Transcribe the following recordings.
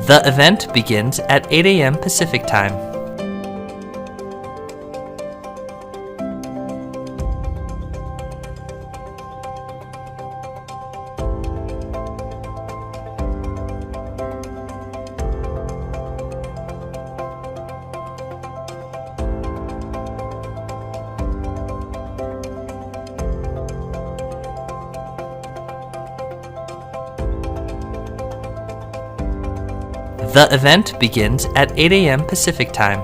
The event begins at 8 a.m. Pacific Time. The event begins at 8 a.m. Pacific Time.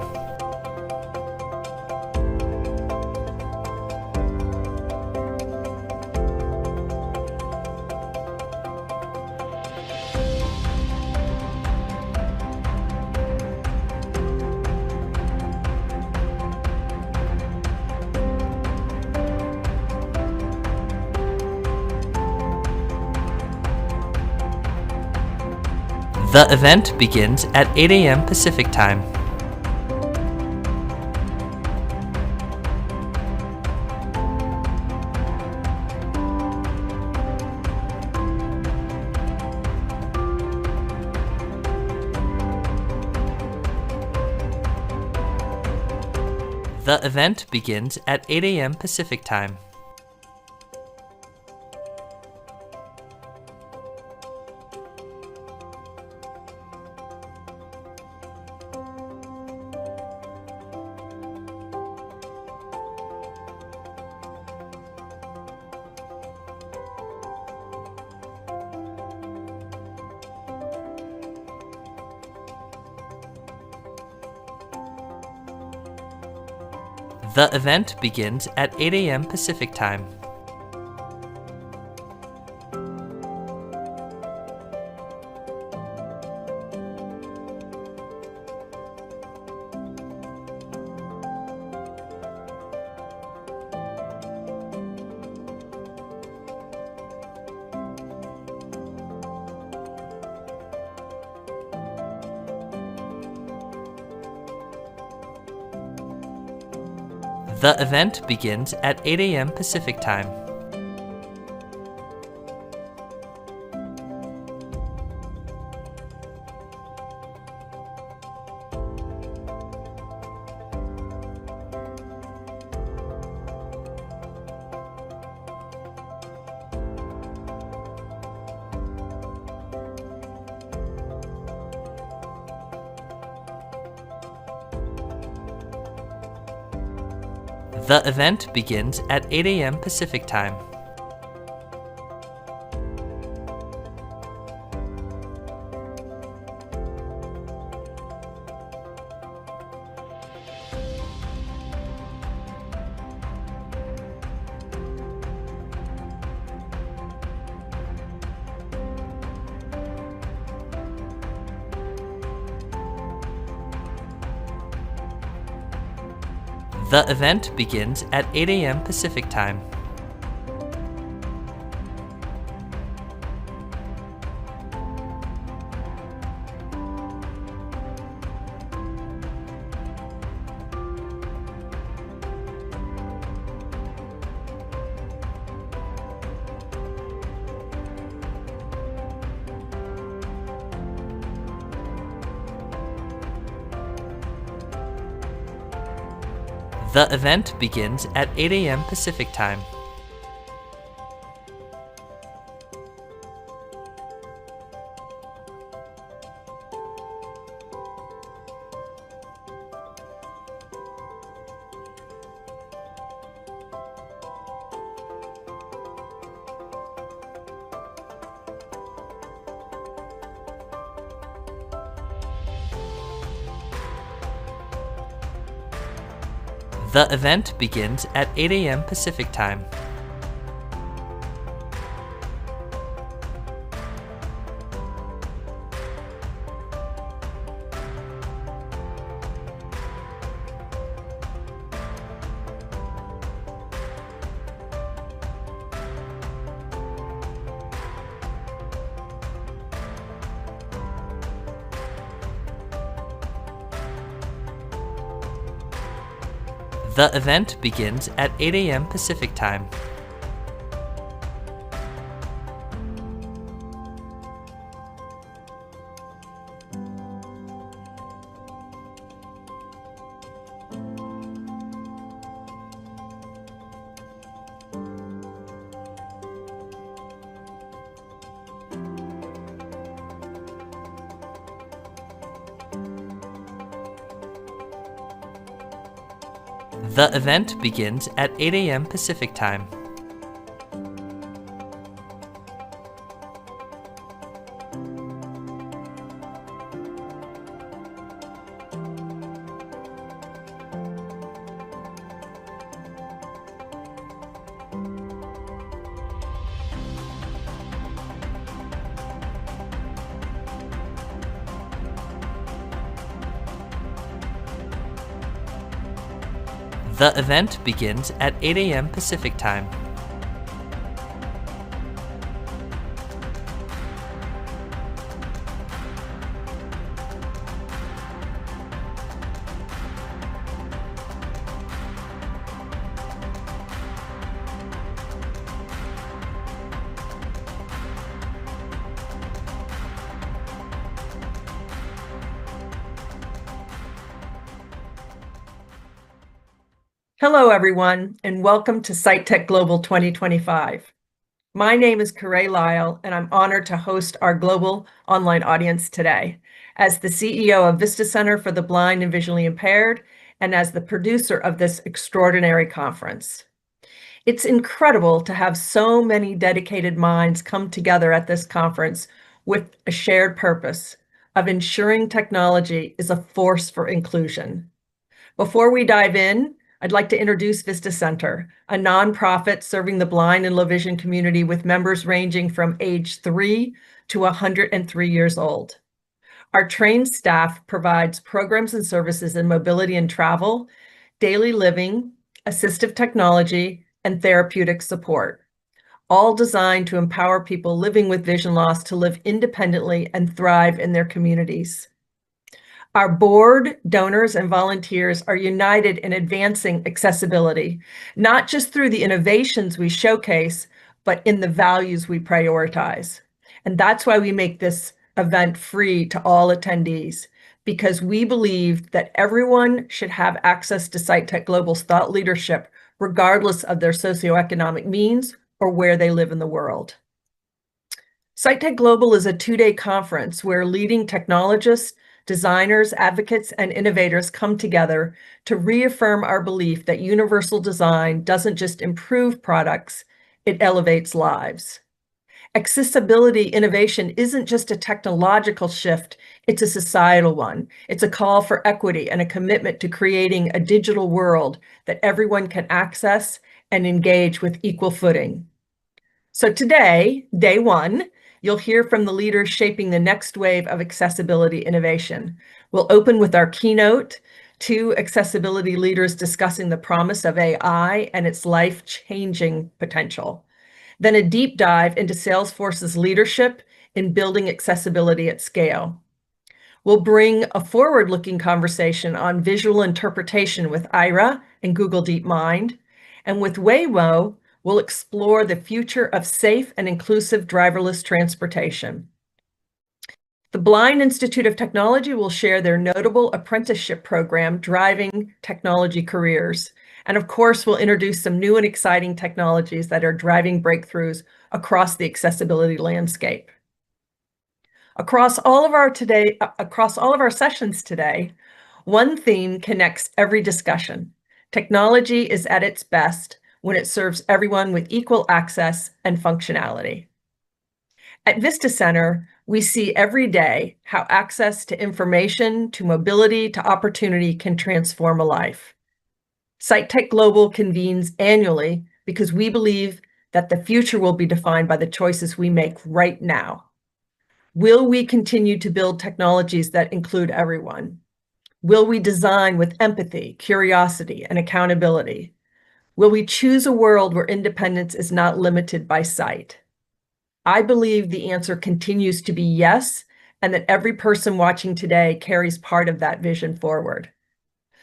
The event begins at 8 a.m. Pacific Time. The event begins at 8 a.m. Pacific Time. The event begins at 8 a.m. Pacific Time. The event begins at 8 a.m. Pacific Time. The event begins at 8 a.m. Pacific Time. The event begins at 8 a.m. Pacific Time. The event begins at 8 a.m. Pacific Time. The event begins at 8 a.m. Pacific Time. The event begins at 8 a.m. Pacific Time. The event begins at 8 a.m. Pacific Time. The event begins at 8 a.m. Pacific Time. Hello, everyone, and welcome to SiteTech Global 2025. My name is Corey Lyle, and I'm honored to host our global online audience today as the CEO of Vista Center for the Blind and Visually Impaired and as the producer of this extraordinary conference. It's incredible to have so many dedicated minds come together at this conference with a shared purpose of ensuring technology is a force for inclusion. Before we dive in, I'd like to introduce Vista Center, a nonprofit serving the blind and low vision community with members ranging from age 3 to 103 years old. Our trained staff provides programs and services in mobility and travel, daily living, assistive technology, and therapeutic support, all designed to empower people living with vision loss to live independently and thrive in their communities. Our board, donors, and volunteers are united in advancing accessibility, not just through the innovations we showcase, but in the values we prioritize. And that's why we make this event free to all attendees, because we believe that everyone should have access to SiteTech Global's thought leadership, regardless of their socioeconomic means or where they live in the world. SiteTech Global is a two-day conference where leading technologists, designers, advocates, and innovators come together to reaffirm our belief that universal design doesn't just improve products, it elevates lives. Accessibility innovation isn't just a technological shift, it's a societal one. It's a call for equity and a commitment to creating a digital world that everyone can access and engage with equal footing. So today, day one, you'll hear from the leaders shaping the next wave of accessibility innovation. We'll open with our keynote, two accessibility leaders discussing the promise of AI and its life-changing potential. Then a deep dive into Salesforce's leadership in building accessibility at scale. We'll bring a forward-looking conversation on visual interpretation with IRA and Google DeepMind. And with Whimo, we'll explore the future of safe and inclusive driverless transportation. The Blind Institute of Technology will share their notable apprenticeship program, Driving Technology Careers. And of course, we'll introduce some new and exciting technologies that are driving breakthroughs across the accessibility landscape. Across all of our sessions today, one theme connects every discussion. Technology is at its best when it serves everyone with equal access and functionality. At Vista Center, we see every day how access to information, to mobility, to opportunity can transform a life. SiteTech Global convenes annually because we believe that the future will be defined by the choices we make right now. Will we continue to build technologies that include everyone? Will we design with empathy, curiosity, and accountability? Will we choose a world where independence is not limited by sight? I believe the answer continues to be yes, and that every person watching today carries part of that vision forward.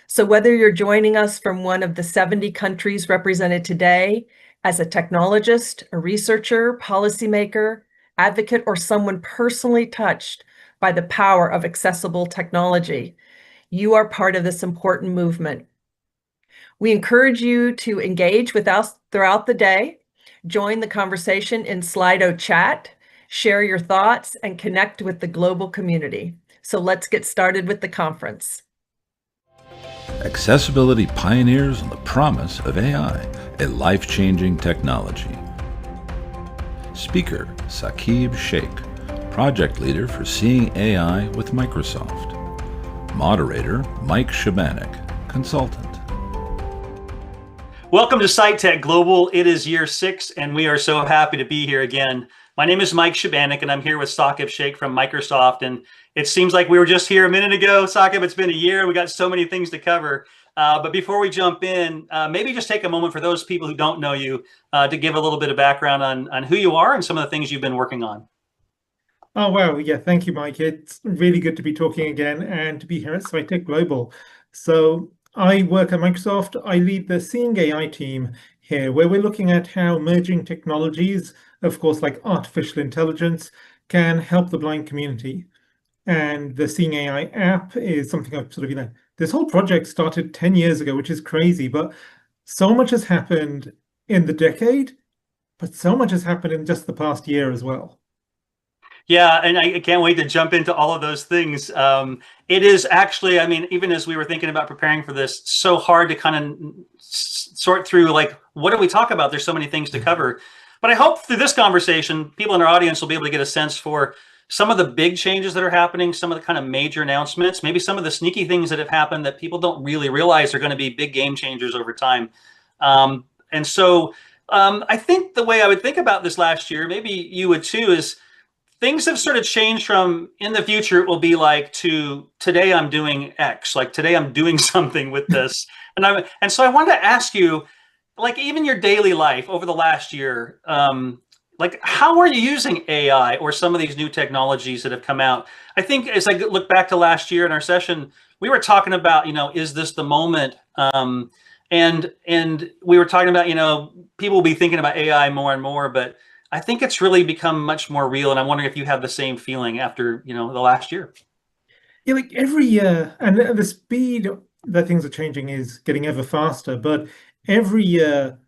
So whether you're joining us from one of the 70 countries represented today as a technologist, a researcher, policymaker, advocate, or someone personally touched by the power of accessible technology, you are part of this important movement. We encourage you to engage with us throughout the day, join the conversation in Slido chat, share your thoughts, and connect with the global community. So let's get started with the conference. accessibility pioneers on the promise of AI, a life-changing technology. Speaker Saqib Sheikh, project leader for Seeing AI with Microsoft. Moderator Mike Shabanik, consultant. Welcome to SiteTech Global. It is year 6, and we are so happy to be here again. My name is Mike Shabanik, and I'm here with Saqib Sheikh from Microsoft. And it seems like we were just here a minute ago. Saqib, it's been a year. We got so many things to cover. But before we jump in, maybe just take a moment for those people who don't know you to give a little bit of background on who you are and some of the things you've been working on. Oh, wow. Yeah, thank you, Mike. It's really good to be talking again and to be here at SiteTech Global. So I work at Microsoft. I lead the Seeing AI team here, where we're looking at how emerging technologies, of course, like artificial intelligence, can help the blind community. And the Seeing AI app is something I've this whole project started 10 years ago, which is crazy, but so much has happened in the decade, but so much has happened in just the past year as well. Yeah, and I can't wait to jump into all of those things. It is actually, I mean, even as we were thinking about preparing for this, so hard to kind of sort through, like, what do we talk about? There's so many things to cover. But I hope through this conversation, people in our audience will be able to get a sense for some of the big changes that are happening, some of the kind of major announcements, maybe some of the sneaky things that have happened that people don't really realize are going to be big game changers over time. I think the way I would think about this last year, maybe you would too, is things have sort of changed from in the future it will be like to today I'm doing X, like today I'm doing something with this. And so I wanted to ask you, like, even your daily life over the last year, like, how are you using AI or some of these new technologies that have come out? I think as I look back to last year in our session, we were talking about, is this the moment? And we were talking about, people will be thinking about AI more and more, but I think it's really become much more real. And I'm wondering if you have the same feeling after, the last year. Yeah, like every year, and the speed that things are changing is getting ever faster, but every year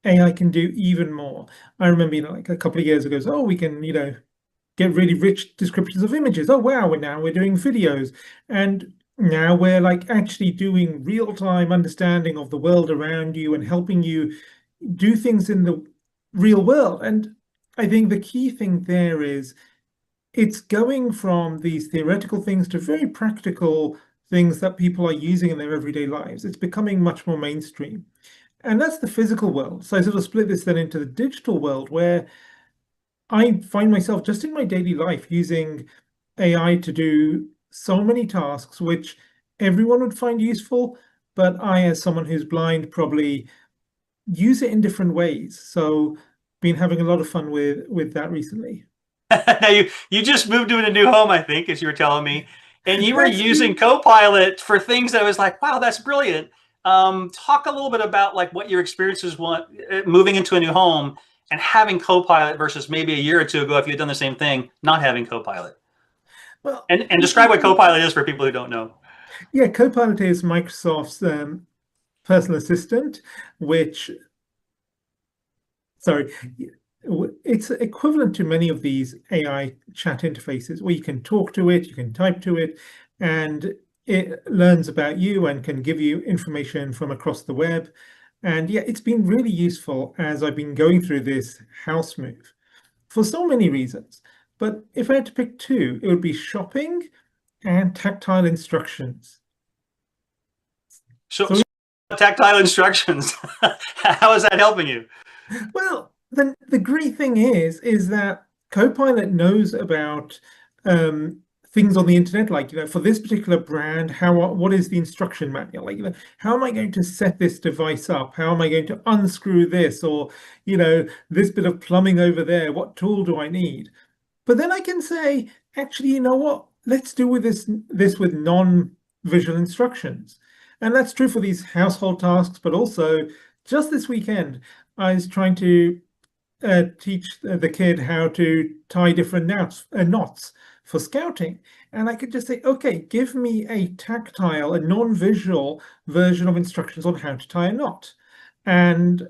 AI can do even more. I remember, like a couple of years ago, so, we can, get really rich descriptions of images. Oh, wow, and now we're doing videos. And now we're like actually doing real-time understanding of the world around you and helping you do things in the real world. And I think the key thing there is it's going from these theoretical things to very practical things that people are using in their everyday lives. It's becoming much more mainstream. And that's the physical world. So I sort of split this then into the digital world, where I find myself just in my daily life using AI to do so many tasks which everyone would find useful, but I, as someone who's blind, probably use it in different ways. So been having a lot of fun with that recently. Now you just moved to a new home, I think, as you were telling me, and you were That's using Copilot for things that I was like, wow, that's brilliant. Talk a little bit about like what your experiences want moving into a new home and having Copilot versus maybe a year or two ago if you had done the same thing, not having Copilot. well, And describe what Copilot is for people who don't know. yeah, Copilot is Microsoft's personal assistant, which, sorry, it's equivalent to many of these AI chat interfaces where you can talk to it, you can type to it, and it learns about you and can give you information from across the web. And yeah, it's been really useful as I've been going through this house move for so many reasons. But if I had to pick two, it would be shopping and tactile instructions. So So, tactile instructions, how is that helping you? well, the great thing is that Copilot knows about things on the internet, like, for this particular brand, what is the instruction manual? Like, how am I going to set this device up? How am I going to unscrew this? Or, this bit of plumbing over there, what tool do I need? But then I can say, actually, you know what? Let's do with this with non-visual instructions. And that's true for these household tasks, but also just this weekend, I was trying to teach the kid how to tie different knots for scouting. And I could just say, okay, give me a tactile, a non-visual version of instructions on how to tie a knot, and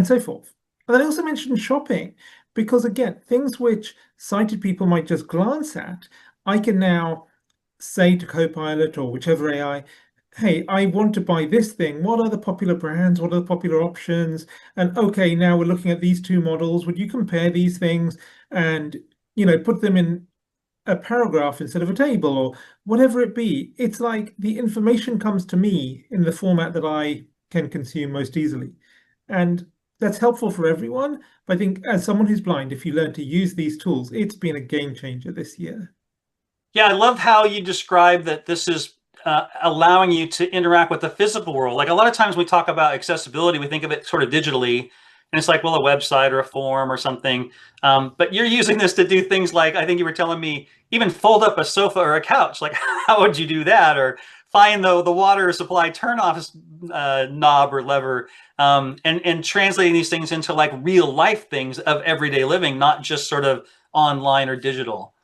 so forth. And then I also mentioned shopping, because again, things which sighted people might just glance at, I can now say to Copilot or whichever AI, hey, I want to buy this thing. What are the popular brands? What are the popular options? And okay, now we're looking at these two models. Would you compare these things and, put them in a paragraph instead of a table or whatever it be? It's like the information comes to me in the format that I can consume most easily. And that's helpful for everyone. But I think as someone who's blind, if you learn to use these tools, it's been a game changer this year. Yeah, I love how you describe that this is allowing you to interact with the physical world. Like a lot of times we talk about accessibility, we think of it sort of digitally, and it's like, well, a website or a form or something. But you're using this to do things like, I think you were telling me, even fold up a sofa or a couch. Like, how would you do that? Or find the water supply turn-off knob or lever, and translating these things into like real life things of everyday living, not just sort of online or digital.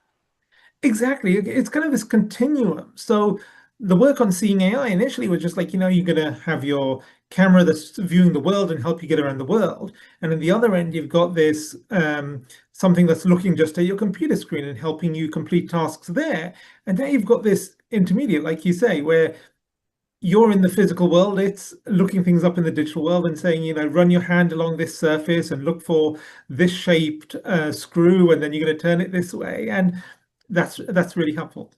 Exactly. It's kind of this continuum. So the work on seeing AI initially was just like, you're going to have your camera that's viewing the world and help you get around the world. And on the other end, you've got this something that's looking just at your computer screen and helping you complete tasks there. And now you've got this intermediate, like you say, where you're in the physical world, it's looking things up in the digital world and saying, run your hand along this surface and look for this shaped screw, and then you're going to turn it this way. And that's really helpful.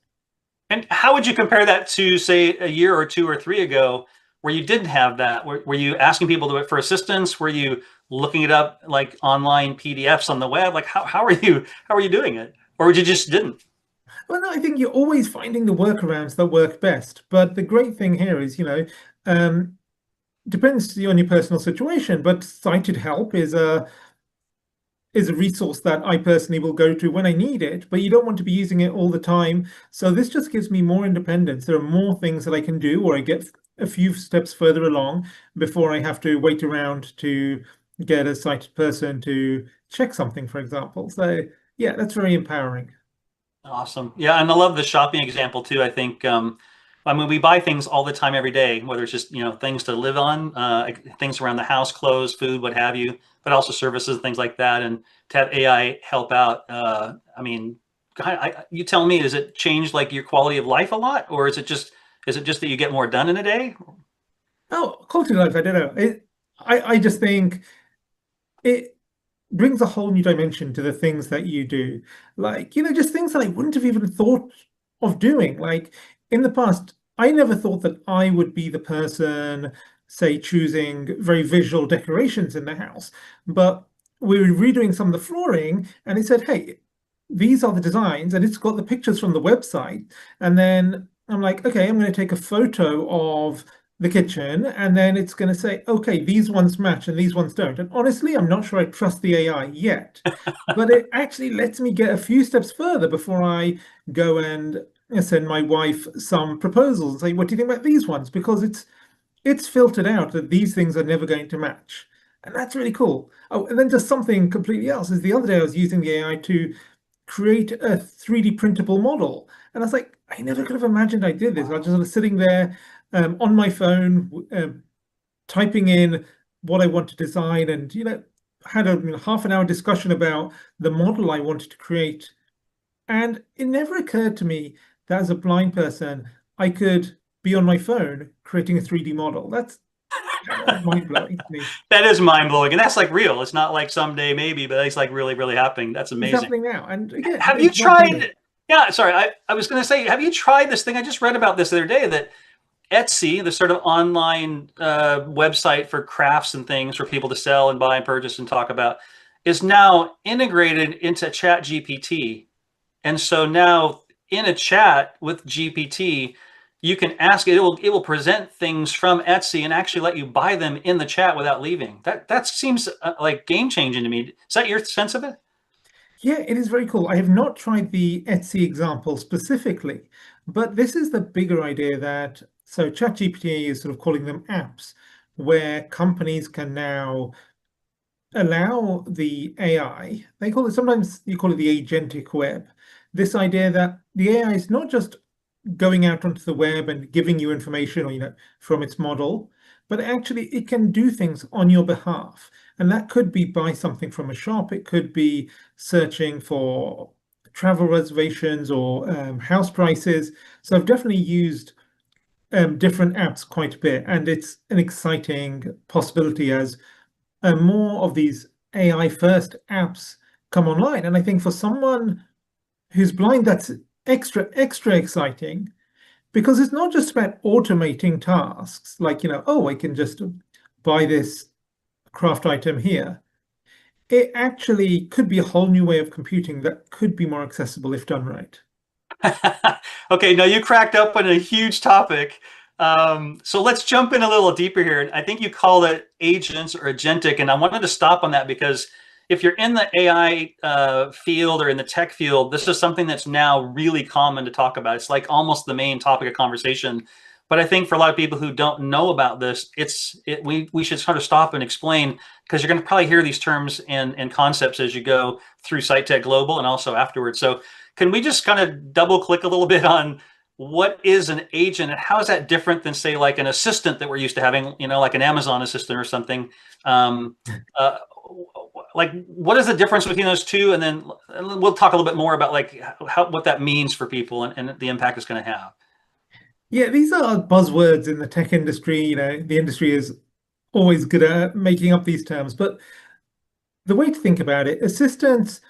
And how would you compare that to, say, a year or two or three ago, where you didn't have that? Were you asking people for assistance? Were you looking it up like online PDFs on the web? Like how are you doing it? Or you just didn't? Well, no, I think you're always finding the workarounds that work best. But the great thing here is, um, depends on your personal situation, but cited help is a resource that I personally will go to when I need it, but you don't want to be using it all the time. So this just gives me more independence. There are more things that I can do, or I get a few steps further along before I have to wait around to get a sighted person to check something, for example. So yeah, that's very empowering. Awesome. Yeah, and I love the shopping example too. I mean, we buy things all the time, every day, whether it's just things to live on, things around the house, clothes, food, what have you, but also services, things like that. And to have AI help out, I mean, you tell me, does it change like your quality of life a lot, or is it just that you get more done in a day? Oh, quality of life, I don't know. I just think it brings a whole new dimension to the things that you do. Like, just things that I wouldn't have even thought of doing. Like in the past, I never thought that I would be the person, say, choosing very visual decorations in the house. But we were redoing some of the flooring and it said, hey, these are the designs, and it's got the pictures from the website. And then I'm like, okay, I'm going to take a photo of the kitchen, and then it's going to say, okay, these ones match and these ones don't. And honestly, I'm not sure I trust the AI yet, but it actually lets me get a few steps further before I go and send my wife some proposals and say, what do you think about these ones? Because it's filtered out that these things are never going to match. And that's really cool. Oh, and then just something completely else is the other day I was using the AI to create a 3D printable model. And I was like, I never could have imagined I did this. I was just sitting there on my phone, typing in what I want to design, and had a half an hour discussion about the model I wanted to create. And it never occurred to me that as a blind person, I could be on my phone creating a 3D model. That's mind blowing to me. That is mind blowing, and that's like real. It's not like someday maybe, but it's like really, really happening. That's It's amazing. happening now. And again, Have you it's not here. tried? Yeah, sorry. I was going to say, have you tried this thing? I just read about this the other day that Etsy, the sort of online website for crafts and things for people to sell and buy and purchase and talk about, is now integrated into Chat GPT. And so now in a chat with GPT, you can ask it, it will present things from Etsy and actually let you buy them in the chat without leaving. That seems like game changing to me. Is that your sense of it? Yeah, it is very cool. I have not tried the Etsy example specifically, but this is the bigger idea that so ChatGPT is sort of calling them apps where companies can now allow the AI, they call it sometimes you call it the agentic web. This idea that the AI is not just going out onto the web and giving you information or from its model, but actually it can do things on your behalf. And that could be buy something from a shop, it could be searching for travel reservations or house prices. So I've definitely used different apps quite a bit, and it's an exciting possibility as more of these AI first apps come online. And I think for someone who's blind, that's extra exciting because it's not just about automating tasks like, oh, I can just buy this craft item here. It actually could be a whole new way of computing that could be more accessible if done right. Okay, now you cracked up on a huge topic. So let's jump in a little deeper here. I think you called it agents or agentic, and I wanted to stop on that because if you're in the AI field or in the tech field, this is something that's now really common to talk about. It's like almost the main topic of conversation. But I think for a lot of people who don't know about this, we should sort of stop and explain, because you're going to probably hear these terms and concepts as you go through SiteTech Global and also afterwards. So can we just kind of double click a little bit on what is an agent and how is that different than, say, like an assistant that we're used to having, like an Amazon assistant or something? Like, what is the difference between those two? And then we'll talk a little bit more about like what that means for people and the impact it's going to have. Yeah, these are buzzwords in the tech industry. The industry is always good at making up these terms, but the way to think about it, assistants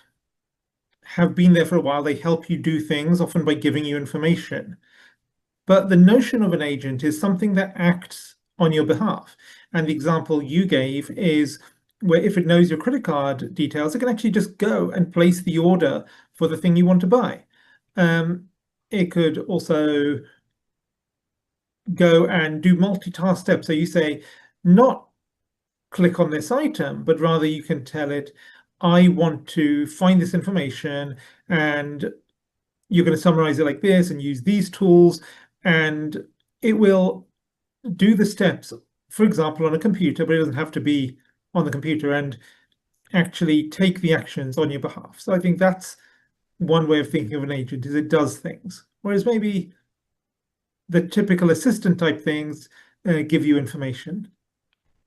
have been there for a while. They help you do things, often by giving you information. But the notion of an agent is something that acts on your behalf. And the example you gave is where if it knows your credit card details, it can actually just go and place the order for the thing you want to buy. It could also go and do multitask steps. So you say, not click on this item, but rather you can tell it, I want to find this information, and you're going to summarize it like this and use these tools, and it will do the steps, for example, on a computer, but it doesn't have to be on the computer, and actually take the actions on your behalf. So I think that's one way of thinking of an agent, is it does things. Whereas maybe the typical assistant type things give you information.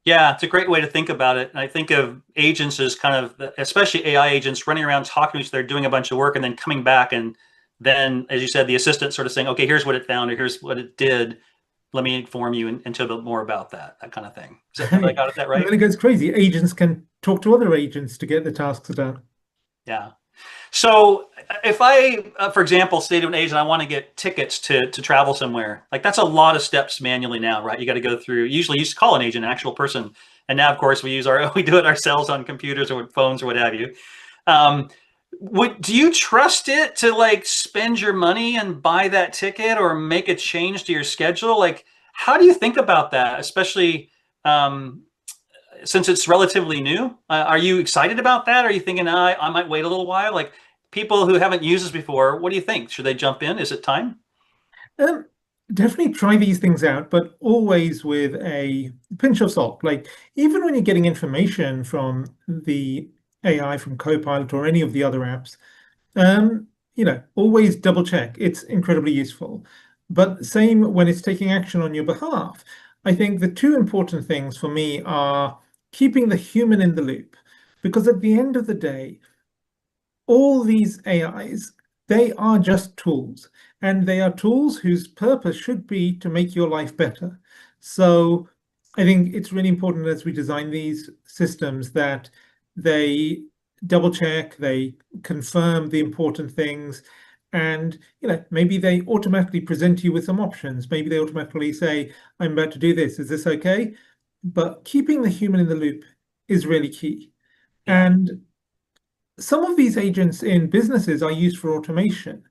Yeah, it's a great way to think about it. And I think of agents as kind of, especially AI agents, running around talking to each other, doing a bunch of work, and then coming back. And then, as you said, the assistant sort of saying, okay, here's what it found, or here's what it did. Let me inform you and tell a bit more about that kind of thing. Have I got that right? And then it goes crazy. Agents can talk to other agents to get the tasks done. Yeah. So if I, for example, say to an agent, I want to get tickets to travel somewhere, like that's a lot of steps manually now, right? You got to go through, usually you used to call an agent an actual person. And now, of course, we do it ourselves on computers or phones or what have you. Do you trust it to like spend your money and buy that ticket or make a change to your schedule? Like, how do you think about that, especially since it's relatively new? Are you excited about that? Are you thinking, I might wait a little while? Like, people who haven't used this before, what do you think? Should they jump in? Is it time? Definitely try these things out, but always with a pinch of salt. Like, even when you're getting information from the AI, from Copilot or any of the other apps, always double check. It's incredibly useful. But same when it's taking action on your behalf. I think the two important things for me are keeping the human in the loop, because at the end of the day, all these AIs, they are just tools, and they are tools whose purpose should be to make your life better. So I think it's really important as we design these systems that they double check, they confirm the important things, and maybe they automatically present you with some options. Maybe they automatically say, I'm about to do this. Is this okay? But keeping the human in the loop is really key. Yeah. And some of these agents in businesses are used for automation.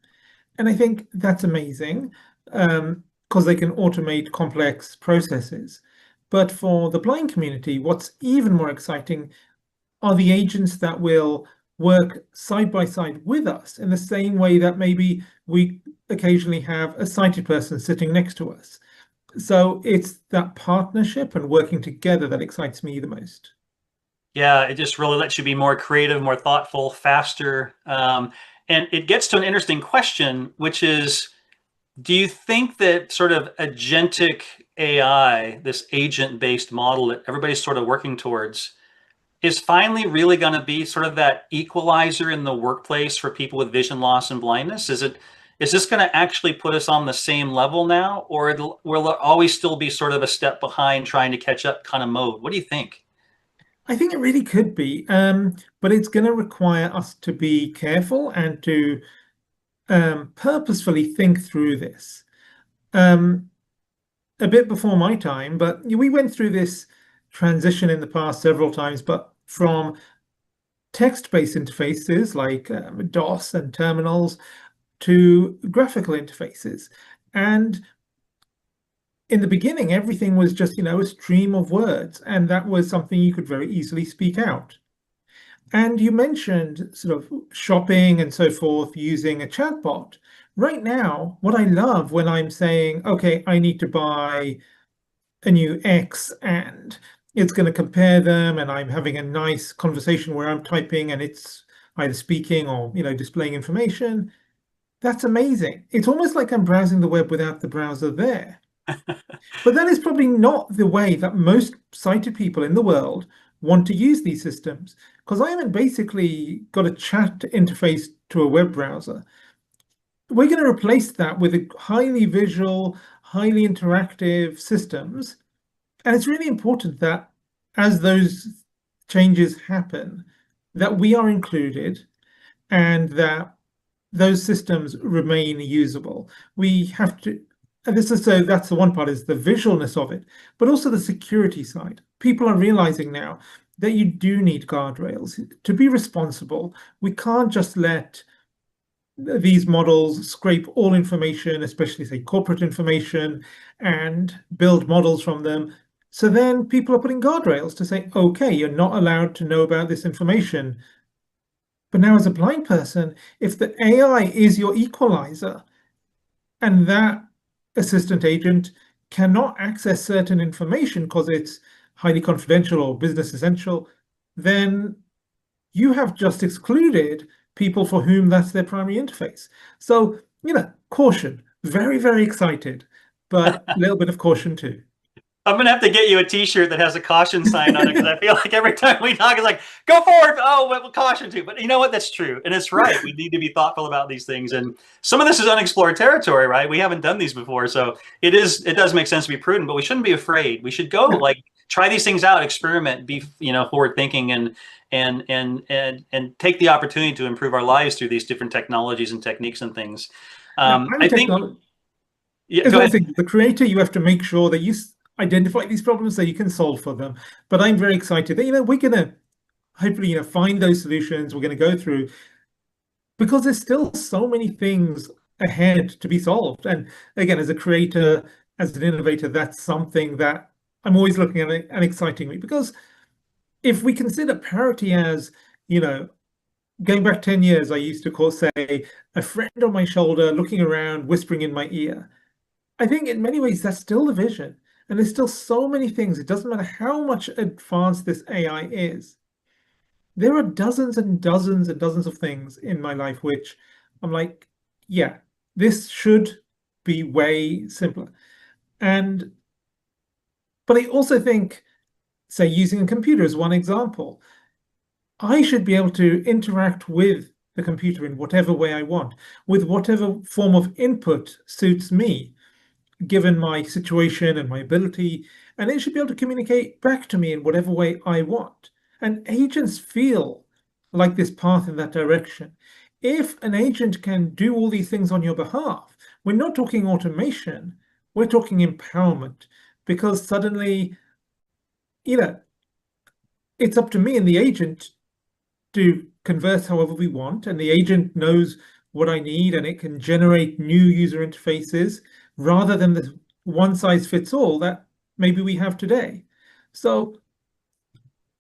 And I think that's amazing because they can automate complex processes. But for the blind community, what's even more exciting are the agents that will work side by side with us in the same way that maybe we occasionally have a sighted person sitting next to us. So it's that partnership and working together that excites me the most. Yeah, it just really lets you be more creative, more thoughtful, faster. And it gets to an interesting question, which is, do you think that sort of agentic AI, this agent-based model that everybody's sort of working towards, is finally really going to be sort of that equalizer in the workplace for people with vision loss and blindness? is this going to actually put us on the same level now, or will it always still be sort of a step behind trying to catch up kind of mode? What do you think? I think it really could be, but it's going to require us to be careful and to purposefully think through this. A bit before my time, but we went through this transition in the past several times, but from text-based interfaces like DOS and terminals to graphical interfaces. And in the beginning, everything was just, a stream of words, and that was something you could very easily speak out. And you mentioned sort of shopping and so forth using a chatbot. Right now, what I love when I'm saying, okay, I need to buy a new X and it's going to compare them, and I'm having a nice conversation where I'm typing and it's either speaking or, displaying information. That's amazing. It's almost like I'm browsing the web without the browser there. But that is probably not the way that most sighted people in the world want to use these systems, because I haven't basically got a chat interface to a web browser. We're going to replace that with a highly visual, highly interactive systems. And it's really important that as those changes happen, that we are included and that those systems remain usable. We have to, and this is so that's the one part, is the visualness of it, but also the security side. People are realizing now that you do need guardrails to be responsible. We can't just let these models scrape all information, especially say corporate information, and build models from them. So then people are putting guardrails to say, okay, you're not allowed to know about this information. But now, as a blind person, if the AI is your equalizer and that assistant agent cannot access certain information because it's highly confidential or business essential, then you have just excluded people for whom that's their primary interface. So, caution. Very, very excited, but a little bit of caution too. I'm going to have to get you a t-shirt that has a caution sign on it, because I feel like every time we talk, it's like, go forward. Oh, but we'll caution too. But you know what? That's true. And it's right. We need to be thoughtful about these things. And some of this is unexplored territory, right? We haven't done these before. So it does make sense to be prudent, but we shouldn't be afraid. We should go try these things out, experiment, be, forward thinking, and take the opportunity to improve our lives through these different technologies and techniques and things. I think, yeah, go ahead. The creator, you have to make sure that you identify these problems so you can solve for them. But I'm very excited that, we're going to hopefully, find those solutions. We're going to go through, because there's still so many things ahead to be solved. And again, as a creator, as an innovator, that's something that I'm always looking at and exciting me, because if we consider parity as, going back 10 years, I used to say a friend on my shoulder, looking around, whispering in my ear. I think in many ways that's still the vision. And there's still so many things. It doesn't matter how much advanced this AI is. There are dozens and dozens and dozens of things in my life which I'm like, yeah, this should be way simpler. But I also think, say, using a computer is one example. I should be able to interact with the computer in whatever way I want, with whatever form of input suits me, given my situation and my ability, and it should be able to communicate back to me in whatever way I want. And agents feel like this path in that direction. If an agent can do all these things on your behalf, we're not talking automation, we're talking empowerment, because suddenly, it's up to me and the agent to converse however we want, and the agent knows what I need, and it can generate new user interfaces rather than the one size fits all that maybe we have today. So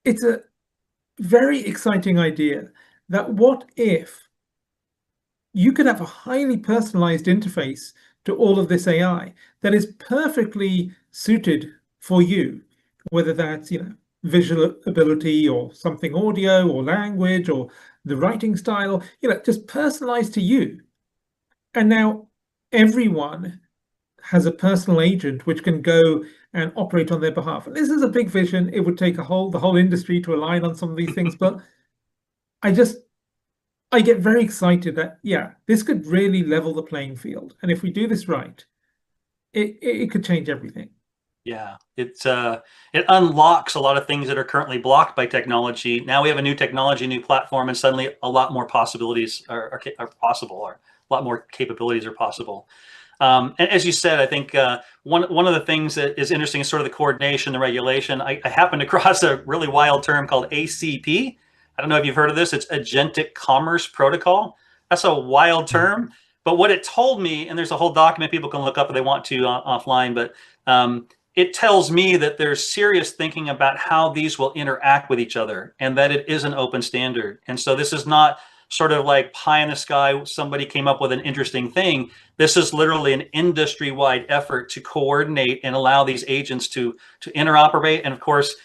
it's a very exciting idea that what if you could have a highly personalized interface to all of this AI that is perfectly suited for you, whether that's, visual ability or something audio or language or the writing style, just personalized to you. And now everyone has a personal agent which can go and operate on their behalf. And this is a big vision. It would take the whole industry to align on some of these things, but I get very excited that, yeah, this could really level the playing field. And if we do this right, it could change everything. Yeah, it unlocks a lot of things that are currently blocked by technology. Now we have a new technology, new platform, and suddenly a lot more possibilities are possible, or a lot more capabilities are possible. And as you said, I think one of the things that is interesting is sort of the coordination, the regulation. I happened across a really wild term called ACP. I don't know if you've heard of this. It's Agentic Commerce Protocol. That's a wild term, but what it told me, and there's a whole document people can look up if they want to offline, but it tells me that there's serious thinking about how these will interact with each other, and that it is an open standard. And so this is not sort of like pie in the sky, somebody came up with an interesting thing. This is literally an industry-wide effort to coordinate and allow these agents to interoperate. And of course,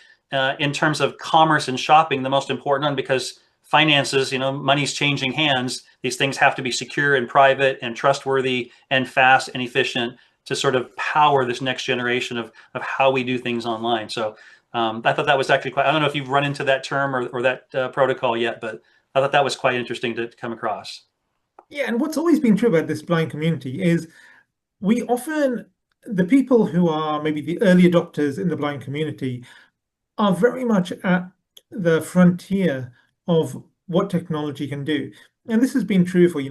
in terms of commerce and shopping, the most important one, because finances, money's changing hands. These things have to be secure and private and trustworthy and fast and efficient to sort of power this next generation of how we do things online. So I thought that was actually quite, I don't know if you've run into that term or that protocol yet, but I thought that was quite interesting to come across. Yeah, and what's always been true about this blind community is we often, the people who are maybe the early adopters in the blind community are very much at the frontier of what technology can do. And this has been true for,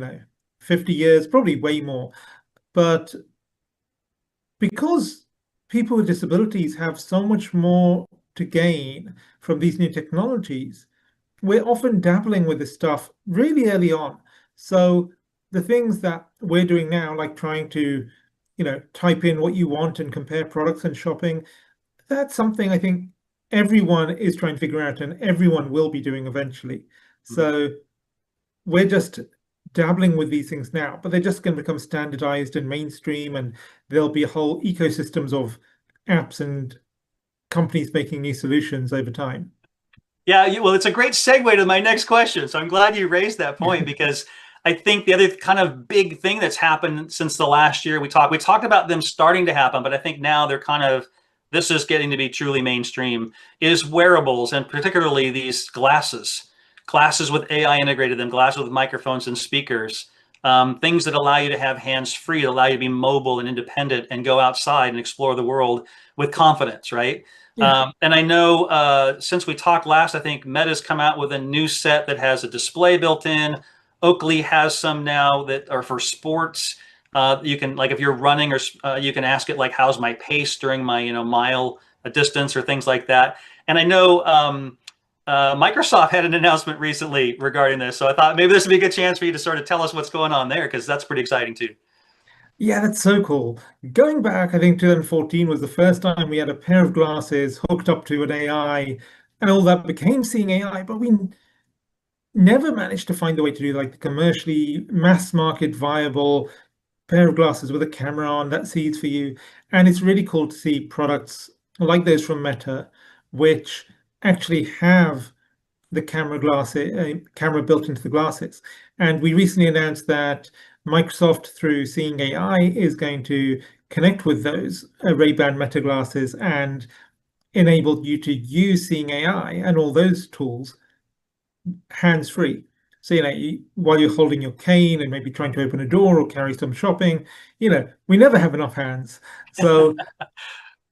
50 years, probably way more. But because people with disabilities have so much more to gain from these new technologies, we're often dabbling with this stuff really early on. So the things that we're doing now, like trying to, type in what you want and compare products and shopping, that's something I think everyone is trying to figure out and everyone will be doing eventually. So we're just dabbling with these things now, but they're just going to become standardized and mainstream, and there'll be whole ecosystems of apps and companies making new solutions over time. Yeah, well, it's a great segue to my next question. So I'm glad you raised that point, because I think the other kind of big thing that's happened since the last year we talked about them starting to happen, but I think now they're kind of, this is getting to be truly mainstream, is wearables, and particularly these glasses with AI integrated them, glasses with microphones and speakers, things that allow you to have hands free, allow you to be mobile and independent and go outside and explore the world with confidence, right? Yeah. And I know since we talked last, I think Meta's come out with a new set that has a display built in. Oakley has some now that are for sports. You can, like, if you're running, or you can ask it, like, how's my pace during my mile distance or things like that. And I know Microsoft had an announcement recently regarding this, so I thought maybe this would be a good chance for you to sort of tell us what's going on there, because that's pretty exciting too. Yeah, that's so cool. Going back, I think 2014 was the first time we had a pair of glasses hooked up to an AI, and all that became seeing AI, but we never managed to find a way to do like the commercially mass market viable pair of glasses with a camera on that sees for you. And it's really cool to see products like those from Meta, which actually have the camera built into the glasses. And we recently announced that Microsoft, through Seeing AI, is going to connect with those Ray-Ban Meta glasses and enable you to use Seeing AI and all those tools hands-free. So, while you're holding your cane and maybe trying to open a door or carry some shopping, we never have enough hands. So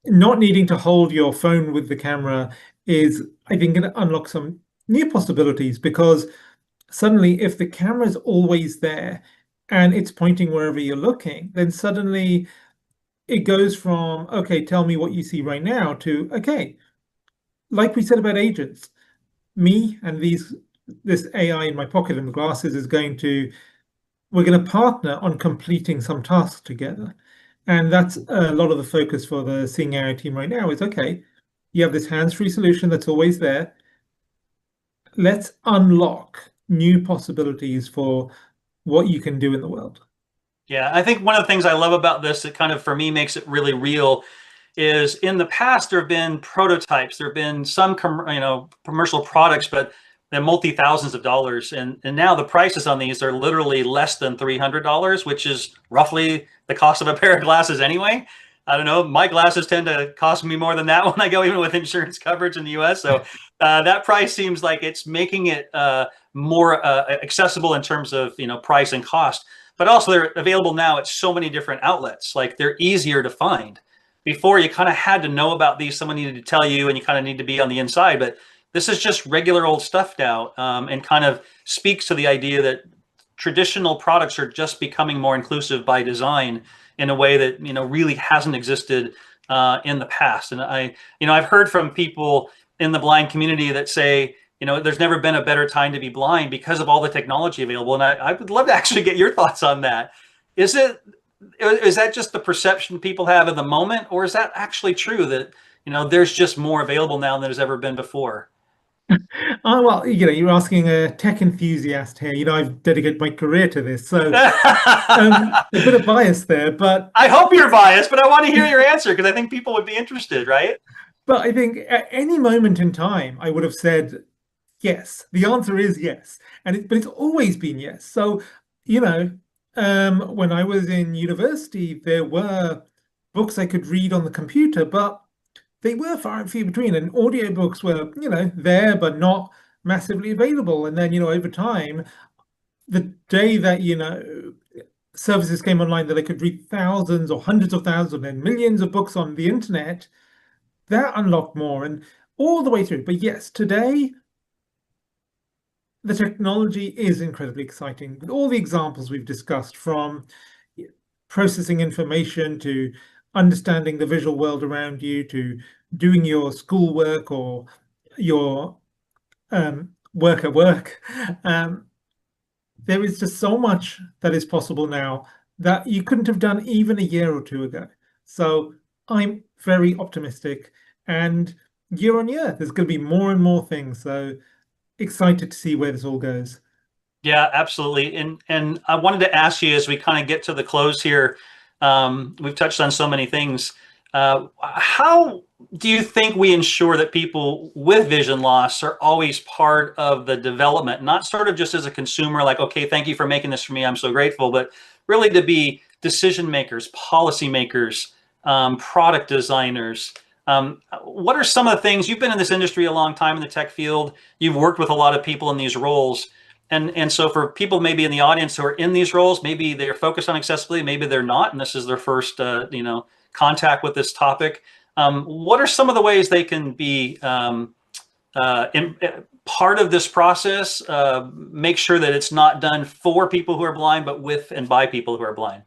not needing to hold your phone with the camera is, I think, going to unlock some new possibilities, because suddenly, if the camera is always there and it's pointing wherever you're looking, then suddenly it goes from, okay, tell me what you see right now, to, okay, like we said about agents, me and this AI in my pocket and the glasses we're going to partner on completing some tasks together. And that's a lot of the focus for the Seeing AI team right now is, okay, you have this hands-free solution that's always there. Let's unlock new possibilities for what you can do in the world. Yeah, I think one of the things I love about this that kind of, for me, makes it really real is, in the past there have been prototypes, there have been some commercial products, but they're multi-thousands of dollars, and now the prices on these are literally less than $300, which is roughly the cost of a pair of glasses anyway. I don't know, my glasses tend to cost me more than that when I go, even with insurance coverage in the US. So that price seems like it's making it more accessible in terms of, price and cost, but also they're available now at so many different outlets. Like, they're easier to find. Before, you kind of had to know about these, someone needed to tell you, and you kind of need to be on the inside. But this is just regular old stuff now, and kind of speaks to the idea that traditional products are just becoming more inclusive by design in a way that really hasn't existed in the past. And I've heard from people in the blind community that say, there's never been a better time to be blind because of all the technology available. And I would love to actually get your thoughts on that. Is that just the perception people have at the moment, or is that actually true that there's just more available now than there's ever been before? Oh, well, you're asking a tech enthusiast here. I've dedicated my career to this, so a bit of bias there, but I hope you're biased, but I want to hear your answer because I think people would be interested, right? but I think at any moment in time, I would have said yes. The answer is yes, but it's always been yes. So, when I was in university, there were books I could read on the computer, but they were far and few between, and audiobooks were, there but not massively available. And then, over time, the day that, services came online that I could read thousands or hundreds of thousands and millions of books on the internet, that unlocked more and all the way through. But yes, today the technology is incredibly exciting with all the examples we've discussed, from processing information to understanding the visual world around you to doing your schoolwork or your work at work. There is just so much that is possible now that you couldn't have done even a year or two ago. So I'm very optimistic, and year on year, there's going to be more and more things. So excited to see where this all goes. Yeah, absolutely. And I wanted to ask you, as we kind of get to the close here, we've touched on so many things. How do you think we ensure that people with vision loss are always part of the development, not sort of just as a consumer, like, okay, thank you for making this for me, I'm so grateful, but really to be decision makers, policy makers, product designers? What are some of the things, you've been in this industry a long time in the tech field, you've worked with a lot of people in these roles. And so for people maybe in the audience who are in these roles, maybe they're focused on accessibility, maybe they're not, and this is their first, contact with this topic. What are some of the ways they can be part of this process? Make sure that it's not done for people who are blind, but with and by people who are blind.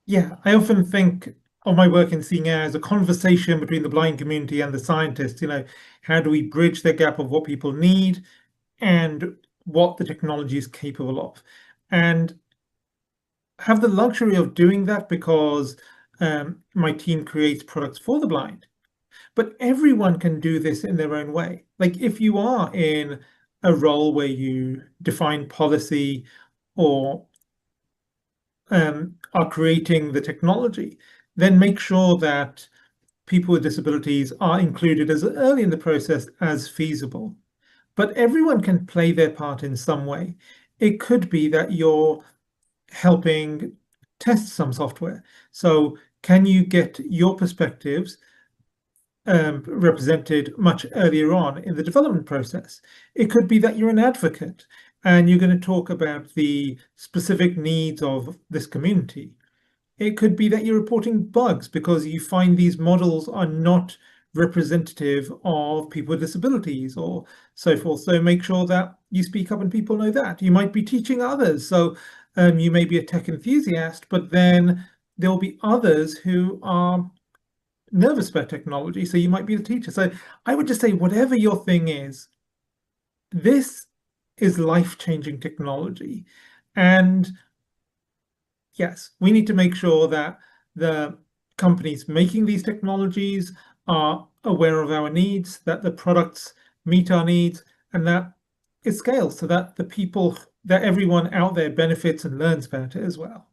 Yeah, I often think of my work in seeing AI as a conversation between the blind community and the scientists. How do we bridge the gap of what people need and what the technology is capable of, and have the luxury of doing that because my team creates products for the blind. But everyone can do this in their own way. Like, if you are in a role where you define policy or are creating the technology, then make sure that people with disabilities are included as early in the process as feasible. But everyone can play their part in some way. It could be that you're helping test some software. So can you get your perspectives represented much earlier on in the development process? It could be that you're an advocate and you're going to talk about the specific needs of this community. It could be that you're reporting bugs because you find these models are not representative of people with disabilities or so forth. So make sure that you speak up and people know that. You might be teaching others. So you may be a tech enthusiast, but then there'll be others who are nervous about technology. So you might be the teacher. So I would just say, whatever your thing is, this is life-changing technology. And yes, we need to make sure that the companies making these technologies are aware of our needs, that the products meet our needs, and that it scales so that that everyone out there benefits and learns about it as well.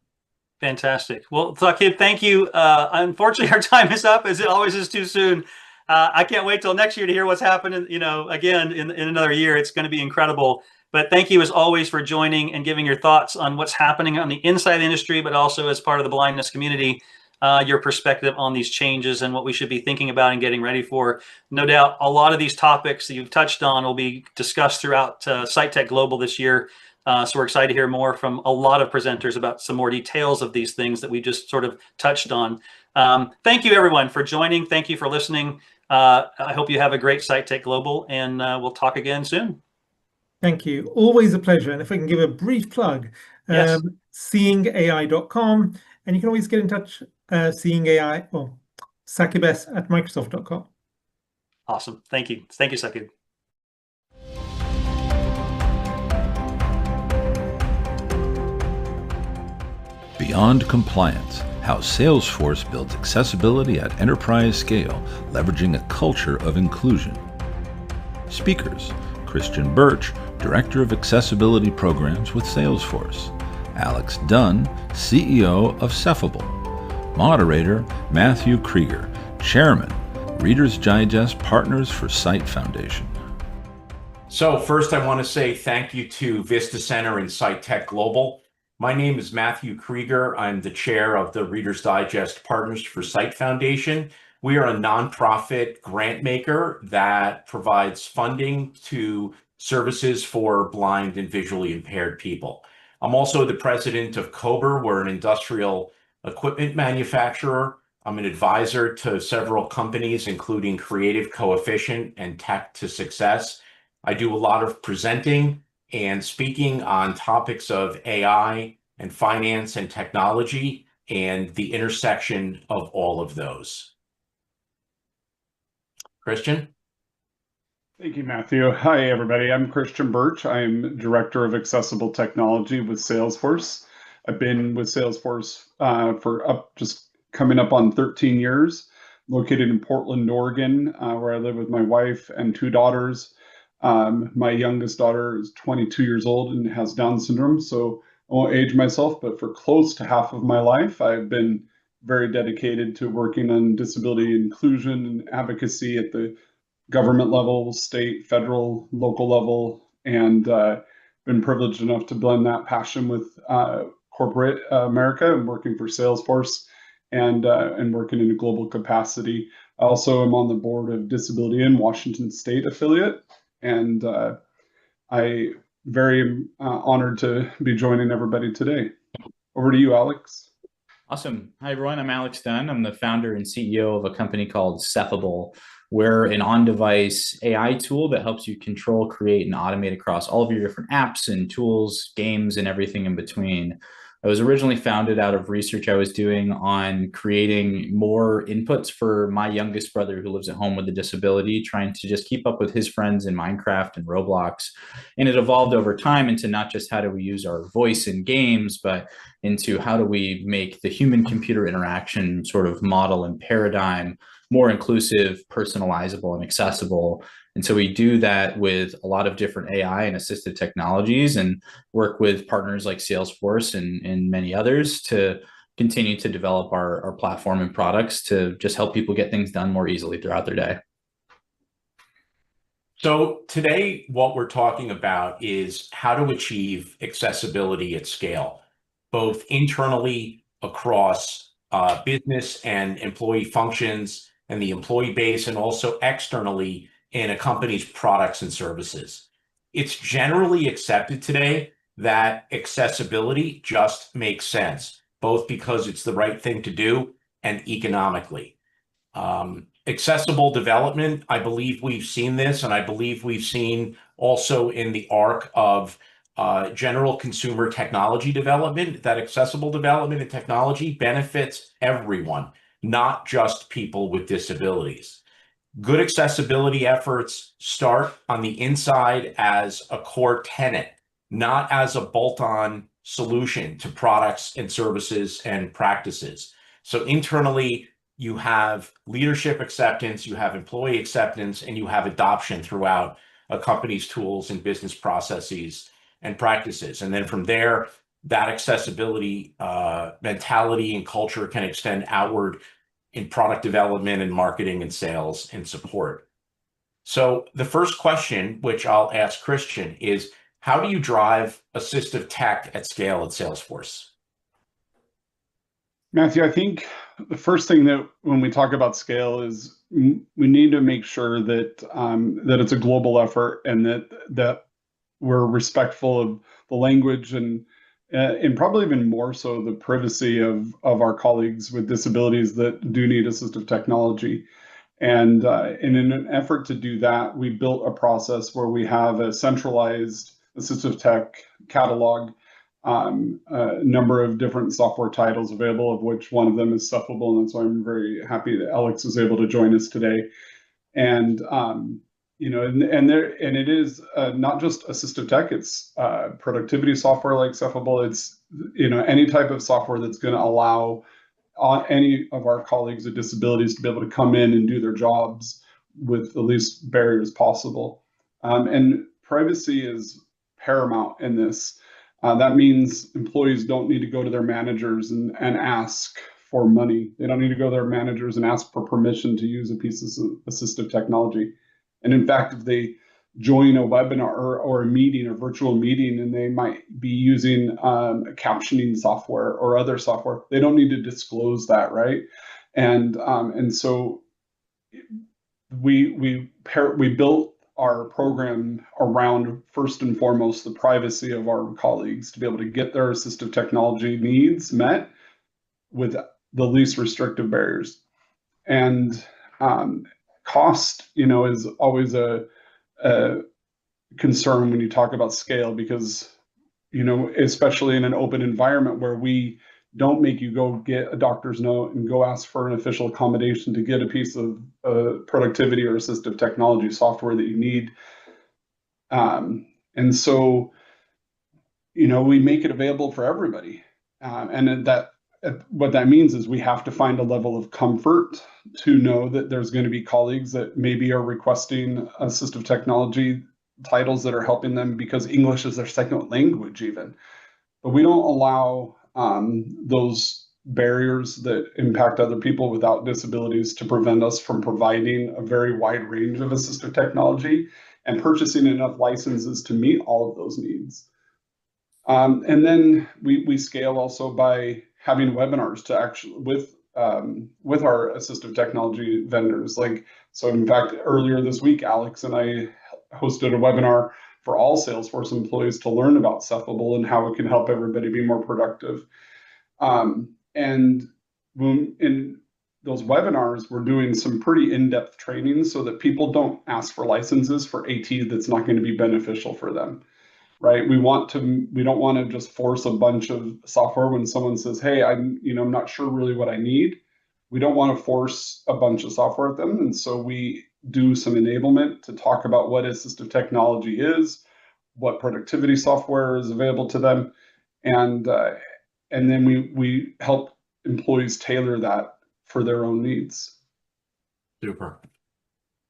Fantastic. Well, Thakib, thank you. Unfortunately, our time is up, as it always is too soon. I can't wait till next year to hear what's happening. Again, in another year, it's going to be incredible. But thank you, as always, for joining and giving your thoughts on what's happening on the inside of the industry, but also as part of the blindness community. your perspective on these changes and what we should be thinking about and getting ready for. No doubt, a lot of these topics that you've touched on will be discussed throughout SiteTech Global this year. So we're excited to hear more from a lot of presenters about some more details of these things that we just sort of touched on. Thank you, everyone, for joining. Thank you for listening. I hope you have a great SiteTech Global, and we'll talk again soon. Thank you. Always a pleasure. And if I can give a brief plug, Yes. seeingai.com, and you can always get in touch, seeing AI or sakibes@microsoft.com. Awesome. Thank you. Thank you, Sakib. Beyond Compliance, how Salesforce builds accessibility at enterprise scale, leveraging a culture of inclusion. Speakers: Christian Birch, Director of Accessibility Programs with Salesforce; Alex Dunn, CEO of Sephable; moderator Matthew Krieger, Chairman, Reader's Digest Partners for Site Foundation. So first I want to say thank you to Vista Center and SiteTech Global. My name is Matthew Krieger. I'm the chair of the Reader's Digest Partners for Site Foundation. We are a nonprofit grant maker that provides funding to services for blind and visually impaired people. I'm also the president of Kober. We're an industrial equipment manufacturer. I'm an advisor to several companies, including Creative Coefficient and Tech to Success. I do a lot of presenting and speaking on topics of AI and finance and technology and the intersection of all of those. Christian? Thank you, Matthew. Hi, everybody. I'm Christian Birch. I'm Director of Accessible Technology with Salesforce. I've been with Salesforce for just coming up on 13 years, located in Portland, Oregon, where I live with my wife and 2 daughters. My youngest daughter is 22 years old and has Down syndrome, so I won't age myself, but for close to half of my life, I've been very dedicated to working on disability inclusion and advocacy at the government level, state, federal, local level, and been privileged enough to blend that passion with corporate America and working for Salesforce and working in a global capacity. I also am on the board of Disability in Washington State affiliate, and I very honored to be joining everybody today. Over to you, Alex. Awesome. Hi, everyone. I'm Alex Dunn. I'm the founder and CEO of a company called Sephable. We're an on-device AI tool that helps you control, create, and automate across all of your different apps and tools, games, and everything in between. I was originally founded out of research I was doing on creating more inputs for my youngest brother who lives at home with a disability, trying to just keep up with his friends in Minecraft and Roblox. And it evolved over time into not just how do we use our voice in games, but into how do we make the human-computer interaction sort of model and paradigm more inclusive, personalizable, and accessible. And so we do that with a lot of different AI and assistive technologies and work with partners like Salesforce and many others to continue to develop our platform and products to just help people get things done more easily throughout their day. So today, what we're talking about is how to achieve accessibility at scale, both internally across business and employee functions and the employee base, and also externally in a company's products and services. It's generally accepted today that accessibility just makes sense, both because it's the right thing to do and economically. Accessible development, I believe we've seen this, and I believe we've seen also in the arc of general consumer technology development, that accessible development and technology benefits everyone, not just people with disabilities. Good accessibility efforts start on the inside as a core tenet, not as a bolt-on solution to products and services and practices. So internally, you have leadership acceptance, you have employee acceptance, and you have adoption throughout a company's tools and business processes and practices. And then from there, that accessibility mentality and culture can extend outward in product development and marketing and sales and support. So the first question, which I'll ask Christian, is how do you drive assistive tech at scale at Salesforce? Matthew, I think the first thing that when we talk about scale is we need to make sure that that it's a global effort and that we're respectful of the language and probably even more so the privacy of our colleagues with disabilities that do need assistive technology. And in an effort to do that, we built a process where we have a centralized assistive tech catalog, a number of different software titles available, of which one of them is Sephable. And so I'm very happy that Alex was able to join us today. And and it is not just assistive tech; it's productivity software like Sephable. It's any type of software that's going to allow any of our colleagues with disabilities to be able to come in and do their jobs with the least barriers possible. And privacy is paramount in this. That means employees don't need to go to their managers and ask for money. They don't need to go to their managers and ask for permission to use a piece of assistive technology. And in fact, if they join a webinar or a meeting, a virtual meeting, and they might be using captioning software or other software, they don't need to disclose that, right? And so we built our program around, first and foremost, the privacy of our colleagues to be able to get their assistive technology needs met with the least restrictive barriers. And cost, is always a concern when you talk about scale, because, especially in an open environment where we don't make you go get a doctor's note and go ask for an official accommodation to get a piece of productivity or assistive technology software that you need. And so, we make it available for everybody. And what that means is we have to find a level of comfort to know that there's going to be colleagues that maybe are requesting assistive technology titles that are helping them because English is their second language even. But we don't allow those barriers that impact other people without disabilities to prevent us from providing a very wide range of assistive technology and purchasing enough licenses to meet all of those needs. And then we scale also by having webinars to actually with our assistive technology vendors. So in fact, earlier this week, Alex and I hosted a webinar for all Salesforce employees to learn about Sephable and how it can help everybody be more productive. And in those webinars, we're doing some pretty in-depth training so that people don't ask for licenses for AT that's not going to be beneficial for them. Right? We don't want to just force a bunch of software when someone says, hey, I'm not sure really what I need. We don't want to force a bunch of software at them. And so we do some enablement to talk about what assistive technology is, what productivity software is available to them. And then we help employees tailor that for their own needs. Super.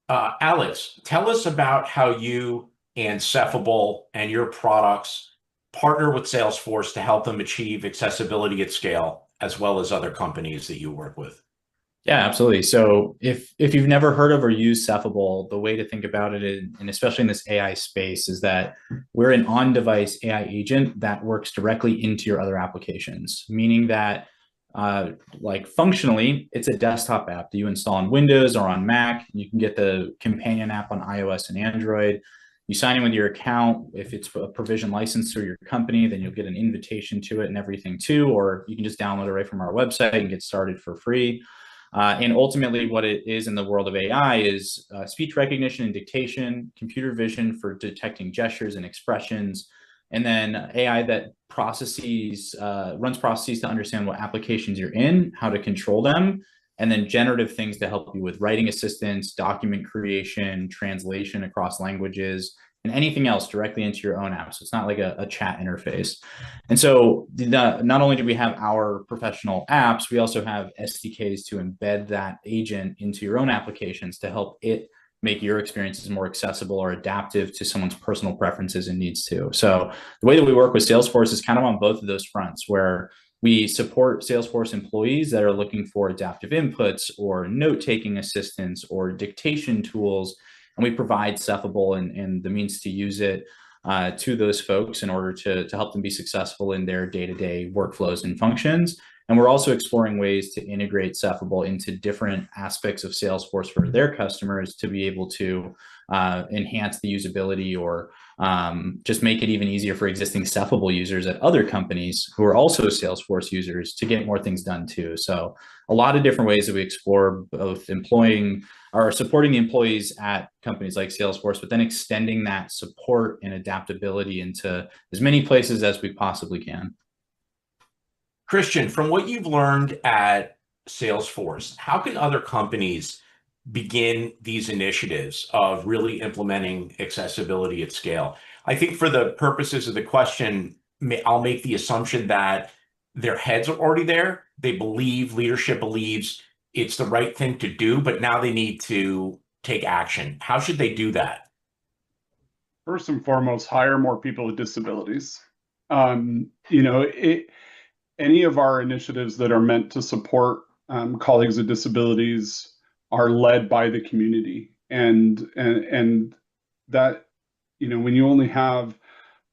Alex, tell us about how you and Sephable and your products partner with Salesforce to help them achieve accessibility at scale, as well as other companies that you work with. Yeah, absolutely. So if you've never heard of or used Sephable, the way to think about it, and especially in this AI space, is that we're an on-device AI agent that works directly into your other applications, meaning that functionally, it's a desktop app that you install on Windows or on Mac. You can get the companion app on iOS and Android. You sign in with your account. If it's a provision license through your company, then you'll get an invitation to it and everything too, or you can just download it right from our website and get started for free. And ultimately, what it is in the world of AI is speech recognition and dictation, computer vision for detecting gestures and expressions, and then AI that runs processes to understand what applications you're in, how to control them, and then generative things to help you with writing assistance, document creation, translation across languages, and anything else directly into your own app. So it's not like a chat interface. And so not only do we have our professional apps, we also have SDKs to embed that agent into your own applications to help it make your experiences more accessible or adaptive to someone's personal preferences and needs too. So the way that we work with Salesforce is kind of on both of those fronts, where we support Salesforce employees that are looking for adaptive inputs or note-taking assistance or dictation tools. And we provide Sephable and the means to use it to those folks in order to help them be successful in their day-to-day workflows and functions. And we're also exploring ways to integrate Sephable into different aspects of Salesforce for their customers to be able to enhance the usability or just make it even easier for existing Sephable users at other companies who are also Salesforce users to get more things done too. So a lot of different ways that we explore both employing or supporting the employees at companies like Salesforce, but then extending that support and adaptability into as many places as we possibly can. Christian, from what you've learned at Salesforce, how can other companies begin these initiatives of really implementing accessibility at scale? I think for the purposes of the question, I'll make the assumption that their heads are already there. They believe, leadership believes it's the right thing to do, but now they need to take action. How should they do that? First and foremost, hire more people with disabilities. Any of our initiatives that are meant to support colleagues with disabilities are led by the community, and that, when you only have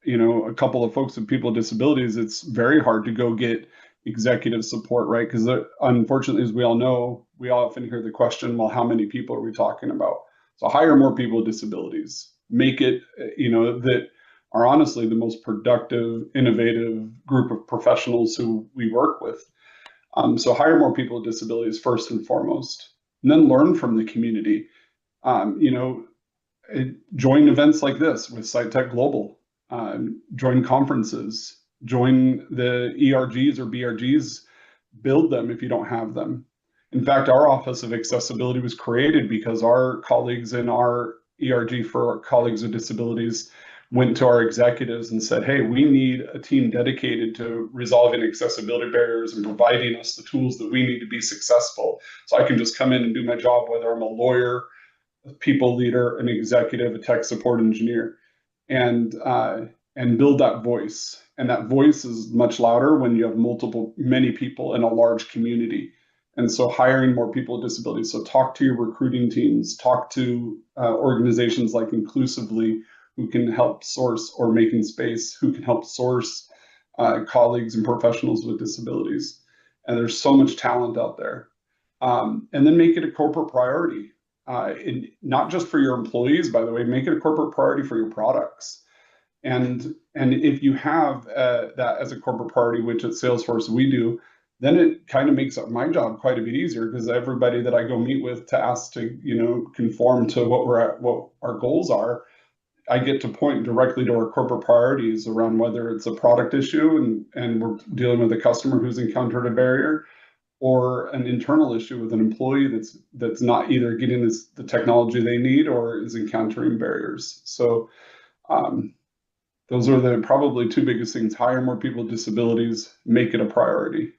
a couple of folks with people with disabilities, it's very hard to go get executive support, right? Because unfortunately, as we all know, we often hear the question, well, how many people are we talking about? So hire more people with disabilities, make it that are honestly the most productive, innovative group of professionals who we work with. So hire more people with disabilities first and foremost, and then learn from the community. Join events like this with SiteTech Global, join conferences, join the ERGs or BRGs, build them if you don't have them. In fact, our Office of Accessibility was created because our colleagues in our ERG for our colleagues with disabilities went to our executives and said, hey, we need a team dedicated to resolving accessibility barriers and providing us the tools that we need to be successful. So I can just come in and do my job, whether I'm a lawyer, a people leader, an executive, a tech support engineer, and build that voice. And that voice is much louder when you have many people in a large community. And so hiring more people with disabilities. So talk to your recruiting teams, talk to organizations like Inclusively, who can help source, or Making Space, who can help source colleagues and professionals with disabilities. And there's so much talent out there. And then make it a corporate priority. Not just for your employees, by the way, make it a corporate priority for your products. And if you have that as a corporate priority, which at Salesforce we do, then it kind of makes my job quite a bit easier, because everybody that I go meet with to ask to conform to what our goals are, I get to point directly to our corporate priorities around whether it's a product issue and we're dealing with a customer who's encountered a barrier, or an internal issue with an employee that's not either getting the technology they need or is encountering barriers. So those are the probably two biggest things: hire more people with disabilities, make it a priority.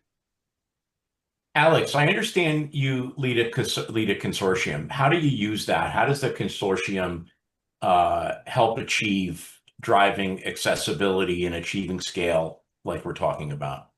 Alex, I understand you lead a consortium. How do you use that? How does the consortium help achieve driving accessibility and achieving scale like we're talking about?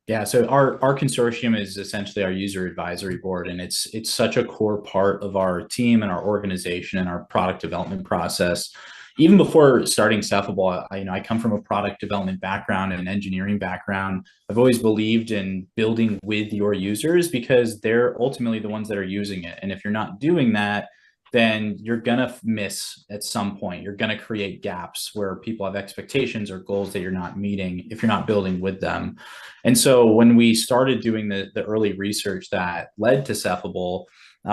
Yeah, so our consortium is essentially our user advisory board, and it's such a core part of our team and our organization and our product development process. Even before starting Sephable, I come from a product development background and an engineering background. I've always believed in building with your users, because they're ultimately the ones that are using it. And if you're not doing that, then you're going to miss at some point. You're going to create gaps where people have expectations or goals that you're not meeting if you're not building with them. And so when we started doing the early research that led to Sephable,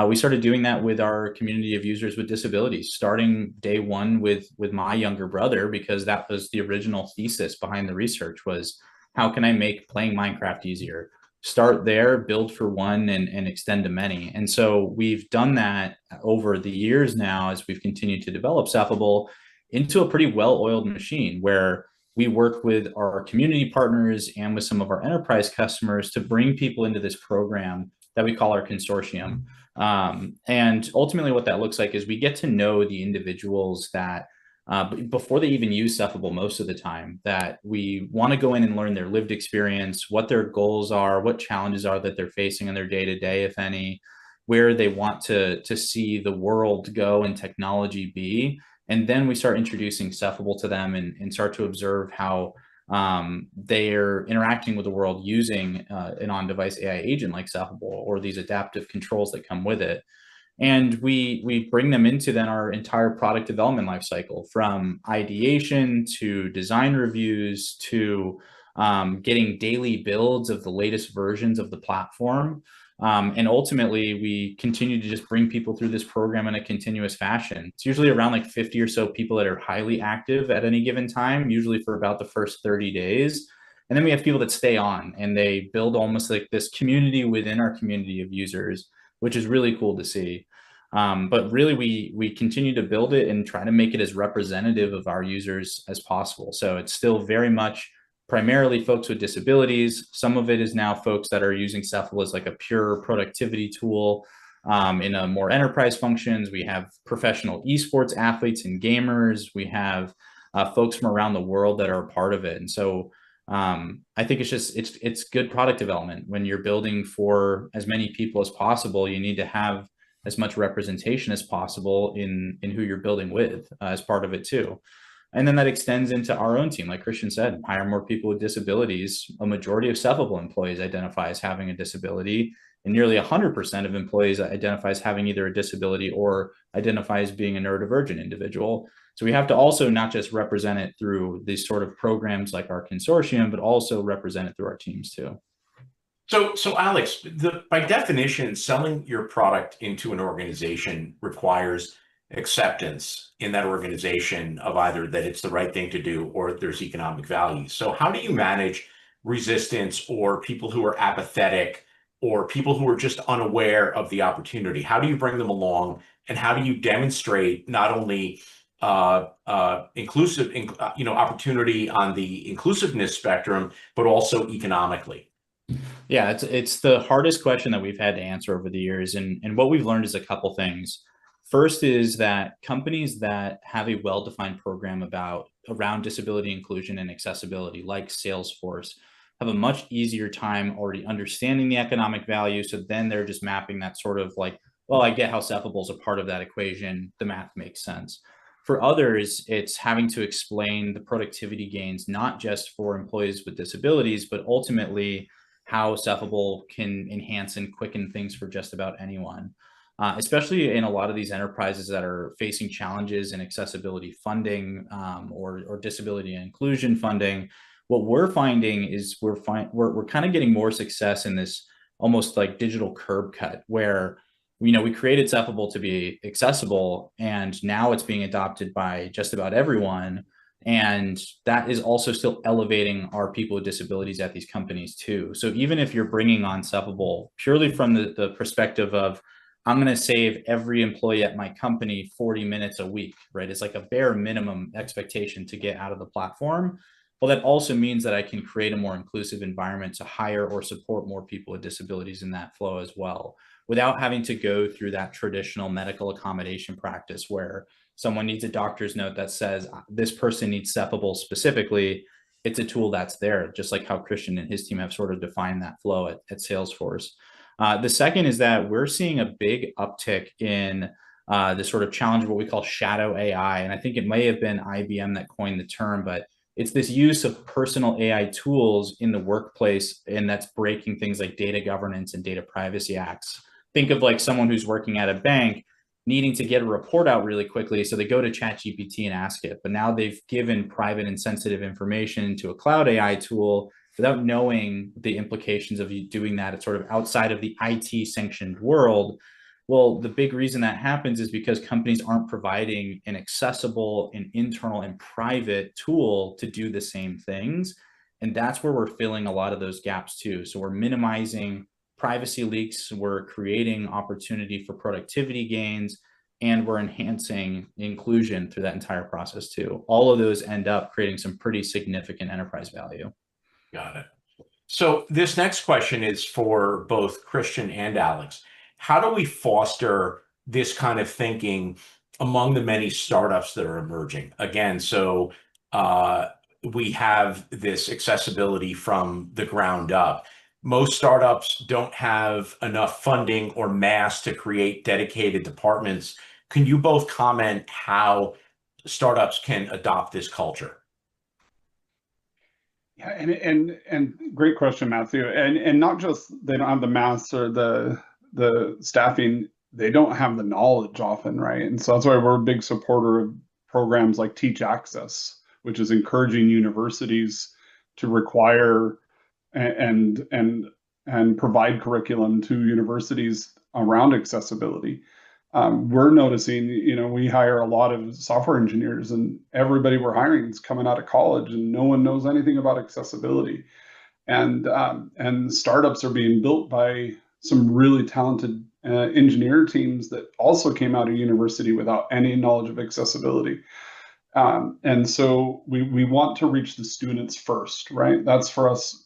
we started doing that with our community of users with disabilities, starting day one with my younger brother, because that was the original thesis behind the research, was how can I make playing Minecraft easier? Start there, build for one, and extend to many. And so we've done that over the years now as we've continued to develop Sephable into a pretty well-oiled machine, where we work with our community partners and with some of our enterprise customers to bring people into this program that we call our consortium. And ultimately what that looks like is we get to know the individuals that before they even use Sephable most of the time, that we want to go in and learn their lived experience, what their goals are, what challenges are that they're facing in their day-to-day, if any, where they want to see the world go and technology be. And then we start introducing Sephable to them and start to observe how they're interacting with the world using an on-device AI agent like Sephable or these adaptive controls that come with it. And we bring them into then our entire product development lifecycle, from ideation to design reviews to getting daily builds of the latest versions of the platform. And ultimately, we continue to just bring people through this program in a continuous fashion. It's usually around like 50 or so people that are highly active at any given time, usually for about the first 30 days. And then we have people that stay on and they build almost like this community within our community of users, which is really cool to see. But really, we continue to build it and try to make it as representative of our users as possible. So it's still very much primarily folks with disabilities. Some of it is now folks that are using Sephable as like a pure productivity tool. In a more enterprise functions, we have professional esports athletes and gamers. We have folks from around the world that are a part of it. And so I think it's good product development. When you're building for as many people as possible, you need to have as much representation as possible in who you're building with as part of it too. And then that extends into our own team. Like Christian said, hire more people with disabilities. A majority of Sephable employees identify as having a disability, and nearly 100% of employees identify as having either a disability or identify as being a neurodivergent individual. So we have to also not just represent it through these sort of programs like our consortium, but also represent it through our teams too. So Alex, by definition, selling your product into an organization requires acceptance in that organization of either that it's the right thing to do or there's economic value. So how do you manage resistance or people who are apathetic or people who are just unaware of the opportunity? How do you bring them along, and how do you demonstrate not only inclusive, opportunity on the inclusiveness spectrum, but also economically? Yeah, it's the hardest question that we've had to answer over the years. And what we've learned is a couple things. First is that companies that have a well-defined program around disability inclusion and accessibility, like Salesforce, have a much easier time already understanding the economic value. So then they're just mapping that sort of like, well, I get how Sephable is a part of that equation. The math makes sense. For others, it's having to explain the productivity gains, not just for employees with disabilities, but ultimately how Sephable can enhance and quicken things for just about anyone. Especially in a lot of these enterprises that are facing challenges in accessibility funding or disability and inclusion funding. What we're finding is we're kind of getting more success in this almost like digital curb cut, where we created Sephable to be accessible, and now it's being adopted by just about everyone. And that is also still elevating our people with disabilities at these companies too. So even if you're bringing on Sephable purely from the perspective of, I'm going to save every employee at my company 40 minutes a week, right? It's like a bare minimum expectation to get out of the platform. Well, that also means that I can create a more inclusive environment to hire or support more people with disabilities in that flow as well, without having to go through that traditional medical accommodation practice where someone needs a doctor's note that says this person needs Sephable specifically. It's a tool that's there, just like how Christian and his team have sort of defined that flow at Salesforce. The second is that we're seeing a big uptick in this sort of challenge of what we call shadow AI. And I think it may have been IBM that coined the term, but it's this use of personal AI tools in the workplace, and that's breaking things like data governance and data privacy acts. Think of like someone who's working at a bank needing to get a report out really quickly. So they go to ChatGPT and ask it, but now they've given private and sensitive information to a cloud AI tool without knowing the implications of you doing that. It's sort of outside of the IT sanctioned world. Well, the big reason that happens is because companies aren't providing an accessible and internal and private tool to do the same things. And that's where we're filling a lot of those gaps too. So we're minimizing privacy leaks, we're creating opportunity for productivity gains, and we're enhancing inclusion through that entire process too. All of those end up creating some pretty significant enterprise value. Got it. So this next question is for both Christian and Alex. How do we foster this kind of thinking among the many startups that are emerging? Again, so we have this accessibility from the ground up. Most startups don't have enough funding or mass to create dedicated departments. Can you both comment how startups can adopt this culture? Yeah, and great question, Matthew. And not just they don't have the mass or the staffing, they don't have the knowledge often, right? And so that's why we're a big supporter of programs like Teach Access, which is encouraging universities to require and provide curriculum to universities around accessibility. We're noticing, we hire a lot of software engineers, and everybody we're hiring is coming out of college, and no one knows anything about accessibility. And startups are being built by some really talented engineer teams that also came out of university without any knowledge of accessibility. And so we want to reach the students first, right? That's for us.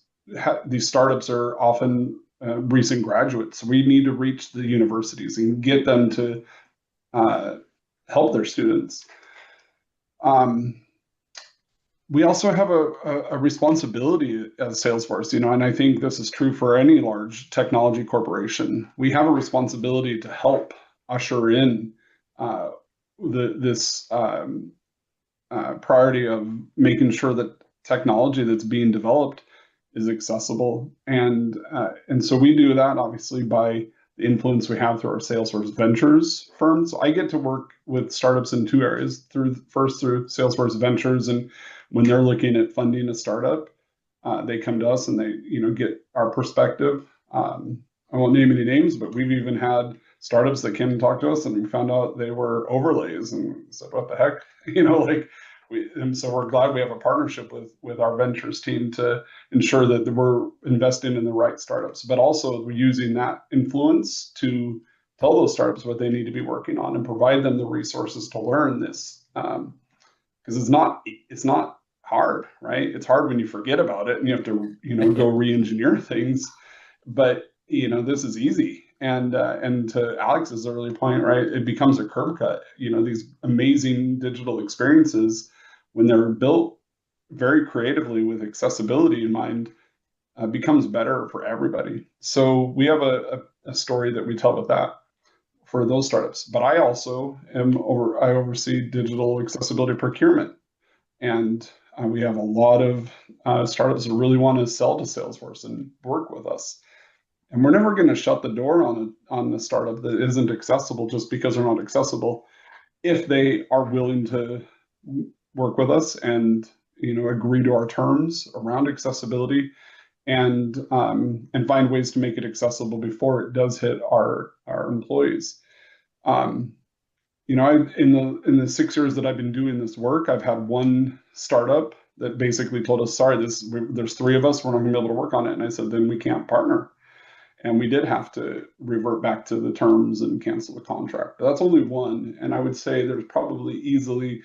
These startups are often recent graduates. We need to reach the universities and get them to help their students. We also have a responsibility as Salesforce, and I think this is true for any large technology corporation. We have a responsibility to help usher in this priority of making sure that technology that's being developed is accessible, and so we do that obviously by the influence we have through our Salesforce Ventures firm. So I get to work with startups in two areas: through Salesforce Ventures, and when they're looking at funding a startup, they come to us and they get our perspective. I won't name any names, but we've even had startups that came and talked to us, and we found out they were overlays, and said, "What the heck?" And so we're glad we have a partnership with our ventures team to ensure that we're investing in the right startups, but also we're using that influence to tell those startups what they need to be working on and provide them the resources to learn this. Because it's not hard, right? It's hard when you forget about it and you have to go re-engineer things, but this is easy. And to Alex's early point, right, it becomes a curb cut. These amazing digital experiences, when they're built very creatively with accessibility in mind, becomes better for everybody. So we have a story that we tell with that for those startups. But I also I oversee digital accessibility procurement, and we have a lot of startups that really want to sell to Salesforce and work with us. And we're never going to shut the door on the startup that isn't accessible just because they're not accessible, if they are willing to work with us and agree to our terms around accessibility, and find ways to make it accessible before it does hit our employees. In the 6 years that I've been doing this work, I've had one startup that basically told us, "Sorry, there's 3 of us, we're not going to be able to work on it." And I said, "Then we can't partner." And we did have to revert back to the terms and cancel the contract. But that's only one. And I would say there's probably easily,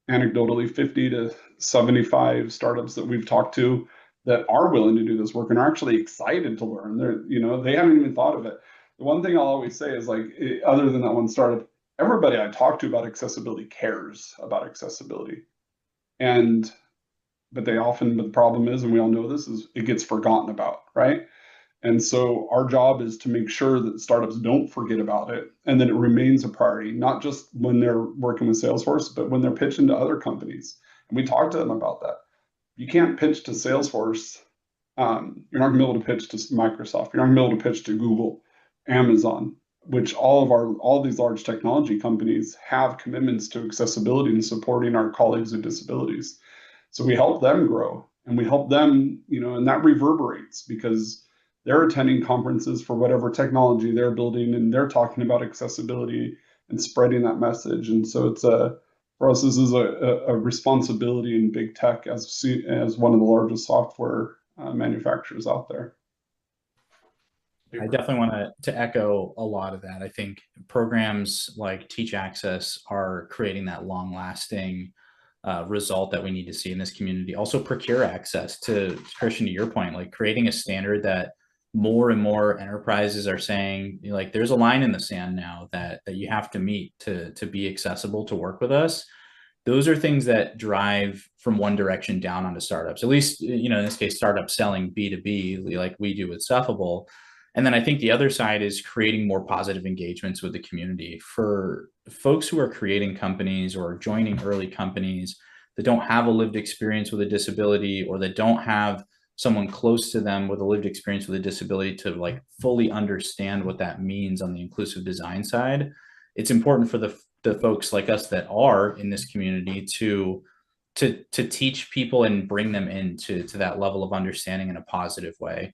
anecdotally 50 to 75 startups that we've talked to that are willing to do this work and are actually excited to learn. They haven't even thought of it. The one thing I'll always say is, other than that one startup, everybody I talk to about accessibility cares about accessibility. But the problem is, and we all know this, is it gets forgotten about, right? And so our job is to make sure that startups don't forget about it, and that it remains a priority, not just when they're working with Salesforce, but when they're pitching to other companies. And we talk to them about that. You can't pitch to Salesforce. You're not going to be able to pitch to Microsoft. You're not going to be able to pitch to Google, Amazon, which all these large technology companies have commitments to accessibility and supporting our colleagues with disabilities. So we help them grow, and we help them, and that reverberates because they're attending conferences for whatever technology they're building, and they're talking about accessibility and spreading that message. And so for us, this is a responsibility in big tech as one of the largest software manufacturers out there. I definitely want to echo a lot of that. I think programs like Teach Access are creating that long-lasting result that we need to see in this community. Also, Procure Access, to Christian, to your point, creating a standard that more and more enterprises are saying, there's a line in the sand now that you have to meet to be accessible to work with us. Those are things that drive from one direction down onto startups, at least, in this case, startups selling B2B like we do with Sephable. And then I think the other side is creating more positive engagements with the community. For folks who are creating companies or joining early companies, that don't have a lived experience with a disability, or that don't have someone close to them with a lived experience with a disability to like fully understand what that means on the inclusive design side. It's important for the folks like us that are in this community to teach people and bring them into that level of understanding in a positive way.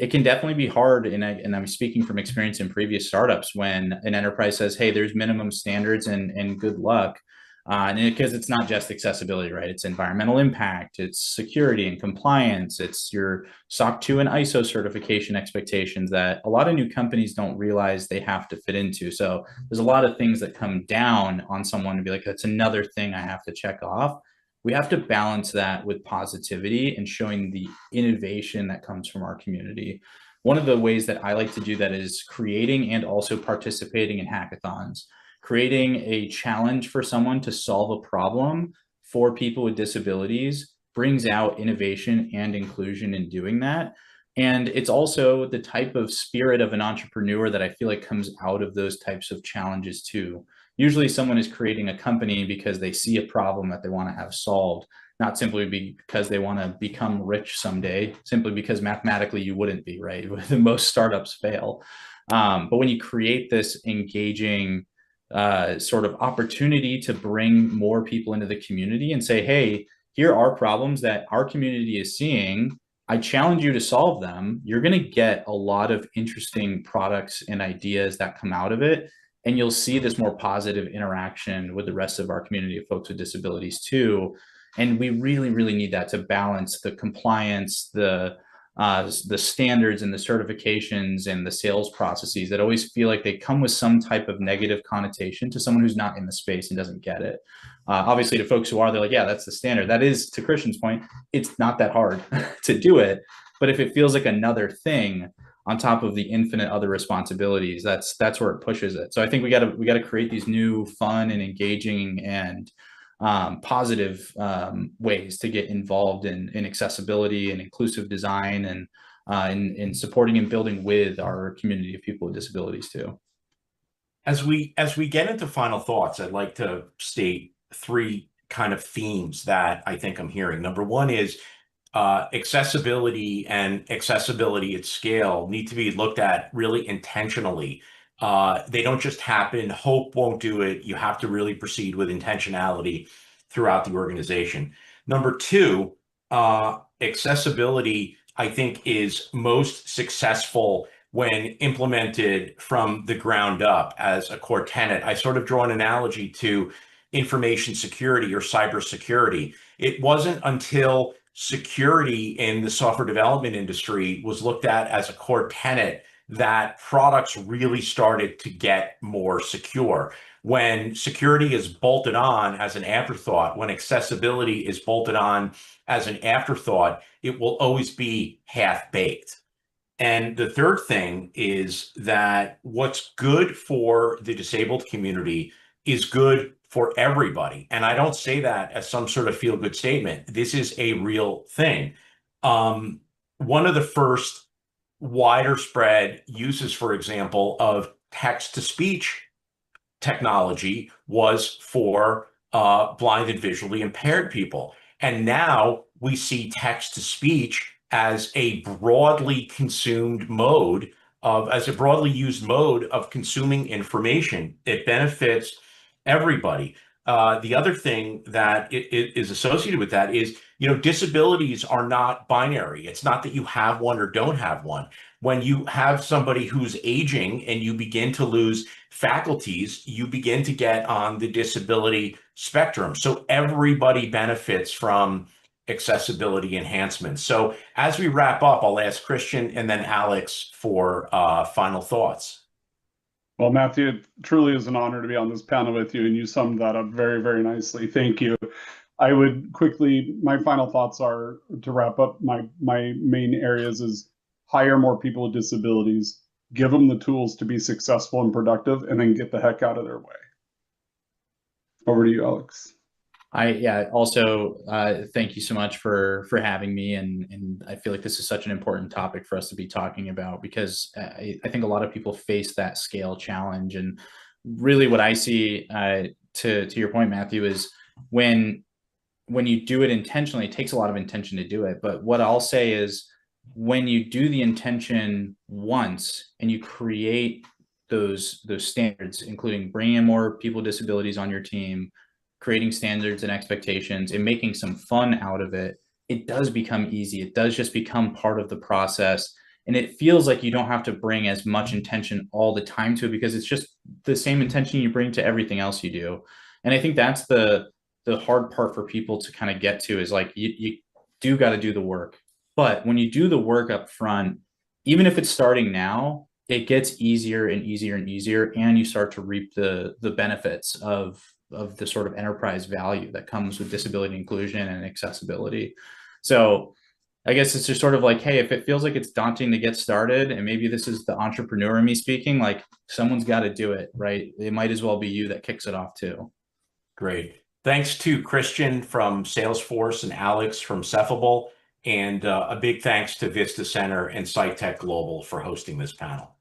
It can definitely be hard, and I'm speaking from experience in previous startups, when an enterprise says, hey, there's minimum standards and good luck. And because it's not just accessibility, right? It's environmental impact, it's security and compliance, it's your SOC 2 and ISO certification expectations that a lot of new companies don't realize they have to fit into. So there's a lot of things that come down on someone to be like, that's another thing I have to check off. We have to balance that with positivity and showing the innovation that comes from our community. One of the ways that I like to do that is creating and also participating in hackathons, creating a challenge for someone to solve a problem for people with disabilities brings out innovation and inclusion in doing that. And it's also the type of spirit of an entrepreneur that I feel like comes out of those types of challenges too. Usually someone is creating a company because they see a problem that they want to have solved, not simply because they want to become rich someday, simply because mathematically you wouldn't be, right? Most startups fail. But when you create this engaging sort of opportunity to bring more people into the community and say, hey, here are problems that our community is seeing. I challenge you to solve them. You're going to get a lot of interesting products and ideas that come out of it. And you'll see this more positive interaction with the rest of our community of folks with disabilities too. And we really, really need that to balance the compliance, the standards and the certifications and the sales processes that always feel like they come with some type of negative connotation to someone who's not in the space and doesn't get it. Obviously, to folks who are, they're like, yeah, that's the standard. That is, to Christian's point, it's not that hard to do it. But if it feels like another thing on top of the infinite other responsibilities, that's where it pushes it. So I think we got to create these new fun and engaging and positive ways to get involved in accessibility and inclusive design, and in supporting and building with our community of people with disabilities too. As we get into final thoughts, I'd like to state three kind of themes that I think I'm hearing. Number one is accessibility and accessibility at scale need to be looked at really intentionally. They don't just happen. Hope won't do it. You have to really proceed with intentionality throughout the organization. Number two, accessibility, I think, is most successful when implemented from the ground up as a core tenet. I sort of draw an analogy to information security or cybersecurity. It wasn't until security in the software development industry was looked at as a core tenet that products really started to get more secure. When security is bolted on as an afterthought, when accessibility is bolted on as an afterthought, it will always be half-baked. And the third thing is that what's good for the disabled community is good for everybody. And I don't say that as some sort of feel-good statement. This is a real thing. One of the first wider spread uses, for example, of text-to-speech technology was for blind and visually impaired people. And now we see text-to-speech as a broadly consumed mode of, as a broadly used mode of consuming information. It benefits everybody. The other thing that is associated with that is, disabilities are not binary. It's not that you have one or don't have one. When you have somebody who's aging and you begin to lose faculties, you begin to get on the disability spectrum. So everybody benefits from accessibility enhancements. So as we wrap up, I'll ask Christian and then Alex for final thoughts. Well, Matthew, it truly is an honor to be on this panel with you, and you summed that up very, very nicely. Thank you. I would quickly, my final thoughts are, to wrap up, my main areas is hire more people with disabilities, give them the tools to be successful and productive, and then get the heck out of their way. Over to you, Alex. Also thank you so much for having me, and I feel like this is such an important topic for us to be talking about, because I think a lot of people face that scale challenge. And really what I see, to your point, Matthew, is when when you do it intentionally, it takes a lot of intention to do it. But what I'll say is when you do the intention once and you create those standards, including bringing in more people with disabilities on your team, creating standards and expectations, and making some fun out of it, it does become easy. It does just become part of the process. And it feels like you don't have to bring as much intention all the time to it because it's just the same intention you bring to everything else you do. And I think that's the hard part for people to kind of get to is like you do got to do the work. But when you do the work up front, even if it's starting now, it gets easier and easier and easier, and you start to reap the benefits of the sort of enterprise value that comes with disability inclusion and accessibility. So I guess it's just sort of like, hey, if it feels like it's daunting to get started, and maybe this is the entrepreneur in me speaking, like someone's got to do it, right? It might as well be you that kicks it off too. Great. Thanks to Christian from Salesforce and Alex from Sephable, and a big thanks to Vista Center and SiteTech Global for hosting this panel.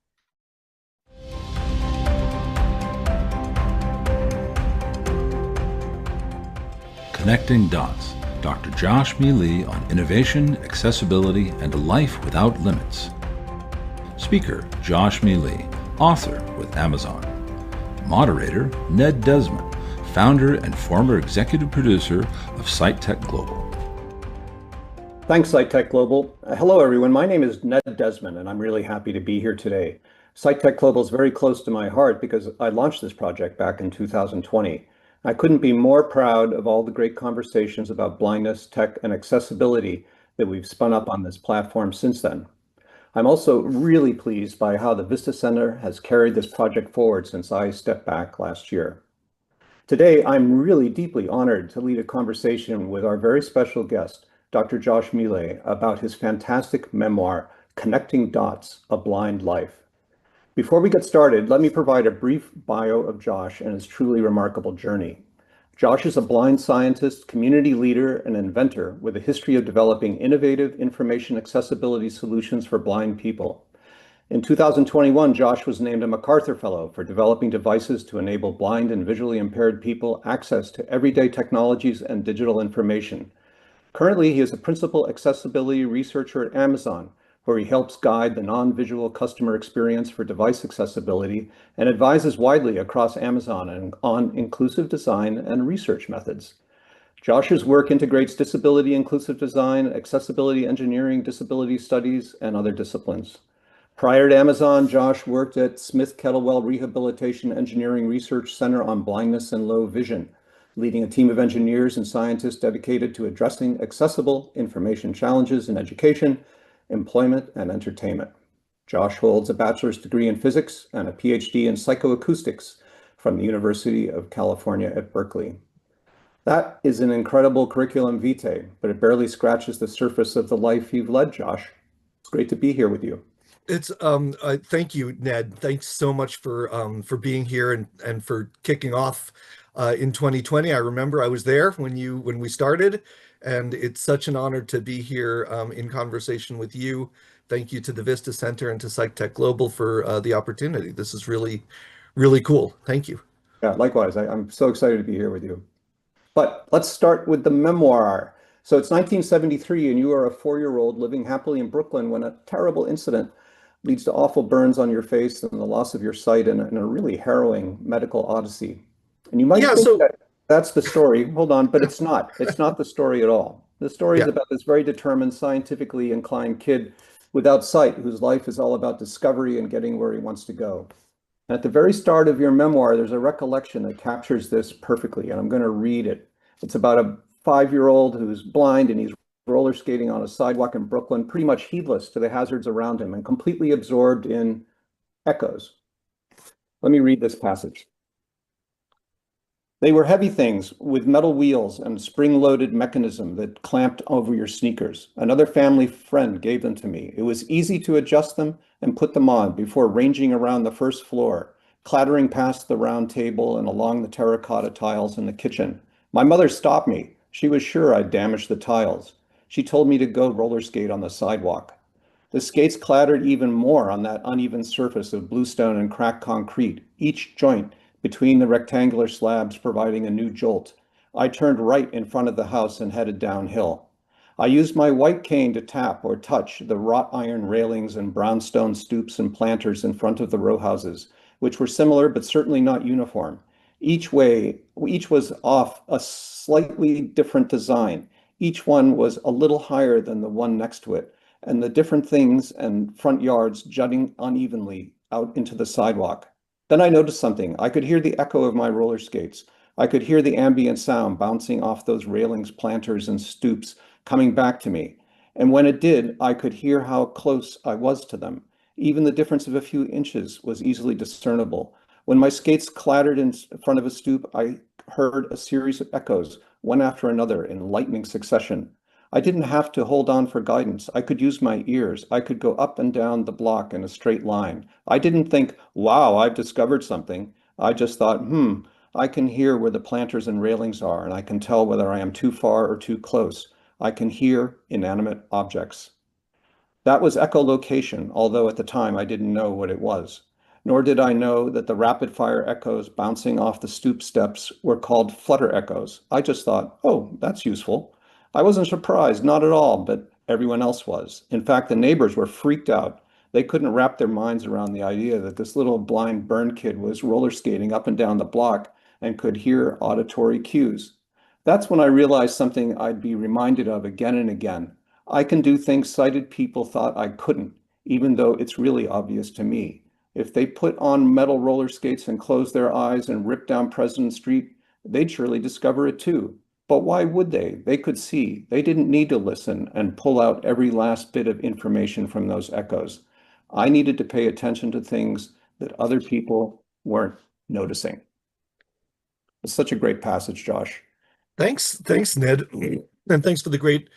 Connecting Dots, Dr. Josh Miele on innovation, accessibility, and a life without limits. Speaker, Josh Miele, author with Amazon. Moderator, Ned Desmond, founder and former executive producer of SiteTech Global. Thanks, SiteTech Global. Hello, everyone. My name is Ned Desmond, and I'm really happy to be here today. SiteTech Global is very close to my heart because I launched this project back in 2020. I couldn't be more proud of all the great conversations about blindness, tech, and accessibility that we've spun up on this platform since then. I'm also really pleased by how the Vista Center has carried this project forward since I stepped back last year. Today, I'm really deeply honored to lead a conversation with our very special guest, Dr. Josh Miele, about his fantastic memoir, Connecting Dots, A Blind Life. Before we get started, let me provide a brief bio of Josh and his truly remarkable journey. Josh is a blind scientist, community leader, and inventor with a history of developing innovative information accessibility solutions for blind people. In 2021, Josh was named a MacArthur Fellow for developing devices to enable blind and visually impaired people access to everyday technologies and digital information. Currently, he is a principal accessibility researcher at Amazon, where he helps guide the non-visual customer experience for device accessibility and advises widely across Amazon on inclusive design and research methods. Josh's work integrates disability inclusive design, accessibility engineering, disability studies, and other disciplines. Prior to Amazon, Josh worked at Smith Kettlewell Rehabilitation Engineering Research Center on blindness and low vision, leading a team of engineers and scientists dedicated to addressing accessible information challenges in education, employment, and entertainment. Josh holds a bachelor's degree in physics and a PhD in psychoacoustics from the University of California at Berkeley. That is an incredible curriculum vitae, but it barely scratches the surface of the life you've led, Josh. It's great to be here with you. It's thank you, Ned. Thanks so much for being here and for kicking off in 2020. I remember I was there when we started, and it's such an honor to be here in conversation with you. Thank you to the Vista Center and to SiteTech Global for the opportunity. This is really, really cool. Thank you. Yeah, likewise. I'm so excited to be here with you. But let's start with the memoir. So it's 1973, and you are a 4-year-old living happily in Brooklyn when a terrible incident leads to awful burns on your face and the loss of your sight in a really harrowing medical odyssey. And you might think that that's the story. Hold on, but it's not. It's not the story at all. The story is about this very determined, scientifically inclined kid without sight whose life is all about discovery and getting where he wants to go. And at the very start of your memoir, there's a recollection that captures this perfectly, and I'm going to read it. It's about a 5-year-old who's blind, and he's roller skating on a sidewalk in Brooklyn, pretty much heedless to the hazards around him and completely absorbed in echoes. Let me read this passage. They were heavy things with metal wheels and spring-loaded mechanism that clamped over your sneakers. Another family friend gave them to me. It was easy to adjust them and put them on before ranging around the first floor, clattering past the round table and along the terracotta tiles in the kitchen. My mother stopped me. She was sure I'd damaged the tiles. She told me to go roller skate on the sidewalk. The skates clattered even more on that uneven surface of bluestone and cracked concrete, each joint between the rectangular slabs providing a new jolt. I turned right in front of the house and headed downhill. I used my white cane to tap or touch the wrought iron railings and brownstone stoops and planters in front of the row houses, which were similar but certainly not uniform. Each was off a slightly different design. Each one was a little higher than the one next to it, and the different things and front yards jutting unevenly out into the sidewalk. Then I noticed something. I could hear the echo of my roller skates. I could hear the ambient sound bouncing off those railings, planters, and stoops coming back to me. And when it did, I could hear how close I was to them. Even the difference of a few inches was easily discernible. When my skates clattered in front of a stoop, I heard a series of echoes, one after another in lightning succession. I didn't have to hold on for guidance. I could use my ears. I could go up and down the block in a straight line. I didn't think, wow, I've discovered something. I just thought, I can hear where the planters and railings are, and I can tell whether I am too far or too close. I can hear inanimate objects. That was echolocation, although at the time I didn't know what it was. Nor did I know that the rapid-fire echoes bouncing off the stoop steps were called flutter echoes. I just thought, oh, that's useful. I wasn't surprised, not at all, but everyone else was. In fact, the neighbors were freaked out. They couldn't wrap their minds around the idea that this little blind burn kid was roller skating up and down the block and could hear auditory cues. That's when I realized something I'd be reminded of again and again. I can do things sighted people thought I couldn't, even though it's really obvious to me. If they put on metal roller skates and closed their eyes and ripped down President Street, they'd surely discover it too. But why would they? They could see. They didn't need to listen and pull out every last bit of information from those echoes. I needed to pay attention to things that other people weren't noticing. It's such a great passage, Josh. Thanks, Ned, and thanks for the great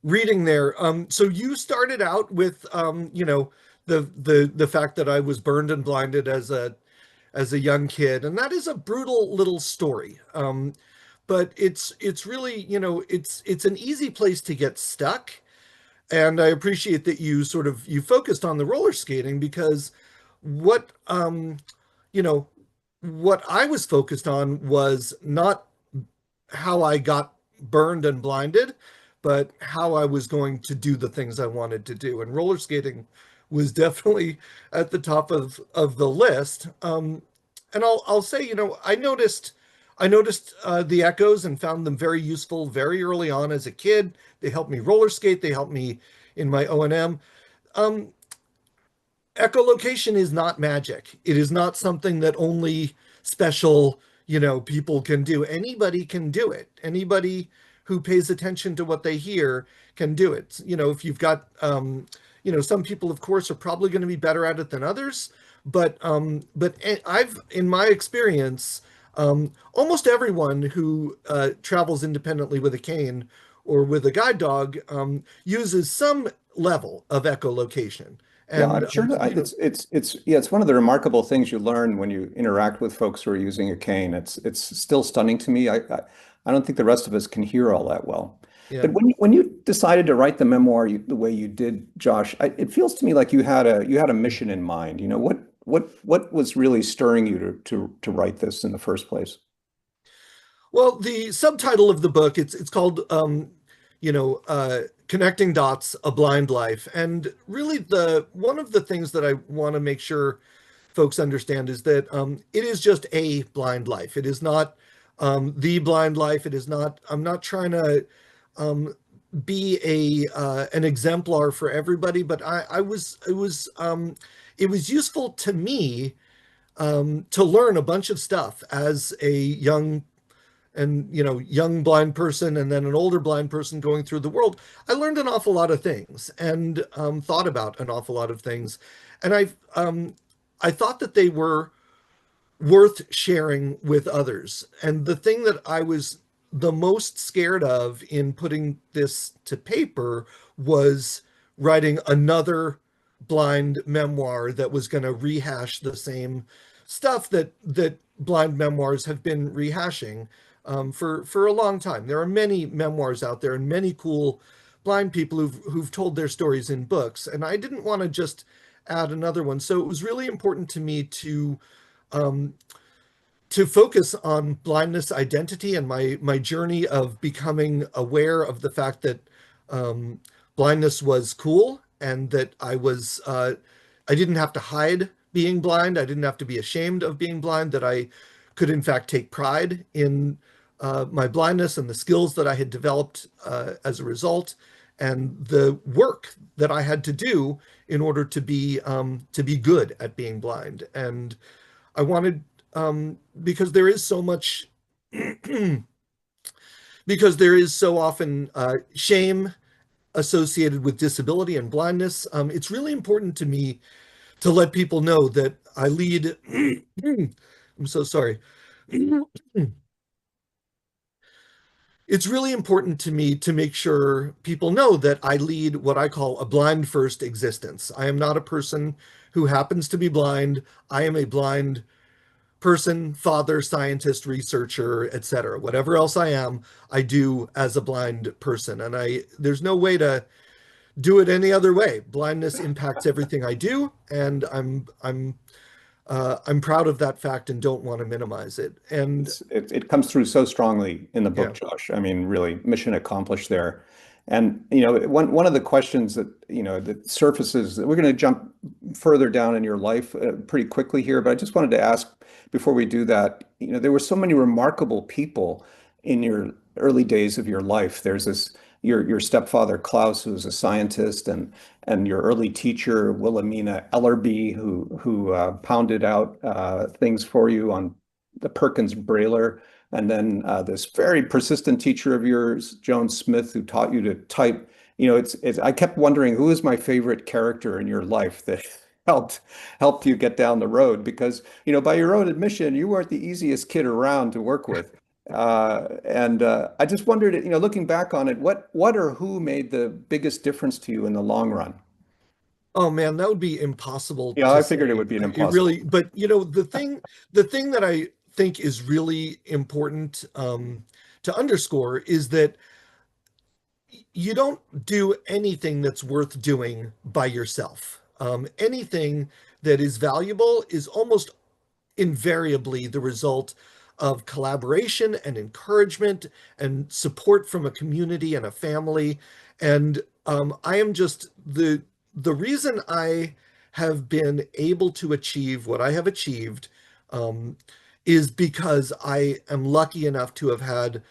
reading there. So you started out with the fact that I was burned and blinded as a young kid, and that is a brutal little story. But it's really, it's an easy place to get stuck. And I appreciate that you focused on the roller skating, because what what I was focused on was not how I got burned and blinded, but how I was going to do the things I wanted to do. And roller skating was definitely at the top of the list. And I'll say, I noticed the echoes and found them very useful very early on as a kid. They helped me roller skate. They helped me in my O&M. Echolocation is not magic. It is not something that only special, people can do. Anybody can do it. Anybody who pays attention to what they hear can do it. If you've got, some people, of course, are probably going to be better at it than others. But I've, in my experience, almost everyone who travels independently with a cane or with a guide dog uses some level of echolocation. Yeah, I'm sure it's one of the remarkable things you learn when you interact with folks who are using a cane. It's still stunning to me. I don't think the rest of us can hear all that well. Yeah. But when you decided to write the memoir the way you did, Josh, it feels to me like you had a mission in mind. What was really stirring you to write this in the first place? Well, the subtitle of the book, it's called Connecting Dots, A Blind Life. And really one of the things that I want to make sure folks understand is that it is just a blind life. It is not the blind life. It is not, I'm not trying to be an exemplar for everybody, but it was useful to me to learn a bunch of stuff as a young blind person, and then an older blind person going through the world. I learned an awful lot of things and thought about an awful lot of things. And I thought that they were worth sharing with others. And the thing that I was the most scared of in putting this to paper was writing another blind memoir that was going to rehash the same stuff that blind memoirs have been rehashing for a long time. There are many memoirs out there and many cool blind people who've told their stories in books, and I didn't want to just add another one. So it was really important to me to to focus on blindness identity and my journey of becoming aware of the fact that blindness was cool, and that I didn't have to hide being blind. I didn't have to be ashamed of being blind, that I could in fact take pride in my blindness and the skills that I had developed as a result, and the work that I had to do in order to be good at being blind. And I wanted, because there is so much, because there is so often shame associated with disability and blindness. It's really important to me to let people know that I lead. I'm so sorry. It's really important to me to make sure people know that I lead what I call a blind first existence. I am not a person who happens to be blind. I am a blind person, father, scientist, researcher, etc. Whatever else I am, I do as a blind person. And there's no way to do it any other way. Blindness impacts everything I do, and I'm proud of that fact and don't want to minimize it. And it comes through so strongly in the book, yeah. Josh. I mean, really, mission accomplished there. And you know, one of the questions that that surfaces, we're going to jump further down in your life pretty quickly here, but I just wanted to ask before we do that. You know, there were so many remarkable people in your early days of your life. There's this your stepfather Klaus, who was a scientist, and your early teacher Wilhelmina Ellerby, who pounded out things for you on the Perkins Brailler. And then this very persistent teacher of yours, Joan Smith, who taught you to type. You know, I kept wondering, who is my favorite character in your life that helped you get down the road? Because, you know, by your own admission, you weren't the easiest kid around to work with. And I just wondered, you know, looking back on it, what or who made the biggest difference to you in the long run? Oh man, that would be impossible Yeah, to I figured it say. would be an It impossible. really, but you know, the thing that I think is really important to underscore is that you don't do anything that's worth doing by yourself. Anything that is valuable is almost invariably the result of collaboration and encouragement and support from a community and a family. And I am just the reason I have been able to achieve what I have achieved is because I am lucky enough to have had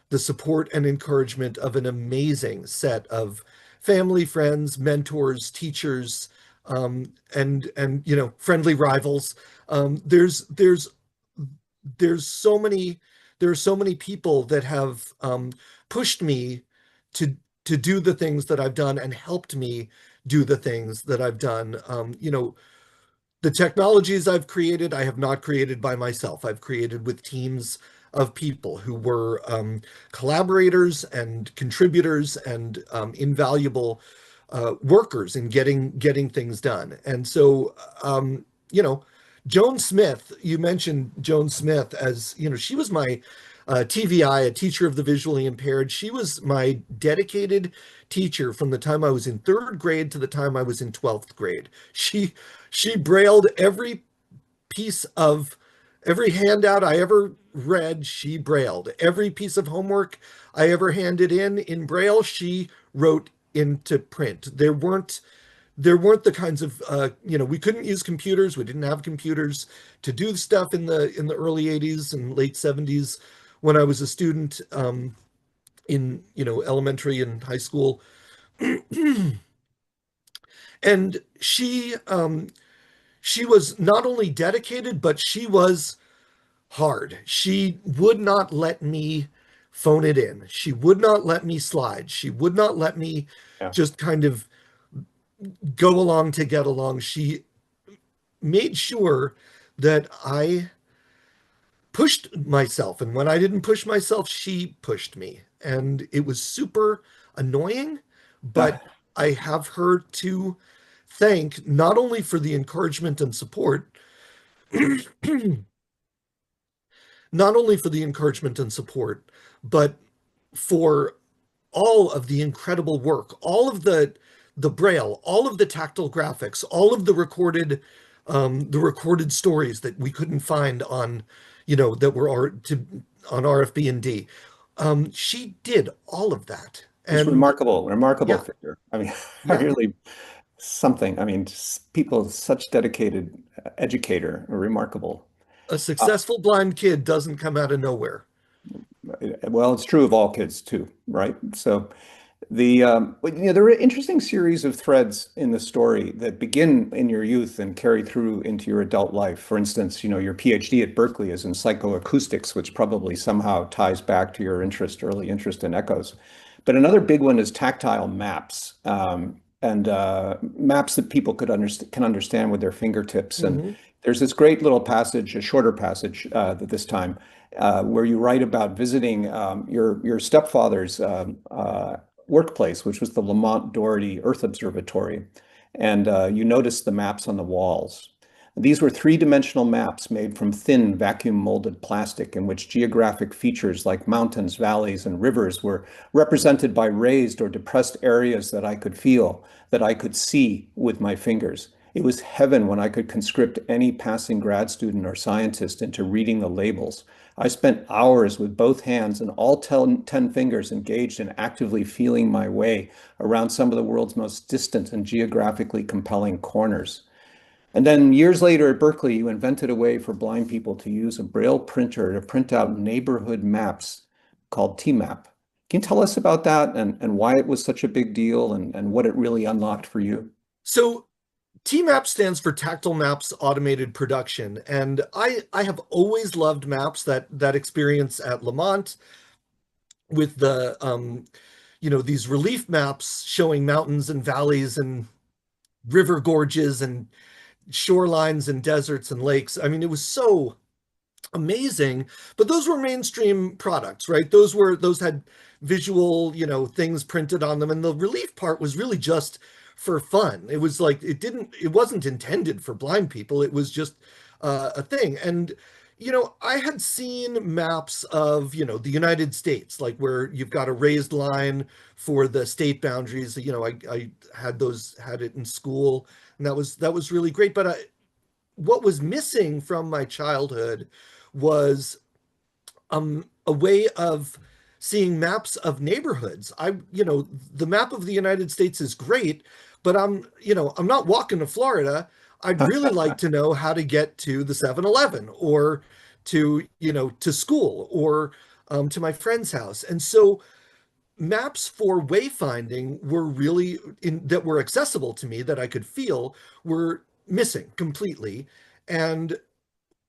the support and encouragement of an amazing set of family, friends, mentors, teachers, and you know, friendly rivals. There's so many there are so many people that have pushed me to do the things that I've done and helped me do the things that I've done. You know, the technologies I've created, I have not created by myself. I've created with teams of people who were collaborators and contributors and invaluable workers in getting things done. And so, you know, Joan Smith, you mentioned Joan Smith as, you know, she was my TVI, a teacher of the visually impaired. She was my dedicated teacher from the time I was in third grade to the time I was in 12th grade. She brailled every handout I ever read, she brailled. Every piece of homework I ever handed in braille, she wrote into print. There weren't the kinds of you know, we couldn't use computers. We didn't have computers to do stuff in the early 80s and late 70s when I was a student in, you know, elementary and high school. And she was not only dedicated, but she was hard. She would not let me phone it in. She would not let me slide. She would not let me Yeah. just kind of go along to get along. She made sure that I pushed myself. And when I didn't push myself, she pushed me. And it was super annoying, but I have her to thank not only for the encouragement and support, not only for the encouragement and support, but for all of the incredible work, all of the braille, all of the tactile graphics, all of the recorded stories that we couldn't find on, that were on RFB and D. She did all of that. It's And remarkable yeah, figure. I mean, yeah, really something. I mean, people, such dedicated educator, remarkable. a Uh, successful blind kid doesn't come out of nowhere. well, it's true of all kids too, right? So there are interesting series of threads in the story that begin in your youth and carry through into your adult life. For instance, your PhD at Berkeley is in psychoacoustics, which probably somehow ties back to your early interest in echoes. But another big one is tactile maps, and maps that people can understand with their fingertips. And Hmm. there's this great little passage, a shorter passage this time, where you write about visiting your stepfather's workplace, which was the Lamont Doherty Earth Observatory. And you notice the maps on the walls. These were three-dimensional maps made from thin vacuum molded plastic in which geographic features like mountains, valleys, and rivers were represented by raised or depressed areas that I could feel, that I could see with my fingers. It was heaven when I could conscript any passing grad student or scientist into reading the labels. I spent hours with both hands and all 10 fingers engaged in actively feeling my way around some of the world's most distant and geographically compelling corners. And then years later at Berkeley, you invented a way for blind people to use a Braille printer to print out neighborhood maps called TMAP. Can you tell us about that and why it was such a big deal and what it really unlocked for you? So TMAP stands for Tactile Maps Automated Production. And I have always loved maps, that experience at Lamont with these relief maps showing mountains and valleys and river gorges and shorelines and deserts and lakes. I mean, it was so amazing, but those were mainstream products, right? Those had visual, things printed on them, and the relief part was really just for fun. It was like it wasn't intended for blind people. It was just a thing. And I had seen maps of, the United States, like where you've got a raised line for the state boundaries. I had it in school, and that was really great. But what was missing from my childhood was a way of seeing maps of neighborhoods. The map of the United States is great, but I'm not walking to Florida. I'd really like to know how to get to the 7-Eleven or to school or to my friend's house. And so maps for wayfinding that were accessible to me, that I could feel, were missing completely. And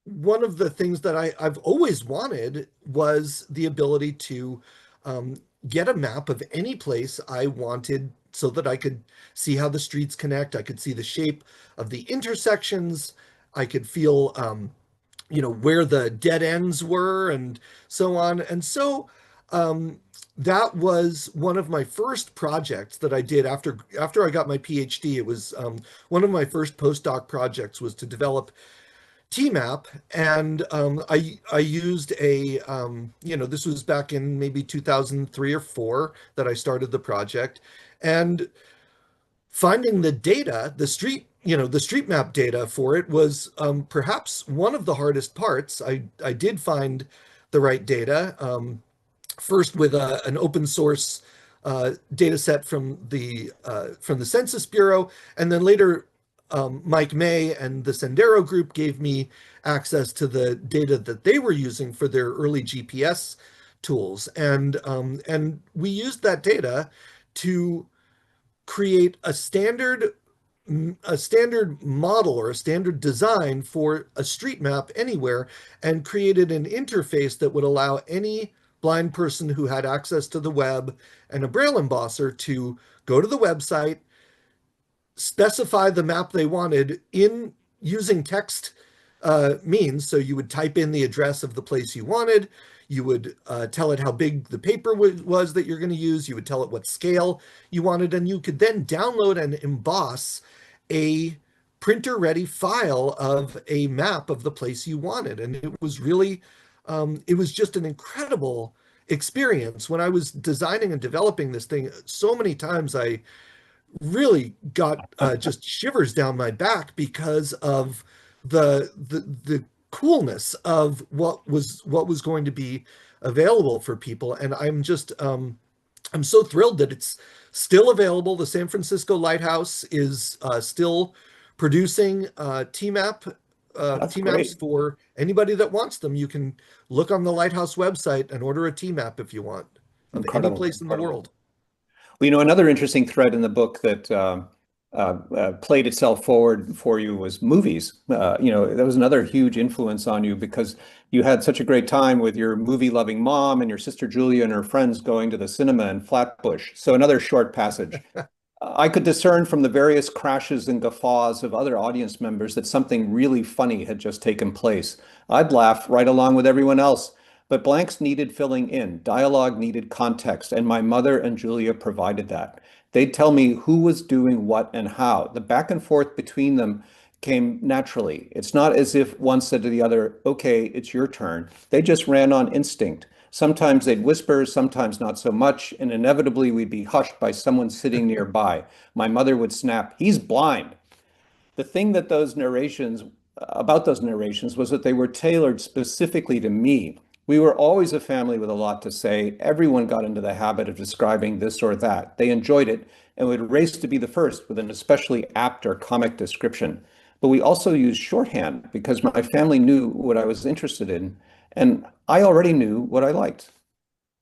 one of the things that I've always wanted was the ability to get a map of any place I wanted so that I could see how the streets connect. I could see the shape of the intersections. I could feel, where the dead ends were and so on. And so that was one of my first projects that I did after I got my PhD. It was one of my first postdoc projects was to develop TMAP, and I used this was back in maybe 2003 or 4 that I started the project, and finding the data, the street map data for it was perhaps one of the hardest parts. I did find the right data, first with an open source data set from the Census Bureau, and then later Mike May and the Sendero group gave me access to the data that they were using for their early GPS tools, and we used that data to create a standard model or a standard design for a street map anywhere, and created an interface that would allow any blind person who had access to the web and a Braille embosser to go to the website, specify the map they wanted in using text means. So you would type in the address of the place you wanted. You would tell it how big the paper was that you're going to use. You would tell it what scale you wanted, and you could then download and emboss a printer-ready file of a map of the place you wanted. And it was really, it was just an incredible experience. When I was designing and developing this thing, so many times I really got just shivers down my back because of the coolness of what was going to be available for people. And I'm so thrilled that it's still available. The San Francisco Lighthouse is still producing TMAP That's TMAPs great. for anybody that wants them. You can look on the Lighthouse website and order a TMAP if you want, of any Incredible, place in the incredible. world. Well, another interesting thread in the book that played itself forward for you was movies. That was another huge influence on you because you had such a great time with your movie-loving mom and your sister Julia and her friends going to the cinema in Flatbush. So another short passage. I could discern from the various crashes and guffaws of other audience members that something really funny had just taken place. I'd laugh right along with everyone else, but blanks needed filling in, dialogue needed context, and my mother and Julia provided that. They'd tell me who was doing what and how. The back and forth between them came naturally. It's not as if one said to the other, okay, it's your turn. They just ran on instinct. Sometimes they'd whisper, sometimes not so much, and inevitably we'd be hushed by someone sitting nearby. My mother would snap, "He's blind." The thing that those narrations was that they were tailored specifically to me. We were always a family with a lot to say. Everyone got into the habit of describing this or that. They enjoyed it and would race to be the first with an especially apt or comic description. But we also used shorthand because my family knew what I was interested in, and I already knew what I liked.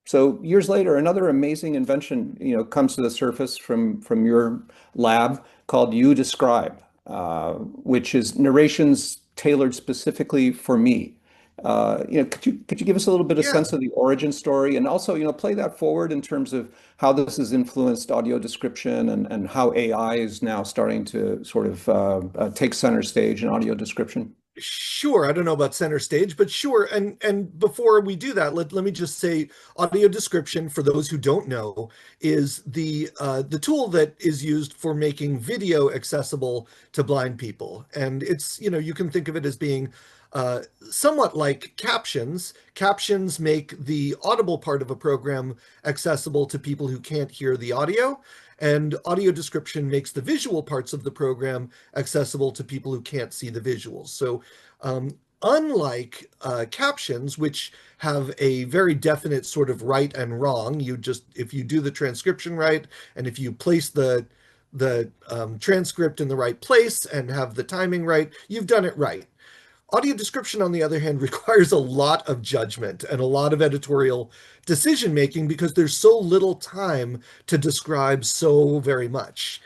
So years later, another amazing invention, comes to the surface from your lab called You Describe, which is narrations tailored specifically for me. Could you give us a little bit of Yeah, sense of the origin story, and also, play that forward in terms of how this has influenced audio description and how AI is now starting to sort of take center stage in audio description? sure. I don't know about center stage, but sure. And before we do that, let me just say audio description, for those who don't know, is the tool that is used for making video accessible to blind people. And it's, you can think of it as being somewhat like captions. Captions make the audible part of a program accessible to people who can't hear the audio, and audio description makes the visual parts of the program accessible to people who can't see the visuals. So unlike captions, which have a very definite sort of right and wrong, if you do the transcription right, and if you place the transcript in the right place and have the timing right, you've done it right. Audio description, on the other hand, requires a lot of judgment and a lot of editorial decision making because there's so little time to describe so very much.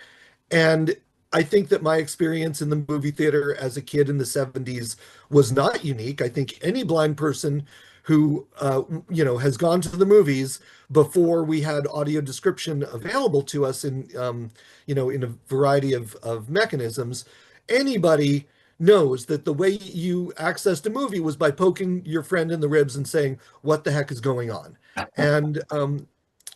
And I think that my experience in the movie theater as a kid in the 70s was not unique. I think any blind person who has gone to the movies before we had audio description available to us in a variety of mechanisms, anybody knows that the way you accessed a movie was by poking your friend in the ribs and saying, "What the heck is going on?" And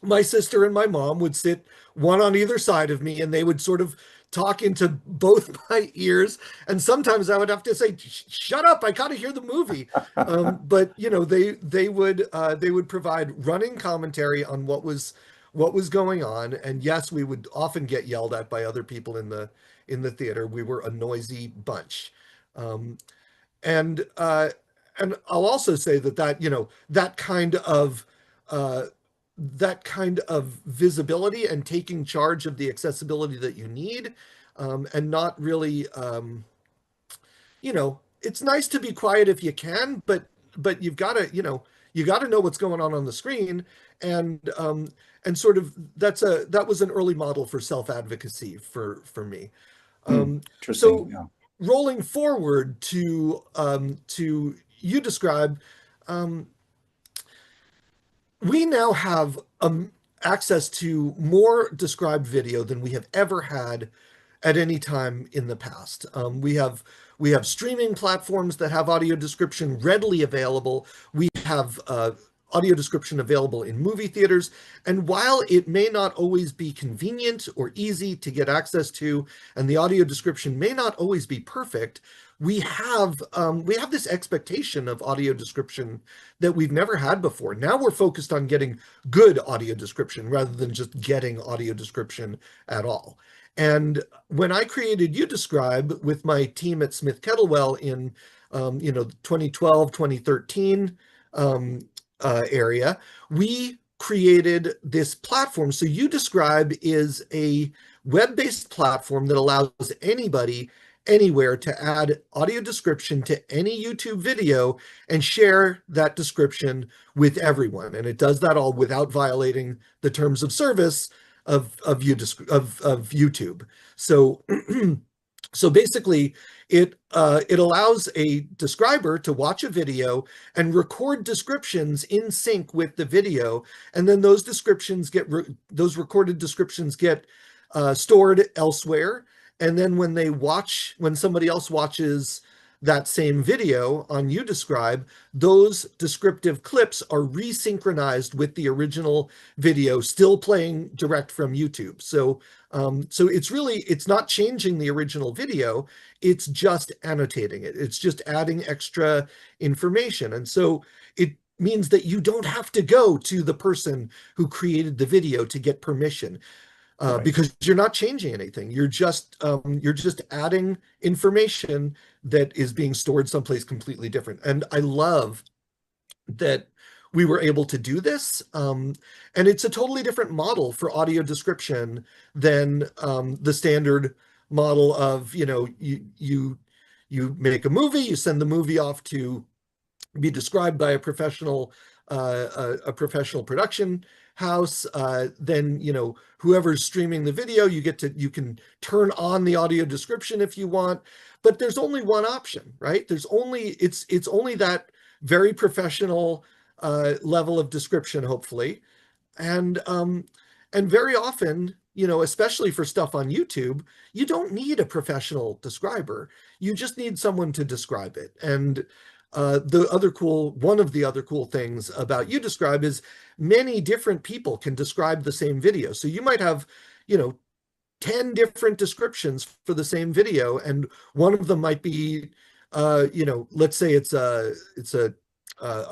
my sister and my mom would sit one on either side of me, and they would sort of talk into both my ears. And sometimes I would have to say, "Shut up! I gotta hear the movie." But they would provide running commentary on what was going on. And yes, we would often get yelled at by other people in the theater. We were a noisy bunch. Um, and and I'll also say that uh, kind of visibility and taking charge of the accessibility that you need, and not really, it's nice to be quiet if you can, but you got to know what's going on the screen, and sort of that was an early model for self-advocacy for me. Interesting. So Yeah. rolling forward to You Describe, um, we now have access to more described video than we have ever had at any time in the past. We have streaming platforms that have audio description readily available. We have audio description available in movie theaters. And while it may not always be convenient or easy to get access to, and the audio description may not always be perfect, we have this expectation of audio description that we've never had before. Now we're focused on getting good audio description rather than just getting audio description at all. And when I created You Describe with my team at Smith Kettlewell in 2012, 2013 area, we created this platform. So UDescribe is a web-based platform that allows anybody anywhere to add audio description to any YouTube video and share that description with everyone. And it does that all without violating the terms of service of YouTube. So so basically, it allows a describer to watch a video and record descriptions in sync with the video, and then those recorded descriptions get stored elsewhere. And then when somebody else watches that same video on UDescribe, those descriptive clips are resynchronized with the original video, still playing direct from YouTube. So it's not changing the original video, it's just annotating it. It's just adding extra information. And so it means that you don't have to go to the person who created the video to get permission. Because you're not changing anything. You're just adding information that is being stored someplace completely different. And I love that we were able to do this. And it's a totally different model for audio description than the standard model of, you make a movie, you send the movie off to be described by a professional production house. Then whoever's streaming the video, you can turn on the audio description if you want, but there's only one option, right? It's only that very professional level of description, hopefully. And very often, especially for stuff on YouTube, you don't need a professional describer. You just need someone to describe it. And one of the other cool things about UDescribe is many different people can describe the same video. So you might have, 10 different descriptions for the same video, and one of them might be, let's say it's a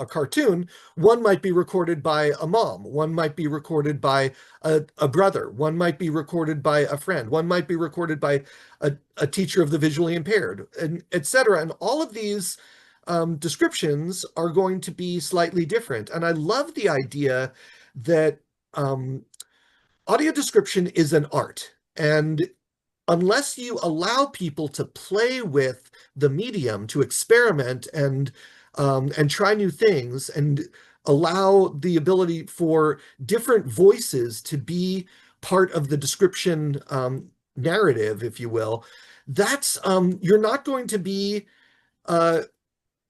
cartoon. One might be recorded by a mom. One might be recorded by a brother. One might be recorded by a friend. One might be recorded by a teacher of the visually impaired, and etc. And all of these descriptions are going to be slightly different. And I love the idea that audio description is an art. And unless you allow people to play with the medium, to experiment and try new things, and allow the ability for different voices to be part of the description narrative, if you will, that's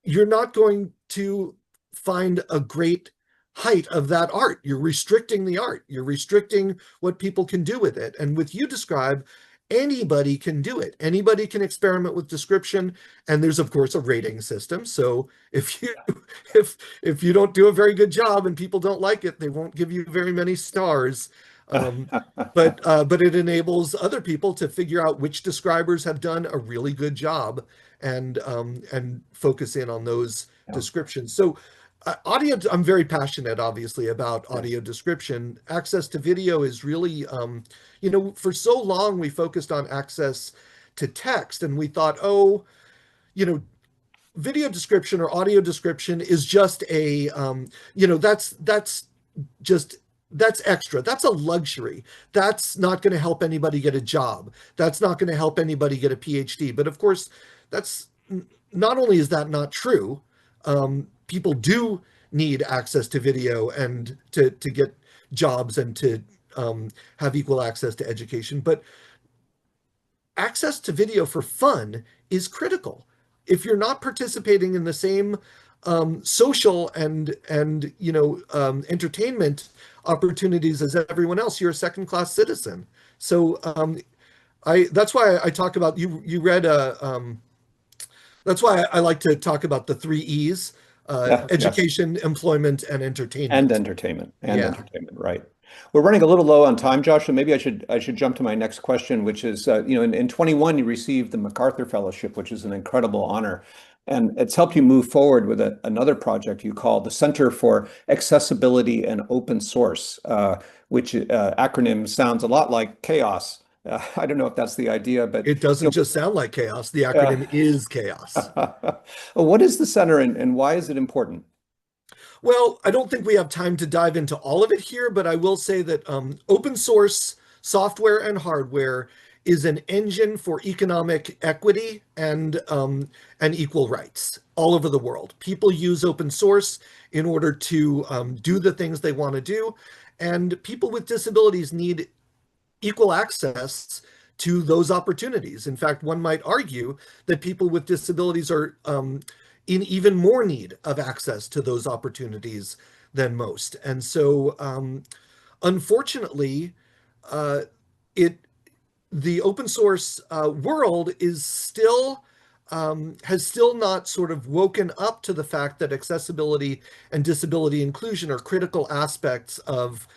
you're not going to find a great height of that art. You're restricting the art. You're restricting what people can do with it. And with UDescribe, anybody can do it. Anybody can experiment with description. And there's, of course, a rating system. So if you don't do a very good job and people don't like it, they won't give you very many stars. But it enables other people to figure out which describers have done a really good job and focus in on those descriptions. So audio, I'm very passionate, obviously, about audio description. Access to video is really, for so long we focused on access to text, and we thought, video description or audio description is just a, that's extra. That's a luxury. That's not going to help anybody get a job. That's not going to help anybody get a PhD. But of course, that's not only is that not true, people do need access to video and to get jobs and to have equal access to education. But access to video for fun is critical. If you're not participating in the same social and entertainment opportunities as everyone else, you're a second-class citizen. So that's why I talk about you read that's why I like to talk about the 3 E's: education, employment, and entertainment. Entertainment, right. We're running a little low on time, Josh, so maybe I should jump to my next question, which is, in 21 you received the MacArthur Fellowship, which is an incredible honor. And it's helped you move forward with another project you call the Center for Accessibility and Open Source, which acronym sounds a lot like chaos. I don't know if that's the idea, but It doesn't just sound like chaos. The acronym is chaos. what is the center and why is it important? Well, I don't think we have time to dive into all of it here, but I will say that open source software and hardware is an engine for economic equity and equal rights all over the world. People use open source in order to do the things they want to do, and people with disabilities need equal access to those opportunities. In fact, one might argue that people with disabilities are in even more need of access to those opportunities than most. And so, unfortunately, uh, it the open source world is still has still not sort of woken up to the fact that accessibility and disability inclusion are critical aspects of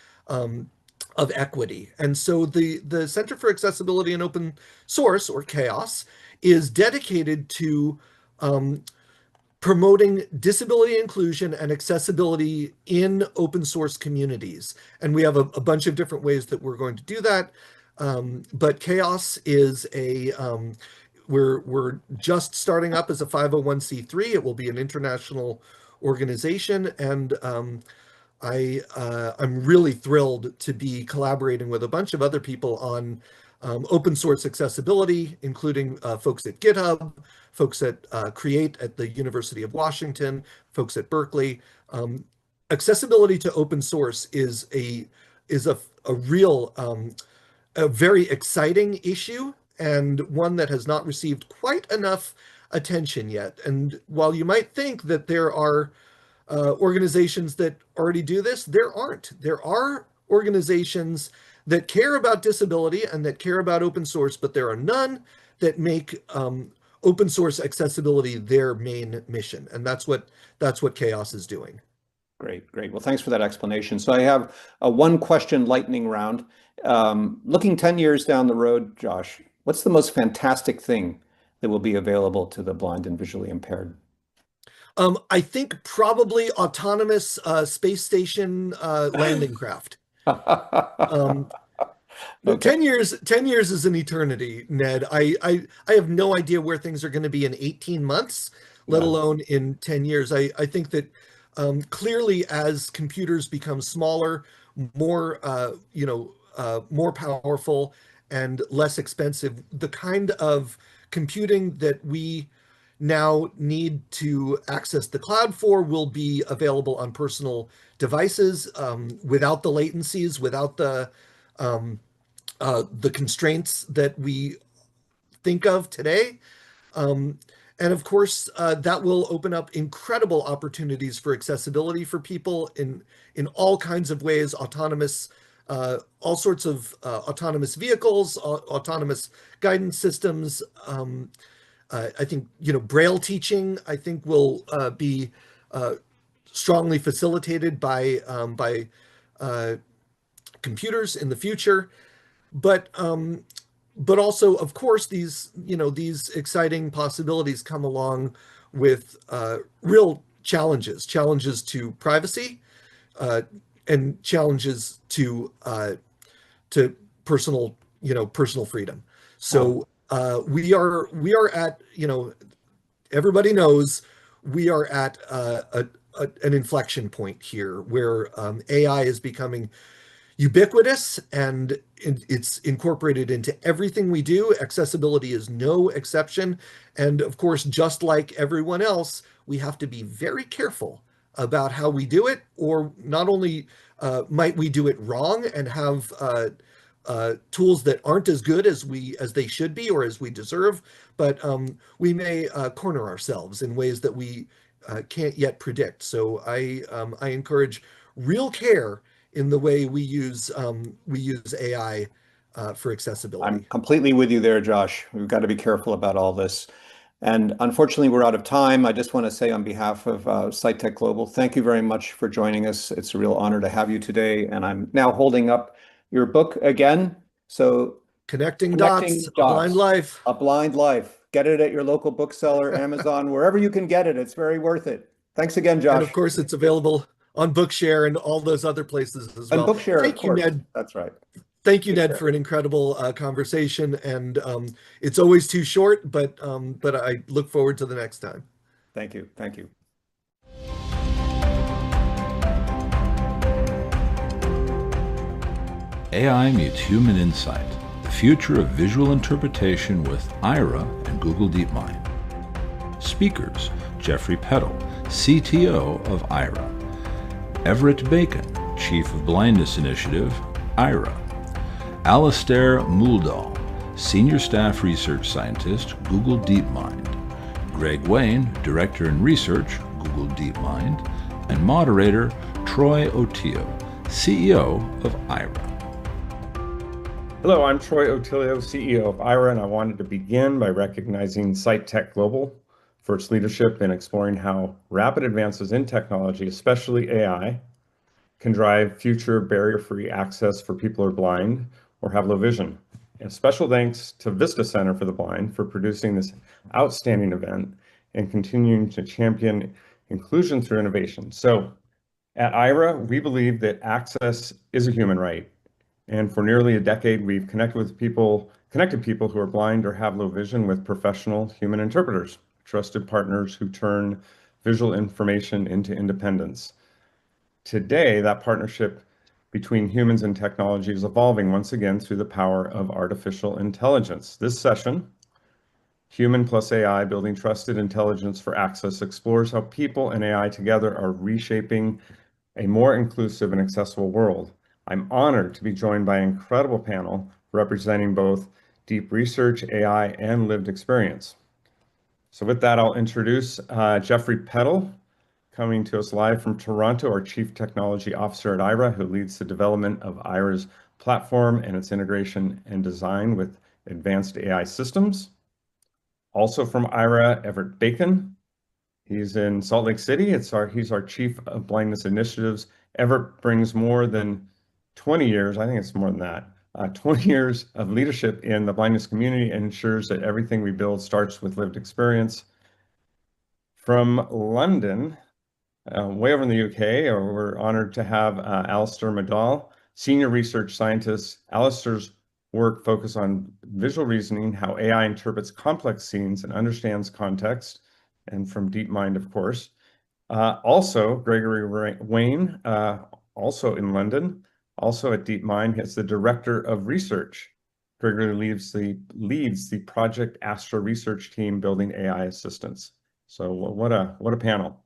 equity. And so the Center for Accessibility and Open Source, or CHAOSS, is dedicated to promoting disability inclusion and accessibility in open source communities. And we have a bunch of different ways that we're going to do that. But CHAOSS is we're just starting up as a 501c3. It will be an international organization, and I'm really thrilled to be collaborating with a bunch of other people on open source accessibility, including folks at GitHub, folks at Create at the University of Washington, folks at Berkeley. Accessibility to open source is a real a very exciting issue, and one that has not received quite enough attention yet. And while you might think that there are organizations that already do this, there aren't. There are organizations that care about disability and that care about open source, but there are none that make open source accessibility their main mission. And that's what CHAOSS is doing. Great, great. Well, thanks for that explanation. So I have a one question lightning round. Looking 10 years down the road, Josh, what's the most fantastic thing that will be available to the blind and visually impaired? I think probably autonomous space station landing craft. Okay. 10 years is an eternity, Ned. I have no idea where things are going to be in 18 months, let alone in 10 years. I think that clearly as computers become smaller, more more powerful and less expensive, the kind of computing that we now need to access the cloud for will be available on personal devices without the latencies, without the constraints that we think of today. And of course, that will open up incredible opportunities for accessibility for people in all kinds of ways, all sorts of autonomous vehicles, autonomous guidance systems. I think, Braille teaching, I think, will be strongly facilitated by computers in the future. But also, of course, these exciting possibilities come along with real challenges to privacy and challenges to personal freedom. So we are at, everybody knows we are at an inflection point here where AI is becoming ubiquitous and it's incorporated into everything we do. Accessibility is no exception. And of course, just like everyone else, we have to be very careful about how we do it, or not only might we do it wrong and have tools that aren't as good as they should be or as we deserve, but we may corner ourselves in ways that we can't yet predict. So I encourage real care in the way we use AI for accessibility. I'm completely with you there, Josh. We've got to be careful about all this. And unfortunately, we're out of time. I just want to say on behalf of SiteTech Global, thank you very much for joining us. It's a real honor to have you today. And I'm now holding up your book again. So Connecting Dots, A Blind Life. A Blind Life. Get it at your local bookseller, Amazon, wherever you can get it. It's very worth it. Thanks again, Josh. And of course, it's available on Bookshare and all those other places as well. And Bookshare, Thank you, Ned. That's right. thank you, Ned, for an incredible conversation. And it's always too short, but I look forward to the next time. Thank you. Thank you. AI meets human insight, the future of visual interpretation with IRA and Google DeepMind. Speakers, Jeffrey Peddle, CTO of IRA. Everett Bacon, Chief of Blindness Initiative, IRA. Alastair Muldall, Senior Staff Research Scientist, Google DeepMind. Greg Wayne, Director in Research, Google DeepMind. And moderator, Troy Otilio, CEO of IRA. Hello, I'm Troy Otilio, CEO of IRA, and I wanted to begin by recognizing SiteTech Global for its leadership in exploring how rapid advances in technology, especially AI, can drive future barrier-free access for people who are blind or have low vision. And special thanks to Vista Center for the Blind for producing this outstanding event and continuing to champion inclusion through innovation. So at IRA, we believe that access is a human right. And for nearly a decade, we've connected people who are blind or have low vision with professional human interpreters, trusted partners who turn visual information into independence. Today, that partnership between humans and technology is evolving once again through the power of artificial intelligence. This session, Human plus AI, Building Trusted Intelligence for Access, explores how people and AI together are reshaping a more inclusive and accessible world. I'm honored to be joined by an incredible panel representing both deep research, AI, and lived experience. So with that, I'll introduce Jeffrey Peddle, coming to us live from Toronto, our Chief Technology Officer at IRA, who leads the development of IRA's platform and its integration and design with advanced AI systems. Also from IRA, Everett Bacon. He's in Salt Lake City. He's our Chief of Blindness Initiatives. Everett brings more than 20 years, I think it's more than that, 20 years of leadership in the blindness community and ensures that everything we build starts with lived experience. From London, way over in the UK, we're honored to have Alastair Muldall, Senior Research Scientist. Alastair's work focuses on visual reasoning, how AI interprets complex scenes and understands context, and from DeepMind, of course. Also, Gregory Wayne, also in London, also at DeepMind, is the Director of Research. Gregory leads the Project Astra research team building AI assistants. So what a panel.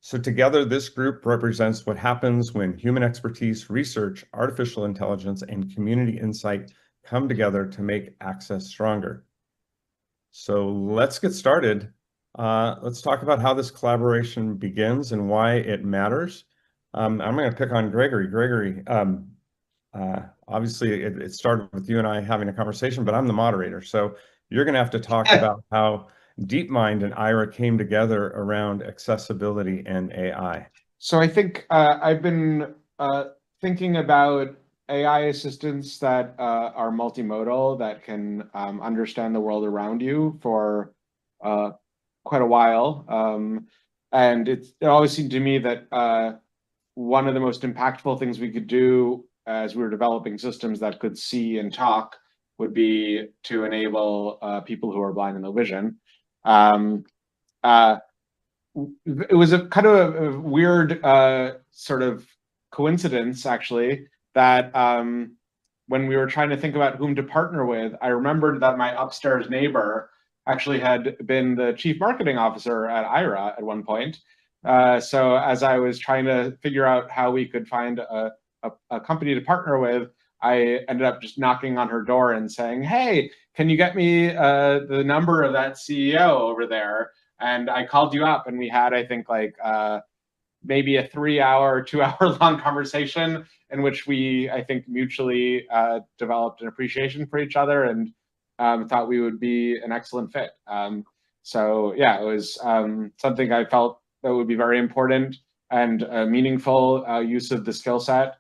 So together, this group represents what happens when human expertise, research, artificial intelligence, and community insight come together to make access stronger. So let's get started. Let's talk about how this collaboration begins and why it matters. I'm going to pick on Gregory. Gregory, obviously it started with you and I having a conversation, but I'm the moderator. So you're going to have to talk about how DeepMind and IRA came together around accessibility and AI. So I think I've been thinking about AI assistants that are multimodal, that can understand the world around you for quite a while. And it always seemed to me that one of the most impactful things we could do as we were developing systems that could see and talk would be to enable people who are blind and low vision. It was a kind of a weird sort of coincidence, actually, that when we were trying to think about whom to partner with, I remembered that my upstairs neighbor actually had been the chief marketing officer at IRA at one point. So as I was trying to figure out how we could find a company to partner with, I ended up just knocking on her door and saying, "Hey, can you get me the number of that CEO over there?" And I called you up, and we had, I think, like maybe a 3-hour, 2-hour-long conversation in which we, I think, mutually developed an appreciation for each other and thought we would be an excellent fit. So yeah, it was something I felt that would be very important and a meaningful use of the skill set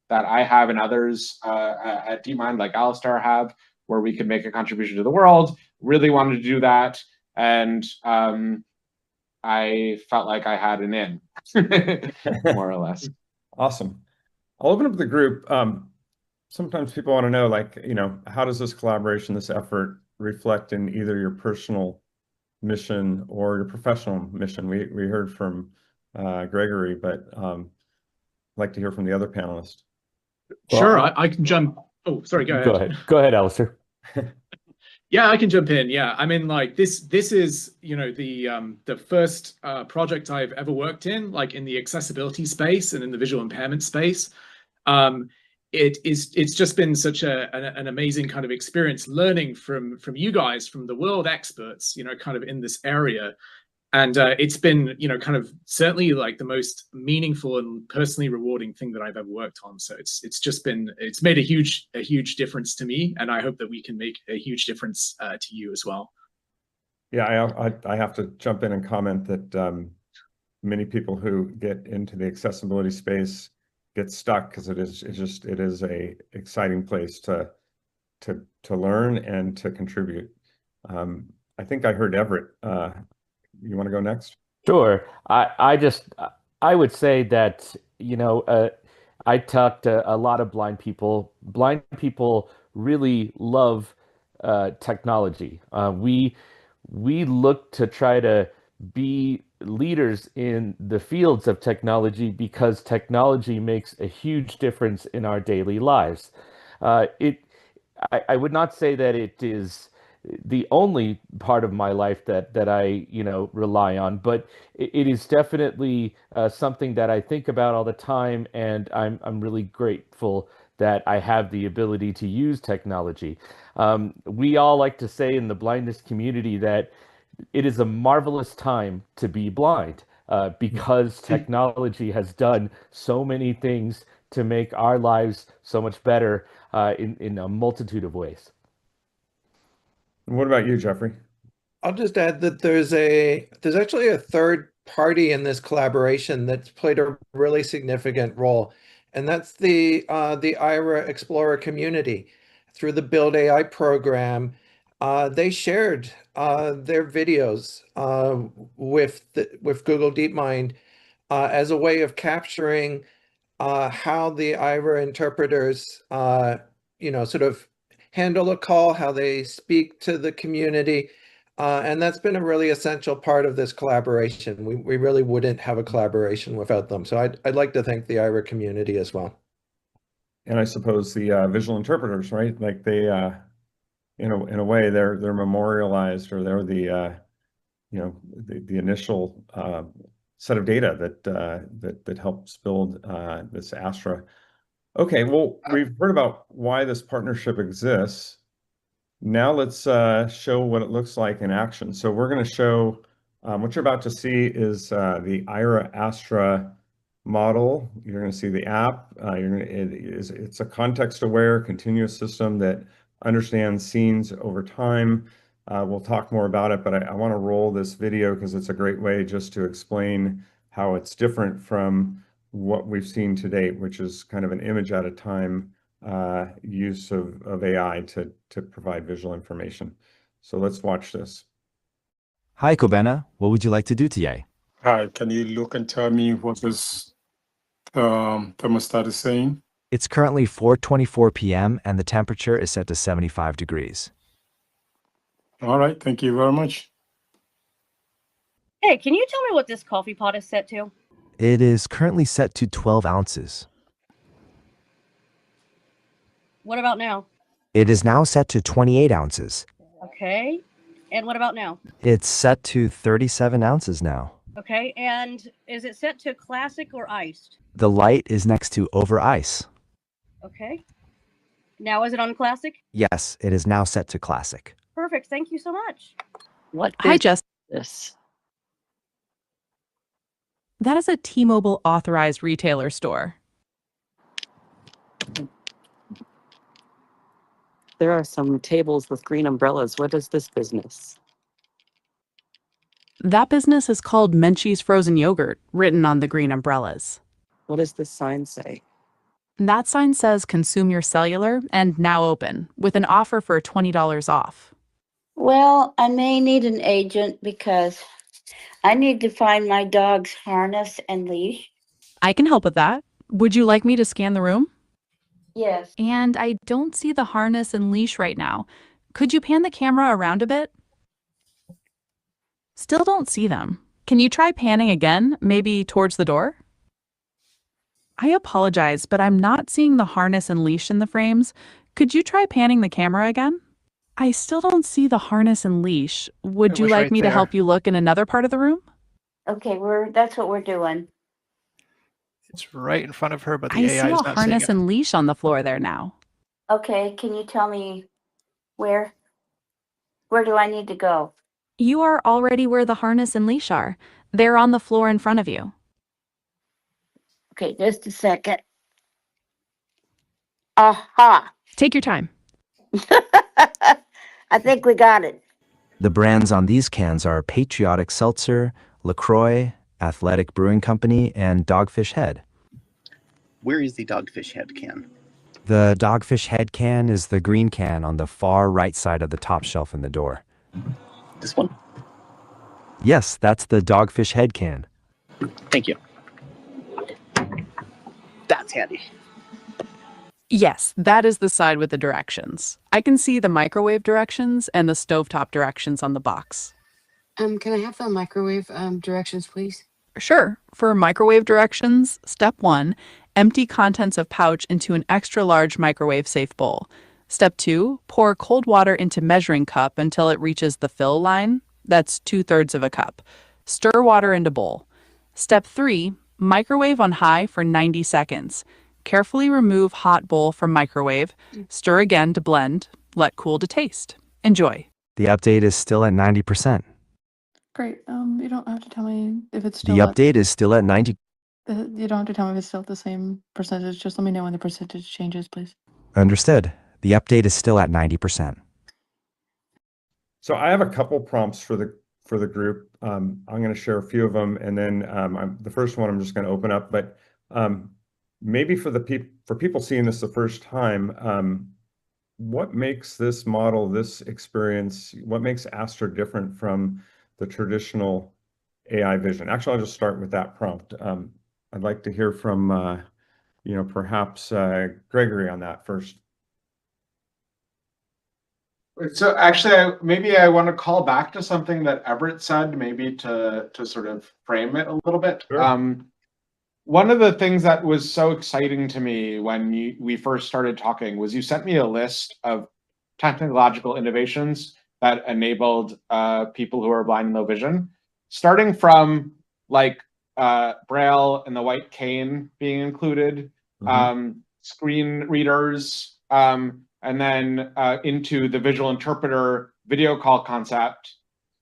that I have and others at DeepMind, like Alastair, have, where we could make a contribution to the world. Really wanted to do that, and I felt like I had an in, more or less. Awesome. I'll open up the group. sometimes people want to know, like, how does this collaboration, this effort reflect in either your personal mission or your professional mission? We heard from Gregory, but I'd like to hear from the other panelists. Sure, I can jump. Oh, sorry, go ahead. Go ahead, Alistair. Yeah, I can jump in. Yeah, I mean, like this is, the first project I've ever worked in, like in the accessibility space and in the visual impairment space. It's just been such an amazing kind of experience learning from you guys, from the world experts, kind of in this area. And it's been, kind of certainly like the most meaningful and personally rewarding thing that I've ever worked on. So it's made a huge difference to me, and I hope that we can make a huge difference to you as well. Yeah, I have to jump in and comment that many people who get into the accessibility space get stuck because it is a exciting place to learn and to contribute. I think I heard Everett. You want to go next? Sure. I would say that, I talked to a lot of blind people. Blind people really love technology. We look to try to be leaders in the fields of technology because technology makes a huge difference in our daily lives. I would not say that it is the only part of my life that I rely on, but it is definitely something that I think about all the time, and I'm really grateful that I have the ability to use technology. We all like to say in the blindness community that it is a marvelous time to be blind because technology has done so many things to make our lives so much better in a multitude of ways. What about you, Jeffrey? I'll just add that there's actually a third party in this collaboration that's played a really significant role, and that's the IRA Explorer community. Through the Build AI program, they shared their videos with Google DeepMind as a way of capturing how the IRA interpreters, sort of handle a call, how they speak to the community. And that's been a really essential part of this collaboration. We really wouldn't have a collaboration without them. So I'd like to thank the IRA community as well. And I suppose the visual interpreters, right? Like they, in a way, they're memorialized, or they're the initial set of data that helps build this Astra. Okay, well, we've heard about why this partnership exists. Now let's show what it looks like in action. So we're going to show what you're about to see is the IRA Astra model. You're going to see the app. It's a context-aware continuous system that understands scenes over time. We'll talk more about it, but I want to roll this video because it's a great way just to explain how it's different from what we've seen to date, which is kind of an image at a time use of AI to provide visual information. So let's watch this. Hi, Kobena. What would you like to do today? Hi, can you look and tell me what this thermostat is saying? It's currently 4:24 p.m. and the temperature is set to 75 degrees. All right, thank you very much. Hey, can you tell me what this coffee pot is set to? It is currently set to 12 ounces. What about now? It is now set to 28 ounces. Okay. And what about now? It's set to 37 ounces now. Okay. And is it set to classic or iced? The light is next to over ice. Okay. Now is it on classic? Yes, it is now set to classic. Perfect. Thank you so much. Hi, Justice. That is a T-Mobile authorized retailer store. There are some tables with green umbrellas. What is this business? That business is called Menchie's Frozen Yogurt, written on the green umbrellas. What does this sign say? That sign says consume your cellular and now open with an offer for $20 off. Well, I may need an agent because I need to find my dog's harness and leash. I can help with that. Would you like me to scan the room? Yes. And I don't see the harness and leash right now. Could you pan the camera around a bit? Still don't see them. Can you try panning again, maybe towards the door? I apologize, but I'm not seeing the harness and leash in the frames. Could you try panning the camera again? I still don't see the harness and leash. Would you like me to help you look in another part of the room? Okay, that's what we're doing. It's right in front of her, but the I AI see is a not seeing harness it. and leash on the floor there now. Okay, can you tell me where do I need to go? You are already where the harness and leash are. They're on the floor in front of you. Okay, just a second. Aha! Take your time. I think we got it. The brands on these cans are Patriotic Seltzer, LaCroix, Athletic Brewing Company, and Dogfish Head. Where is the Dogfish Head can? The Dogfish Head can is the green can on the far right side of the top shelf in the door. This one? Yes, that's the Dogfish Head can. Thank you. That's handy. Yes, that is the side with the directions. I can see the microwave directions and the stovetop directions on the box. Can I have the microwave directions, please? Sure. For microwave directions, step 1, empty contents of pouch into an extra large microwave safe bowl. Step 2, pour cold water into measuring cup until it reaches the fill line. That's 2/3 of a cup. Stir water into bowl. Step 3, microwave on high for 90 seconds. Carefully remove hot bowl from microwave. Stir again to blend. Let cool to taste. Enjoy. The update is still at 90%. Great. You don't have to tell me if it's The still update is still at 90. You don't have to tell me if it's still at the same percentage. Just let me know when the percentage changes, please. Understood. The update is still at 90%. So I have a couple prompts for the group. I'm going to share a few of them, and then the first one I'm just going to open up. But maybe for people seeing this the first time, what makes this model, this experience, what makes Astra different from the traditional AI vision? Actually, I'll just start with that prompt. I'd like to hear from perhaps Gregory on that first. So actually, maybe I want to call back to something that Everett said, maybe to sort of frame it a little bit. Sure. One of the things that was so exciting to me when we first started talking was you sent me a list of technological innovations that enabled people who are blind and low vision, starting from like Braille and the white cane being included, screen readers, and then into the visual interpreter video call concept,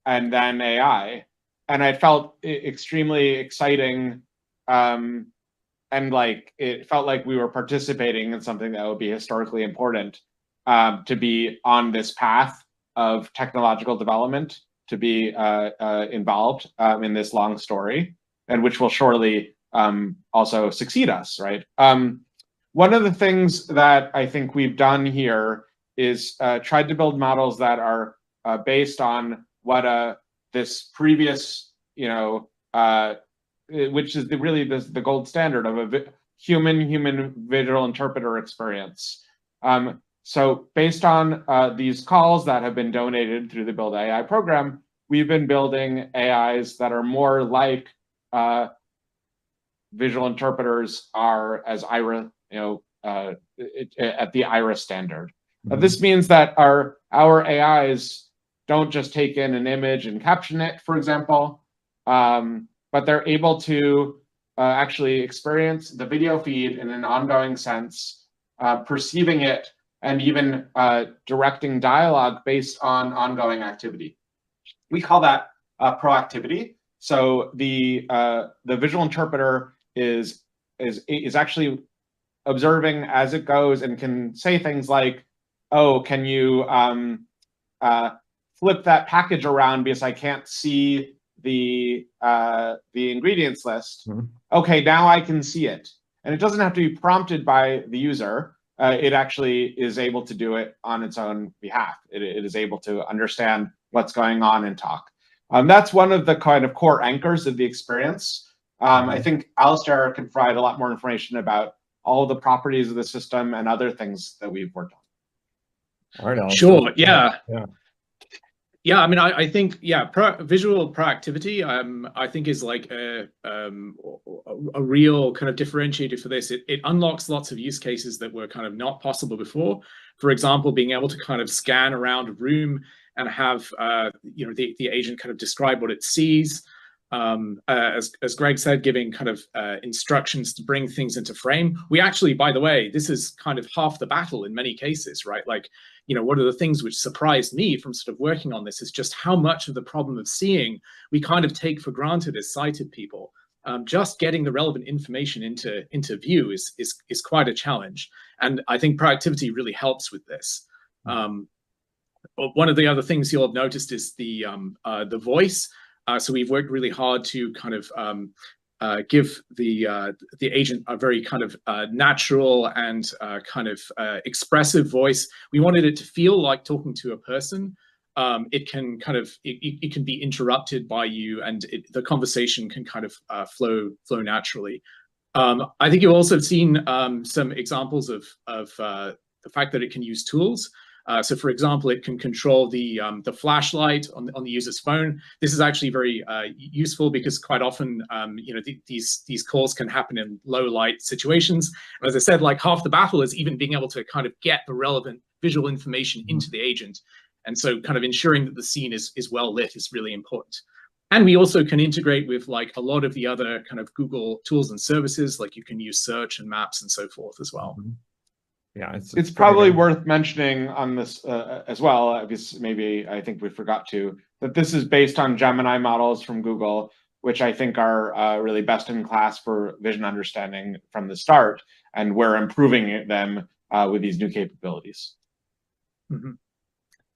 and then AI. And I felt extremely exciting, and like it felt like we were participating in something that would be historically important, to be on this path of technological development, to be involved in this long story, and which will surely also succeed us, right? One of the things that I think we've done here is tried to build models that are based on what this previous, which is really the gold standard of a human visual interpreter experience. So based on these calls that have been donated through the Build AI program, we've been building AIs that are more like visual interpreters are as IRA, at the IRA standard. This means that our AIs don't just take in an image and caption it, for example, but they're able to actually experience the video feed in an ongoing sense, perceiving it, and even directing dialogue based on ongoing activity. We call that proactivity. So the visual interpreter is actually observing as it goes and can say things like, "Oh, can you flip that package around because I can't see the ingredients list?" Okay, now I can see it, and it doesn't have to be prompted by the user. It actually is able to do it on its own behalf. It is able to understand what's going on and talk. That's one of the kind of core anchors of the experience. I think Alistair can provide a lot more information about all of the properties of the system and other things that we've worked on. All right, Alistair. Sure. Yeah. Yeah. Yeah, I mean, I think, yeah, visual proactivity, I think is like a real kind of differentiator for this. It unlocks lots of use cases that were kind of not possible before. For example, being able to kind of scan around a room and have, you know, the agent kind of describe what it sees. As Greg said, giving kind of instructions to bring things into frame. We actually, by the way, this is kind of half the battle in many cases, right? Like, you know, one of the things which surprised me from sort of working on this is just how much of the problem of seeing we kind of take for granted as sighted people. Just getting the relevant information into view is quite a challenge, and I think proactivity really helps with this. One of the other things you'll have noticed is the voice. So we've worked really hard to kind of give the agent a very kind of natural and kind of expressive voice. We wanted it to feel like talking to a person. It can kind of it can be interrupted by you, and the conversation can kind of flow naturally. I think you've also seen some examples of the fact that it can use tools. So, for example, it can control the flashlight on the user's phone. This is actually very useful because quite often, you know, these calls can happen in low light situations. And as I said, like half the battle is even being able to kind of get the relevant visual information into the agent. And so, kind of ensuring that the scene is well lit is really important. And we also can integrate with like a lot of the other kind of Google tools and services, like you can use search and maps and so forth as well. Yeah, it's probably worth mentioning on this as well, because maybe I think we forgot to, that this is based on Gemini models from Google, which I think are really best in class for vision understanding from the start, and we're improving them with these new capabilities.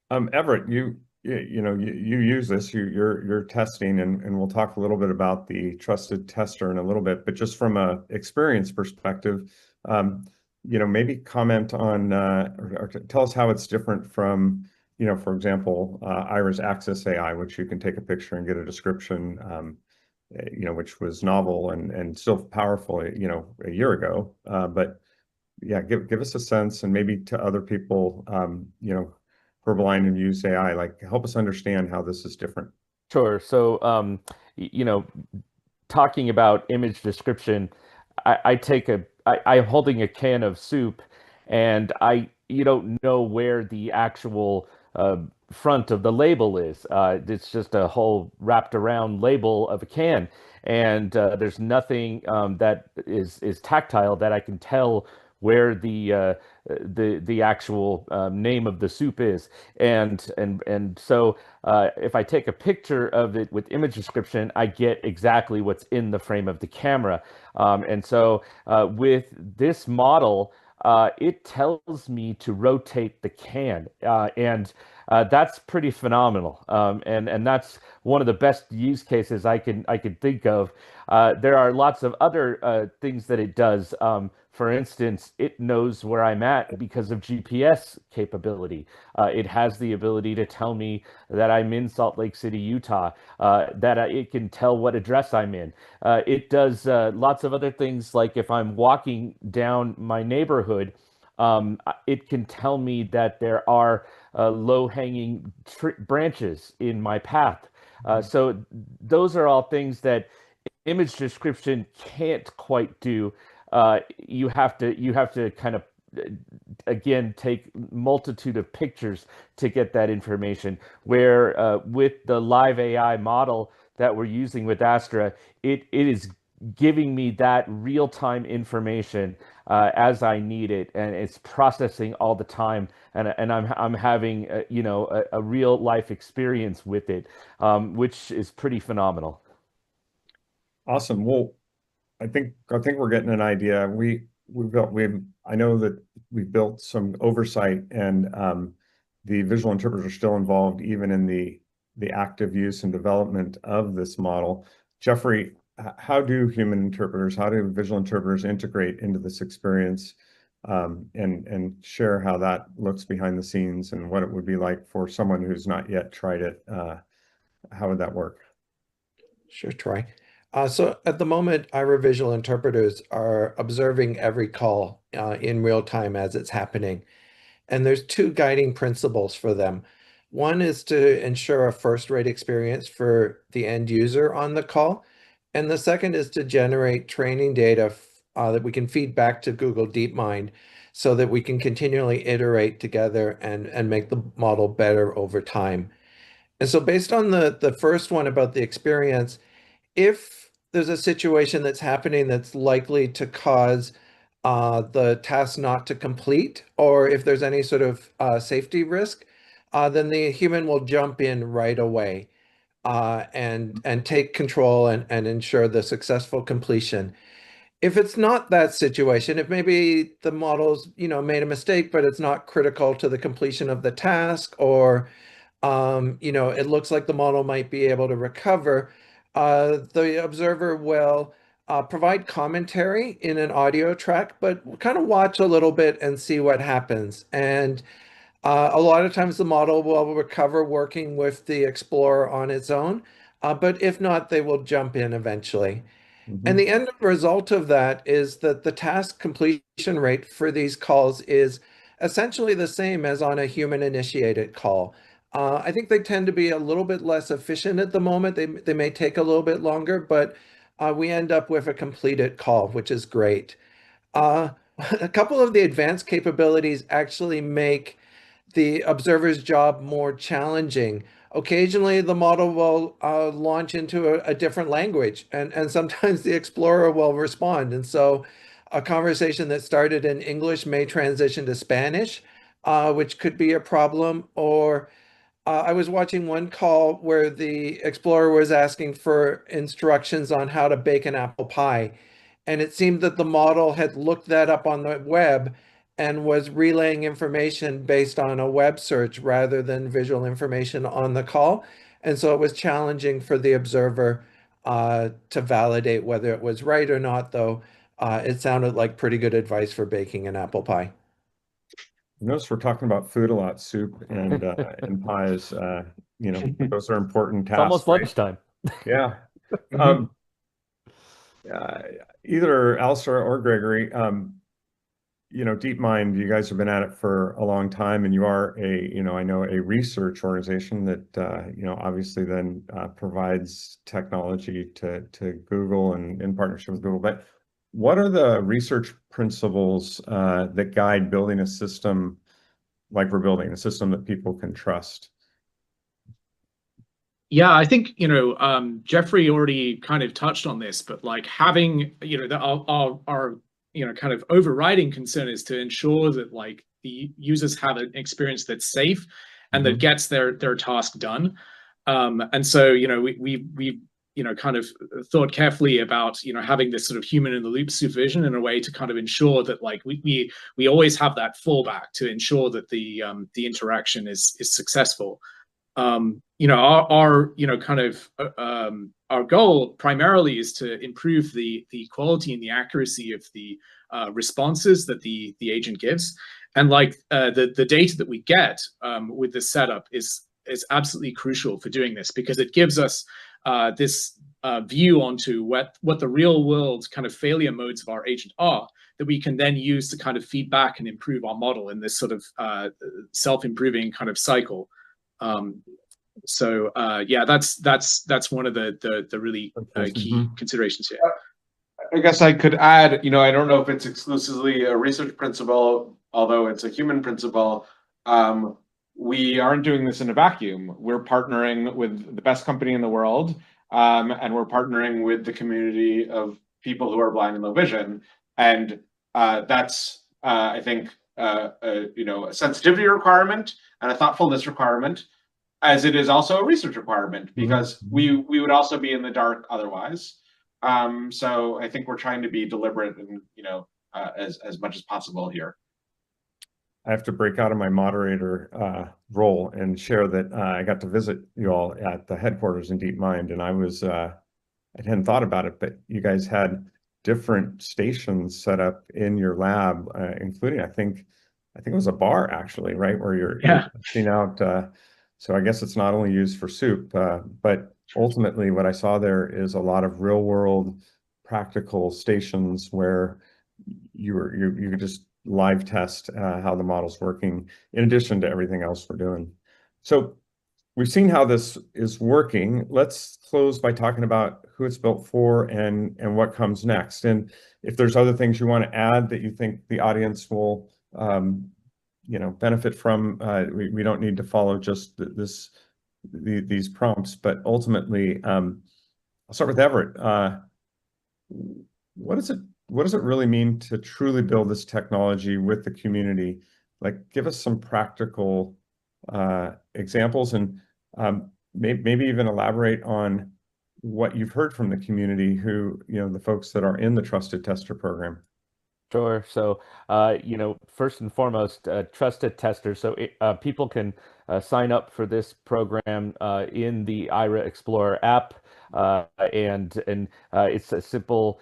Everett, you use this, you're testing, and we'll talk a little bit about the trusted tester in a little bit, but just from a experience perspective, you know, maybe comment on or tell us how it's different from, you know, for example, IRA's Access AI, which you can take a picture and get a description, you know, which was novel and still powerful, you know, a year ago. But yeah, give us a sense, and maybe to other people, you know, who are blind and use AI, like help us understand how this is different. Sure. So, you know, talking about image description, I'm holding a can of soup, and you don't know where the actual front of the label is. It's just a whole wrapped around label of a can, and there's nothing that is tactile that I can tell where the actual name of the soup is, and so if I take a picture of it with image description, I get exactly what's in the frame of the camera, and so with this model, it tells me to rotate the can, and that's pretty phenomenal, and that's one of the best use cases I can think of. There are lots of other things that it does. For instance, it knows where I'm at because of GPS capability. It has the ability to tell me that I'm in Salt Lake City, Utah, that it can tell what address I'm in. It does lots of other things, like if I'm walking down my neighborhood, it can tell me that there are low-hanging branches in my path. So those are all things that image description can't quite do. You have to kind of again take multitude of pictures to get that information, where with the live AI model that we're using with Astra, it is giving me that real-time information as I need it, and it's processing all the time, and I'm having you know, a real life experience with it, which is pretty phenomenal. Awesome. Well, I think we're getting an idea. I know that we've built some oversight, and the visual interpreters are still involved even in the active use and development of this model. Jeffrey, how do visual interpreters integrate into this experience, and share how that looks behind the scenes and what it would be like for someone who's not yet tried it? How would that work? Sure, Troy. So at the moment, IRA visual interpreters are observing every call in real time as it's happening. And there's two guiding principles for them. One is to ensure a first-rate experience for the end user on the call. And the second is to generate training data that we can feed back to Google DeepMind so that we can continually iterate together and make the model better over time. And so based on the first one about the experience, if there's a situation that's happening that's likely to cause the task not to complete, or if there's any sort of safety risk, then the human will jump in right away and take control and ensure the successful completion. If it's not that situation, if maybe the model's made a mistake, but it's not critical to the completion of the task, or it looks like the model might be able to recover, the observer will provide commentary in an audio track, but kind of watch a little bit and see what happens. And a lot of times the model will recover working with the Explorer on its own, but if not, they will jump in eventually. And the end result of that is that the task completion rate for these calls is essentially the same as on a human-initiated call. I think they tend to be a little bit less efficient at the moment. They may take a little bit longer, but we end up with a completed call, which is great. A couple of the advanced capabilities actually make the observer's job more challenging. Occasionally, the model will launch into a different language, and sometimes the explorer will respond. And so a conversation that started in English may transition to Spanish, which could be a problem. Or I was watching one call where the explorer was asking for instructions on how to bake an apple pie. And it seemed that the model had looked that up on the web and was relaying information based on a web search rather than visual information on the call. And so it was challenging for the observer to validate whether it was right or not, though it sounded like pretty good advice for baking an apple pie. Notice we're talking about food a lot, soup and pies. Those are important tasks. It's almost right? lunchtime. Yeah. Either Alistair or Gregory, DeepMind, you guys have been at it for a long time, and you are I know a research organization that, obviously then provides technology to Google and in partnership with Google. But what are the research principles that guide building a system like we're building, a system that people can trust? Yeah, I think Jeffrey already kind of touched on this, but like having our kind of overriding concern is to ensure that like the users have an experience that's safe and that gets their task done. And so we kind of thought carefully about having this sort of human in the loop supervision in a way to kind of ensure that like we always have that fallback to ensure that the interaction is successful. Our goal primarily is to improve the quality and the accuracy of the responses that the agent gives, and like the data that we get with this setup is absolutely crucial for doing this, because it gives us this view onto what the real world kind of failure modes of our agent are, that we can then use to kind of feedback and improve our model in this sort of self-improving kind of cycle. Yeah, that's one of the really key considerations here. I guess I could add, I don't know if it's exclusively a research principle, although it's a human principle. We aren't doing this in a vacuum. We're partnering with the best company in the world, and we're partnering with the community of people who are blind and low vision. And that's, I think, a sensitivity requirement and a thoughtfulness requirement, as it is also a research requirement, because we would also be in the dark otherwise. So I think we're trying to be deliberate and as much as possible here. I have to break out of my moderator role and share that I got to visit you all at the headquarters in DeepMind, and I hadn't thought about it, but you guys had different stations set up in your lab, including I think it was a bar actually, right, where you're testing out. So I guess it's not only used for soup, but ultimately what I saw there is a lot of real world practical stations where you could just live test how the model's working in addition to everything else we're doing. So we've seen how this is working. Let's close by talking about who it's built for and what comes next. And if there's other things you want to add that you think the audience will benefit from, we don't need to follow just these prompts, but ultimately, I'll start with Everett. What does it really mean to truly build this technology with the community? Like, give us some practical examples and maybe even elaborate on what you've heard from the community, who, the folks that are in the Trusted Tester program. Sure. So, first and foremost, trusted tester. So people can sign up for this program in the IRA Explorer app, and it's a simple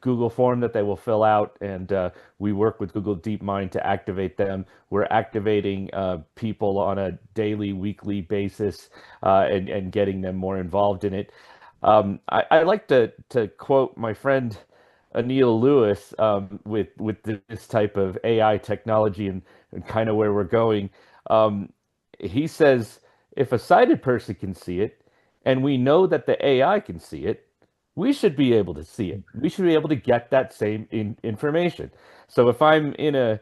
Google form that they will fill out, and we work with Google DeepMind to activate them. We're activating people on a daily, weekly basis, and getting them more involved in it. I like to quote my friend Anil Lewis with this type of AI technology and kind of where we're going. He says, if a sighted person can see it, and we know that the AI can see it, we should be able to see it. We should be able to get that same information. So if I'm in a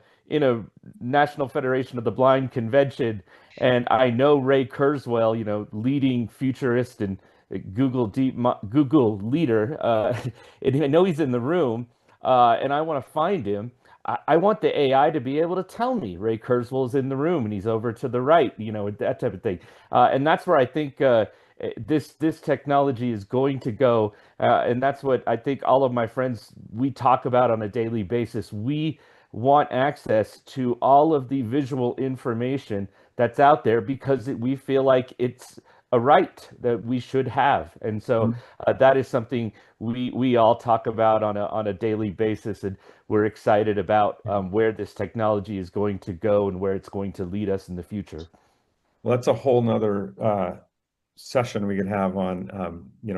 National Federation of the Blind convention and I know Ray Kurzweil, leading futurist and Google leader, and I know he's in the room, and I want to find him. I want the AI to be able to tell me Ray Kurzweil is in the room and he's over to the right, that type of thing. And that's where I think this technology is going to go. And that's what I think all of my friends, we talk about on a daily basis. We want access to all of the visual information that's out there because we feel like it's a right that we should have. And so that is something we all talk about on a daily basis. And we're excited about where this technology is going to go and where it's going to lead us in the future. Well, that's a whole nother session we could have on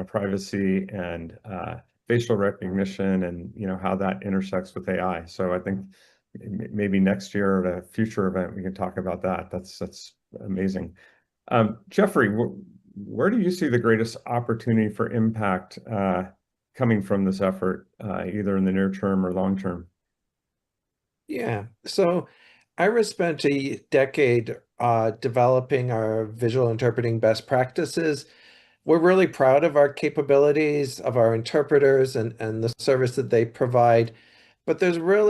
privacy and facial recognition and how that intersects with AI. So I think maybe next year at a future event we can talk about that. That's amazing. Jeffrey, where do you see the greatest opportunity for impact coming from this effort, either in the near term or long term? Yeah, so IRA spent a decade developing our visual interpreting best practices. We're really proud of our capabilities, of our interpreters and the service that they provide. But there's real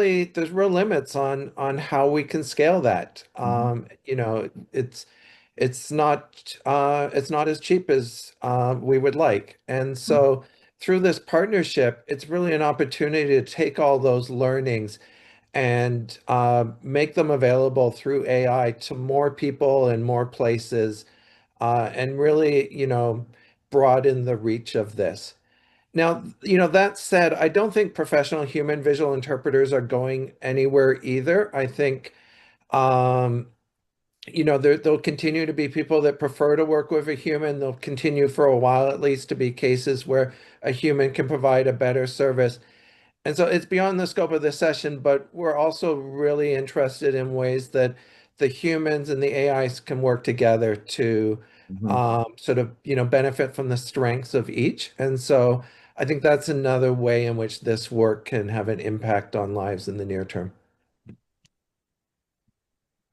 limits on how we can scale that. It's not as cheap as we would like. And so through this partnership, it's really an opportunity to take all those learnings and make them available through AI to more people in more places, and really, broaden the reach of this. Now, that said, I don't think professional human visual interpreters are going anywhere either. I think, there'll continue to be people that prefer to work with a human. There'll continue for a while, at least, to be cases where a human can provide a better service. And so it's beyond the scope of this session, but we're also really interested in ways that the humans and the AIs can work together to sort of, benefit from the strengths of each. And so I think that's another way in which this work can have an impact on lives in the near term.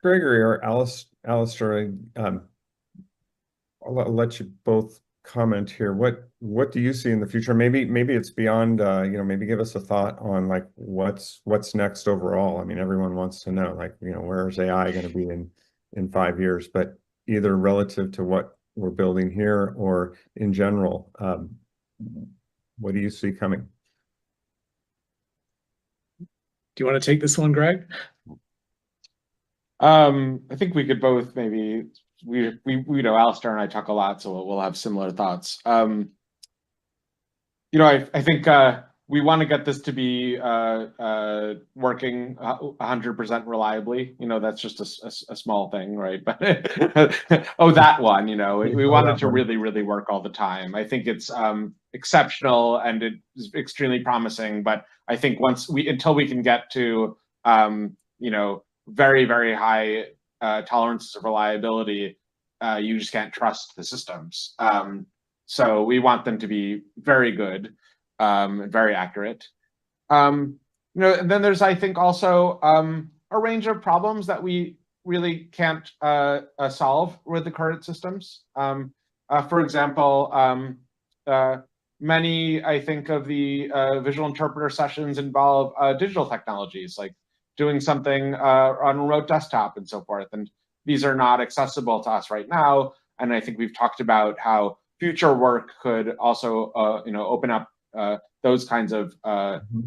Gregory or Alistair, I'll let you both comment here. What do you see in the future? Maybe it's beyond, maybe give us a thought on like what's next overall. I mean, everyone wants to know, like, where's AI going to be in 5 years, but either relative to what we're building here or in general, what do you see coming? Do you want to take this one, Greg? I think we could both maybe, Alistair and I talk a lot, so we'll have similar thoughts. I think we want to get this to be working 100% reliably. That's just a small thing, right? But oh, that one, we want it to really work all the time. I think it's exceptional and it's extremely promising. But I think until we can get to very high tolerances of reliability, you just can't trust the systems. So we want them to be very good. Very accurate. And then there's, I think, also a range of problems that we really can't solve with the current systems. For example, many, I think, of the visual interpreter sessions involve digital technologies, like doing something on a remote desktop and so forth. And these are not accessible to us right now. And I think we've talked about how future work could also, open up those kinds of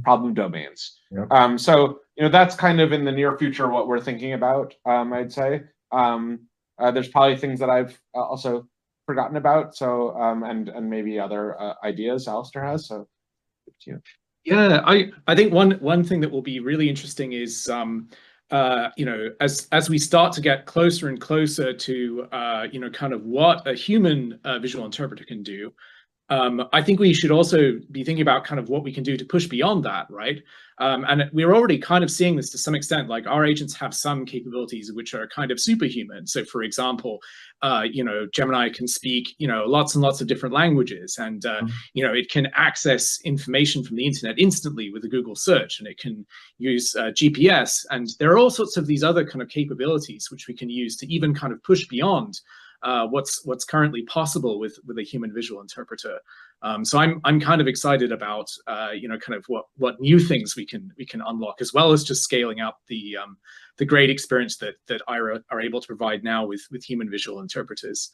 problem domains. Yep. So that's kind of in the near future what we're thinking about. I'd say there's probably things that I've also forgotten about. So and maybe other ideas Alistair has. So yeah, I think one thing that will be really interesting is as we start to get closer and closer to kind of what a human visual interpreter can do. I think we should also be thinking about kind of what we can do to push beyond that, right? And we're already kind of seeing this to some extent. Like our agents have some capabilities which are kind of superhuman. So, for example, Gemini can speak, lots and lots of different languages, and it can access information from the internet instantly with a Google search, and it can use GPS, and there are all sorts of these other kind of capabilities which we can use to even kind of push beyond what's currently possible with a human visual interpreter. So I'm kind of excited about kind of what new things we can unlock, as well as just scaling up the great experience that IRA are able to provide now with human visual interpreters.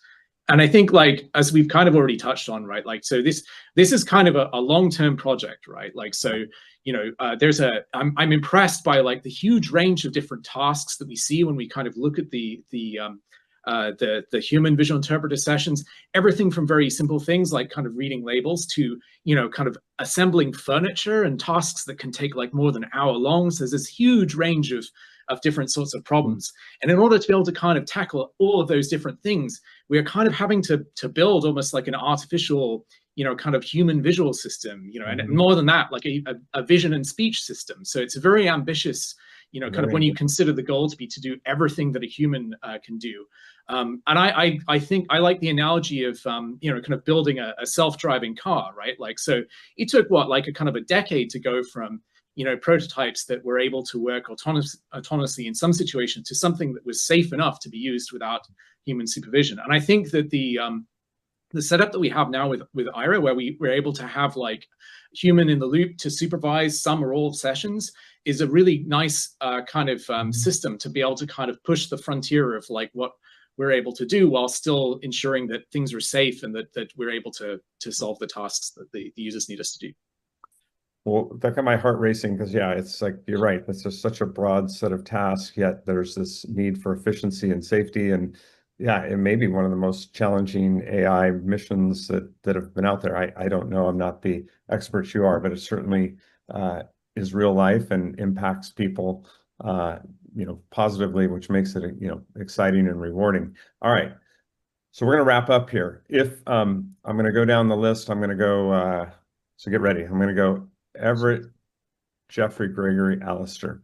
And I think, like, as we've kind of already touched on, right, like, so this is kind of a long-term project, right? Like, so I'm impressed by like the huge range of different tasks that we see when we kind of look at the human visual interpreter sessions, everything from very simple things like kind of reading labels to, kind of assembling furniture and tasks that can take like more than an hour long. So there's this huge range of different sorts of problems. And in order to be able to kind of tackle all of those different things, we are kind of having to build almost like an artificial, kind of human visual system, and more than that, like a vision and speech system. So it's a very ambitious, kind of when you consider the goal to be to do everything that a human can do. And I think I like the analogy of, kind of building a self-driving car, right? Like, so it took like a kind of a decade to go from, prototypes that were able to work autonomously in some situations to something that was safe enough to be used without human supervision. And I think that the setup that we have now with IRA, where we're able to have like human in the loop to supervise some or all sessions, is a really nice kind of system to be able to kind of push the frontier of like what we're able to do while still ensuring that things are safe and that we're able to solve the tasks that the users need us to do. Well, that got my heart racing because, yeah, it's like, you're right. It's just such a broad set of tasks, yet there's this need for efficiency and safety. And yeah, it may be one of the most challenging AI missions that have been out there. I don't know. I'm not the expert you are, but it certainly is real life and impacts people, positively, which makes it, exciting and rewarding. All right. So we're going to wrap up here. If I'm going to go down the list, I'm going to go, so get ready. I'm going to go Everett, Jeffrey, Gregory, Alistair.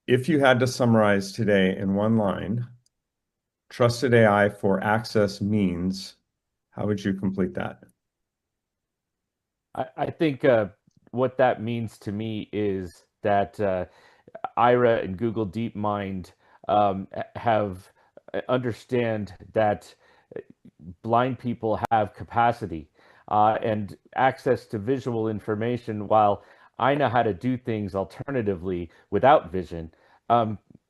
If you had to summarize today in one line, trusted AI for access means, how would you complete that? I think what that means to me is that IRA and Google DeepMind understand that blind people have capacity and access to visual information. While I know how to do things alternatively without vision,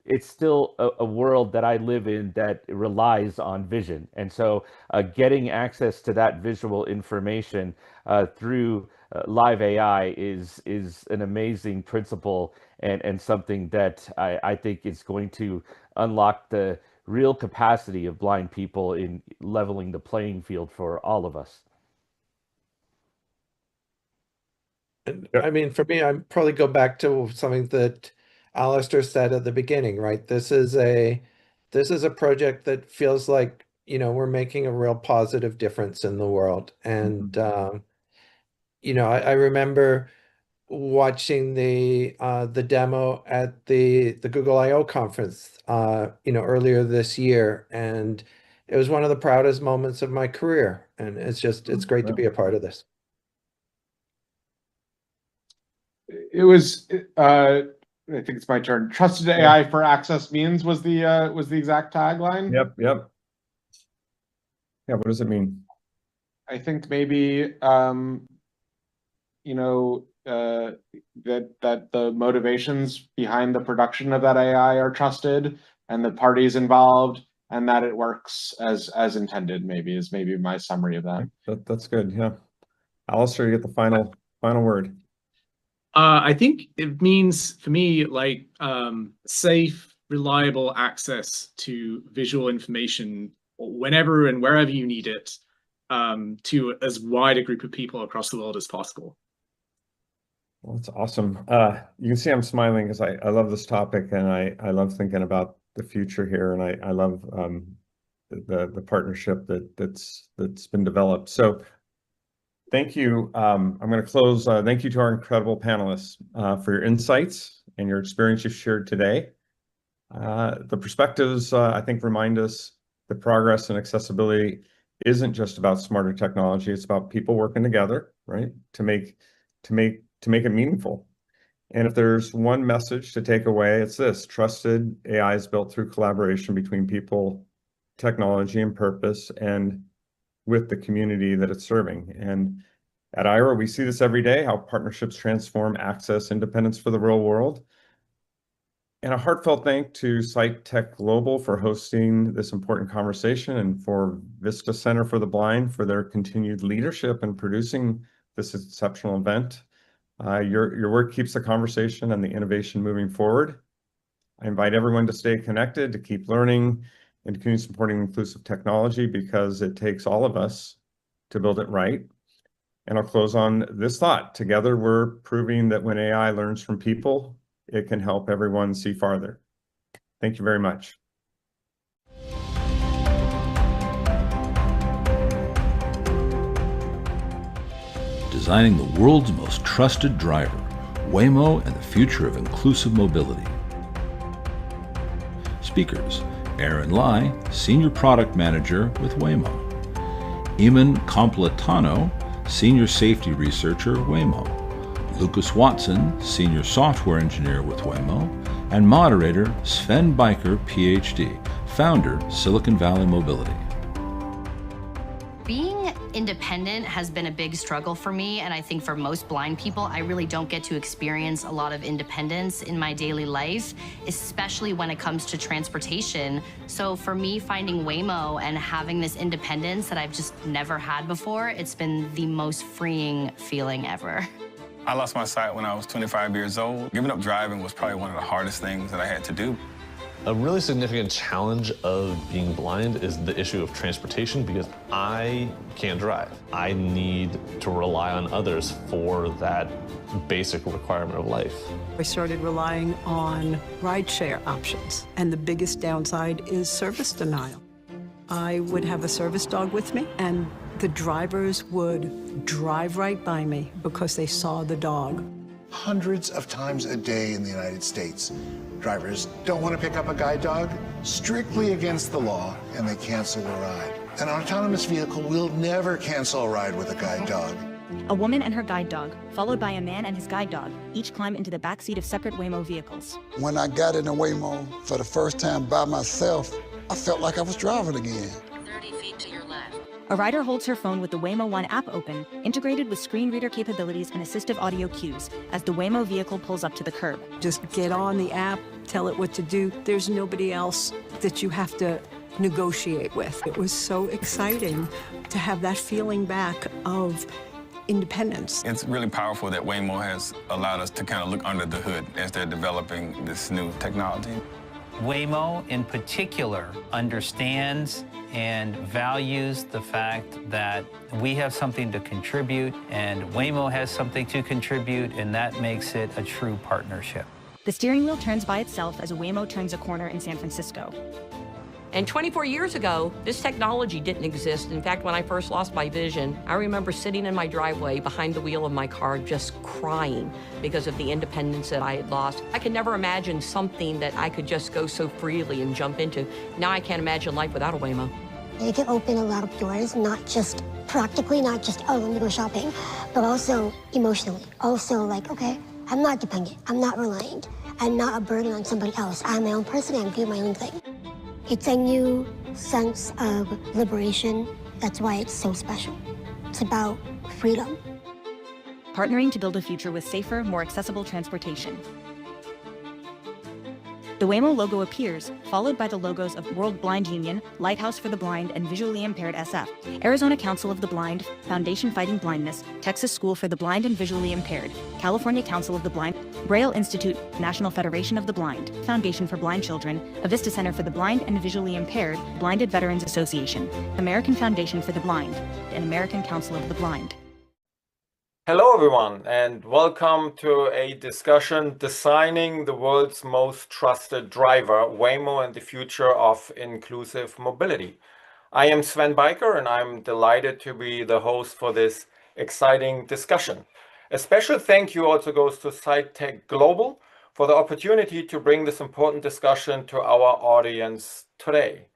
it's still a world that I live in that relies on vision. And so getting access to that visual information through live AI is an amazing principle and something that I think is going to unlock the real capacity of blind people in leveling the playing field for all of us. And I mean, for me, I'd probably go back to something that Alistair said at the beginning, right? This is a project that feels like, we're making a real positive difference in the world. And I remember watching the demo at the Google I/O conference, earlier this year, and it was one of the proudest moments of my career. And it's great to be a part of this. It was, I think it's my turn. Trusted AI for access means was the exact tagline. Yep. Yeah, what does it mean? I think maybe that the motivations behind the production of that AI are trusted, and the parties involved, and that it works as intended. Maybe is my summary of that. That's good. Yeah, Alistair, you get the final word. I think it means for me like safe, reliable access to visual information whenever and wherever you need it, to as wide a group of people across the world as possible. Well, that's awesome. You can see I'm smiling because I love this topic, and I love thinking about the future here, and I love the partnership that's been developed. So thank you. I'm going to close. Thank you to our incredible panelists for your insights and your experience you've shared today. The perspectives, I think, remind us that progress and accessibility isn't just about smarter technology. It's about people working together, right, to make it meaningful. And if there's one message to take away, it's this: trusted AI is built through collaboration between people, technology, and purpose, and with the community that it's serving. And at IRA, we see this every day, how partnerships transform access, independence for the real world. And a heartfelt thank to SiteTech Global for hosting this important conversation, and for Vista Center for the Blind for their continued leadership in producing this exceptional event. Your work keeps the conversation and the innovation moving forward. I invite everyone to stay connected, to keep learning, and to continue supporting inclusive technology, because it takes all of us to build it right. And I'll close on this thought. Together, we're proving that when AI learns from people, it can help everyone see farther. Thank you very much. Designing the world's most trusted driver, Whimo and the future of inclusive mobility. Speakers: Aaron Lai, Senior Product Manager with Whimo; Eamon Completano, Senior Safety Researcher, Whimo; Lucas Watson, Senior Software Engineer with Whimo; and moderator Sven Biker, PhD, founder, Silicon Valley Mobility. Being independent has been a big struggle for me, and I think for most blind people, I really don't get to experience a lot of independence in my daily life, especially when it comes to transportation. So for me, finding Whimo and having this independence that I've just never had before, it's been the most freeing feeling ever. I lost my sight when I was 25 years old. Giving up driving was probably one of the hardest things that I had to do. A really significant challenge of being blind is the issue of transportation, because I can't drive. I need to rely on others for that basic requirement of life. I started relying on rideshare options, and the biggest downside is service denial. I would have a service dog with me, and the drivers would drive right by me because they saw the dog. Hundreds of times a day in the United States, drivers don't want to pick up a guide dog, strictly against the law, and they cancel a ride. An autonomous vehicle will never cancel a ride with a guide dog. A woman and her guide dog, followed by a man and his guide dog, each climb into the backseat of separate Whimo vehicles. When I got in a Whimo for the first time by myself, I felt like I was driving again. 30 feet to your left. A rider holds her phone with the Whimo One app open, integrated with screen reader capabilities and assistive audio cues, as the Whimo vehicle pulls up to the curb. Just get on the app, tell it what to do. There's nobody else that you have to negotiate with. It was so exciting to have that feeling back of independence. It's really powerful that Whimo has allowed us to kind of look under the hood as they're developing this new technology. Waymo, in particular, understands and values the fact that we have something to contribute, and Waymo has something to contribute, and that makes it a true partnership. The steering wheel turns by itself as a Waymo turns a corner in San Francisco. And 24 years ago, this technology didn't exist. In fact, when I first lost my vision, I remember sitting in my driveway behind the wheel of my car just crying because of the independence that I had lost. I could never imagine something that I could just go so freely and jump into. Now I can't imagine life without a Waymo. It can open a lot of doors, not just practically, not just, oh, let me go shopping, but also emotionally. Also like, okay, I'm not dependent, I'm not reliant, I'm not a burden on somebody else. I'm my own person, I can do my own thing. It's a new sense of liberation. That's why it's so special. It's about freedom. Partnering to build a future with safer, more accessible transportation. The Waymo logo appears, followed by the logos of World Blind Union, Lighthouse for the Blind and Visually Impaired SF, Arizona Council of the Blind, Foundation Fighting Blindness, Texas School for the Blind and Visually Impaired, California Council of the Blind, Braille Institute, National Federation of the Blind, Foundation for Blind Children, Avista Center for the Blind and Visually Impaired, Blinded Veterans Association, American Foundation for the Blind, and American Council of the Blind. Hello everyone, and welcome to a discussion designing the world's most trusted driver, Waymo and the future of inclusive mobility. I am Sven Biker and I'm delighted to be the host for this exciting discussion. A special thank you also goes to SciTech Global for the opportunity to bring this important discussion to our audience today.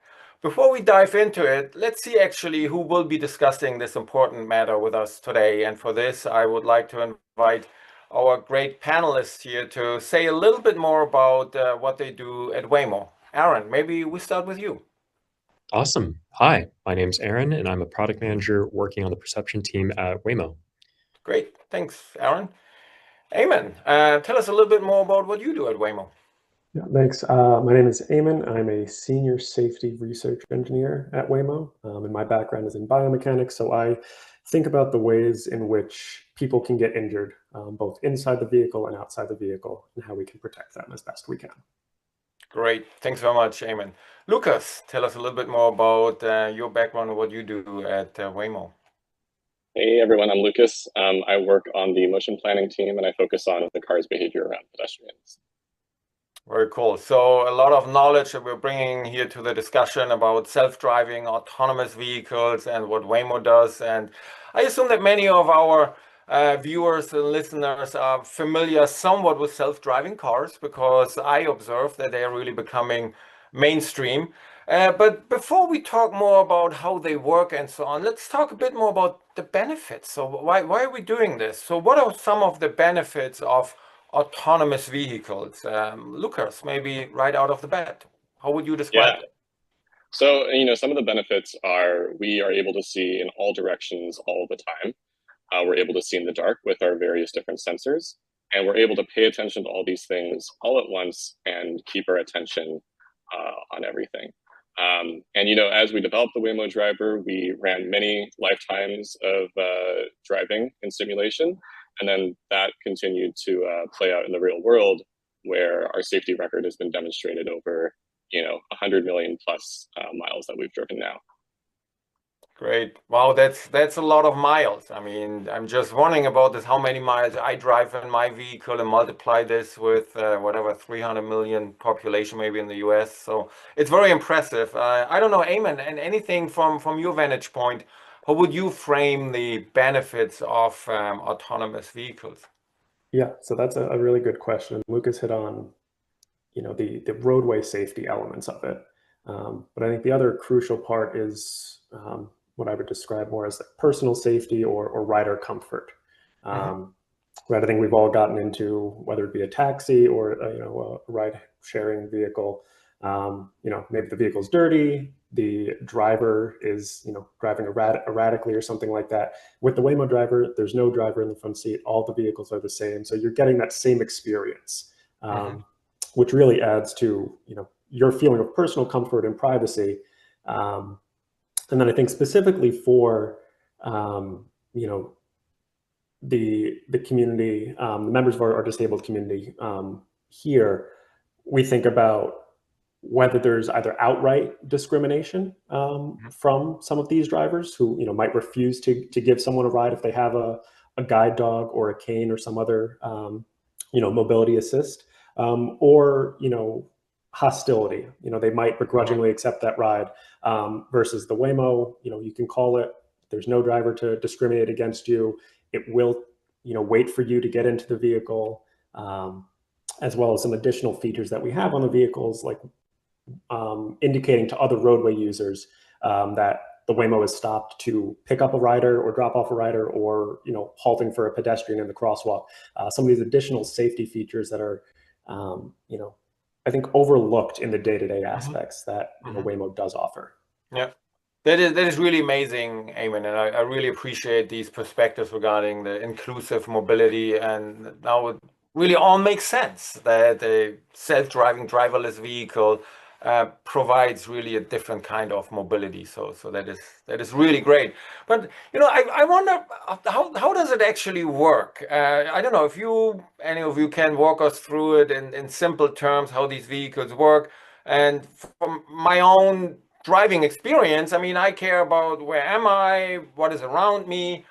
Before we dive into it, let's see actually who will be discussing this important matter with us today. And for this, I would like to invite our great panelists here to say a little bit more about what they do at Waymo. Aaron, maybe we start with you. Awesome. Hi, my name's Aaron, and I'm a product manager working on the perception team at Waymo. Great. Thanks, Aaron. Eamon, tell us a little bit more about what you do at Waymo. Yeah, thanks. My name is Eamon. I'm a senior safety research engineer at Waymo, and my background is in biomechanics, so I think about the ways in which people can get injured, both inside the vehicle and outside the vehicle, and how we can protect them as best we can. Great. Thanks very much, Eamon. Lucas, tell us a little bit more about your background and what you do at Waymo. Hey everyone, I'm Lucas. I work on the motion planning team and I focus on the car's behavior around pedestrians. Very cool. So a lot of knowledge that we're bringing here to the discussion about self-driving, autonomous vehicles and what Waymo does. And I assume that many of our viewers and listeners are familiar somewhat with self-driving cars because I observe that they are really becoming mainstream. But before we talk more about how they work and so on, let's talk a bit more about the benefits. So why are we doing this? So what are some of the benefits of autonomous vehicles? Lucas, maybe right out of the bat, how would you describe it? So, some of the benefits are we are able to see in all directions all the time. We're able to see in the dark with our various different sensors, and we're able to pay attention to all these things all at once and keep our attention on everything. And as we developed the Waymo driver, we ran many lifetimes of driving in simulation, and then that continued to play out in the real world, where our safety record has been demonstrated over 100 million plus miles that we've driven now. Great. Wow, that's a lot of miles. I mean, I'm just wondering about this, how many miles I drive in my vehicle and multiply this with whatever 300 million population maybe in the US. So it's very impressive. I don't know, Eamon, and anything from your vantage point, how would you frame the benefits of autonomous vehicles? Yeah, so that's a really good question. Lucas hit on, the roadway safety elements of it. But I think the other crucial part is what I would describe more as like personal safety or rider comfort. Right, I think we've all gotten into, whether it be a taxi or a ride-sharing vehicle. Maybe the vehicle's dirty, the driver is driving erratically or something like that. With the Waymo driver, there's no driver in the front seat. All the vehicles are the same, so you're getting that same experience, which really adds to your feeling of personal comfort and privacy. And then I think specifically for the community, the members of our disabled community here, we think about whether there's either outright discrimination from some of these drivers who might refuse to give someone a ride if they have a guide dog or a cane or some other mobility assist, or hostility. They might begrudgingly accept that ride, versus the Waymo. You can call it. There's no driver to discriminate against you. It will wait for you to get into the vehicle, as well as some additional features that we have on the vehicles, like indicating to other roadway users that the Waymo is stopped to pick up a rider or drop off a rider, or halting for a pedestrian in the crosswalk. Some of these additional safety features that are I think overlooked in the day-to-day aspects that Waymo does offer. Yeah, that is really amazing, Eamon, and I really appreciate these perspectives regarding the inclusive mobility. And now it really all makes sense that a self-driving driverless vehicle provides really a different kind of mobility. So that is really great. But I wonder how does it actually work? I don't know if any of you can walk us through it in simple terms, how these vehicles work. And from my own driving experience, I mean, I care about where am I, what is around me,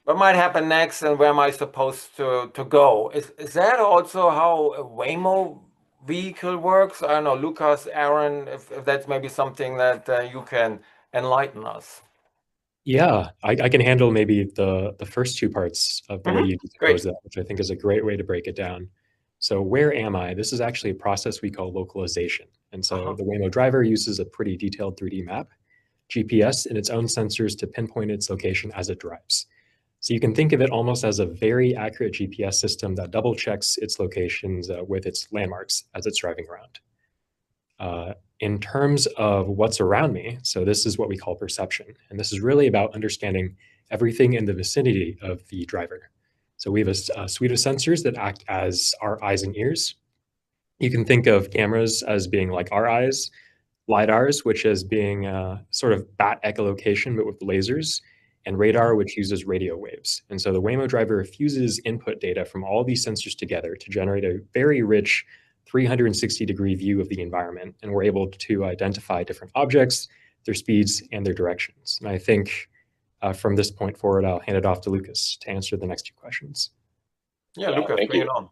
what might happen next, and where am I supposed to go. Is that also how a Waymo vehicle works? I don't know, Lucas, Aaron, if that's maybe something that you can enlighten us. Yeah, I can handle maybe the first two parts of the way you decompose that, which I think is a great way to break it down. So where am I? This is actually a process we call localization. And so the Waymo driver uses a pretty detailed 3D map, GPS, and its own sensors to pinpoint its location as it drives. So you can think of it almost as a very accurate GPS system that double checks its locations with its landmarks as it's driving around. In terms of what's around me, so this is what we call perception. And this is really about understanding everything in the vicinity of the driver. So we have a suite of sensors that act as our eyes and ears. You can think of cameras as being like our eyes, LiDARs, which as being sort of bat echolocation, but with lasers, and radar, which uses radio waves. And so the Waymo driver fuses input data from all these sensors together to generate a very rich 360-degree view of the environment. And we're able to identify different objects, their speeds, and their directions. And I think from this point forward, I'll hand it off to Lucas to answer the next two questions. Yeah, Lucas, bring it on.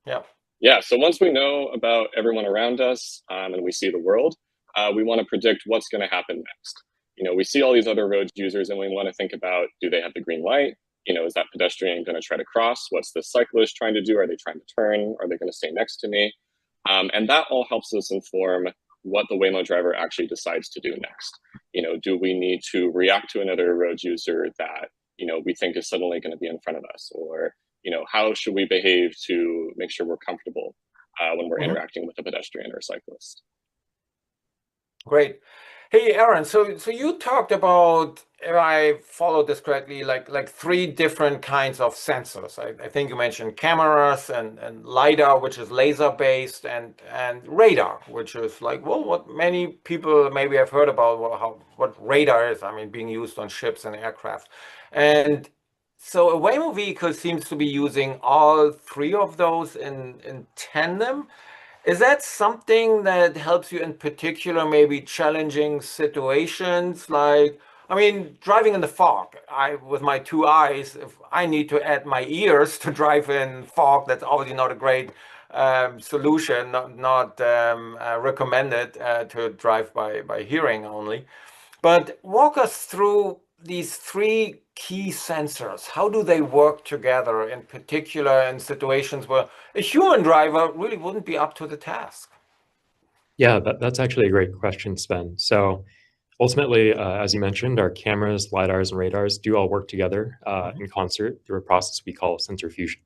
Yeah. Yeah, so once we know about everyone around us and we see the world, we want to predict what's going to happen next. We see all these other road users and we want to think about, do they have the green light? Is that pedestrian going to try to cross? What's the cyclist trying to do? Are they trying to turn? Are they going to stay next to me? And that all helps us inform what the Waymo driver actually decides to do next. Do we need to react to another road user that, we think is suddenly going to be in front of us? Or, how should we behave to make sure we're comfortable when we're interacting with a pedestrian or a cyclist? Great. Hey, Aaron, so you talked about, if I followed this correctly, like three different kinds of sensors. I think you mentioned cameras and LiDAR, which is laser-based, and radar, which is like, well, what many people maybe have heard about, what radar is, I mean, being used on ships and aircraft. And so a Waymo vehicle seems to be using all three of those in tandem. Is that something that helps you in particular, maybe challenging situations? Like, I mean, driving in the fog, with my two eyes, if I need to add my ears to drive in fog, that's obviously not a great solution, not recommended to drive by hearing only. But walk us through these three key sensors. How do they work together, in particular in situations where a human driver really wouldn't be up to the task? Yeah, that's actually a great question, Sven. So ultimately, as you mentioned, our cameras, LiDARs, and radars do all work together in concert through a process we call sensor fusion.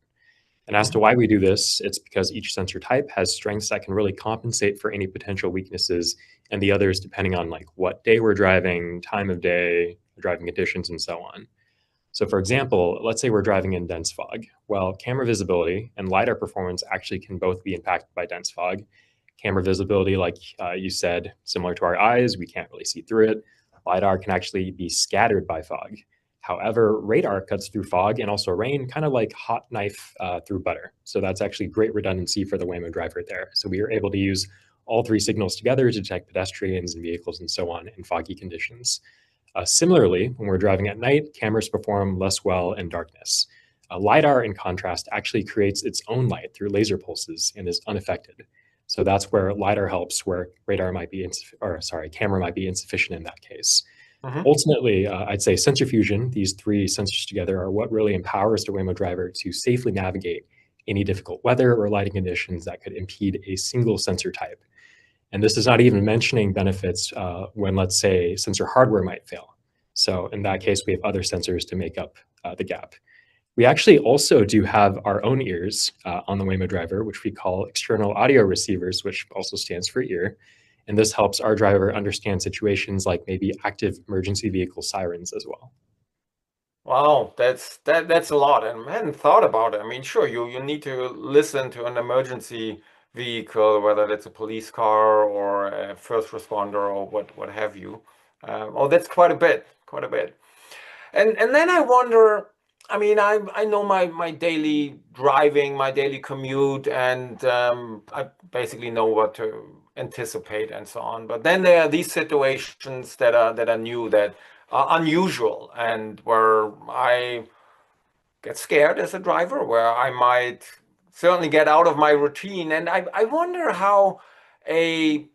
And as to why we do this, it's because each sensor type has strengths that can really compensate for any potential weaknesses and the others depending on like what day we're driving, time of day, driving conditions, and so on. So for example, let's say we're driving in dense fog. Well, camera visibility and LiDAR performance actually can both be impacted by dense fog. Camera visibility, like you said, similar to our eyes, we can't really see through it. LiDAR can actually be scattered by fog. However, radar cuts through fog and also rain, kind of like hot knife through butter. So that's actually great redundancy for the Waymo driver there. So we are able to use all three signals together to detect pedestrians and vehicles and so on in foggy conditions. Similarly, when we're driving at night, cameras perform less well in darkness. LiDAR, in contrast, actually creates its own light through laser pulses and is unaffected. So that's where LiDAR helps, where camera might be insufficient in that case. Ultimately, I'd say sensor fusion, these three sensors together, are what really empowers the Waymo driver to safely navigate any difficult weather or lighting conditions that could impede a single sensor type. And this is not even mentioning benefits when, let's say, sensor hardware might fail. So in that case, we have other sensors to make up the gap. We actually also do have our own ears on the Waymo driver, which we call external audio receivers, which also stands for ear. And this helps our driver understand situations like maybe active emergency vehicle sirens as well. Wow, that's a lot, and I hadn't thought about it. I mean, sure, you need to listen to an emergency vehicle, whether that's a police car or a first responder or what have you. Oh, that's quite a bit, quite a bit. And then I wonder, I mean, I know my daily driving, my daily commute, and I basically know what to anticipate and so on. But then there are these situations that are new, that are unusual, and where I get scared as a driver, where I might certainly get out of my routine. And I wonder how a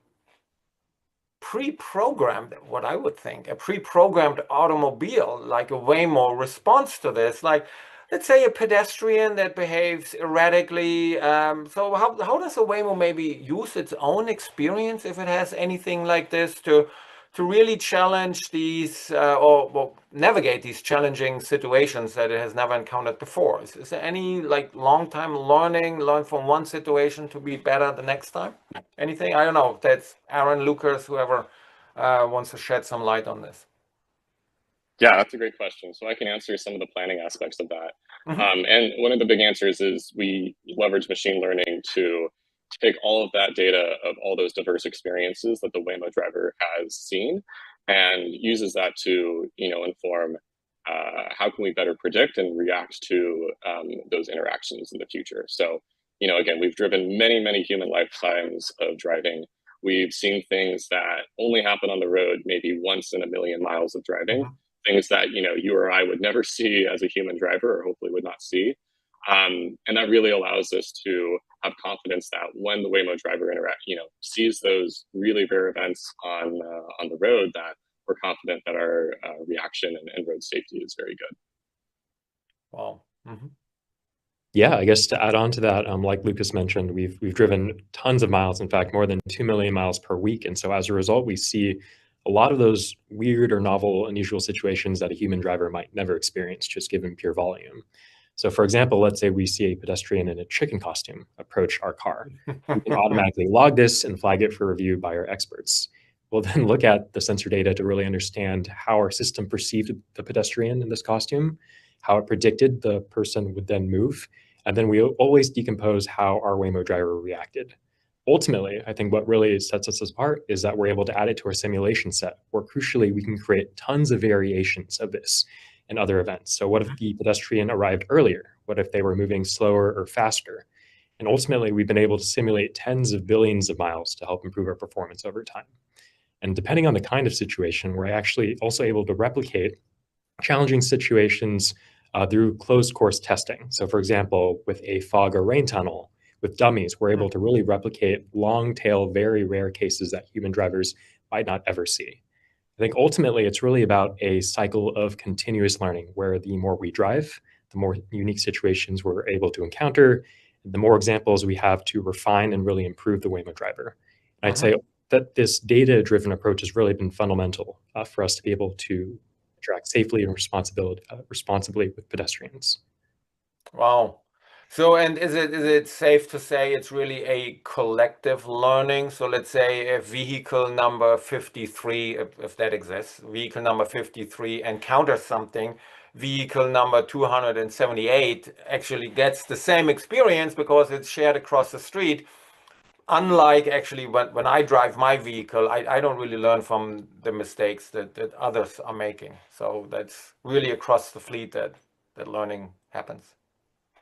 pre-programmed, what I would think, a pre-programmed automobile like a Waymo responds to this. Like, let's say a pedestrian that behaves erratically. So how does a Waymo maybe use its own experience, if it has anything like this, to really challenge these or navigate these challenging situations that it has never encountered before? Is there any like long-time learn from one situation to be better the next time? Anything? I don't know. That's Aaron, Lucas, whoever wants to shed some light on this. Yeah, that's a great question. So I can answer some of the planning aspects of that. And one of the big answers is we leverage machine learning to take all of that data of all those diverse experiences that the Waymo driver has seen, and uses that to inform how can we better predict and react to those interactions in the future. So again, we've driven many human lifetimes of driving. We've seen things that only happen on the road maybe once in a million miles of driving. Things that you or I would never see as a human driver, or hopefully would not see. And that really allows us to have confidence that when the Waymo driver sees those really rare events on the road, that we're confident that our reaction and road safety is very good. Wow. Yeah, I guess to add on to that, like Lucas mentioned, we've driven tons of miles, in fact, more than 2 million miles per week. And so as a result, we see a lot of those weird or novel, unusual situations that a human driver might never experience, just given pure volume. So for example, let's say we see a pedestrian in a chicken costume approach our car. We can automatically log this and flag it for review by our experts. We'll then look at the sensor data to really understand how our system perceived the pedestrian in this costume, how it predicted the person would then move, and then we always decompose how our Waymo driver reacted. Ultimately, I think what really sets us apart is that we're able to add it to our simulation set, where crucially we can create tons of variations of this in other events. So what if the pedestrian arrived earlier? What if they were moving slower or faster? And ultimately, we've been able to simulate tens of billions of miles to help improve our performance over time. And depending on the kind of situation, we're actually also able to replicate challenging situations through closed course testing. So for example, with a fog or rain tunnel, with dummies, we're able to really replicate long tail, very rare cases that human drivers might not ever see. I think ultimately it's really about a cycle of continuous learning, where the more we drive, the more unique situations we're able to encounter, the more examples we have to refine and really improve the Waymo driver. And I'd say that this data-driven approach has really been fundamental for us to be able to interact safely and responsibly with pedestrians. Wow. So, and is it safe to say it's really a collective learning? So let's say if vehicle number 53, if that exists, vehicle number 53 encounters something, vehicle number 278 actually gets the same experience because it's shared across the street. Unlike actually when I drive my vehicle, I don't really learn from the mistakes that others are making. So that's really across the fleet that learning happens.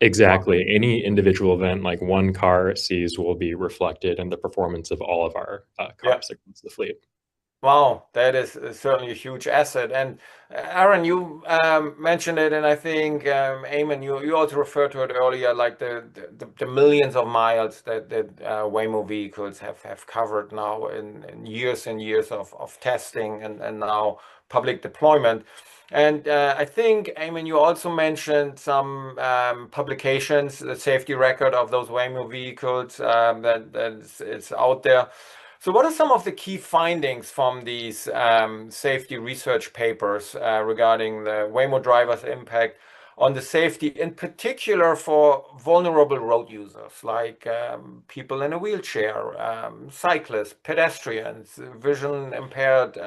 Exactly. Any individual event like one car sees will be reflected in the performance of all of our cars across the fleet. Wow, that is certainly a huge asset. And Aaron, you mentioned it, and I think Eamon, you also referred to it earlier, like the millions of miles that Waymo vehicles have covered now in years and years of testing and now public deployment. And I think, Eamon, you also mentioned some publications, the safety record of those Waymo vehicles that it's out there. So what are some of the key findings from these safety research papers regarding the Waymo driver's impact on the safety, in particular for vulnerable road users like people in a wheelchair, cyclists, pedestrians, vision impaired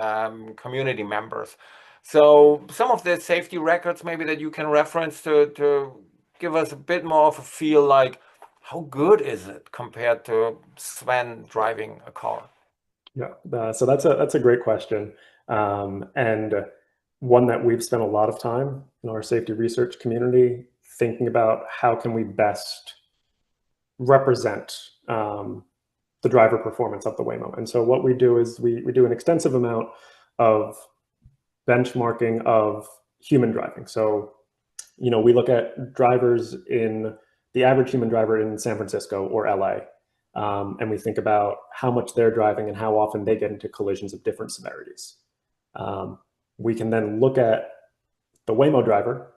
community members? So some of the safety records maybe that you can reference to give us a bit more of a feel like, how good is it compared to Sven driving a car? Yeah, so that's a great question, and one that we've spent a lot of time in our safety research community thinking about how can we best represent the driver performance of the Waymo. And so what we do is we do an extensive amount of benchmarking of human driving. So, we look at drivers in the average human driver in San Francisco or LA, and we think about how much they're driving and how often they get into collisions of different severities. We can then look at the Waymo driver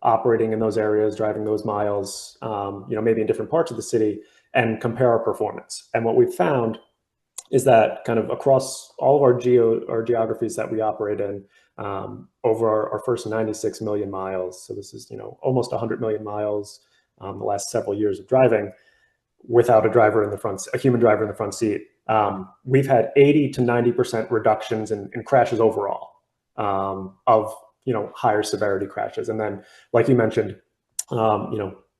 operating in those areas, driving those miles, maybe in different parts of the city, and compare our performance. And what we've found is that kind of across all of our geographies that we operate in, over our first 96 million miles, so this is almost 100 million miles, the last several years of driving without a human driver in the front seat, we've had 80 to 90% reductions in crashes overall, of higher severity crashes. And then, like you mentioned,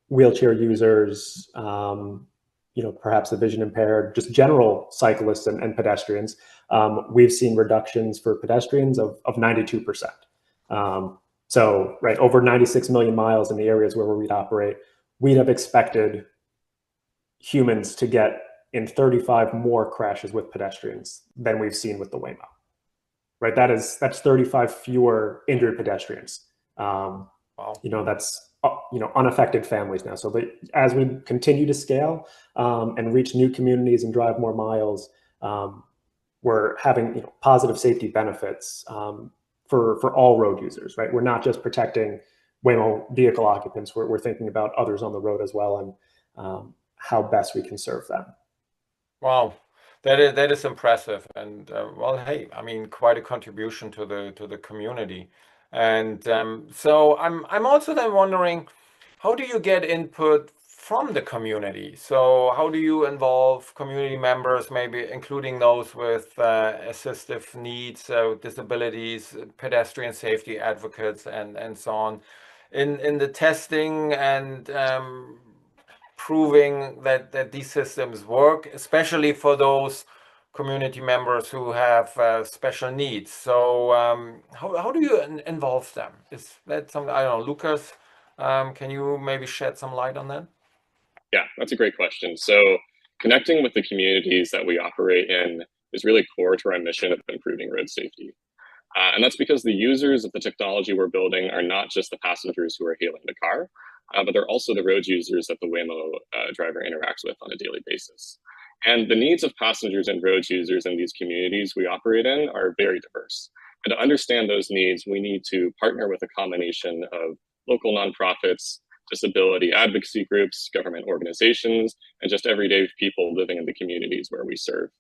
wheelchair users, perhaps the vision impaired, just general cyclists and pedestrians, we've seen reductions for pedestrians of 92%. So, right, over 96 million miles in the areas where we'd operate, we'd have expected humans to get in 35 more crashes with pedestrians than we've seen with the Waymo. Right, that's 35 fewer injured pedestrians. Wow. That's unaffected families now. So as we continue to scale and reach new communities and drive more miles, we're having positive safety benefits for all road users. Right, we're not just protecting Waymo vehicle occupants. We're thinking about others on the road as well, and how best we can serve them. Wow. That is impressive, and well, hey, I mean, quite a contribution to the community, and so I'm also then wondering, how do you get input from the community? So how do you involve community members, maybe including those with assistive needs, disabilities, pedestrian safety advocates, and so on, in the testing and proving that these systems work, especially for those community members who have special needs? So how do you involve them? Is that something, I don't know, Lucas, can you maybe shed some light on that? Yeah, that's a great question. So connecting with the communities that we operate in is really core to our mission of improving road safety. And that's because the users of the technology we're building are not just the passengers who are hailing the car, but they're also the road users that the Waymo driver interacts with on a daily basis. And the needs of passengers and road users in these communities we operate in are very diverse. And to understand those needs, we need to partner with a combination of local nonprofits, disability advocacy groups, government organizations, and just everyday people living in the communities where we serve.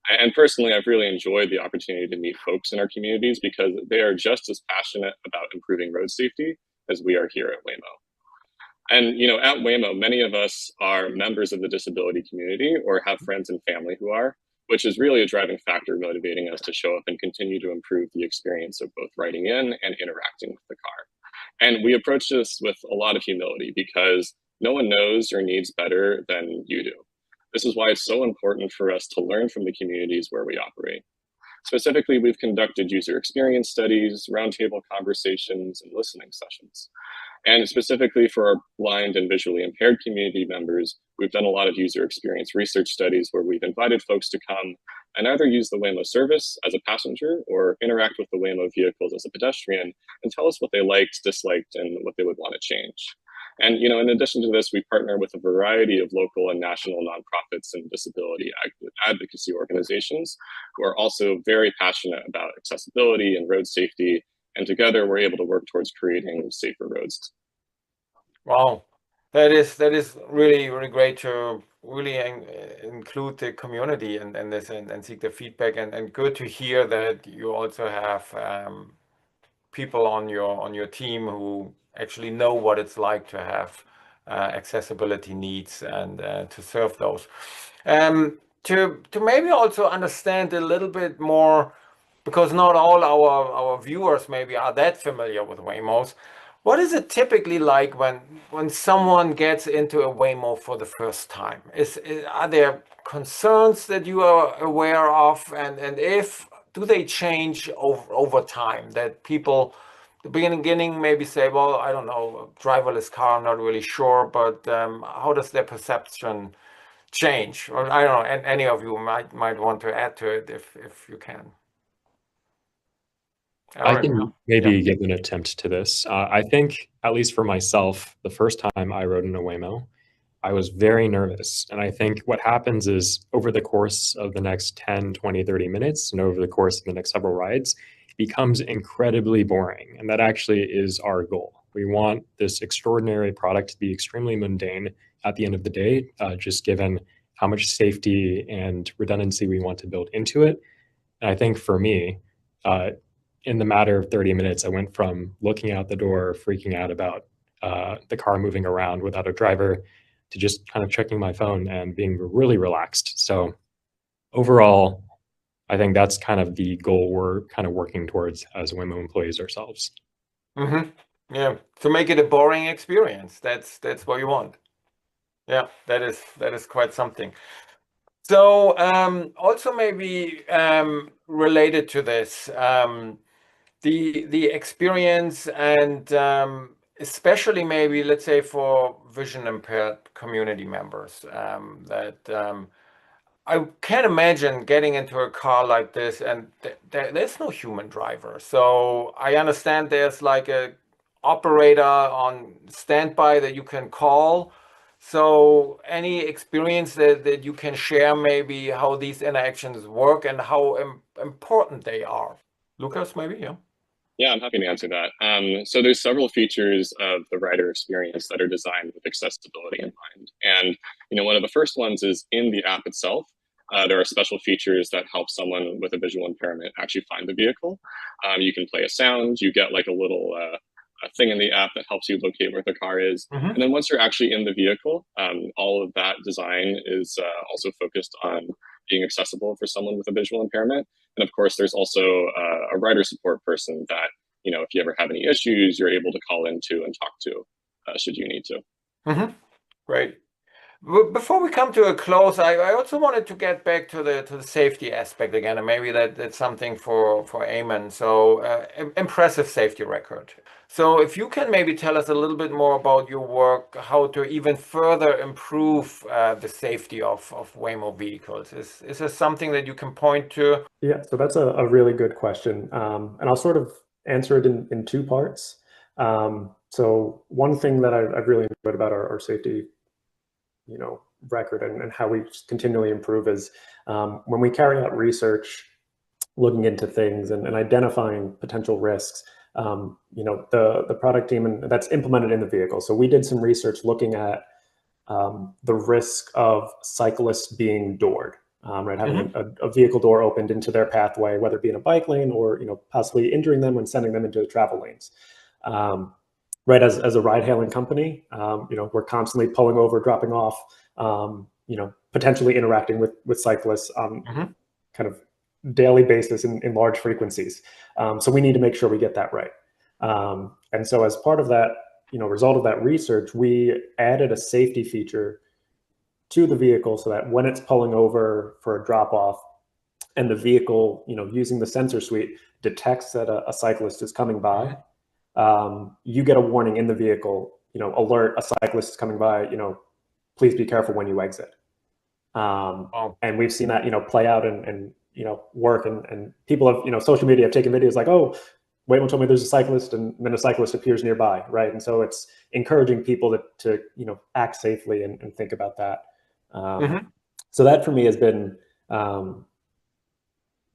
And personally, I've really enjoyed the opportunity to meet folks in our communities because they are just as passionate about improving road safety as we are here at Waymo. And at Waymo, many of us are members of the disability community or have friends and family who are, which is really a driving factor motivating us to show up and continue to improve the experience of both riding in and interacting with the car. And we approach this with a lot of humility because no one knows your needs better than you do. This is why it's so important for us to learn from the communities where we operate. Specifically, we've conducted user experience studies, roundtable conversations, and listening sessions. And specifically for our blind and visually impaired community members, we've done a lot of user experience research studies where we've invited folks to come and either use the Waymo service as a passenger or interact with the Waymo vehicles as a pedestrian and tell us what they liked, disliked, and what they would want to change. And in addition to this, we partner with a variety of local and national nonprofits and disability advocacy organizations who are also very passionate about accessibility and road safety. And together, we're able to work towards creating safer roads. Wow, that is really, really great to really include the community and this and seek the feedback, and good to hear that you also have people on your team who actually know what it's like to have accessibility needs and to serve those. To maybe also understand a little bit more, because not all our viewers maybe are that familiar with Waymos. What is it typically like when someone gets into a Waymo for the first time? Are there concerns that you are aware of, and if do they change over time, that people at the beginning maybe say, well, I don't know, driverless car, I'm not really sure, but how does their perception change? Or I don't know, and any of you might want to add to it if you can. I can maybe give an attempt to this. I think, at least for myself, the first time I rode in a Waymo, I was very nervous. And I think what happens is over the course of the next 10, 20, 30 minutes, and over the course of the next several rides, it becomes incredibly boring. And that actually is our goal. We want this extraordinary product to be extremely mundane at the end of the day, just given how much safety and redundancy we want to build into it. And I think for me, in the matter of 30 minutes, I went from looking out the door, freaking out about the car moving around without a driver, to just kind of checking my phone and being really relaxed. So overall, I think that's kind of the goal we're kind of working towards as Waymo employees ourselves. Mm-hmm. Yeah, to make it a boring experience. That's what you want. Yeah, that is quite something. So also maybe related to this, the experience and especially maybe, let's say, for vision impaired community members, that I can't imagine getting into a car like this and there's no human driver. So I understand there's like a operator on standby that you can call. So any experience that you can share, maybe how these interactions work and how important they are? Lucas, maybe, yeah. Yeah, I'm happy to answer that. So there's several features of the rider experience that are designed with accessibility in mind. And one of the first ones is in the app itself. There are special features that help someone with a visual impairment actually find the vehicle. You can play a sound, you get like a little a thing in the app that helps you locate where the car is. Mm-hmm. And then once you're actually in the vehicle, all of that design is also focused on being accessible for someone with a visual impairment. And of course, there's also a rider support person that, if you ever have any issues, you're able to call into and talk to, should you need to. Mm-hmm. Great. Before we come to a close, I also wanted to get back to the safety aspect again, and maybe that's something for Eamon. So impressive safety record. So if you can maybe tell us a little bit more about your work, how to even further improve the safety of Waymo vehicles. Is there something that you can point to? Yeah, so that's a really good question. And I'll sort of answer it in two parts. So one thing that I've really enjoyed about our safety record and how we continually improve is when we carry out research, looking into things and identifying potential risks, the product team, and that's implemented in the vehicle. So we did some research looking at the risk of cyclists being doored, right? Having a vehicle door opened into their pathway, whether it be in a bike lane or, possibly injuring them and sending them into the travel lanes. Right, as a ride-hailing company, we're constantly pulling over, dropping off, potentially interacting with cyclists on kind of daily basis in large frequencies. So we need to make sure we get that right. And so as part of that, result of that research, we added a safety feature to the vehicle so that when it's pulling over for a drop-off, and the vehicle, using the sensor suite, detects that a cyclist is coming by, you get a warning in the vehicle, alert, a cyclist is coming by, please be careful when you exit. And we've seen that, play out and work, and people have, social media have taken videos like, oh, Whimo told me there's a cyclist, and then a cyclist appears nearby, right? And so it's encouraging people to act safely and think about that. So that for me has been, I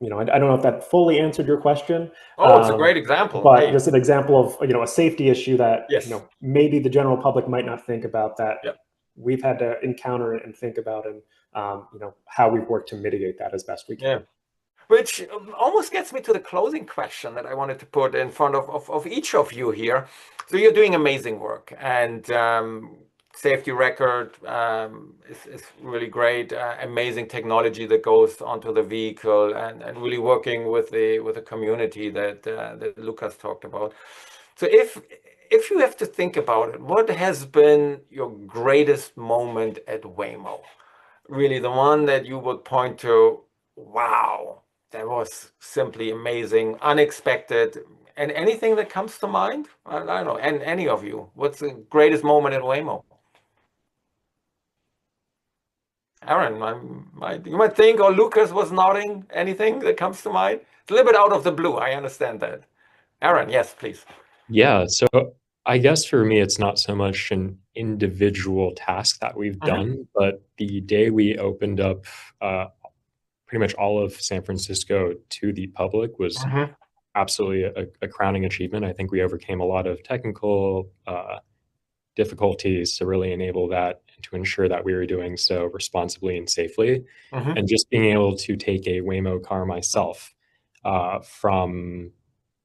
don't know if that fully answered your question. Oh, it's a great example. But Hey. just an example of, a safety issue that, Yes. maybe the general public might not think about, that we've had to encounter and think about, and, how we've worked to mitigate that as best we can. Yeah. Which almost gets me to the closing question that I wanted to put in front of each of you here. So you're doing amazing work, and safety record is really great. Amazing technology that goes onto the vehicle, and really working with the community that Lucas talked about. So if you have to think about it, what has been your greatest moment at Whimo? Really, the one that you would point to, wow, that was simply amazing, unexpected, and anything that comes to mind? I don't know, and any of you, what's the greatest moment at Whimo? Aaron, you might think, or Lucas was nodding, anything that comes to mind? It's a little bit out of the blue, I understand that. Aaron, yes, please. Yeah, so I guess for me, it's not so much an individual task that we've done, but the day we opened up pretty much all of San Francisco to the public was absolutely a crowning achievement. I think we overcame a lot of technical difficulties to really enable that and to ensure that we were doing so responsibly and safely. And just being able to take a Waymo car myself from,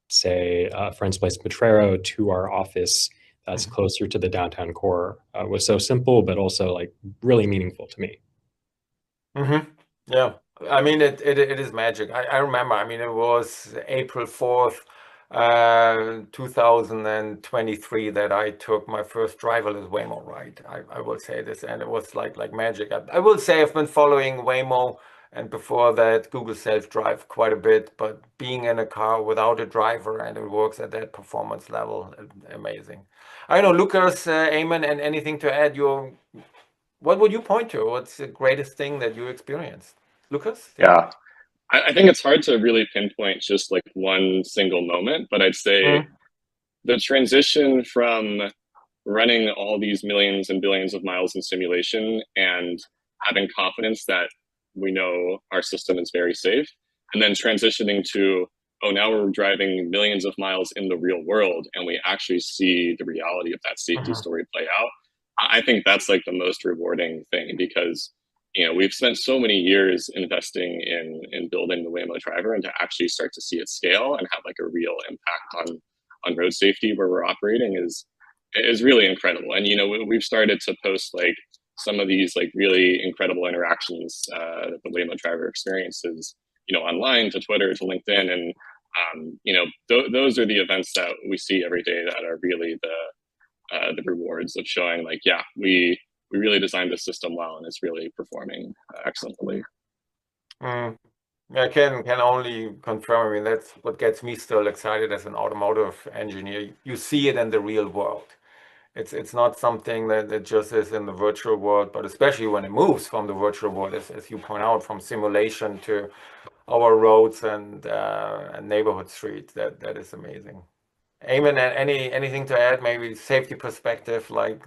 say, a friend's place in Potrero to our office that's closer to the downtown core was so simple, but also like really meaningful to me. Yeah, I mean, it is magic. I remember, I mean, it was April 4th, 2023 that I took my first driverless Waymo ride. I will say this, and it was like magic. I will say I've been following Waymo, and before that Google Self-Drive quite a bit, but being in a car without a driver and it works at that performance level, amazing. I know, Lucas, Eamon, and anything to add? What would you point to? What's the greatest thing that you experienced? Lucas? Yeah, I think it's hard to really pinpoint just like one single moment, but I'd say the transition from running all these millions and billions of miles in simulation and having confidence that we know our system is very safe, and then transitioning to, oh, now we're driving millions of miles in the real world and we actually see the reality of that safety story play out. I think that's like the most rewarding thing, because we've spent so many years investing in building the Waymo driver, and to actually start to see it scale and have like a real impact on road safety where we're operating is really incredible. And we've started to post like some of these like really incredible interactions that the Waymo driver experiences, online, to Twitter, to LinkedIn, and those are the events that we see every day that are really the rewards of showing like, yeah, we really designed the system well and it's really performing excellently. I can only confirm. I mean, that's what gets me still excited as an automotive engineer. You see it in the real world. It's not something that just is in the virtual world, but especially when it moves from the virtual world, as you point out, from simulation to our roads and neighborhood streets. That is amazing. Eamon, anything to add? Maybe safety perspective, like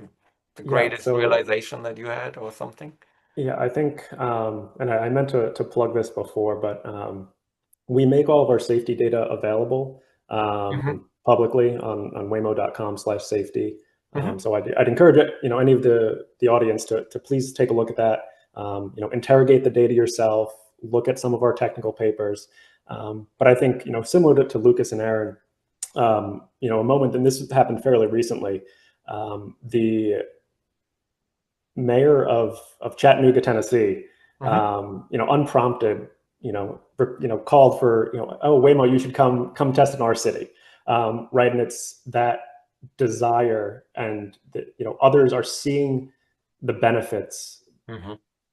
the greatest realization that you had or something? Yeah, I think, and I meant to plug this before, but we make all of our safety data available publicly on waymo.com/safety. So I'd encourage any of the audience to please take a look at that. Interrogate the data yourself, look at some of our technical papers. But I think similar to Lucas and Aaron, a moment, and this happened fairly recently. The mayor of Chattanooga, Tennessee, unprompted, called for, oh, Waymo, you should come test in our city, right? And it's that desire, and others are seeing the benefits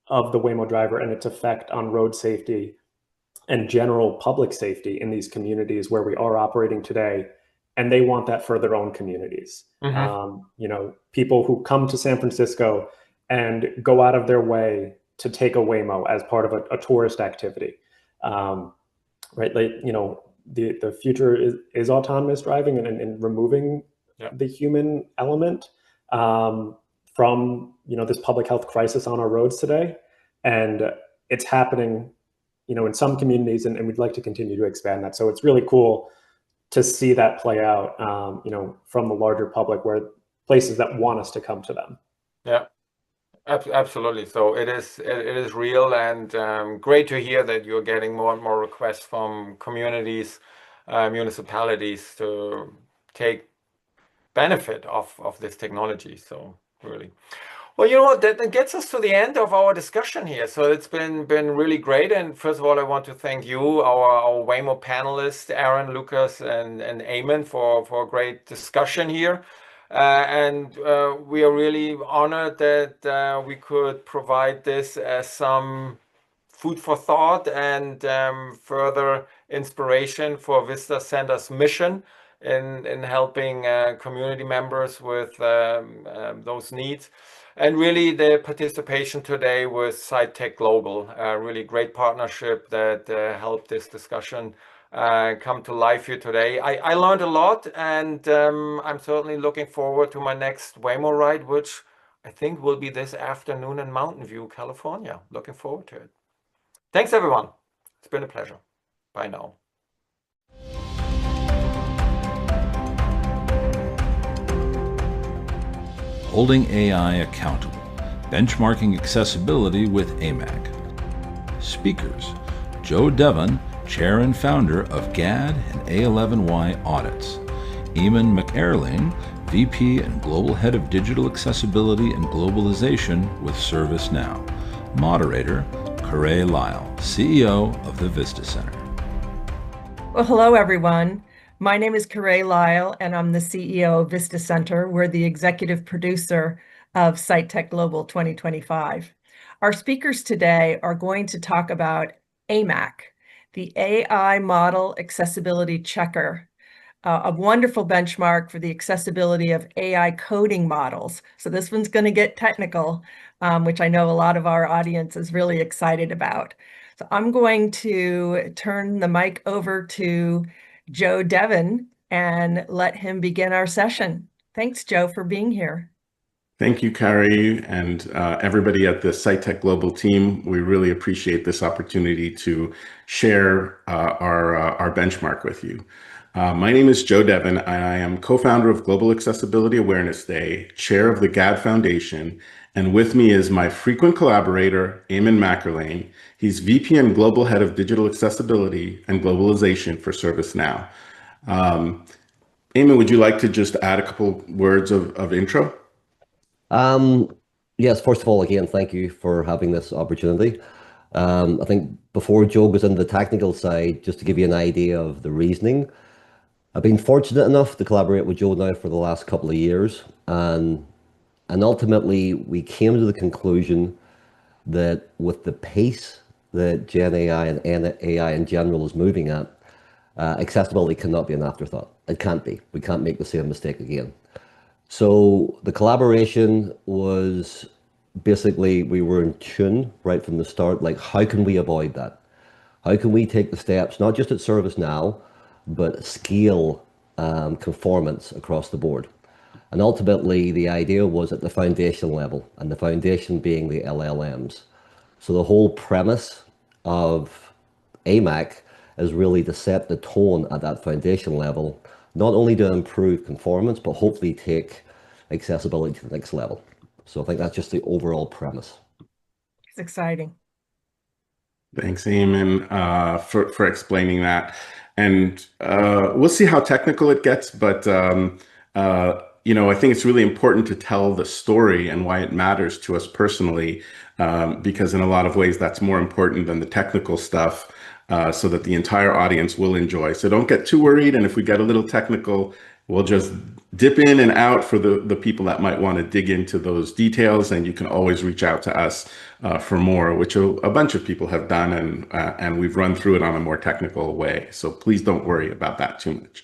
of the Waymo driver and its effect on road safety, and general public safety in these communities where we are operating today, and they want that for their own communities. You know, people who come to San Francisco and go out of their way to take a Waymo as part of a tourist activity, right? Like, you know, the future is autonomous driving and removing the human element from, you know, this public health crisis on our roads today. And it's happening, you know, in some communities, and we'd like to continue to expand that. So it's really cool to see that play out, you know, from the larger public, where places that want us to come to them. Yeah, absolutely. So it is real, and great to hear that you're getting more and more requests from communities, municipalities to take benefit of this technology. So really. Well, you know what, that gets us to the end of our discussion here. So it's been really great. And first of all, I want to thank you, our Waymo panelists, Aaron, Lucas, and Eamon for a great discussion here. And we are really honored that we could provide this as some food for thought and further inspiration for Vista Center's mission in helping community members with those needs. And really the participation today with SiteTech Global, a really great partnership that helped this discussion come to life here today. I learned a lot, and I'm certainly looking forward to my next Waymo ride, which I think will be this afternoon in Mountain View, California. Looking forward to it. Thanks, everyone. It's been a pleasure. Bye now. Holding AI accountable, benchmarking accessibility with AMAC. Speakers, Joe Devon, Chair and Founder of GAD and A11Y Audits. Eamon McErling, VP and Global Head of Digital Accessibility and Globalization with ServiceNow. Moderator, Karay Lyle, CEO of the Vista Center. Well, hello, everyone. My name is Karay Lyle, and I'm the CEO of Vista Center. We're the executive producer of SiteTech Global 2025. Our speakers today are going to talk about AMAC, the AI Model Accessibility Checker, a wonderful benchmark for the accessibility of AI coding models. So this one's going to get technical, which I know a lot of our audience is really excited about. So I'm going to turn the mic over to Joe Devon and let him begin our session. Thanks, Joe, for being here. Thank you, Carrie, and everybody at the SiteTech Global team. We really appreciate this opportunity to share our benchmark with you. My name is Joe Devon. I am co-founder of Global Accessibility Awareness Day, chair of the GAD Foundation, and with me is my frequent collaborator, Eamon McErling. He's VP and Global Head of Digital Accessibility and Globalization for ServiceNow. Eamon, would you like to just add a couple words of intro? Yes, first of all, again, thank you for having this opportunity. I think before Joe goes into the technical side, just to give you an idea of the reasoning, I've been fortunate enough to collaborate with Joe now for the last couple of years, and ultimately we came to the conclusion that with the pace that Gen AI and AI in general is moving at, accessibility cannot be an afterthought. It can't be. We can't make the same mistake again. So the collaboration was basically, we were in tune right from the start, like how can we avoid that? How can we take the steps, not just at ServiceNow, but scale conformance across the board? And ultimately, the idea was at the foundation level, and the foundation being the LLMs. So the whole premise of AMAC is really to set the tone at that foundation level, not only to improve conformance, but hopefully take accessibility to the next level. So I think that's just the overall premise. It's exciting. Thanks, Eamon, for explaining that. And we'll see how technical it gets, but you know, I think it's really important to tell the story and why it matters to us personally, because in a lot of ways that's more important than the technical stuff, so that the entire audience will enjoy. So don't get too worried, and if we get a little technical, We'll just dip in and out for the people that might want to dig into those details, and you can always reach out to us for more, which a bunch of people have done, and we've run through it on a more technical way. So please don't worry about that too much.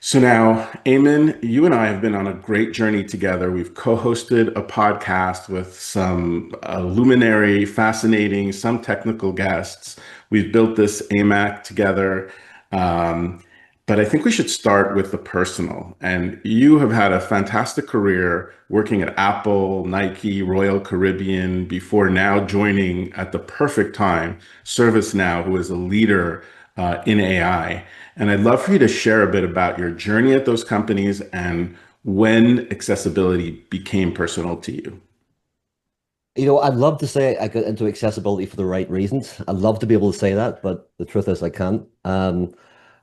So now, Eamon, you and I have been on a great journey together. We've co-hosted a podcast with some luminary, fascinating, some technical guests. We've built this AMAC together. But I think we should start with the personal. And you have had a fantastic career working at Apple, Nike, Royal Caribbean, before now joining at the perfect time ServiceNow, who is a leader in AI. And I'd love for you to share a bit about your journey at those companies and when accessibility became personal to you. You know, I'd love to say I got into accessibility for the right reasons. I'd love to be able to say that, but the truth is I can't.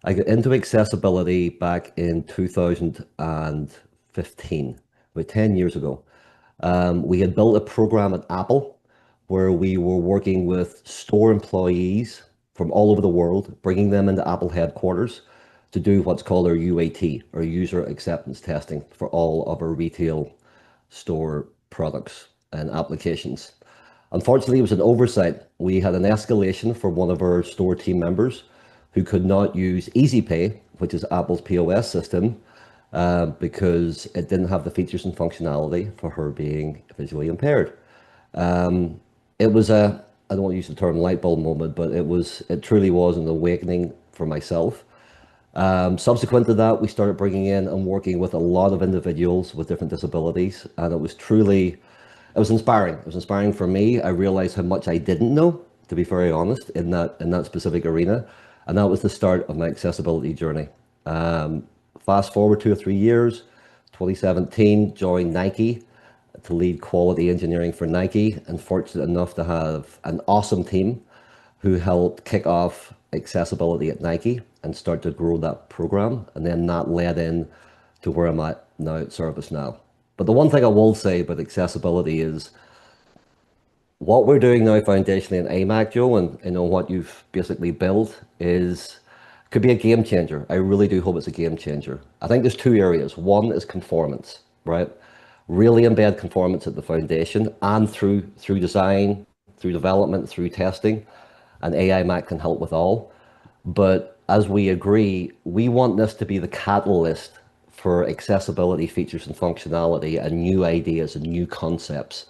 I got into accessibility back in 2015, about 10 years ago. We had built a program at Apple where we were working with store employees from all over the world, bringing them into Apple headquarters to do what's called our UAT, or user acceptance testing, for all of our retail store products and applications. Unfortunately, it was an oversight. We had an escalation for one of our store team members who could not use EasyPay, which is Apple's POS system, because it didn't have the features and functionality for her being visually impaired. It was I don't want to use the term light bulb moment, but it truly was an awakening for myself. Subsequent to that, we started bringing in and working with a lot of individuals with different disabilities, and it was inspiring. It was inspiring for me. I realized how much I didn't know, to be very honest, in that specific arena, and that was the start of my accessibility journey. Fast forward 2 or 3 years, 2017, joined Nike to lead quality engineering for Nike, and fortunate enough to have an awesome team who helped kick off accessibility at Nike and start to grow that program. And then that led in to where I'm at now at ServiceNow. But the one thing I will say about accessibility is what we're doing now foundationally in AMAC, Joe, and you know what you've basically built could be a game changer. I really do hope it's a game changer. I think there's 2 areas. One is conformance, right? Really embed conformance at the foundation and through design, through development, through testing, and AI Mac can help with all. But as we agree, we want this to be the catalyst for accessibility features and functionality and new ideas and new concepts.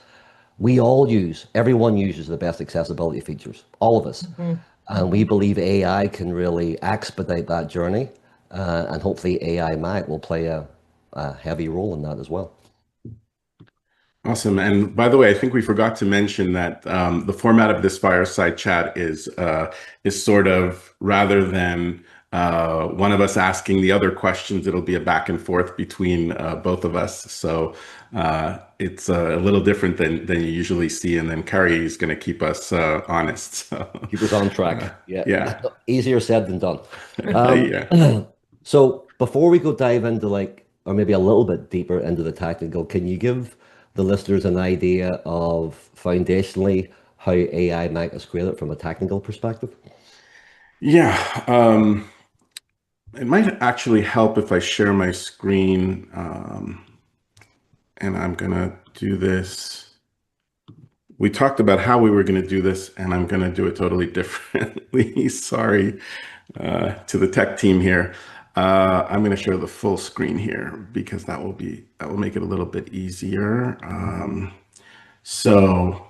Everyone uses the best accessibility features, all of us. Mm-hmm. And we believe AI can really expedite that journey, and hopefully AI Mac will play a heavy role in that as well. Awesome. And by the way, I think we forgot to mention that the format of this fireside chat is sort of, rather than one of us asking the other questions, it'll be a back and forth between both of us. So it's a little different than you usually see. And then Carrie is going to keep us honest. So. Keep us on track. Yeah. Easier said than done. Yeah. So before we go dive into or maybe a little bit deeper into the tactical, can you give the listeners an idea of foundationally how AI Mac is created from a technical perspective? Yeah, it might actually help if I share my screen, and I'm gonna do this. We talked about how we were gonna do this, and I'm gonna do it totally differently. Sorry to the tech team here. I'm going to share the full screen here because that will make it a little bit easier. So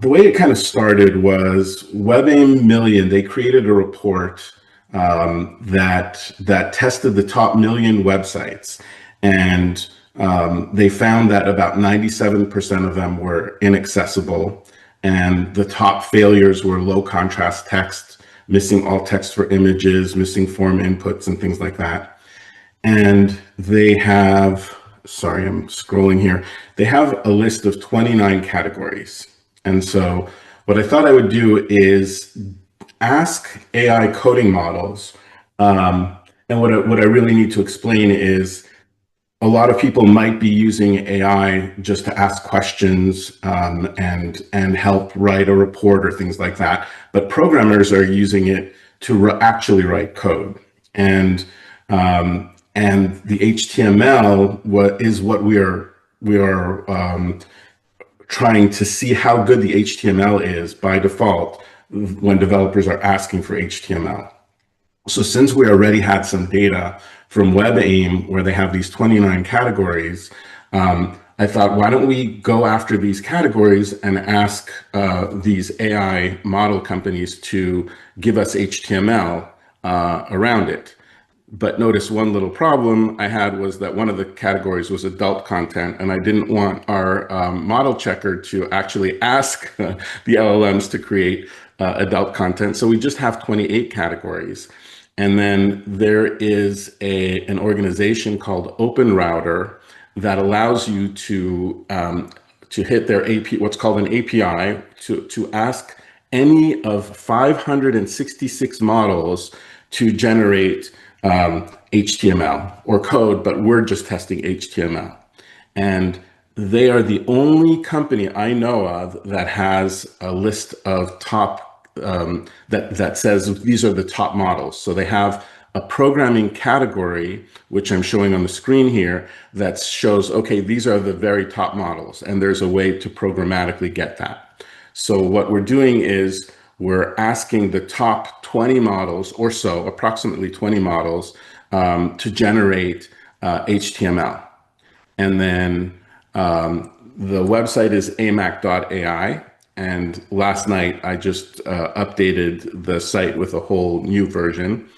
the way it kind of started was WebAIM Million. They created a report that tested the top 1,000,000 websites, and they found that about 97% of them were inaccessible, and the top failures were low contrast text, missing alt text for images, missing form inputs, and things like that. And they have, sorry, I'm scrolling here. They have a list of 29 categories. And so what I thought I would do is ask AI coding models. And what I really need to explain is a lot of people might be using AI just to ask questions and help write a report or things like that. But programmers are using it to actually write code. And And the HTML is what we are trying to see how good the HTML is by default when developers are asking for HTML. So since we already had some data from WebAIM where they have these 29 categories, I thought, why don't we go after these categories and ask these AI model companies to give us HTML around it. But notice one little problem I had was that one of the categories was adult content, and I didn't want our model checker to actually ask the LLMs to create adult content. So we just have 28 categories. And then there is an organization called Open Router that allows you to hit their what's called an API, to ask any of 566 models to generate HTML or code, but we're just testing HTML. And they are the only company I know of that has a list of top, that says these are the top models. So they have a programming category, which I'm showing on the screen here, that shows, okay, these are the very top models, and there's a way to programmatically get that. So what we're doing is we're asking the top 20 models or so, approximately 20 models, to generate HTML. And then the website is amac.ai. And last night I just updated the site with a whole new version.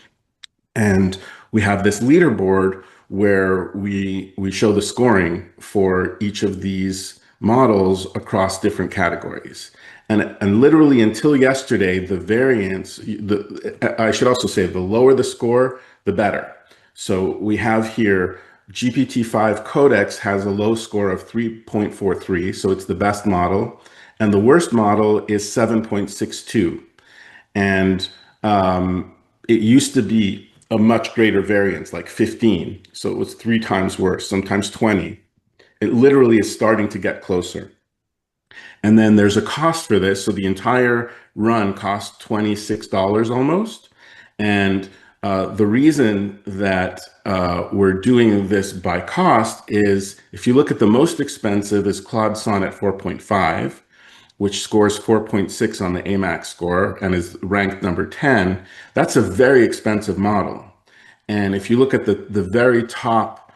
And we have this leaderboard where we show the scoring for each of these models across different categories. And literally until yesterday, the variance, I should also say, the lower the score, the better. So we have here GPT-5 Codex has a low score of 3.43, so it's the best model. And the worst model is 7.62. And it used to be a much greater variance, like 15. So it was 3 times worse, sometimes 20. It literally is starting to get closer. And then there's a cost for this. So the entire run costs $26 almost. And the reason that we're doing this by cost is, if you look at the most expensive, is Claude Sonnet 4.5, which scores 4.6 on the AMAX score and is ranked number 10. That's a very expensive model. And if you look at the very top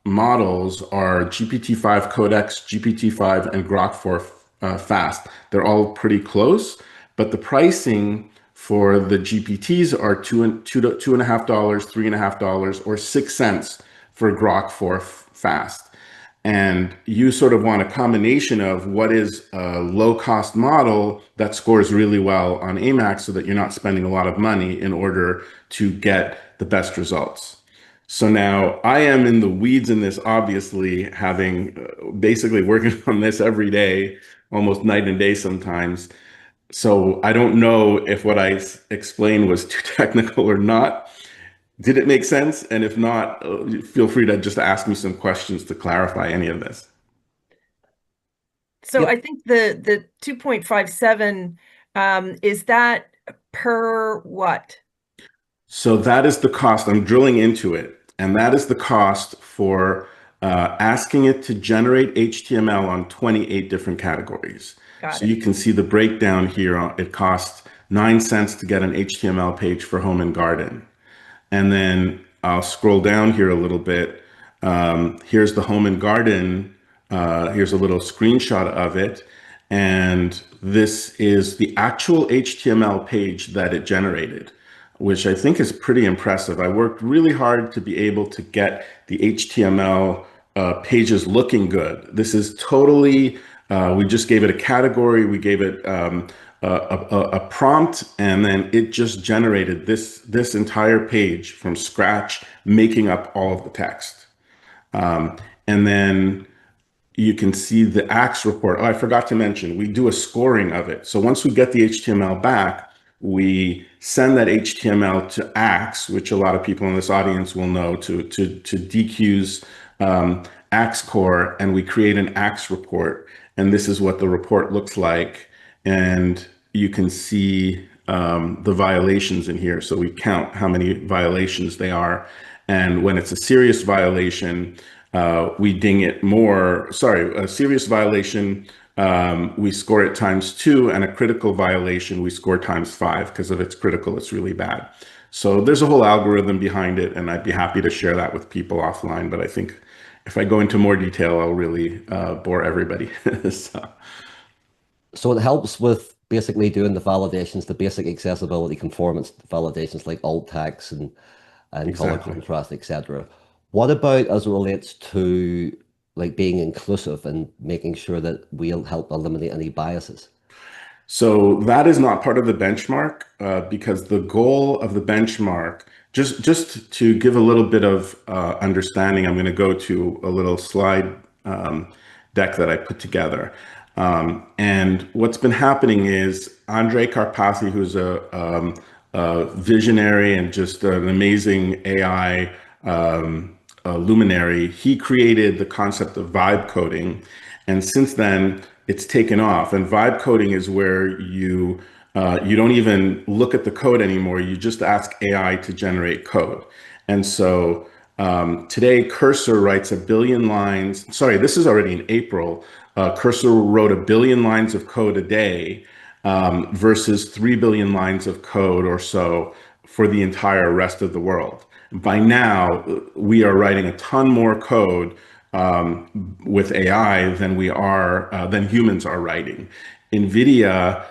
models are GPT-5 Codex, GPT-5, and Grok 4 Fast. They're all pretty close, but the pricing for the GPTs are $2.5, $3.5, or 6 cents for Grok 4 Fast. And you sort of want a combination of what is a low-cost model that scores really well on AMAX so that you're not spending a lot of money in order to get the best results. So now I am in the weeds in this, obviously, having basically working on this every day, almost night and day sometimes. So I don't know if what I explained was too technical or not. Did it make sense? And if not, feel free to just ask me some questions to clarify any of this. So I think the 2.57, is that per what? So that is the cost. I'm drilling into it. And that is the cost for asking it to generate HTML on 28 different categories. So you can see the breakdown here. It costs 9 cents to get an HTML page for home and garden. And then I'll scroll down here a little bit. Here's the home and garden. Here's a little screenshot of it. And this is the actual HTML page that it generated, which I think is pretty impressive. I worked really hard to be able to get the HTML pages looking good. This is totally, we just gave it a category, we gave it a prompt, and then it just generated this entire page from scratch, making up all of the text. And then you can see the Axe report. Oh, I forgot to mention, we do a scoring of it. So once we get the HTML back, we send that HTML to Axe, which a lot of people in this audience will know, to DQ's Axe core, and we create an Axe report. And this is what the report looks like. And you can see the violations in here. So we count how many violations they are. And when it's a serious violation, we ding it more. Sorry, a serious violation, we score it ×2, and a critical violation, we score ×5, because if it's critical, it's really bad. So there's a whole algorithm behind it, and I'd be happy to share that with people offline. But I think if I go into more detail, I'll really bore everybody. So it helps with basically doing the validations, the basic accessibility conformance validations like alt text and color Exactly. contrast, etc. What about as it relates to like being inclusive and making sure that we'll help eliminate any biases? So that is not part of the benchmark because the goal of the benchmark, just to give a little bit of understanding, I'm going to go to a little slide deck that I put together. And what's been happening is Andre Karpathy, who's a visionary and just an amazing AI luminary, he created the concept of vibe coding. And since then, it's taken off. And vibe coding is where you don't even look at the code anymore. You just ask AI to generate code. And so today, Cursor writes 1 billion lines. Sorry, this is already in April. Cursor wrote 1 billion lines of code a day versus 3 billion lines of code or so for the entire rest of the world. By now, we are writing a ton more code with AI than humans are writing. NVIDIA,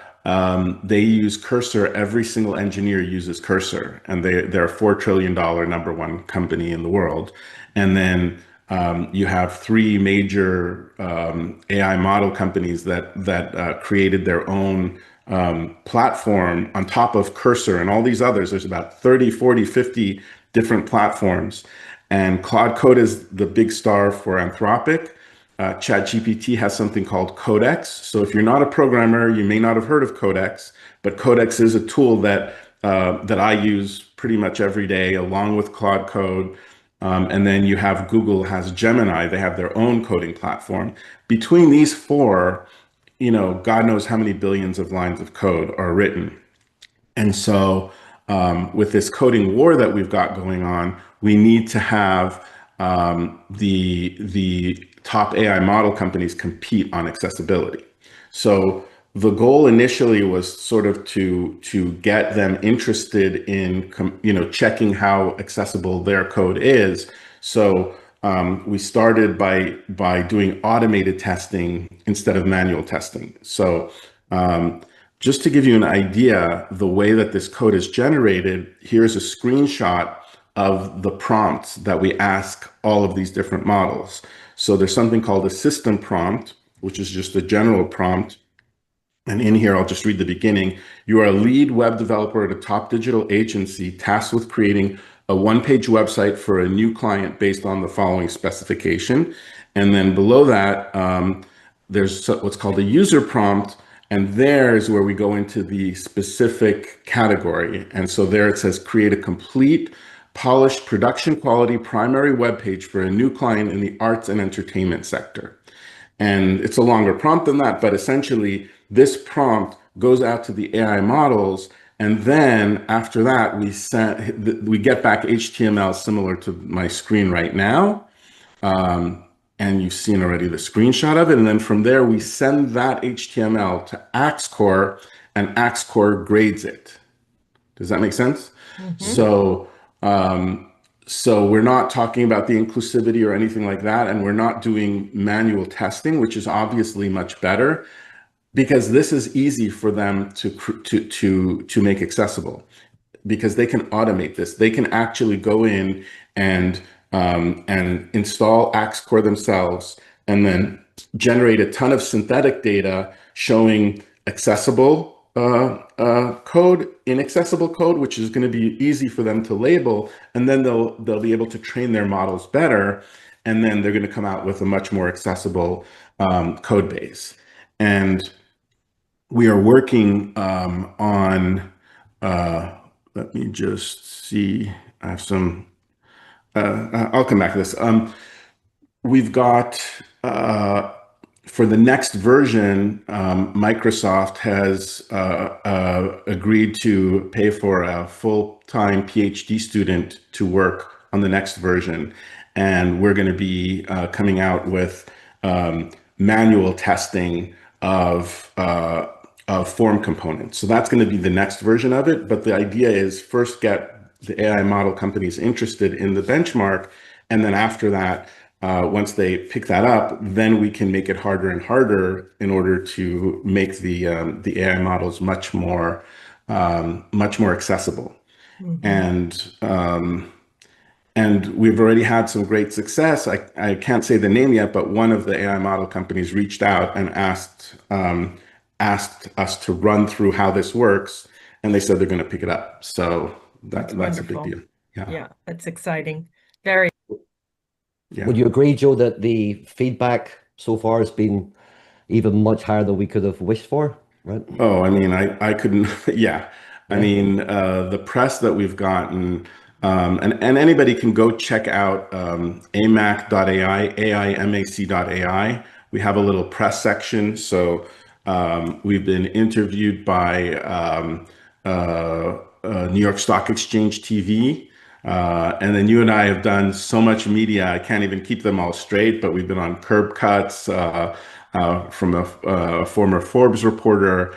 they use Cursor. Every single engineer uses Cursor, and they're a $4 trillion #1 company in the world. And then you have 3 major AI model companies that created their own platform on top of Cursor and all these others. There's about 30, 40, 50 different platforms. And Claude Code is the big star for Anthropic. ChatGPT has something called Codex. So if you're not a programmer, you may not have heard of Codex, but Codex is a tool that I use pretty much every day, along with Claude Code. And then you have Google has Gemini. They have their own coding platform. Between these 4, God knows how many billions of lines of code are written. And so with this coding war that we've got going on, we need to have the top AI model companies compete on accessibility. So the goal initially was sort of to get them interested in checking how accessible their code is. So we started by doing automated testing instead of manual testing. So just to give you an idea, the way that this code is generated, here's a screenshot of the prompts that we ask all of these different models. So there's something called a system prompt, which is just a general prompt. And in here, I'll just read the beginning. You are a lead web developer at a top digital agency tasked with creating a one-page website for a new client based on the following specification. And then below that, there's what's called a user prompt. And there's where we go into the specific category. And so there it says, create a complete, polished, production quality primary web page for a new client in the arts and entertainment sector. And it's a longer prompt than that, but essentially this prompt goes out to the AI models. And then after that, we get back HTML similar to my screen right now. And you've seen already the screenshot of it. And then from there, we send that HTML to AxeCore, and AxeCore grades it. Does that make sense? So we're not talking about the inclusivity or anything like that. And we're not doing manual testing, which is obviously much better, because this is easy for them to make accessible, because they can automate this. They can actually go in and install AxeCore themselves, and then generate a ton of synthetic data showing accessible code, inaccessible code, which is going to be easy for them to label, and then they'll be able to train their models better, and then they're going to come out with a much more accessible code base. And we are working on, let me just see, I have some, I'll come back to this. We've got for the next version, Microsoft has agreed to pay for a full-time PhD student to work on the next version. And we're going to be coming out with manual testing of form components. So that's going to be the next version of it. But the idea is first get the AI model companies interested in the benchmark. And then after that, once they pick that up, then we can make it harder and harder in order to make the AI models much more accessible. And we've already had some great success. I can't say the name yet, but one of the AI model companies reached out and asked us to run through how this works, and they said they're going to pick it up. So that's a big deal. Yeah, that's exciting. Very. Yeah. Would you agree, Joe, that the feedback so far has been even much higher than we could have wished for, right? Oh, I mean, I couldn't, yeah. I mean, the press that we've gotten, and anybody can go check out amac.ai, AIMAC.ai. We have a little press section. So we've been interviewed by New York Stock Exchange TV. And then you and I have done so much media, I can't even keep them all straight, but we've been on curb cuts from a former Forbes reporter.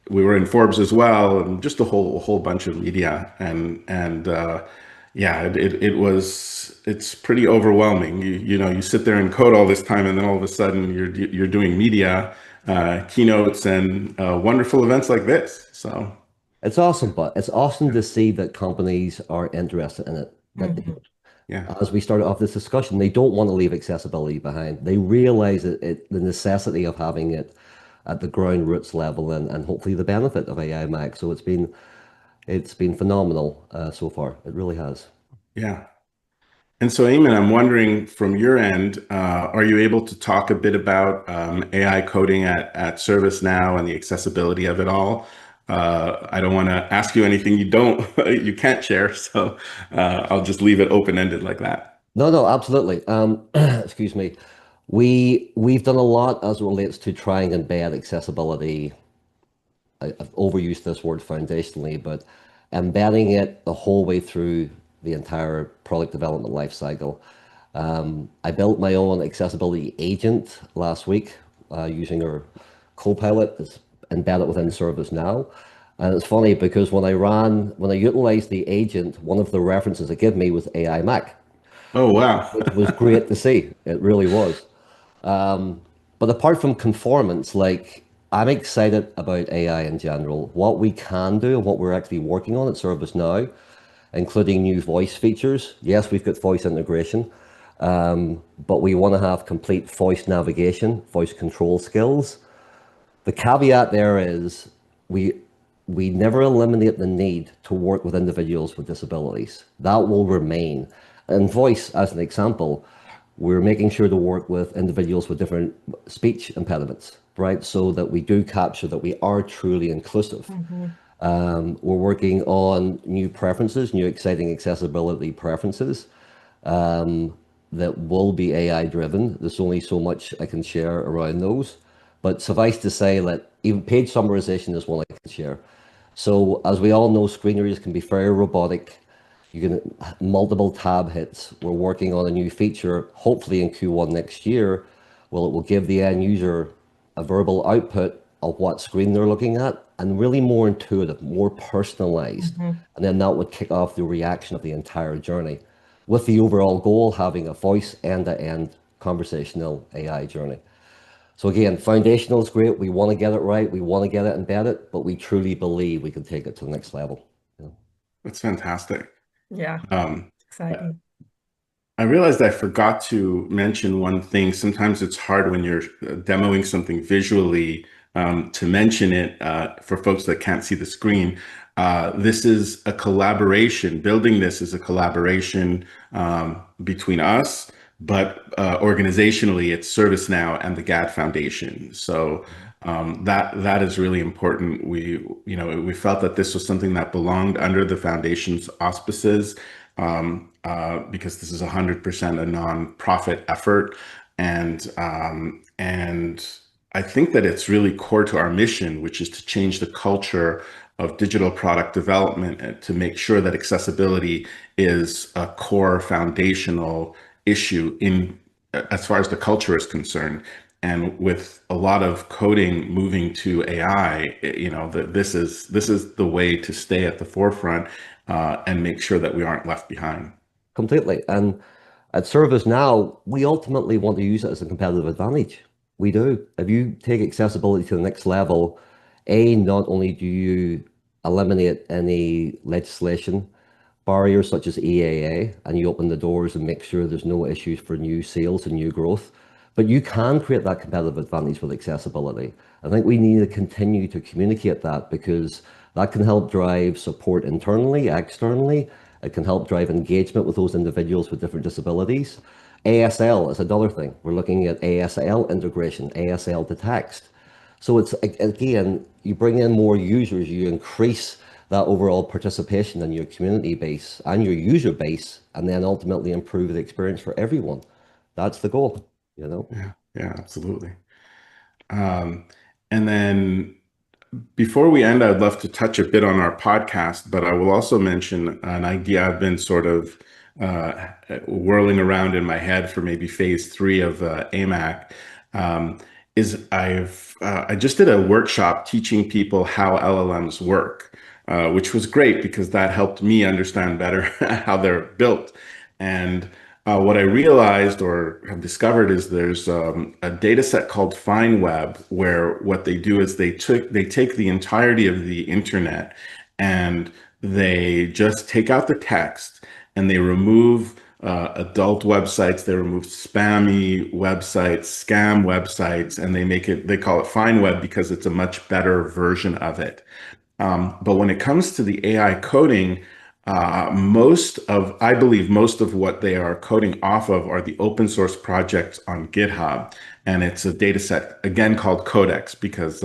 We were in Forbes as well, and just a whole bunch of media. And yeah, it's pretty overwhelming. You know, you sit there and code all this time, and then all of a sudden you're doing media, keynotes, and wonderful events like this. So. It's awesome, but it's awesome to see that companies are interested in it. That as we started off this discussion, they don't want to leave accessibility behind. They realize the necessity of having it at the ground roots level, and hopefully the benefit of AI Mac. So it's been phenomenal so far. It really has. Yeah. And so, Eamon, I'm wondering from your end, are you able to talk a bit about AI coding at ServiceNow and the accessibility of it all? I don't want to ask you anything you can't share, so I'll just leave it open-ended like that. No, absolutely. Excuse me. We've done a lot as it relates to trying and embed accessibility. I've overused this word foundationally, but embedding it the whole way through the entire product development lifecycle. I built my own accessibility agent last week using our Copilot. It's embedded within ServiceNow. And it's funny because when I utilized the agent, one of the references it gave me was AI Mac. Oh, wow. Which was great to see. It really was. But apart from conformance, like, I'm excited about AI in general, what we can do and what we're actually working on at ServiceNow, including new voice features. Yes, we've got voice integration, but we want to have complete voice navigation, voice control skills. The caveat there is we never eliminate the need to work with individuals with disabilities. That will remain. And voice, as an example, we're making sure to work with individuals with different speech impediments, right? So that we do capture that we are truly inclusive. We're working on new preferences, new exciting accessibility preferences that will be AI driven. There's only so much I can share around those. But suffice to say that even page summarization is one I can share. So as we all know, screen readers can be very robotic. You can multiple tab hits. We're working on a new feature, hopefully in Q1 next year. Well, it will give the end user a verbal output of what screen they're looking at, and really more intuitive, more personalized. And then that would kick off the reaction of the entire journey, with the overall goal having a voice end-to-end conversational AI journey. So again, foundational is great. We want to get it right. We want to get it embedded, but we truly believe we can take it to the next level. That's fantastic. Yeah, exciting. I realized I forgot to mention one thing. Sometimes it's hard when you're demoing something visually to mention it for folks that can't see the screen. This is a collaboration. Building this is a collaboration between us, but organizationally, it's ServiceNow and the GAD Foundation. So that is really important. We felt that this was something that belonged under the foundation's auspices because this is 100% a nonprofit effort. And I think that it's really core to our mission, which is to change the culture of digital product development and to make sure that accessibility is a core foundational issue in as far as the culture is concerned. And with a lot of coding moving to AI, this is the way to stay at the forefront and make sure that we aren't left behind. Completely. And at ServiceNow, we ultimately want to use it as a competitive advantage. We do. If you take accessibility to the next level, not only do you eliminate any legislation barriers such as EAA, and you open the doors and make sure there's no issues for new sales and new growth, but you can create that competitive advantage with accessibility. I think we need to continue to communicate that because that can help drive support internally, externally. It can help drive engagement with those individuals with different disabilities. ASL is another thing. We're looking at ASL integration, ASL to text. So it's, again, you bring in more users, you increase that overall participation in your community base and your user base, and then ultimately improve the experience for everyone. That's the goal, Yeah, absolutely. And then before we end, I'd love to touch a bit on our podcast, but I will also mention an idea I've been sort of whirling around in my head for maybe phase 3 of AMAC. I just did a workshop teaching people how LLMs work, which was great because that helped me understand better how they're built. And what I realized or have discovered is there's a data set called FineWeb, where what they do is they take the entirety of the internet and they just take out the text and they remove adult websites, they remove spammy websites, scam websites, and they call it FineWeb because it's a much better version of it. But when it comes to the AI coding, I believe most of what they are coding off of are the open source projects on GitHub. And it's a data set, again, called Codex, because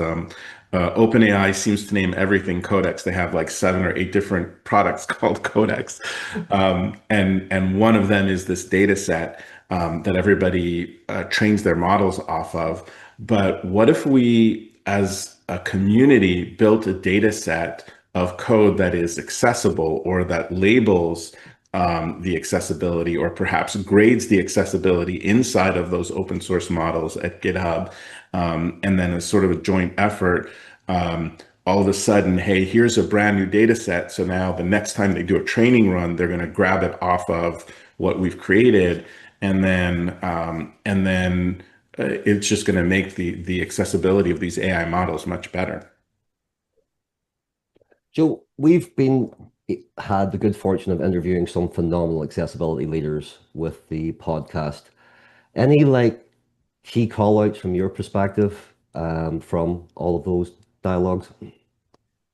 OpenAI seems to name everything Codex. They have like 7 or 8 different products called Codex. And one of them is this data set that everybody trains their models off of. But what if we, as a community, built a data set of code that is accessible or that labels the accessibility or perhaps grades the accessibility inside of those open source models at GitHub, and then as sort of a joint effort, all of a sudden, hey, here's a brand new data set. So now the next time they do a training run, they're going to grab it off of what we've created, and then it's just going to make the accessibility of these AI models much better. Joe, we've had the good fortune of interviewing some phenomenal accessibility leaders with the podcast. Any key call outs from your perspective from all of those dialogues?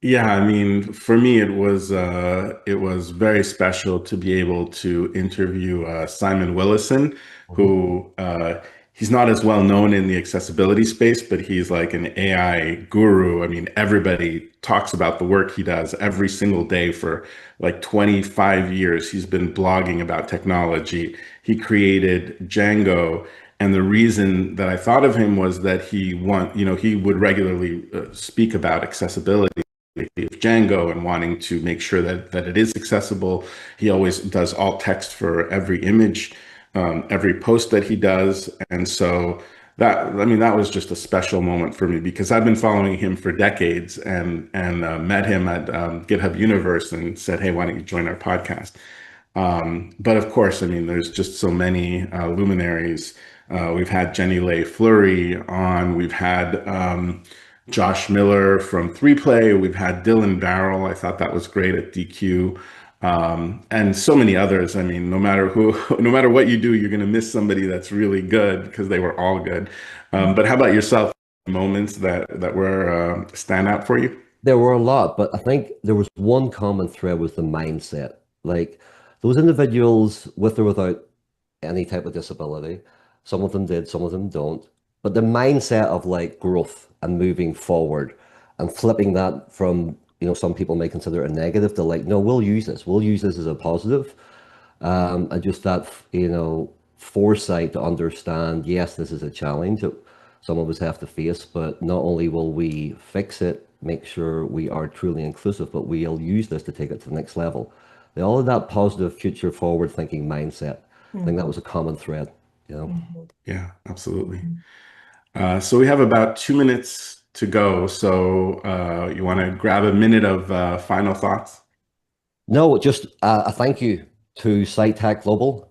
Yeah, I mean, for me, it was very special to be able to interview Simon Willison, who he's not as well known in the accessibility space, but he's like an AI guru. I mean, everybody talks about the work he does every single day for like 25 years. He's been blogging about technology. He created Django. And the reason that I thought of him was that he would regularly speak about accessibility of Django and wanting to make sure that it is accessible. He always does alt text for every image, every post that he does. And so that was just a special moment for me because I've been following him for decades and met him at GitHub Universe and said, hey, why don't you join our podcast? But of course, I mean, there's just so many luminaries. We've had Jenny Leigh Fleury on. We've had Josh Miller from 3Play. We've had Dylan Barrel. I thought that was great at DQ. And so many others. I mean, no matter what you do, you're going to miss somebody that's really good because they were all good. But how about yourself? Moments that were stand out for you? There were a lot, but I think there was one common thread with the mindset. Like those individuals with or without any type of disability, some of them did, some of them don't. But the mindset of growth and moving forward and flipping that from, some people may consider it a negative to no, we'll use this as a positive. And just that, foresight to understand, yes, this is a challenge that some of us have to face, but not only will we fix it, make sure we are truly inclusive, but we'll use this to take it to the next level. All of that positive, future forward thinking mindset. I think that was a common thread, you know? Yeah, absolutely. So we have about 2 minutes to go. So you want to grab a minute of final thoughts? No, just a thank you to SiteTech Global.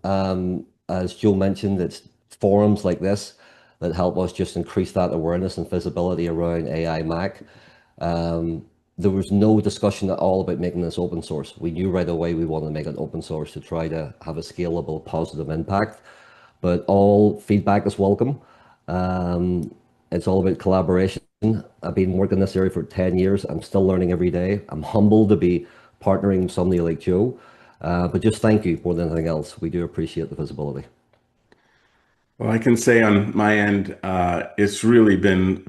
As Joe mentioned, it's forums like this that help us just increase that awareness and visibility around AI Mac. There was no discussion at all about making this open source. We knew right away we wanted to make it open source to try to have a scalable, positive impact, but all feedback is welcome. It's all about collaboration. I've been working in this area for 10 years. I'm still learning every day. I'm humbled to be partnering with somebody like Joe, but just thank you more than anything else. We do appreciate the visibility. Well, I can say on my end, it's really been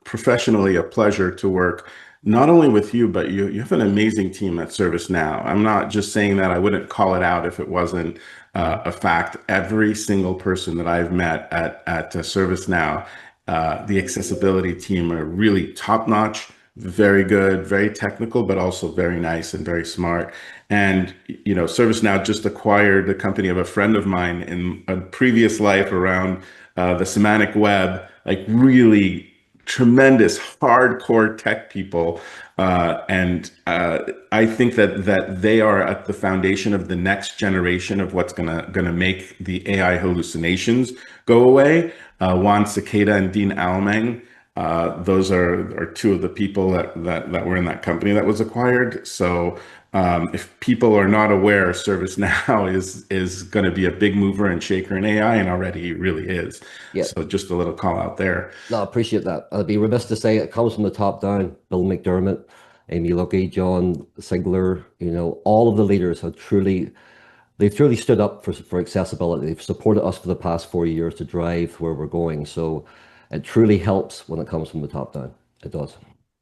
professionally a pleasure to work not only with you, but you have an amazing team at ServiceNow. I'm not just saying that. I wouldn't call it out if it wasn't a fact. Every single person that I've met at ServiceNow, the accessibility team are really top-notch, very good, very technical, but also very nice and very smart. And, you know, ServiceNow just acquired the company of a friend of mine in a previous life around the semantic web, like really tremendous hardcore tech people. And I think that they are at the foundation of the next generation of what's gonna make the AI hallucinations go away. Juan Cicada and Dean Almeng, those are two of the people that were in that company that was acquired. So if people are not aware, ServiceNow is going to be a big mover and shaker in AI, and already really is. Yeah. So just a little call out there. No, I appreciate that. I'd be remiss to say it comes from the top down. Bill McDermott, Amy Luckey, John Sigler, you know, all of the leaders have they've truly stood up for accessibility. They've supported us for the past 4 years to drive where we're going. So it truly helps when it comes from the top down. It does.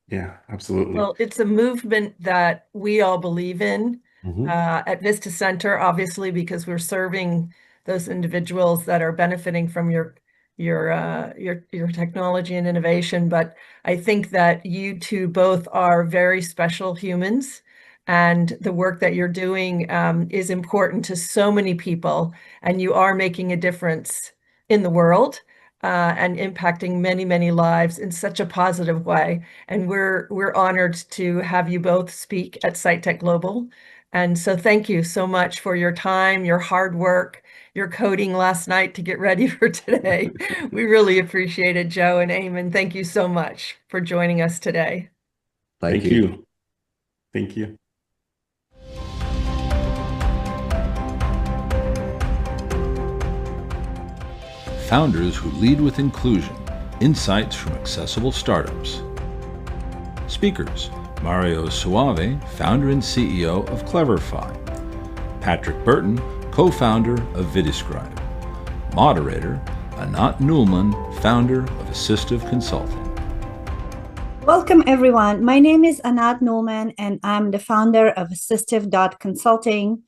Yeah, absolutely. Well, it's a movement that we all believe in at Vista Center, obviously, because we're serving those individuals that are benefiting from your technology and innovation. But I think that you two both are very special humans, and the work that you're doing is important to so many people, and you are making a difference in the world. And impacting many, many lives in such a positive way. And we're honored to have you both speak at SiteTech Global. And so thank you so much for your time, your hard work, your coding last night to get ready for today. We really appreciate it, Joe and Eamon. Thank you so much for joining us today. Thank you. Thank you. Founders who lead with inclusion, insights from accessible startups. Speakers, Mario Suave, founder and CEO of Cleverify. Patrick Burton, co-founder of Vidiscribe. Moderator, Anat Nulman, founder of Assistive Consulting. Welcome, everyone. My name is Anat Nulman, and I'm the founder of Assistive Consulting.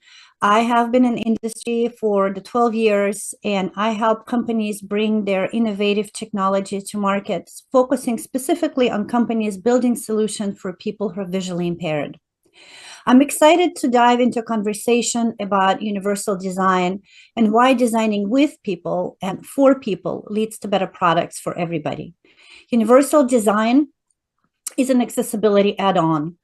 I have been in industry for the 12 years, and I help companies bring their innovative technology to markets, focusing specifically on companies building solutions for people who are visually impaired. I'm excited to dive into a conversation about universal design and why designing with people and for people leads to better products for everybody. Universal design is an accessibility add-on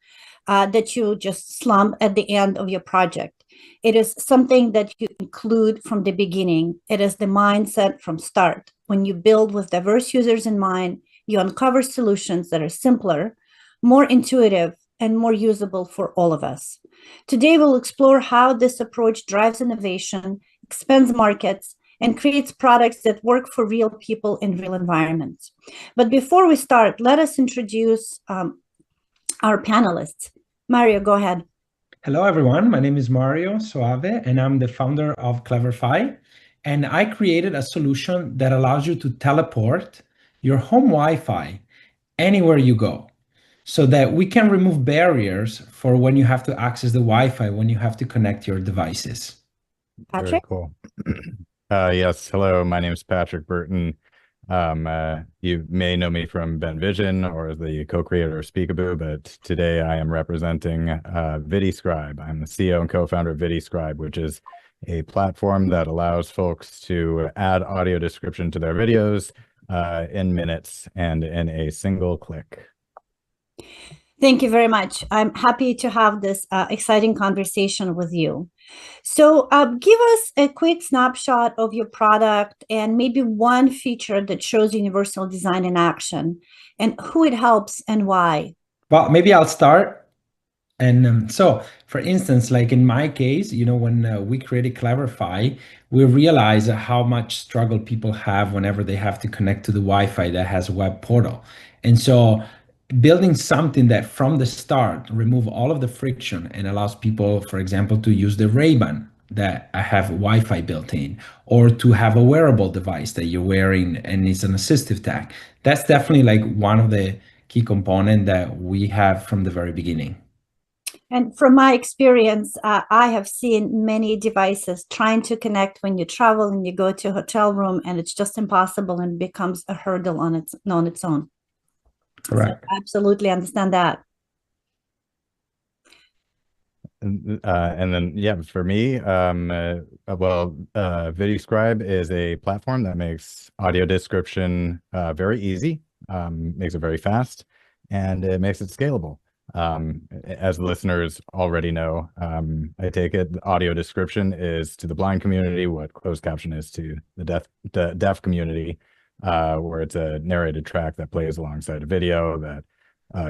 that you just slump at the end of your project. It is something that you include from the beginning. It is the mindset from start. When you build with diverse users in mind, you uncover solutions that are simpler, more intuitive, and more usable for all of us. Today, we'll explore how this approach drives innovation, expands markets, and creates products that work for real people in real environments. But before we start, let us introduce our panelists. Mario, go ahead. Hello, everyone. My name is Mario Suave, and I'm the founder of Cleverify. And I created a solution that allows you to teleport your home Wi-Fi anywhere you go, so that we can remove barriers for when you have to access the Wi-Fi, when you have to connect your devices. Patrick? Very cool. Yes, hello, my name is Patrick Burton. You may know me from BenVision or the co-creator of Speakaboo, but today I am representing VidiScribe. I'm the CEO and co-founder of VidiScribe, which is a platform that allows folks to add audio description to their videos in minutes and in a single click. Thank you very much. I'm happy to have this exciting conversation with you. So give us a quick snapshot of your product and maybe one feature that shows universal design in action and who it helps and why. Well, maybe I'll start. And so, for instance, like in my case, when we created Cleverify, we realized how much struggle people have whenever they have to connect to the Wi-Fi that has a web portal. And so building something that from the start remove all of the friction and allows people, for example, to use the Ray-Ban that have Wi-Fi built in, or to have a wearable device that you're wearing and it's an assistive tag. That's definitely like one of the key components that we have from the very beginning. And from my experience, I have seen many devices trying to connect when you travel and you go to a hotel room, and it's just impossible and becomes a hurdle on its own. Correct. So absolutely understand that. And then, yeah, for me, VidiScribe is a platform that makes audio description very easy, makes it very fast, and it makes it scalable. As listeners already know, I take it audio description is to the blind community what closed caption is to the deaf community, where it's a narrated track that plays alongside a video that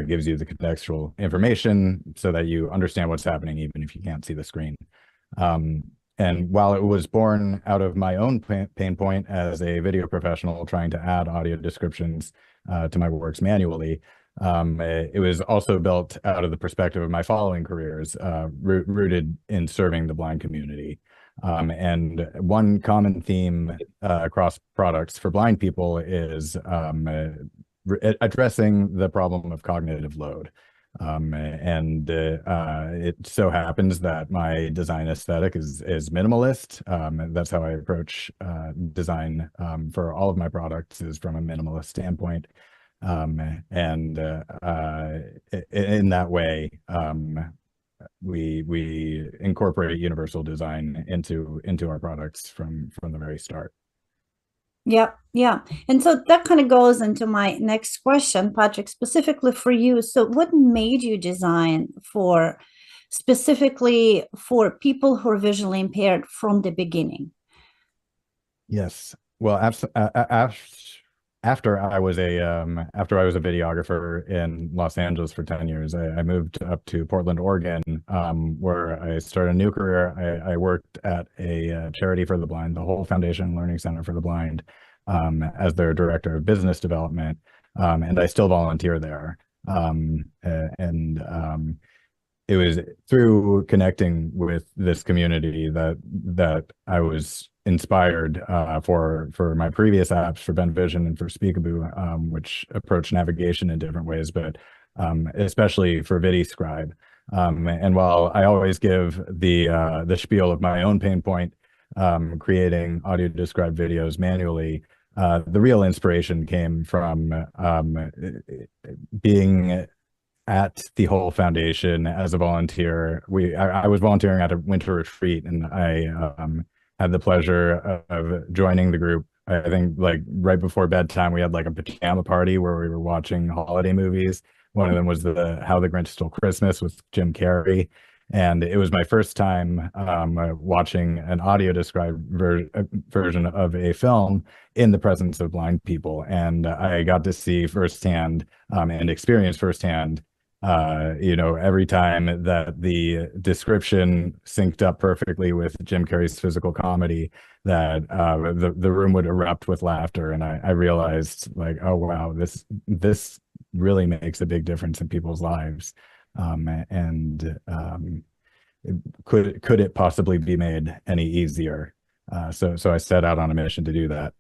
gives you the contextual information so that you understand what's happening even if you can't see the screen. And while it was born out of my own pain point as a video professional trying to add audio descriptions to my works manually, it was also built out of the perspective of my following careers, rooted in serving the blind community. And one common theme across products for blind people is addressing the problem of cognitive load. It so happens that my design aesthetic is minimalist. That's how I approach design for all of my products, is from a minimalist standpoint. In that way, we incorporate universal design into our products from the very start. Yeah. And so that kind of goes into my next question, Patrick, specifically for you. So what made you design specifically for people who are visually impaired from the beginning? Yes. Well, after I was a videographer in Los Angeles for 10 years, I moved up to Portland, Oregon, where I started a new career. I worked at a charity for the blind, the Whole Foundation Learning Center for the Blind, as their director of business development, and I still volunteer there. It was through connecting with this community that I was inspired for my previous apps, for BenVision and for Speakaboo, which approach navigation in different ways, but especially for VidiScribe. And while I always give the spiel of my own pain point, creating audio described videos manually, the real inspiration came from being at the Whole Foundation as a volunteer. I was volunteering at a winter retreat, and I had the pleasure of joining the group. I think like right before bedtime, we had like a pajama party where we were watching holiday movies. One of them was How the Grinch Stole Christmas with Jim Carrey. And it was my first time watching an audio described version of a film in the presence of blind people. And I got to see firsthand and experience firsthand every time that the description synced up perfectly with Jim Carrey's physical comedy, that the room would erupt with laughter. And I realized, like, oh, wow, this really makes a big difference in people's lives. Could it possibly be made any easier? So I set out on a mission to do that.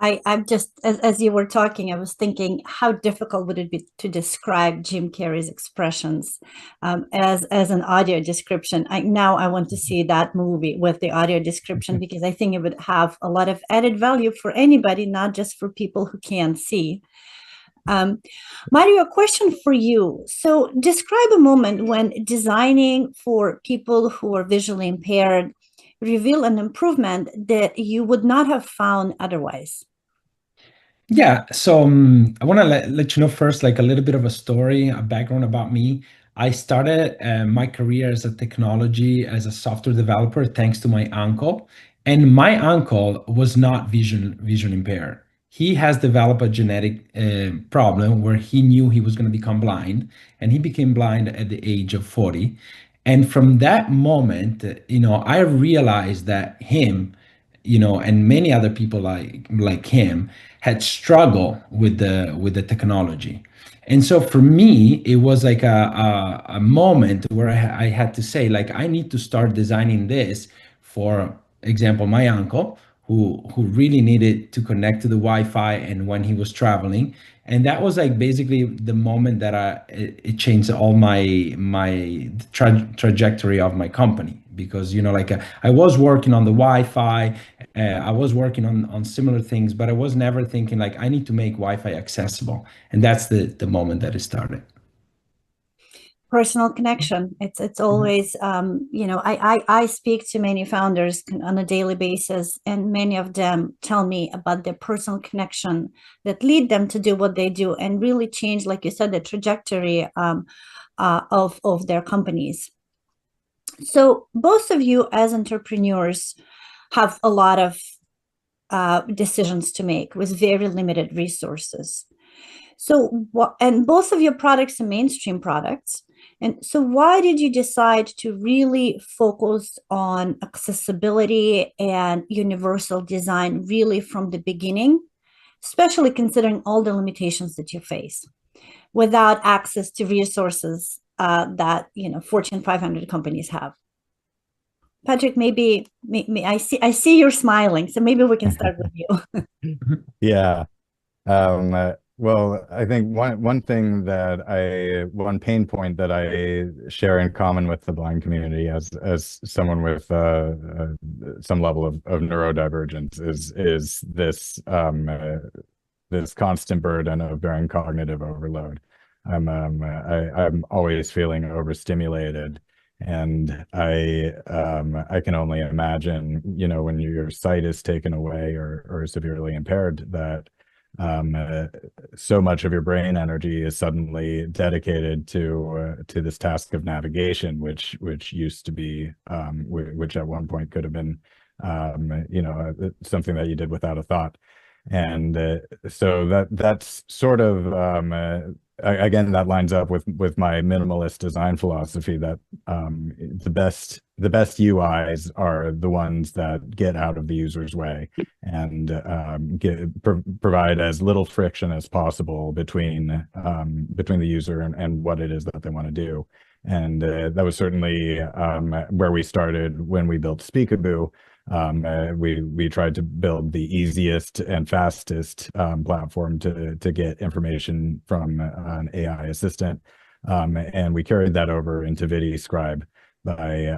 I'm just, as you were talking, I was thinking, how difficult would it be to describe Jim Carrey's expressions as an audio description? Now I want to see that movie with the audio description because I think it would have a lot of added value for anybody, not just for people who can't see. Mario, a question for you. So describe a moment when designing for people who are visually impaired reveal an improvement that you would not have found otherwise. Yeah, so I want to let you know first, like a little bit of a story, a background about me. I started my career as a technology, as a software developer, thanks to my uncle. And my uncle was not vision impaired. He has developed a genetic problem where he knew he was going to become blind, and he became blind at the age of 40. And from that moment, I realized that him, and many other people like him had struggled with the technology. And so for me, it was like a moment where I had to say, like, I need to start designing this for example, my uncle, who really needed to connect to the Wi-Fi and when he was traveling. And that was like basically the moment that it changed all my trajectory of my company, because like I was working on the Wi-Fi, I was working on similar things, but I was never thinking like I need to make Wi-Fi accessible, and that's the moment that it started. Personal connection. It's always I speak to many founders on a daily basis, and many of them tell me about their personal connection that lead them to do what they do and really change, like you said, the trajectory of their companies. So both of you as entrepreneurs have a lot of decisions to make with very limited resources. So and both of your products are mainstream products. And so why did you decide to really focus on accessibility and universal design really from the beginning, especially considering all the limitations that you face without access to resources that Fortune 500 companies have? Patrick, maybe I see you're smiling, so maybe we can start with you. Yeah. Well, I think one pain point that I share in common with the blind community as someone with some level of neurodivergence is this constant burden of bearing cognitive overload. I'm always feeling overstimulated, and I can only imagine, when your sight is taken away or severely impaired, that so much of your brain energy is suddenly dedicated to this task of navigation, which used to be which at one point could have been something that you did without a thought. And so that's sort of again, that lines up with my minimalist design philosophy, that the best UIs are the ones that get out of the user's way and provide as little friction as possible between the user and what it is that they want to do. And that was certainly where we started when we built Speakaboo. We tried to build the easiest and fastest platform to get information from an AI assistant, and we carried that over into VidiScribe by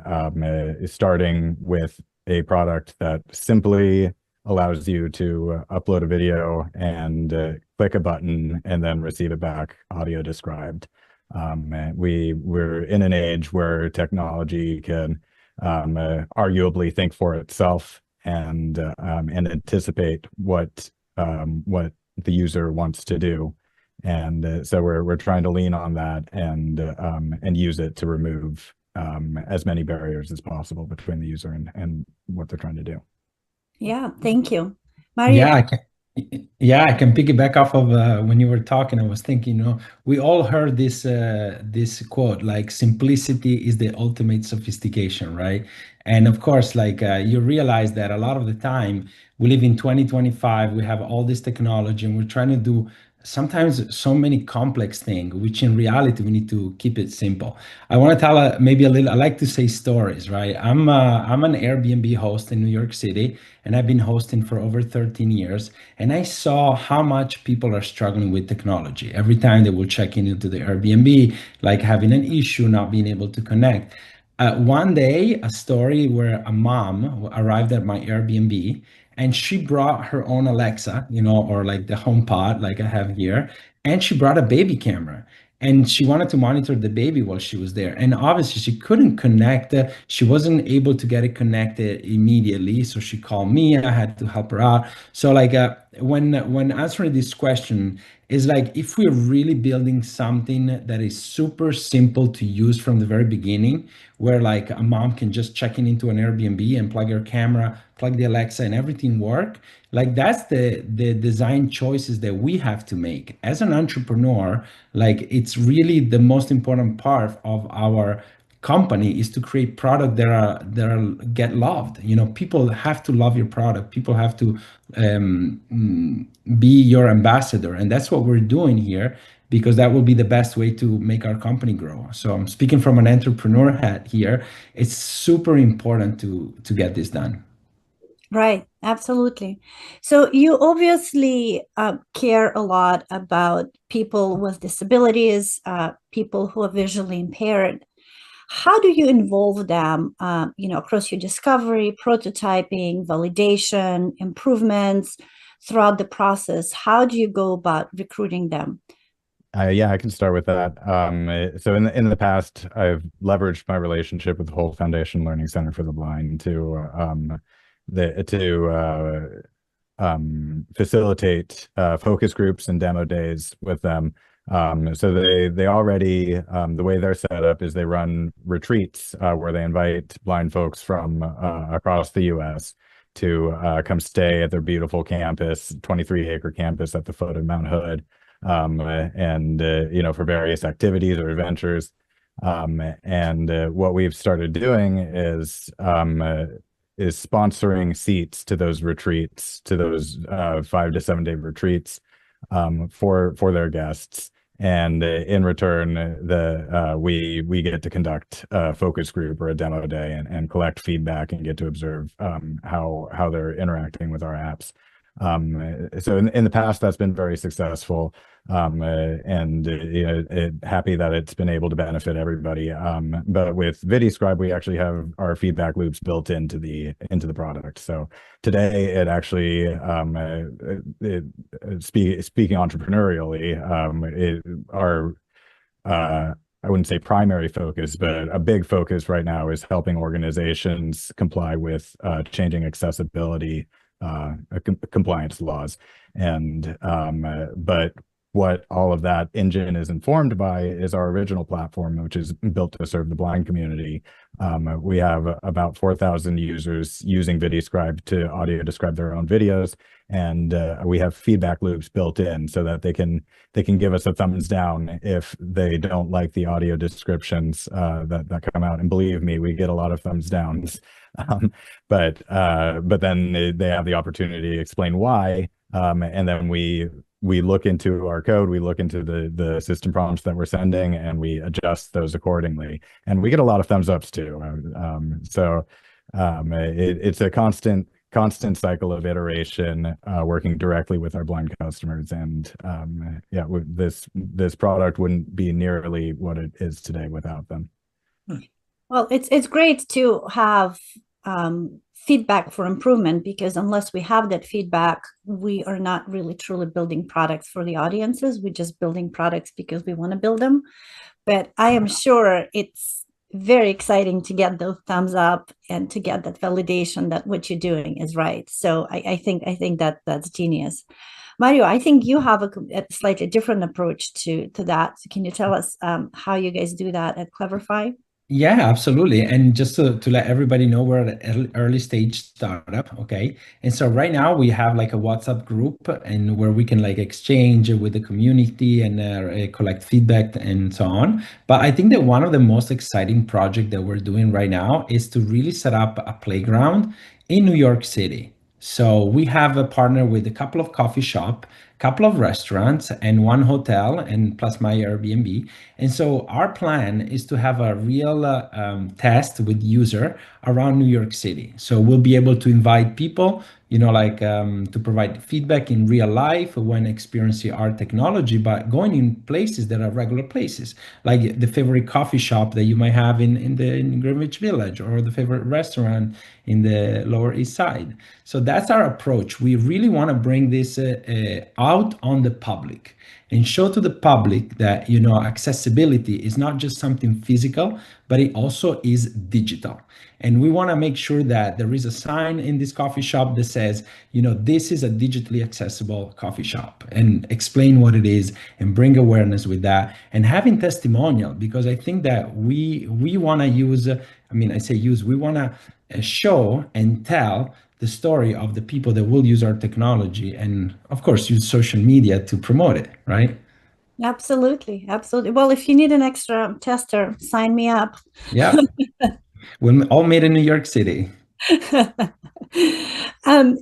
starting with a product that simply allows you to upload a video and click a button and then receive it back audio described. We're in an age where technology can arguably think for itself and anticipate what the user wants to do, and so we're trying to lean on that and use it to remove as many barriers as possible between the user and what they're trying to do. Yeah, thank you, Mario. Yeah, I can piggyback off of when you were talking. I was thinking, we all heard this quote, like, simplicity is the ultimate sophistication, right? And of course, like you realize that a lot of the time we live in 2025, we have all this technology and we're trying to do sometimes so many complex things, which in reality we need to keep it simple. I want to tell maybe a little. I like to say stories, right? I'm an Airbnb host in New York City, and I've been hosting for over 13 years. And I saw how much people are struggling with technology. Every time they will check in into the Airbnb, like having an issue, not being able to connect. One day, a story where a mom arrived at my Airbnb and she brought her own Alexa, or like the HomePod, like I have here, and she brought a baby camera. And she wanted to monitor the baby while she was there. And obviously, she couldn't connect. She wasn't able to get it connected immediately. So she called me. I had to help her out. So, like, when answering this question, is like if we're really building something that is super simple to use from the very beginning, where like a mom can just check in into an Airbnb and plug her camera, plug the Alexa, and everything work. Like that's the design choices that we have to make as an entrepreneur. Like it's really the most important part of our company is to create product that are get loved. People have to love your product. People have to be your ambassador, and that's what we're doing here, because that will be the best way to make our company grow. So I'm speaking from an entrepreneur hat here. It's super important to get this done. Right, absolutely. So you obviously care a lot about people with disabilities, people who are visually impaired. How do you involve them, across your discovery, prototyping, validation, improvements throughout the process? How do you go about recruiting them? Yeah, I can start with that. So in the past, I've leveraged my relationship with the Whole Foundation Learning Center for the Blind to facilitate focus groups and demo days with them. So they already the way they're set up is they run retreats where they invite blind folks from across the U.S. to come stay at their beautiful campus, 23-acre campus at the foot of Mount Hood, and for various activities or adventures. And what we've started doing is sponsoring seats to those retreats, to those 5 to 7 day retreats for their guests. And in return, we get to conduct a focus group or a demo day and collect feedback and get to observe how they're interacting with our apps. So in the past, that's been very successful, and happy that it's been able to benefit everybody. But with VidiScribe, we actually have our feedback loops built into the product. So today, it actually speaking entrepreneurially, our I wouldn't say primary focus, but a big focus right now is helping organizations comply with changing accessibility compliance laws. And but what all of that engine is informed by is our original platform, which is built to serve the blind community. We have about 4,000 users using VidiScribe to audio describe their own videos, and we have feedback loops built in so that they can give us a thumbs down if they don't like the audio descriptions that come out. And believe me, we get a lot of thumbs downs. But then they have the opportunity to explain why, and then we look into our code, we look into the system prompts that we're sending, and we adjust those accordingly. And we get a lot of thumbs ups too. It's a constant cycle of iteration, working directly with our blind customers. And this product wouldn't be nearly what it is today without them. Well, it's great to have feedback for improvement, because unless we have that feedback, we are not really truly building products for the audiences. We're just building products because we want to build them. But I am sure it's very exciting to get those thumbs up and to get that validation that what you're doing is right. So I think that's genius. Mario, I think you have a slightly different approach to that. So can you tell us how you guys do that at Cleverify? Yeah, absolutely. And just to let everybody know, we're at an early stage startup, okay? And so right now we have like a WhatsApp group and where we can like exchange with the community and collect feedback and so on. But I think that one of the most exciting projects that we're doing right now is to really set up a playground in New York City. So we have a partner with a couple of coffee shops, a couple of restaurants and one hotel, and plus my Airbnb. And so our plan is to have a real test with user around New York City. So we'll be able to invite people, to provide feedback in real life when experiencing our technology, but going in places that are regular places, like the favorite coffee shop that you might have in Greenwich Village, or the favorite restaurant in the Lower East Side. So that's our approach. We really want to bring this out on the public and show to the public that accessibility is not just something physical, but it also is digital. And we want to make sure that there is a sign in this coffee shop that says, this is a digitally accessible coffee shop, and explain what it is and bring awareness with that, and having testimonial, because I think that we want to use, we want to show and tell the story of the people that will use our technology, and of course use social media to promote it, right? Absolutely. Absolutely. Well, if you need an extra tester, sign me up. Yeah. We're all made in New York City.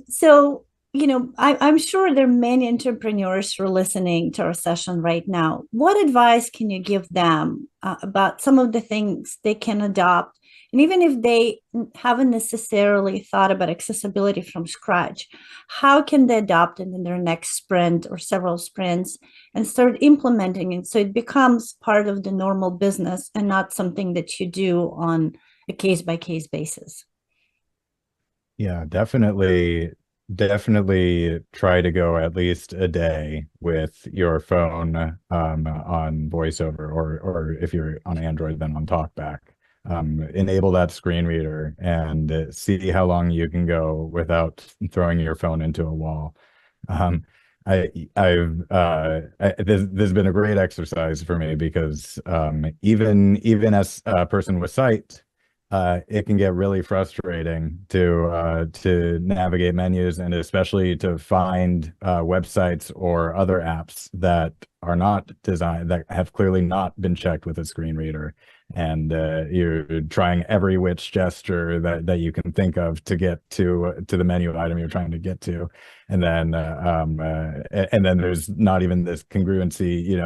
So, I'm sure there are many entrepreneurs who are listening to our session right now. What advice can you give them about some of the things they can adopt? And even if they haven't necessarily thought about accessibility from scratch, how can they adopt it in their next sprint or several sprints and start implementing it so it becomes part of the normal business and not something that you do on a case-by-case basis? Yeah, definitely try to go at least a day with your phone on voiceover, or if you're on Android, then on TalkBack. Enable that screen reader and see how long you can go without throwing your phone into a wall. This has been a great exercise for me, because even as a person with sight, it can get really frustrating to navigate menus, and especially to find websites or other apps that are not designed, that have clearly not been checked with a screen reader. And you're trying every which gesture that you can think of to get to the menu item you're trying to get to, and then there's not even this congruency.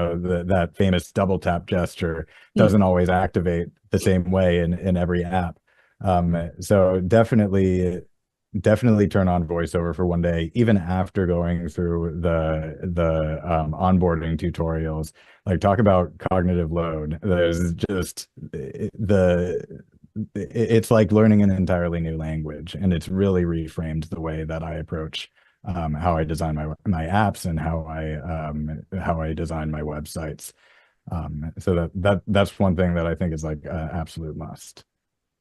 That famous double tap gesture doesn't always activate the same way in every app. So definitely turn on voiceover for one day, even after going through the onboarding tutorials. Like, talk about cognitive load. There's just it's like learning an entirely new language, and it's really reframed the way that I approach how I design my apps and how I design my websites. So that's one thing that I think is like absolute must.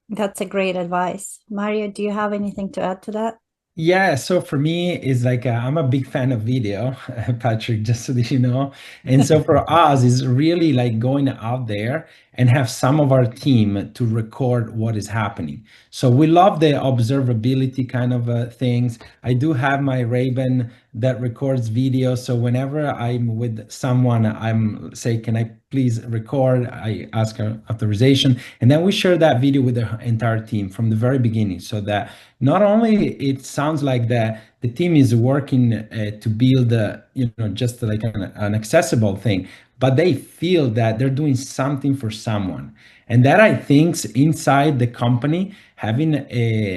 That's a great advice. Mario, do you have anything to add to that? Yeah, so for me, it's like I'm a big fan of video, Patrick, just so that you know. And so for us, it's really like going out there and have some of our team to record what is happening. So we love the observability kind of things. I do have my Ray-Ban that records video. So whenever I'm with someone, I'm say, can I please record? I ask authorization, and then we share that video with the entire team from the very beginning, so that not only it sounds like the team is working to build just like an accessible thing, but they feel that they're doing something for someone. And that, I think, inside the company, having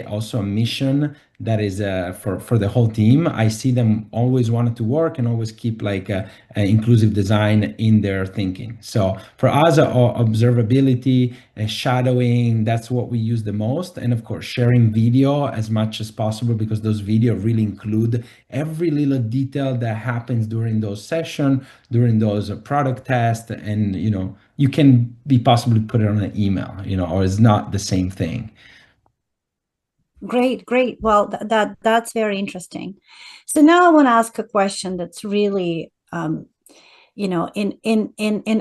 also a mission that is for the whole team. I see them always wanting to work and always keep like inclusive design in their thinking. So for us, observability, shadowing, that's what we use the most. And of course, sharing video as much as possible, because those video really include every little detail that happens during those sessions, during those product tests. And, you can be possibly put it on an email, or it's not the same thing. Great. Well, that's very interesting. So now I want to ask a question that's really, in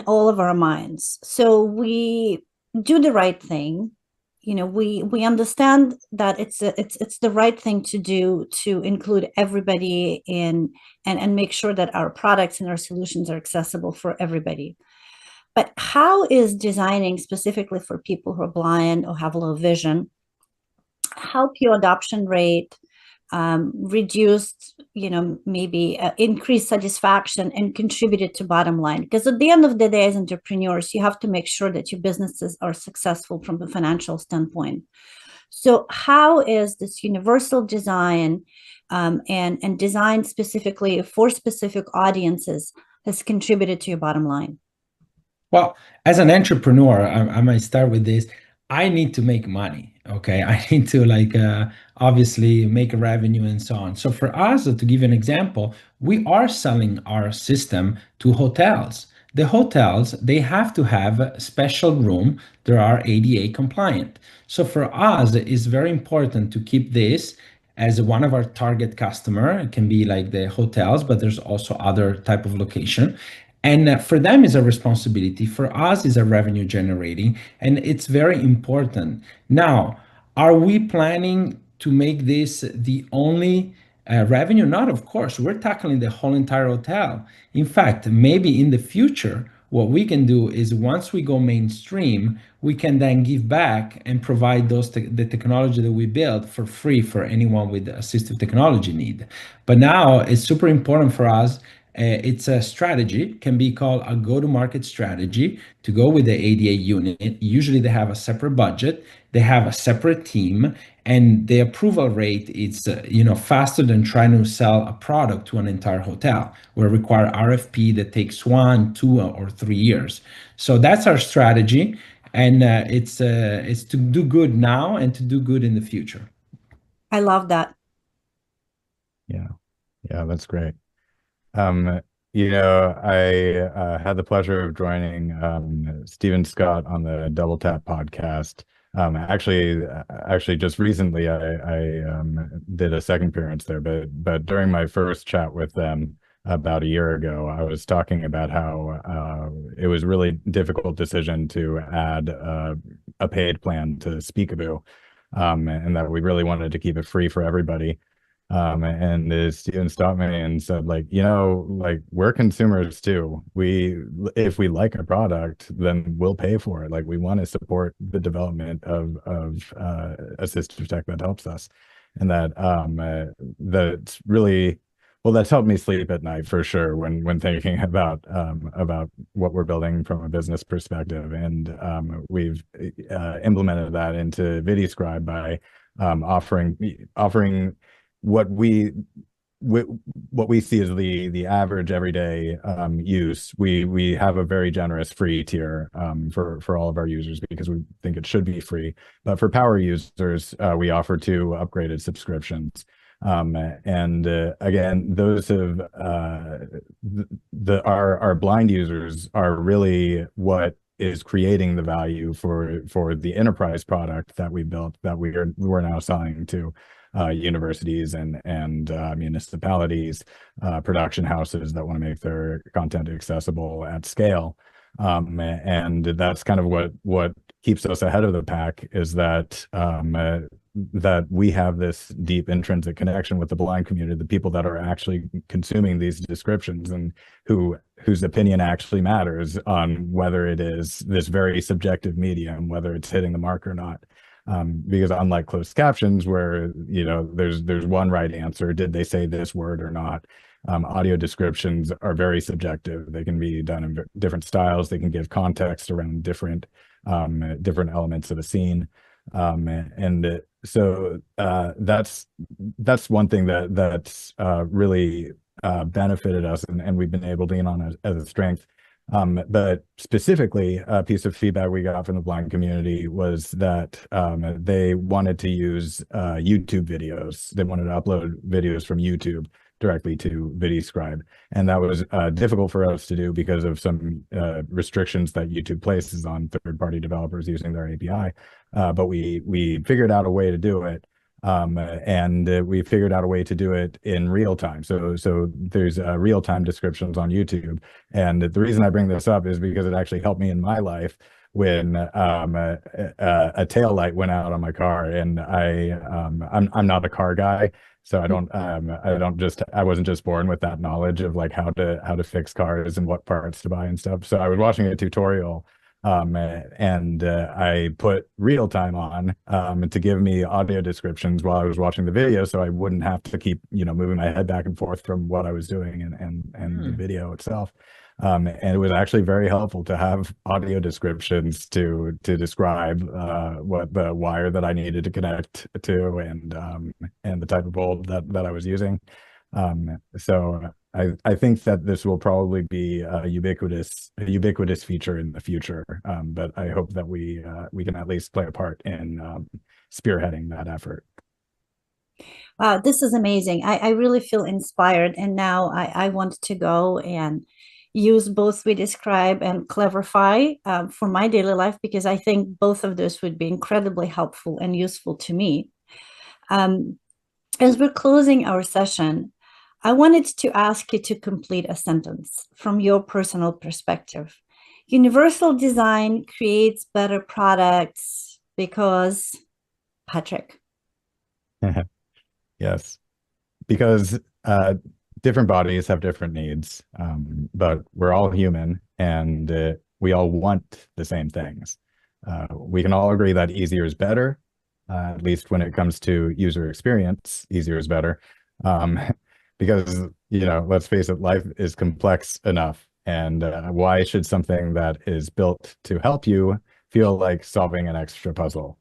all of our minds. So we do the right thing. We understand that it's the right thing to do, to include everybody in and make sure that our products and our solutions are accessible for everybody. But how is designing specifically for people who are blind or have low vision help your adoption rate, reduced, maybe increased satisfaction and contributed to bottom line. Because at the end of the day, as entrepreneurs, you have to make sure that your businesses are successful from a financial standpoint. So how is this universal design and design specifically for specific audiences has contributed to your bottom line? Well, as an entrepreneur, I might start with this. I need to make money. Okay. I need to obviously make a revenue and so on. So for us, to give you an example, we are selling our system to hotels. The hotels, they have to have a special room that are ADA compliant. So for us, it's very important to keep this as one of our target customer. It can be like the hotels, but there's also other type of location. And for them is a responsibility. For us is a revenue generating, and it's very important. Now, are we planning to make this the only revenue? Not, of course. We're tackling the whole entire hotel. In fact, maybe in the future, what we can do is once we go mainstream, we can then give back and provide the technology that we build for free for anyone with assistive technology need. But now it's super important for us. It's a strategy, can be called a go-to-market strategy to go with the ADA unit. Usually they have a separate budget, they have a separate team, and the approval rate is faster than trying to sell a product to an entire hotel, where it require RFP that takes 1, 2, or 3 years. So that's our strategy, and it's to do good now and to do good in the future. I love that. Yeah, that's great. I had the pleasure of joining Stephen Scott on the Double Tap podcast. Actually, just recently, I did a second appearance there, but during my first chat with them about a year ago, I was talking about how it was a really difficult decision to add a paid plan to Speakaboo, and that we really wanted to keep it free for everybody. And Steven stopped me and said, we're consumers too. If we like a product, then we'll pay for it. Like, we want to support the development of assistive tech that helps us. And that's really, well, that's helped me sleep at night for sure when thinking about what we're building from a business perspective. And we've implemented that into VidiScribe by offering what we see as the average everyday use. We have a very generous free tier for all of our users because we think it should be free. But for power users, we offer 2 upgraded subscriptions. And again, those of our blind users are really what is creating the value for the enterprise product that we built, that we're now selling to universities and municipalities, production houses that want to make their content accessible at scale. And that's kind of what keeps us ahead of the pack, is that that we have this deep intrinsic connection with the blind community, the people that are actually consuming these descriptions and whose opinion actually matters on whether it is this very subjective medium, whether it's hitting the mark or not. Because unlike closed captions, where there's one right answer, did they say this word or not? Audio descriptions are very subjective. They can be done in different styles. They can give context around different elements of a scene, and so that's one thing that's really benefited us, and we've been able to lean on as a strength. But specifically, a piece of feedback we got from the blind community was that they wanted to use YouTube videos. They wanted to upload videos from YouTube directly to VidiScribe. And that was difficult for us to do because of some restrictions that YouTube places on third-party developers using their API. But we figured out a way to do it. And we figured out a way to do it in real time. So there's real-time descriptions on YouTube. And the reason I bring this up is because it actually helped me in my life when a tail light went out on my car, and I'm not a car guy. So I wasn't just born with that knowledge of like how to fix cars and what parts to buy and stuff. So I was watching a tutorial and I put real time on to give me audio descriptions while I was watching the video, so I wouldn't have to keep moving my head back and forth from what I was doing and the video itself. And it was actually very helpful to have audio descriptions to describe what the wire that I needed to connect to and the type of bulb that I was using. So I think that this will probably be a ubiquitous feature in the future. But I hope that we can at least play a part in spearheading that effort. This is amazing. I really feel inspired, and now I want to go and use both We Describe and Cleverify for my daily life, because I think both of those would be incredibly helpful and useful to me. As we're closing our session, I wanted to ask you to complete a sentence from your personal perspective. Universal design creates better products because, Patrick. Yes, because different bodies have different needs, but we're all human, and we all want the same things. We can all agree that easier is better, at least when it comes to user experience. Easier is better, because let's face it, life is complex enough, and why should something that is built to help you feel like solving an extra puzzle?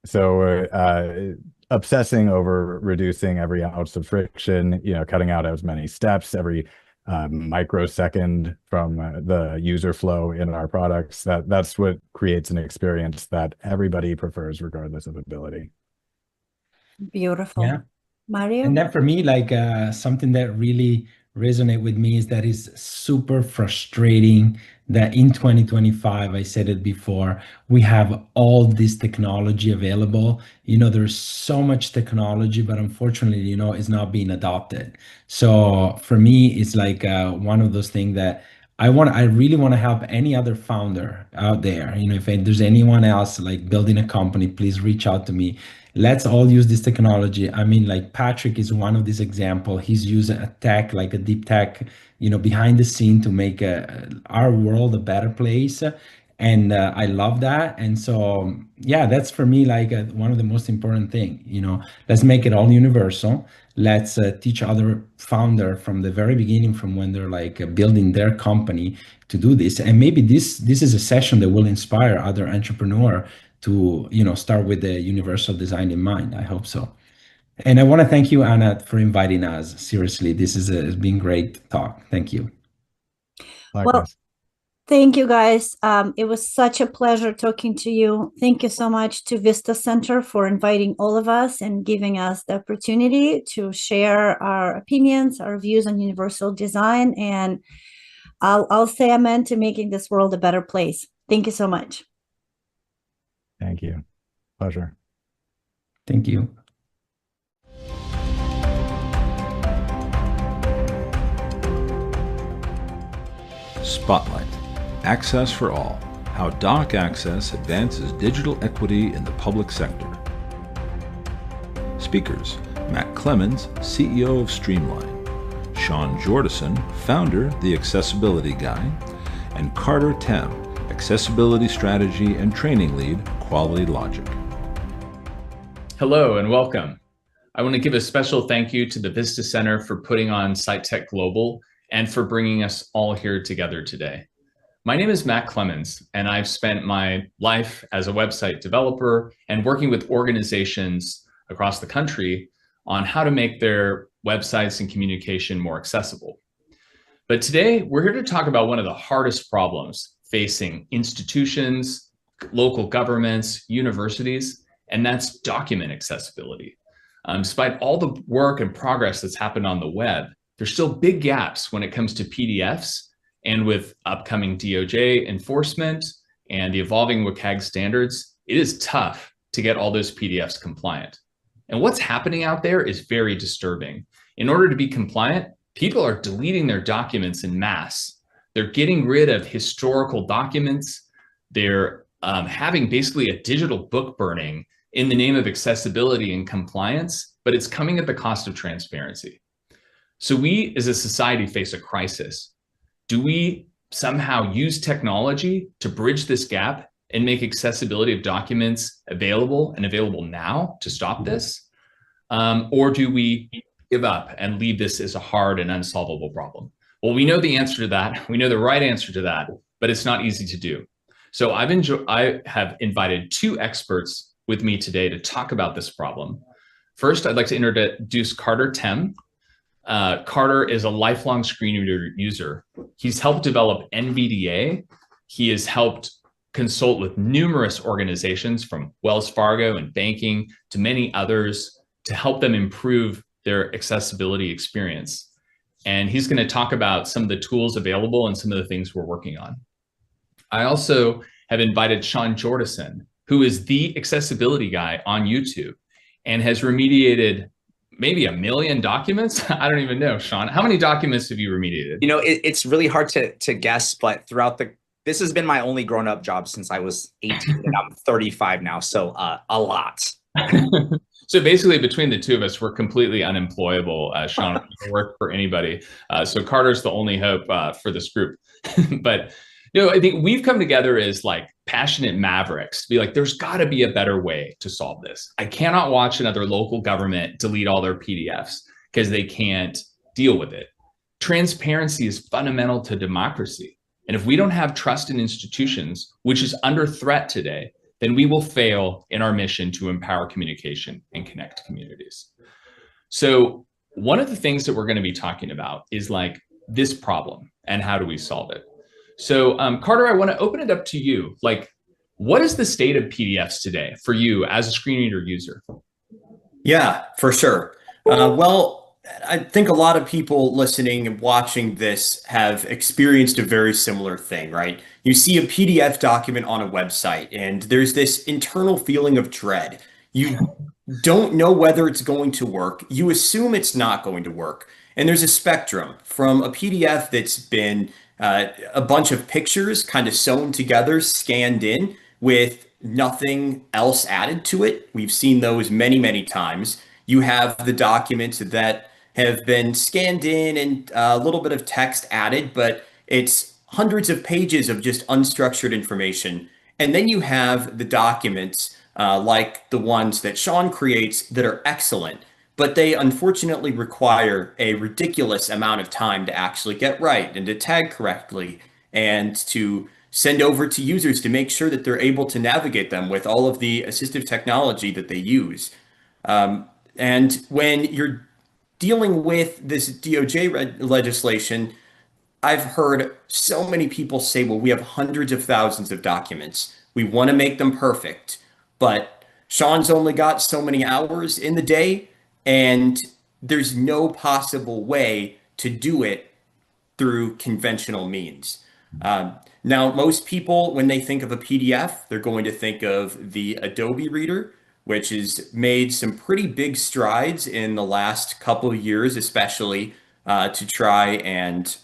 So obsessing over reducing every ounce of friction, cutting out as many steps, every microsecond from the user flow in our products, that's what creates an experience that everybody prefers regardless of ability. Beautiful. Yeah. Mario? And then for me, like something that really resonate with me is that it's super frustrating that in 2025, I said it before, we have all this technology available. There's so much technology, but unfortunately, it's not being adopted. So for me, it's like one of those things that I really want to help any other founder out there. If there's anyone else like building a company, please reach out to me. Let's all use this technology. I mean, like Patrick is one of these examples. He's using a tech, like a deep tech, behind the scene to make our world a better place. And I love that. And so, yeah, that's for me, like one of the most important thing, let's make it all universal. Let's teach other founder from the very beginning, from when they're like building their company, to do this. And maybe this is a session that will inspire other entrepreneur to start with the universal design in mind. I hope so. And I want to thank you, Anna, for inviting us. Seriously, this has been great talk. Thank you. Well, thank you, guys. It was such a pleasure talking to you. Thank you so much to Vista Center for inviting all of us and giving us the opportunity to share our opinions, our views on universal design. And I'll say amen to making this world a better place. Thank you so much. Thank you. Pleasure. Thank you. Spotlight. Access for all. How Doc Access advances digital equity in the public sector. Speakers: Matt Clemens, CEO of Streamline; Sean Jordison, founder, The Accessibility Guy; and Carter Tem, Accessibility Strategy and Training Lead, Quality Logic. Hello and welcome. I want to give a special thank you to the Vista Center for putting on SiteTech Global and for bringing us all here together today. My name is Matt Clemens, and I've spent my life as a website developer and working with organizations across the country on how to make their websites and communication more accessible. But today, we're here to talk about one of the hardest problems facing institutions, local governments, universities, and that's document accessibility. Despite all the work and progress that's happened on the web, there's still big gaps when it comes to PDFs, and with upcoming DOJ enforcement and the evolving WCAG standards, it is tough to get all those PDFs compliant. And what's happening out there is very disturbing. In order to be compliant, people are deleting their documents en masse. They're getting rid of historical documents. They're having basically a digital book burning in the name of accessibility and compliance, but it's coming at the cost of transparency. So we as a society face a crisis. Do we somehow use technology to bridge this gap and make accessibility of documents available and available now to stop this? Or do we give up and leave this as a hard and unsolvable problem? Well, we know the answer to that. We know the right answer to that, but it's not easy to do. So I have invited two experts with me today to talk about this problem. First, I'd like to introduce Carter Tem. Carter is a lifelong screen reader user. He's helped develop NVDA. He has helped consult with numerous organizations from Wells Fargo and banking to many others to help them improve their accessibility experience. And he's going to talk about some of the tools available and some of the things we're working on. I also have invited Sean Jordison, who is the accessibility guy on YouTube and has remediated maybe 1 million documents. I don't even know, Sean. How many documents have you remediated? You know, it's really hard to guess, but this has been my only grown-up job since I was 18 and I'm 35 now, so a lot. So basically, between the two of us, we're completely unemployable. Sean doesn't work for anybody. So Carter's the only hope for this group. But I think we've come together as like passionate mavericks to be like, there's got to be a better way to solve this. I cannot watch another local government delete all their PDFs because they can't deal with it. Transparency is fundamental to democracy. And if we don't have trust in institutions, which is under threat today, then we will fail in our mission to empower communication and connect communities. So one of the things that we're going to be talking about is like this problem and how do we solve it? So Carter, I want to open it up to you. Like, what is the state of PDFs today for you as a screen reader user? Yeah, for sure. Well, I think a lot of people listening and watching this have experienced a very similar thing, right? You see a PDF document on a website and there's this internal feeling of dread. You don't know whether it's going to work. You assume it's not going to work. And there's a spectrum from a PDF that's been a bunch of pictures kind of sewn together, scanned in with nothing else added to it. We've seen those many, many times. You have the documents that have been scanned in and a little bit of text added, but it's hundreds of pages of just unstructured information. And then you have the documents like the ones that Sean creates that are excellent, but they unfortunately require a ridiculous amount of time to actually get right and to tag correctly and to send over to users to make sure that they're able to navigate them with all of the assistive technology that they use. And when you're dealing with this DOJ legislation, I've heard so many people say, well, we have hundreds of thousands of documents. We want to make them perfect, but Sean's only got so many hours in the day, and there's no possible way to do it through conventional means. Now, most people, when they think of a PDF, they're going to think of the Adobe Reader, which has made some pretty big strides in the last couple of years, especially to try and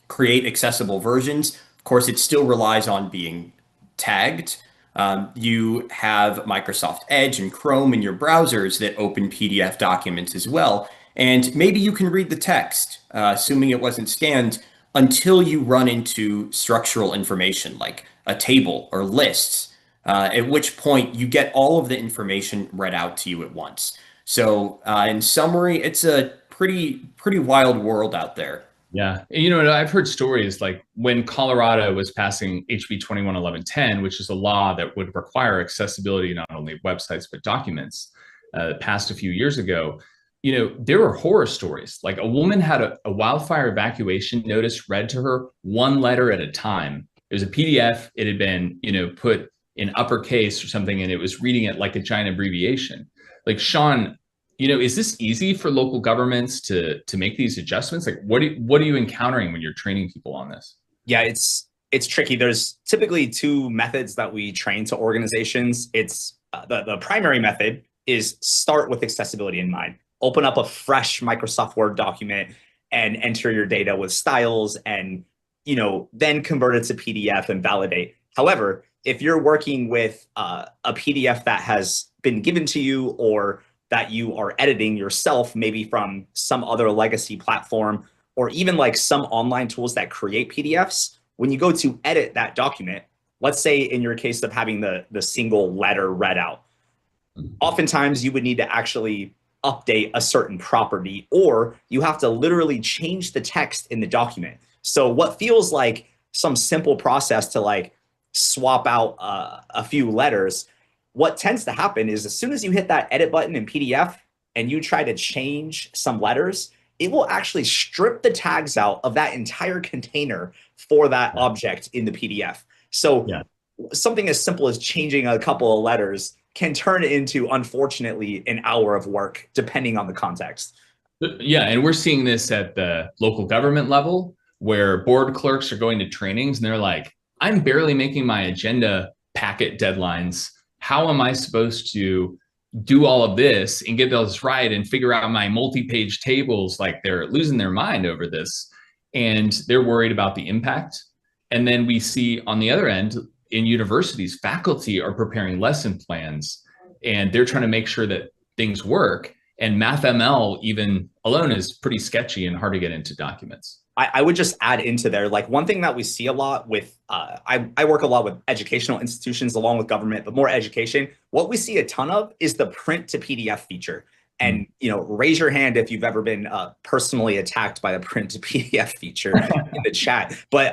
create accessible versions. Of course, it still relies on being tagged. You have Microsoft Edge and Chrome in your browsers that open PDF documents as well. And maybe you can read the text, assuming it wasn't scanned, until you run into structural information like a table or lists, at which point you get all of the information read out to you at once. So in summary, it's a pretty wild world out there. Yeah. I've heard stories like when Colorado was passing HB 211110, which is a law that would require accessibility, not only of websites, but documents, passed a few years ago. There were horror stories. Like a woman had a wildfire evacuation notice read to her one letter at a time. It was a PDF. It had been, put in uppercase or something, and it was reading it like a giant abbreviation. Like, Sean, is this easy for local governments to make these adjustments? Like, what are you encountering when you're training people on this? Yeah, it's tricky. There's typically two methods that we train to organizations. It's the primary method is start with accessibility in mind. Open up a fresh Microsoft Word document and enter your data with styles and, then convert it to PDF and validate. However, if you're working with a PDF that has been given to you or that you are editing yourself, maybe from some other legacy platform, or even like some online tools that create PDFs, when you go to edit that document, let's say in your case of having the single letter read out, oftentimes you would need to actually update a certain property, or you have to literally change the text in the document. So what feels like some simple process to like swap out a few letters, what tends to happen is as soon as you hit that edit button in PDF and you try to change some letters, it will actually strip the tags out of that entire container for that object in the PDF. So something as simple as changing a couple of letters can turn into, unfortunately, an hour of work, depending on the context. Yeah, and we're seeing this at the local government level, where board clerks are going to trainings and they're like, I'm barely making my agenda packet deadlines. How am I supposed to do all of this and get those right and figure out my multi-page tables? Like, they're losing their mind over this, and they're worried about the impact. And then we see on the other end, in universities, faculty are preparing lesson plans and they're trying to make sure that things work. And MathML even alone is pretty sketchy and hard to get into documents. I would just add into there, like one thing that we see a lot with, I work a lot with educational institutions along with government, but more education. What we see a ton of is the print to PDF feature. And, you know, raise your hand if you've ever been personally attacked by the print to PDF feature in the chat. But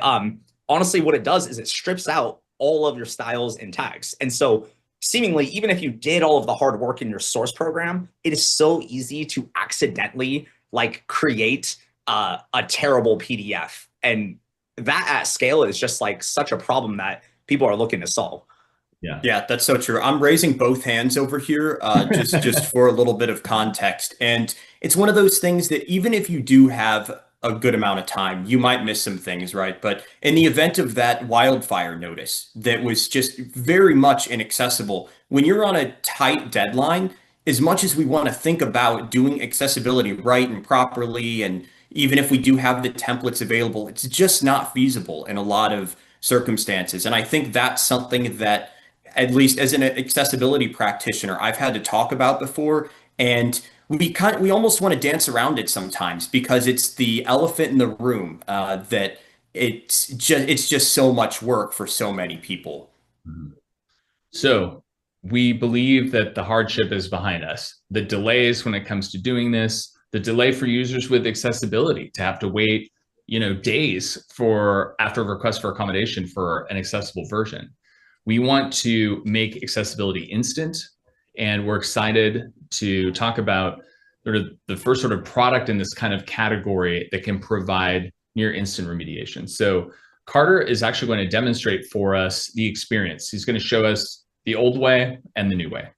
honestly, what it does is it strips out all of your styles and tags. And so seemingly, even if you did all of the hard work in your source program, it is so easy to accidentally like create a terrible PDF. And that at scale is just like such a problem that people are looking to solve. Yeah, that's so true. I'm raising both hands over here, just for a little bit of context. And it's one of those things that even if you do have a good amount of time, you might miss some things, right? But in the event of that wildfire notice that was just very much inaccessible, when you're on a tight deadline, as much as we want to think about doing accessibility right and properly, and even if we do have the templates available, it's just not feasible in a lot of circumstances. And I think that's something that, at least as an accessibility practitioner, I've had to talk about before. And we almost want to dance around it sometimes because it's the elephant in the room, that it's just so much work for so many people. So we believe that the hardship is behind us. The delays when it comes to doing this, the delay for users with accessibility to have to wait, you know, days for after a request for accommodation for an accessible version. We want to make accessibility instant, and we're excited to talk about sort of the first sort of product in this kind of category that can provide near instant remediation. So Carter is actually going to demonstrate for us the experience. He's going to show us the old way and the new way.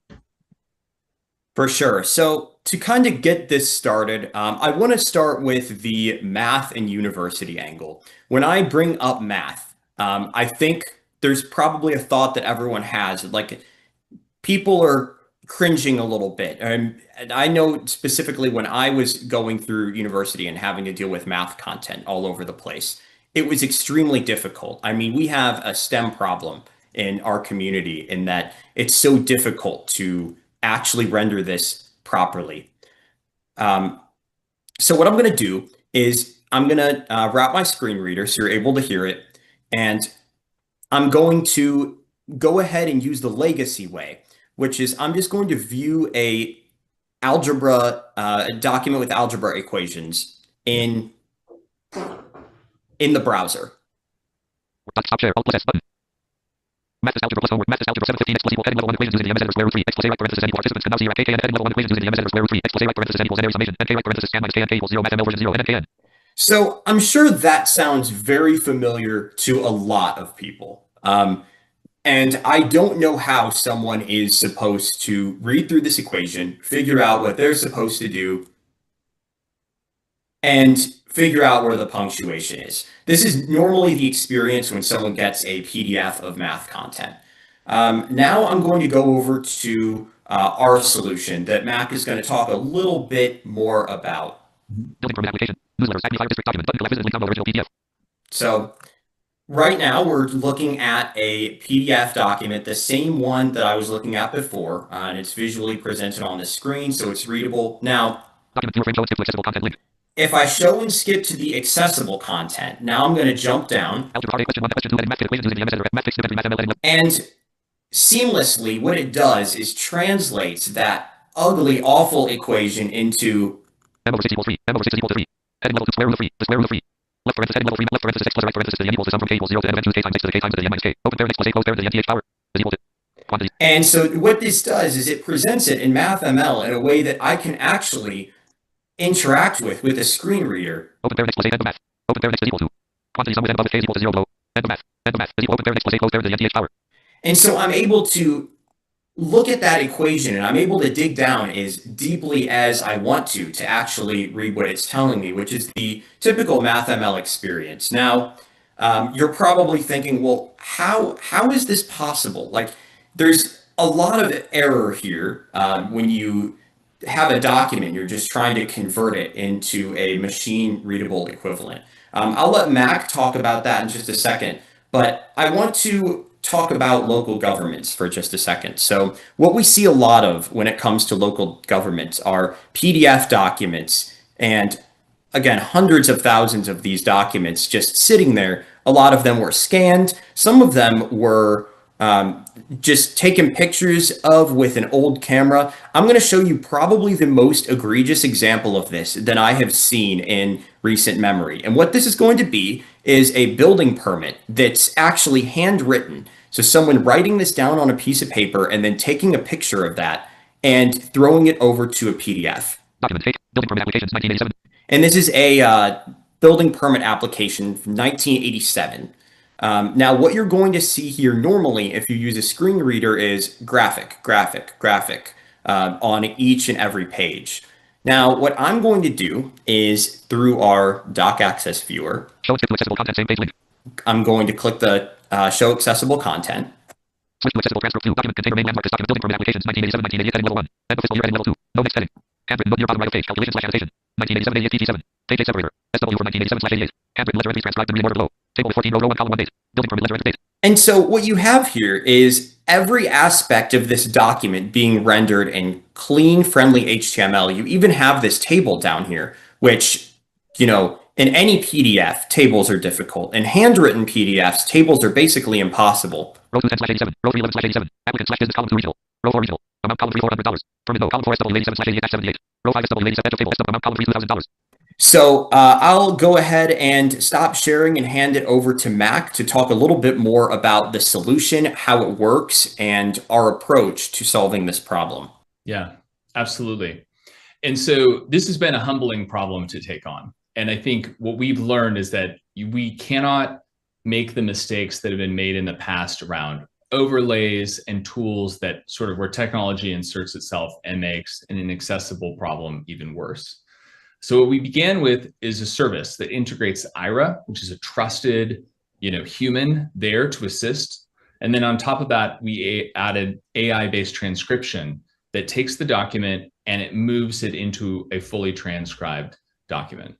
For sure. So to kind of get this started, I want to start with the math and university angle. When I bring up math, I think there's probably a thought that everyone has, like people are cringing a little bit. And I know specifically when I was going through university and having to deal with math content all over the place, it was extremely difficult. I mean, we have a STEM problem in our community in that it's so difficult to actually render this properly. So what I'm going to do is I'm going to wrap my screen reader so you're able to hear it. And I'm going to go ahead and use the legacy way, which is I'm just going to view a document with algebra equations in the browser. Stop share, Alt plus S button. Math is algebra plus homework. Math is algebra 715 x plus equal heading level 1 equations using the m as square root 3 x plus a right parenthesis n participants can now see k k n heading level 1 equations using the m as square root 3 x plus a right parenthesis n equals n area summation n k right parenthesis scan minus k n k equals 0 math ml version 0 n k n. So I'm sure that sounds very familiar to a lot of people. And I don't know how someone is supposed to read through this equation, figure out what they're supposed to do, and figure out where the punctuation is. This is normally the experience when someone gets a PDF of math content. Now I'm going to go over to our solution that Mac is going to talk a little bit more about. Building from an application. Newsletters. Acme Fire District document. Button to visit link download original PDF. So right now we're looking at a PDF document, the same one that I was looking at before, and it's visually presented on the screen, so it's readable. Now, document viewer frame show accessible content link. if I show and skip to the accessible content, now I'm going to jump down. And seamlessly, what it does is translates that ugly, awful equation into and so what this does is it presents it in MathML in a way that I can actually interact with a screen reader. And so I'm able to look at that equation and I'm able to dig down as deeply as I want to actually read what it's telling me, which is the typical MathML experience. Now, you're probably thinking, well, how is this possible? Like, there's a lot of error here when you have a document, you're just trying to convert it into a machine readable equivalent. I'll let Mac talk about that in just a second, but I want to talk about local governments for just a second. So what we see a lot of when it comes to local governments are PDF documents, and again, hundreds of thousands of these documents just sitting there. A lot of them were scanned. Some of them were just taken pictures of with an old camera. I'm going to show you probably the most egregious example of this that I have seen in recent memory. And what this is going to be is a building permit that's actually handwritten. So someone writing this down on a piece of paper and then taking a picture of that and throwing it over to a PDF. Document fake, building permit applications, 1987. And this is a building permit application from 1987. Now, what you're going to see here normally, if you use a screen reader, is graphic on each and every page. Now, what I'm going to do is through our doc access viewer, show accessible content, same page link. I'm going to click the show accessible content. Switch to accessible transcript 2, document container main landmark is document building permit applications, 1987, 1988, heading level 1. End of fiscal year, heading level 2. No next heading. Handwritten near bottom right of page, calculation/annotation. 1987, 88, PT7. Page 8 separator. SW for 1987/88. Handwritten letter entries transcribed in read order below. Table with 14 row 1 column 1 date. Building permit letter entry date. And so what you have here is every aspect of this document being rendered in clean, friendly HTML. You even have this table down here, which, you know, in any PDF, tables are difficult. In handwritten PDFs, tables are basically impossible. Row 210/87. Row 311/87. Applicant/business column 2 regional. Row 4 regional. Amount column 3 $400. Permit no column 4 SW87/88-78. Row 5 SW87 table amount column 3 $2,000. So I'll go ahead and stop sharing and hand it over to Mac to talk a little bit more about the solution, how it works, and our approach to solving this problem. Yeah, absolutely. And so this has been a humbling problem to take on. And I think what we've learned is that we cannot make the mistakes that have been made in the past around overlays and tools that sort of where technology inserts itself and makes an inaccessible problem even worse. So what we began with is a service that integrates IRA, which is a trusted, human there to assist. And then on top of that, we added AI-based transcription that takes the document and it moves it into a fully transcribed document.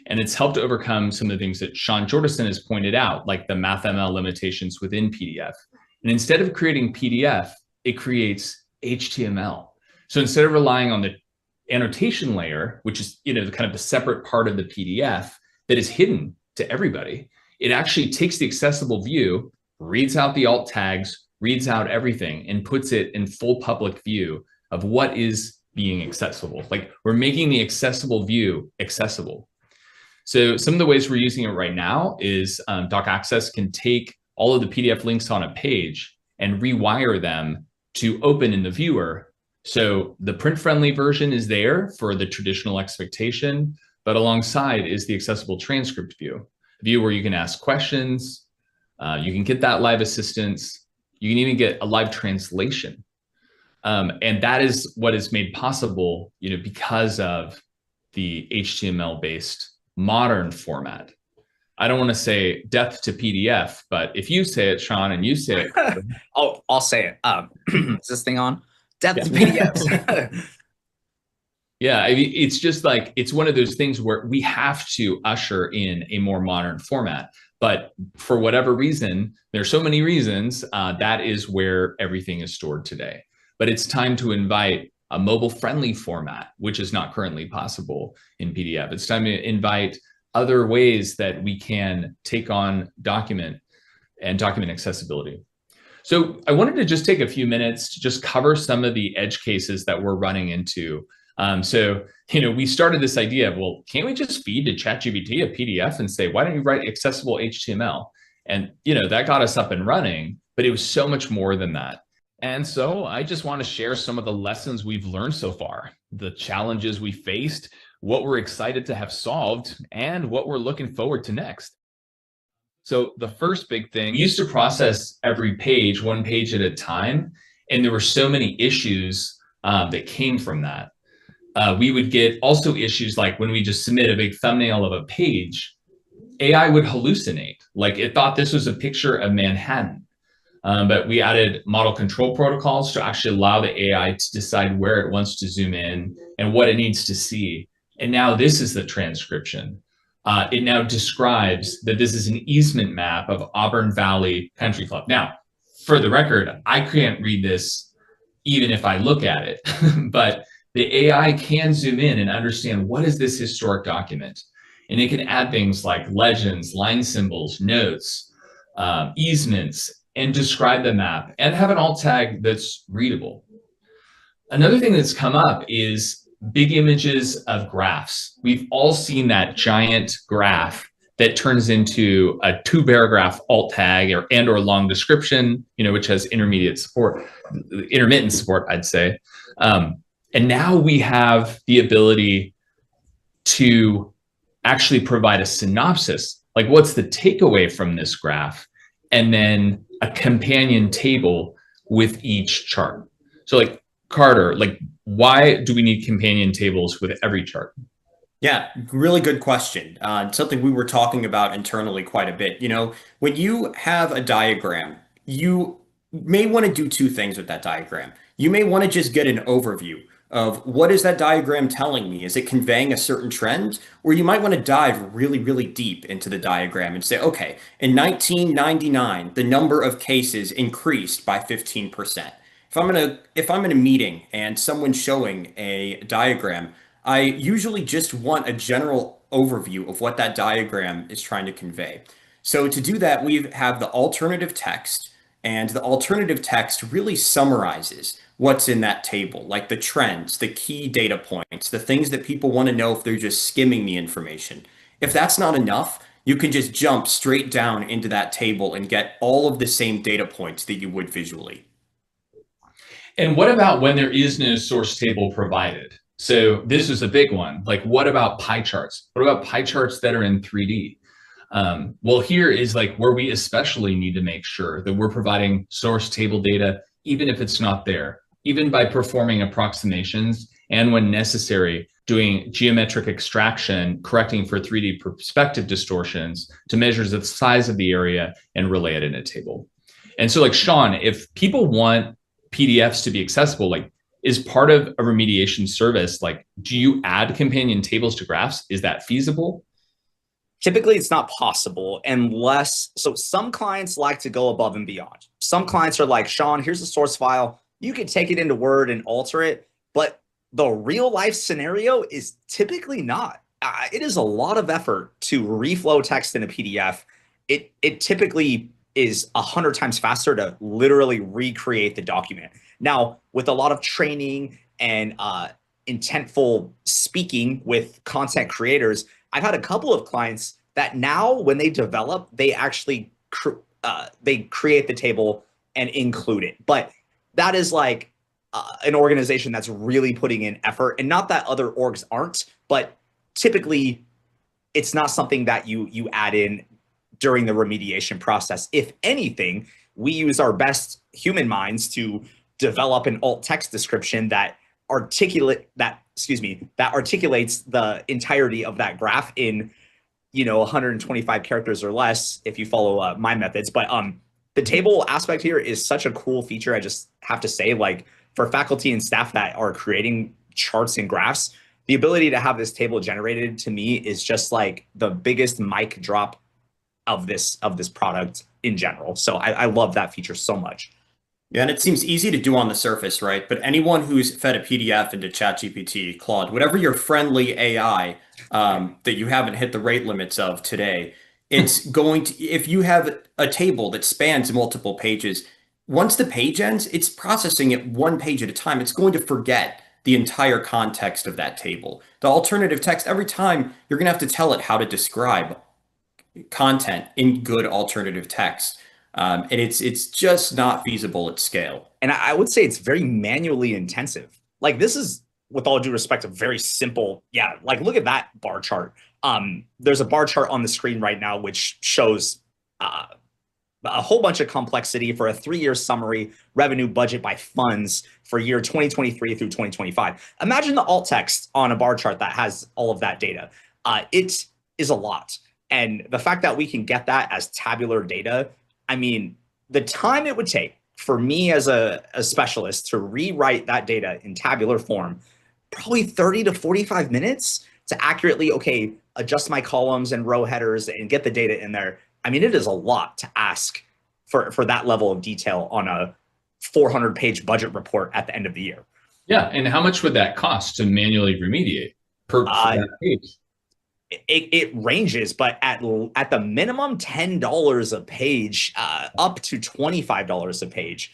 And it's helped to overcome some of the things that Sean Jordison has pointed out, like the MathML limitations within PDF. And instead of creating PDF, it creates HTML. So instead of relying on the annotation layer, which is kind of the separate part of the PDF that is hidden to everybody, it actually takes the accessible view, reads out the alt tags, reads out everything, and puts it in full public view of what is being accessible. Like, we're making the accessible view accessible. So some of the ways we're using it right now is Doc Access can take all of the PDF links on a page and rewire them to open in the viewer. So the print-friendly version is there for the traditional expectation, but alongside is the accessible transcript view, a view where you can ask questions, you can get that live assistance, you can even get a live translation. And that is what is made possible, because of the HTML-based modern format. I don't want to say death to PDF, but if you say it, Sean, and you say it. I'll say it. Is this thing on? Death to PDFs. Yeah, I mean, it's just like, it's one of those things where we have to usher in a more modern format. But for whatever reason, there's so many reasons, that is where everything is stored today. But it's time to invite a mobile-friendly format, which is not currently possible in PDF. It's time to invite other ways that we can take on document and document accessibility. So I wanted to just take a few minutes to just cover some of the edge cases that we're running into. We started this idea of, well, can't we just feed to ChatGPT a PDF and say, why don't you write accessible HTML? And, that got us up and running, but it was so much more than that. And so I just want to share some of the lessons we've learned so far, the challenges we faced, what we're excited to have solved, and what we're looking forward to next. So the first big thing, we used to process every page, one page at a time, and there were so many issues that came from that. We would get also issues like when we just submit a big thumbnail of a page, AI would hallucinate. Like it thought this was a picture of Manhattan. But we added model control protocols to actually allow the AI to decide where it wants to zoom in and what it needs to see. And now this is the transcription. It now describes that this is an easement map of Auburn Valley Country Club. Now, for the record, I can't read this even if I look at it, but the AI can zoom in and understand what is this historic document. And it can add things like legends, line symbols, notes, easements, and describe the map and have an alt tag that's readable. Another thing that's come up is big images of graphs. We've all seen that giant graph that turns into a 2-paragraph alt tag or long description, which has intermittent support, I'd say. And now we have the ability to actually provide a synopsis, like what's the takeaway from this graph, and then a companion table with each chart. So like Carter, why do we need companion tables with every chart? Yeah, really good question. Something we were talking about internally quite a bit. When you have a diagram, you may want to do two things with that diagram. You may want to just get an overview of what is that diagram telling me? Is it conveying a certain trend? Or you might want to dive really, really deep into the diagram and say, okay, in 1999, the number of cases increased by 15%. If I'm in a meeting and someone's showing a diagram, I usually just want a general overview of what that diagram is trying to convey. So to do that, we have the alternative text, and the alternative text really summarizes what's in that table, like the trends, the key data points, the things that people want to know if they're just skimming the information. If that's not enough, you can just jump straight down into that table and get all of the same data points that you would visually. And what about when there is no source table provided? So this is a big one. Like, what about pie charts? What about pie charts that are in 3D? Well, here is where we especially need to make sure that we're providing source table data, even if it's not there, even by performing approximations and when necessary, doing geometric extraction, correcting for 3D perspective distortions to measure the size of the area and relay it in a table. And so Sean, if people want PDFs to be accessible, is part of a remediation service, do you add companion tables to graphs? Is that feasible? Typically, it's not possible so some clients like to go above and beyond. Some clients are like, Sean, here's the source file. You can take it into Word and alter it, but the real life scenario is typically not. It is a lot of effort to reflow text in a PDF. It typically is 100 times faster to literally recreate the document. Now, with a lot of training and intentful speaking with content creators, I've had a couple of clients that now when they develop, they actually they create the table and include it. But that is an organization that's really putting in effort, and not that other orgs aren't, but typically it's not something that you add in during the remediation process. If anything, we use our best human minds to develop an alt text description that articulates the entirety of that graph in 125 characters or less if you follow my methods. But the table aspect here is such a cool feature. I just have to say, for faculty and staff that are creating charts and graphs, the ability to have this table generated to me is just the biggest mic drop of this product in general. So I love that feature so much. Yeah, and it seems easy to do on the surface, right? But anyone who's fed a PDF into ChatGPT, Claude, whatever your friendly AI that you haven't hit the rate limits of today, it's going to, if you have a table that spans multiple pages, once the page ends, it's processing it one page at a time. It's going to forget the entire context of that table. The alternative text, every time you're going to have to tell it how to describe content in good alternative text. And it's just not feasible at scale. And I would say it's very manually intensive. Like this is, with all due respect, a very simple, yeah, like look at that bar chart. There's a bar chart on the screen right now, which shows a whole bunch of complexity for a 3-year summary revenue budget by funds for year 2023 through 2025. Imagine the alt text on a bar chart that has all of that data. It is a lot. And the fact that we can get that as tabular data, I mean, the time it would take for me as a specialist to rewrite that data in tabular form, probably 30 to 45 minutes to accurately, okay, adjust my columns and row headers and get the data in there. I mean, it is a lot to ask for that level of detail on a 400-page budget report at the end of the year. Yeah, and how much would that cost to manually remediate per that page? It ranges, but at the minimum, $10 a page, up to $25 a page.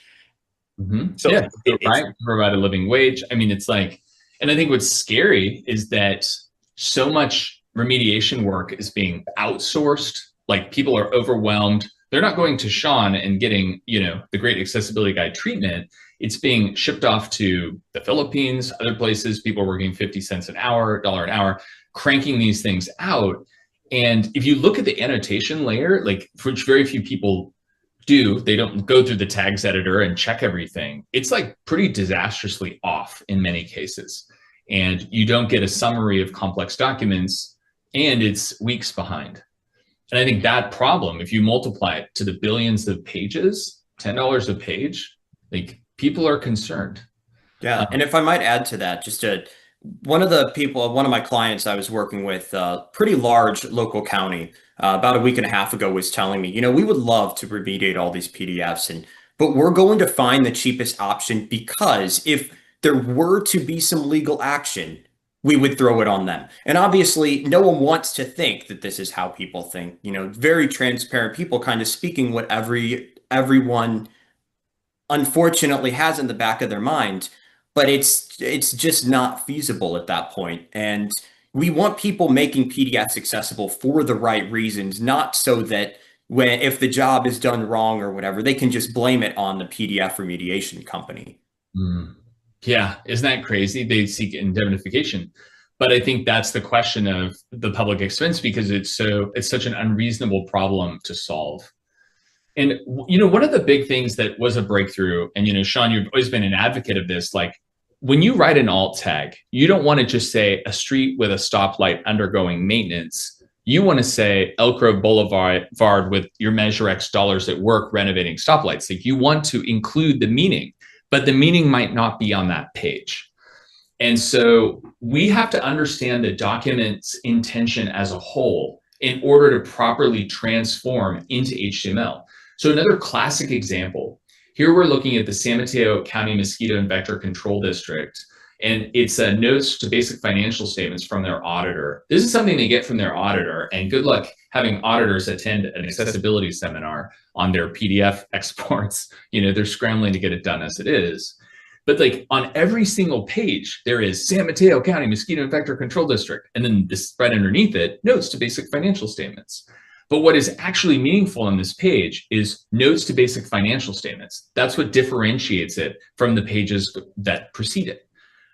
Mm-hmm. So yeah, right, provide a living wage. I mean, it's like, and I think what's scary is that so much remediation work is being outsourced. Like people are overwhelmed. They're not going to Sean and getting, the great accessibility guide treatment. It's being shipped off to the Philippines, other places. People are working 50 cents an hour, $1 an hour, cranking these things out. And if you look at the annotation layer, like which very few people do, they don't go through the tags editor and check everything. It's like pretty disastrously off in many cases. And you don't get a summary of complex documents, and it's weeks behind. And I think that problem, if you multiply it to the billions of pages, $10 a page, like people are concerned. Yeah, and if I might add to that, one of my clients I was working with, a pretty large local county, about a week and a half ago was telling me, we would love to remediate all these PDFs, but we're going to find the cheapest option because if there were to be some legal action, we would throw it on them. And obviously, no one wants to think that this is how people think. Very transparent people kind of speaking what everyone unfortunately has in the back of their mind, but it's just not feasible at that point. And we want people making PDFs accessible for the right reasons, not so that if the job is done wrong or whatever, they can just blame it on the PDF remediation company. Yeah, isn't that crazy? They seek indemnification. But I think that's the question of the public expense, because it's such an unreasonable problem to solve. And, one of the big things that was a breakthrough, and, Sean, you've always been an advocate of this, like when you write an alt tag, you don't want to just say a street with a stoplight undergoing maintenance. You want to say Elk Grove Boulevard with your Measure X dollars at work renovating stoplights. Like you want to include the meaning, but the meaning might not be on that page. And so we have to understand the document's intention as a whole in order to properly transform into HTML. So another classic example, here we're looking at the San Mateo County Mosquito and Vector Control District, and it's notes to basic financial statements from their auditor. This is something they get from their auditor, and good luck having auditors attend an accessibility seminar on their PDF exports. They're scrambling to get it done as it is. But like on every single page, there is San Mateo County Mosquito and Vector Control District, and then this right underneath it, notes to basic financial statements. But what is actually meaningful on this page is notes to basic financial statements. That's what differentiates it from the pages that precede it.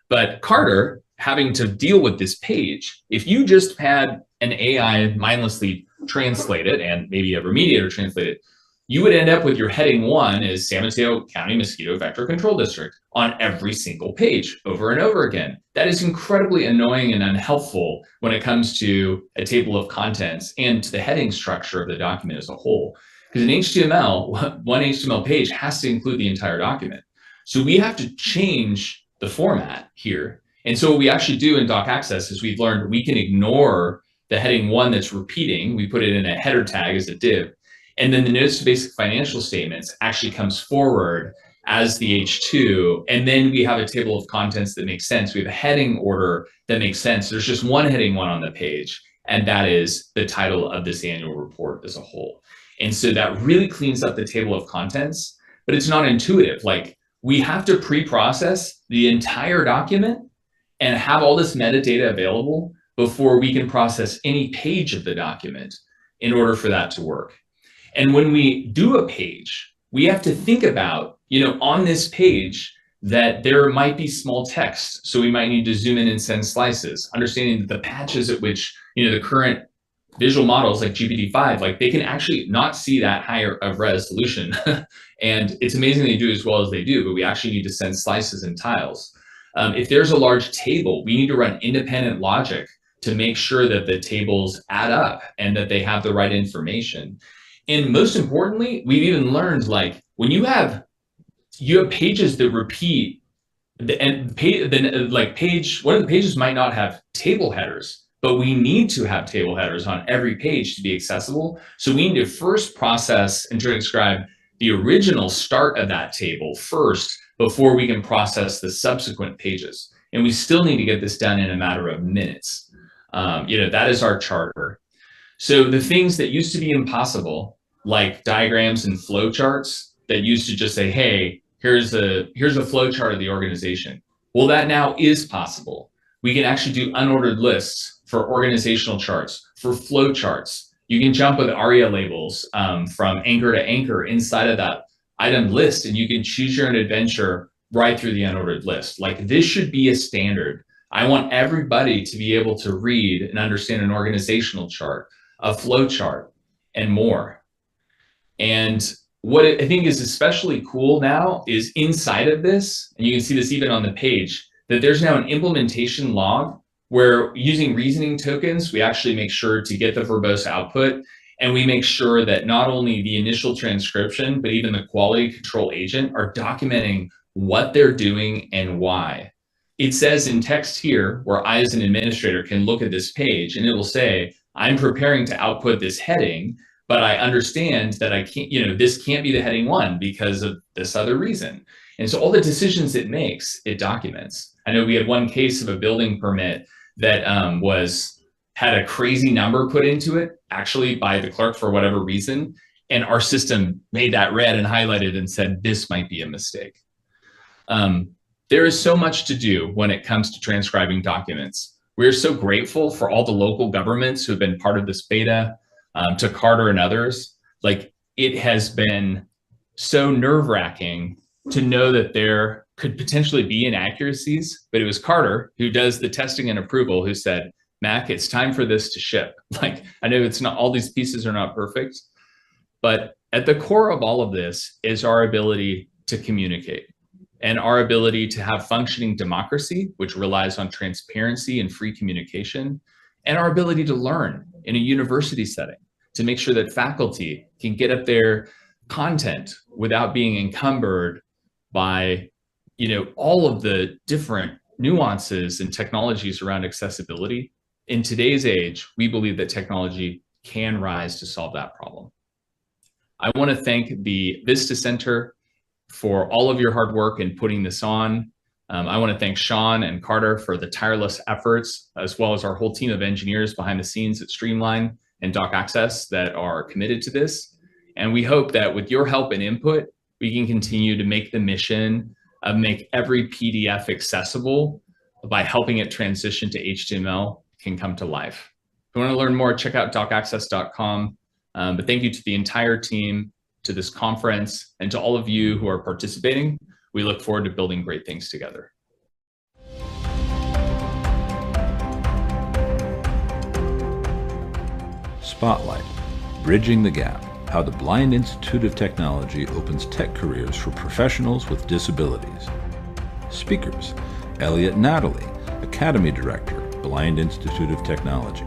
But Carter, having to deal with this page, if you just had an AI mindlessly translate it and maybe a remediator translate it, you would end up with your heading 1 as San Mateo County Mosquito Vector Control District on every single page over and over again. That is incredibly annoying and unhelpful when it comes to a table of contents and to the heading structure of the document as a whole. Because in HTML, one HTML page has to include the entire document. So we have to change the format here. And so what we actually do in Doc Access is we've learned we can ignore the heading 1 that's repeating. We put it in a header tag as a div. And then the notes to basic financial statements actually comes forward as the H2, and then we have a table of contents that makes sense. We have a heading order that makes sense. There's just one heading one on the page, and that is the title of this annual report as a whole. And so that really cleans up the table of contents, but it's not intuitive. Like, we have to pre-process the entire document and have all this metadata available before we can process any page of the document in order for that to work. And when we do a page, we have to think about, on this page, that there might be small text. So we might need to zoom in and send slices, understanding that the patches at which, the current visual models like GPT-5, like, they can actually not see that higher of resolution. And it's amazing they do as well as they do, but we actually need to send slices and tiles. If there's a large table, we need to run independent logic to make sure that the tables add up and that they have the right information. And most importantly, we've even learned, like, when you have pages that repeat, one of the pages might not have table headers, but we need to have table headers on every page to be accessible. So we need to first process and transcribe the original start of that table first before we can process the subsequent pages. And we still need to get this done in a matter of minutes. That is our charter. So the things that used to be impossible, like diagrams and flowcharts that used to just say, hey, here's a flowchart of the organization. Well, that now is possible. We can actually do unordered lists for organizational charts, for flowcharts. You can jump with ARIA labels from anchor to anchor inside of that item list, and you can choose your own adventure right through the unordered list. Like, this should be a standard. I want everybody to be able to read and understand an organizational chart, a flow chart, and more. And what I think is especially cool now is inside of this, and you can see this even on the page, that there's now an implementation log where, using reasoning tokens, we actually make sure to get the verbose output, and we make sure that not only the initial transcription, but even the quality control agent are documenting what they're doing and why. It says in text here, where I as an administrator can look at this page, and it will say, I'm preparing to output this heading, but I understand that I can't, this can't be the heading 1 because of this other reason. And so all the decisions it makes, it documents. I know we had one case of a building permit that had a crazy number put into it, actually by the clerk for whatever reason. And our system made that red and highlighted and said, this might be a mistake. There is so much to do when it comes to transcribing documents. We're so grateful for all the local governments who have been part of this beta, to Carter and others. Like, it has been so nerve-wracking to know that there could potentially be inaccuracies, but it was Carter, who does the testing and approval, who said, Mac, it's time for this to ship. Like, I know it's not, all these pieces are not perfect, but at the core of all of this is our ability to communicate and our ability to have functioning democracy, which relies on transparency and free communication, and our ability to learn in a university setting to make sure that faculty can get at their content without being encumbered by, all of the different nuances and technologies around accessibility. In today's age, we believe that technology can rise to solve that problem. I want to thank the Vista Center for all of your hard work in putting this on. I want to thank Sean and Carter for the tireless efforts, as well as our whole team of engineers behind the scenes at Streamline and Doc Access that are committed to this. And we hope that with your help and input, we can continue to make the mission of make every PDF accessible by helping it transition to HTML can come to life. If you want to learn more, check out docaccess.com. But thank you to the entire team, to this conference, and to all of you who are participating. We look forward to building great things together. Spotlight, Bridging the Gap, how the Blind Institute of Technology opens tech careers for professionals with disabilities. Speakers, Elliot Natalie, Academy Director, Blind Institute of Technology.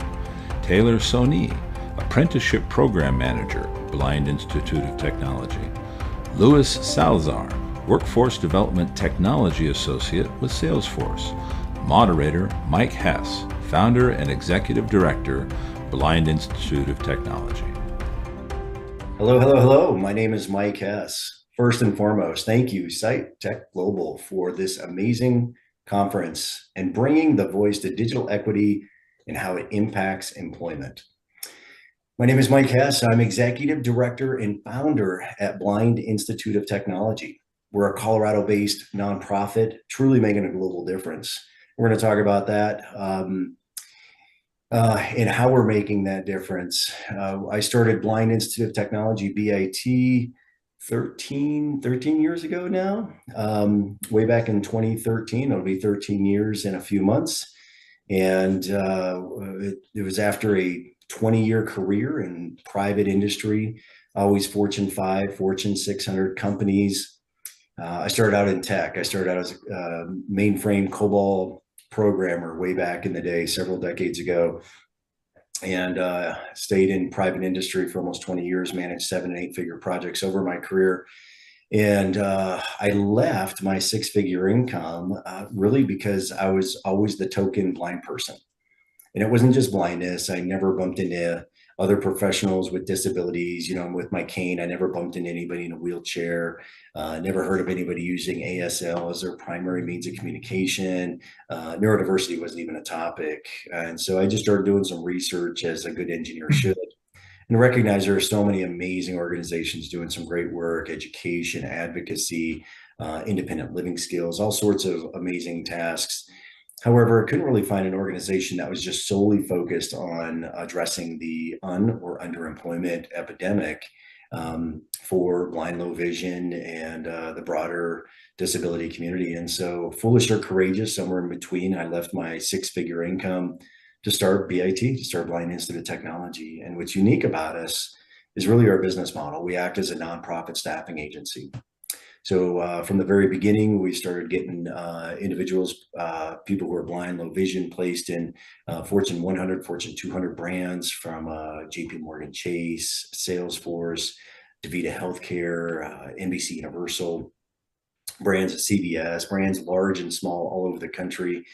Taylor Soni, Apprenticeship Program Manager, Blind Institute of Technology. Louis Salazar, Workforce Development Technology Associate with Salesforce. Moderator, Mike Hess, Founder and Executive Director, Blind Institute of Technology. Hello, hello, hello. My name is Mike Hess, First and foremost, thank you, Site Tech Global, for this amazing conference and bringing the voice to digital equity and how it impacts employment. My name is Mike Hess. I'm Executive Director and Founder at Blind Institute of Technology. We're a Colorado-based nonprofit, truly making a global difference. We're going to talk about that and how we're making that difference. I started Blind Institute of Technology, BIT, 13 years ago now, way back in 2013. It'll be 13 years in a few months. And it was after a 20-year career in private industry, always Fortune 5, Fortune 600 companies. I started out in tech. I started out as a mainframe COBOL programmer way back in the day, several decades ago, and stayed in private industry for almost 20 years, managed 7- and 8-figure projects over my career. And I left my 6-figure income really because I was always the token blind person. And it wasn't just blindness. I never bumped into other professionals with disabilities. You know, with my cane, I never bumped into anybody in a wheelchair. Never heard of anybody using ASL as their primary means of communication. Neurodiversity wasn't even a topic. And so I just started doing some research, as a good engineer should, and recognize there are so many amazing organizations doing some great work, education, advocacy, independent living skills, all sorts of amazing tasks. However, I couldn't really find an organization that was just solely focused on addressing the or underemployment epidemic for blind, low vision, and the broader disability community. And so, foolish or courageous, somewhere in between, I left my 6-figure income to start BIT, to start Blind Institute of Technology. And what's unique about us is really our business model. We act as a nonprofit staffing agency. So from the very beginning, we started getting individuals, people who are blind, low vision, placed in Fortune 100, Fortune 200 brands, from JP Morgan Chase, Salesforce, DaVita Healthcare, NBC Universal, brands at CVS, brands large and small all over the country.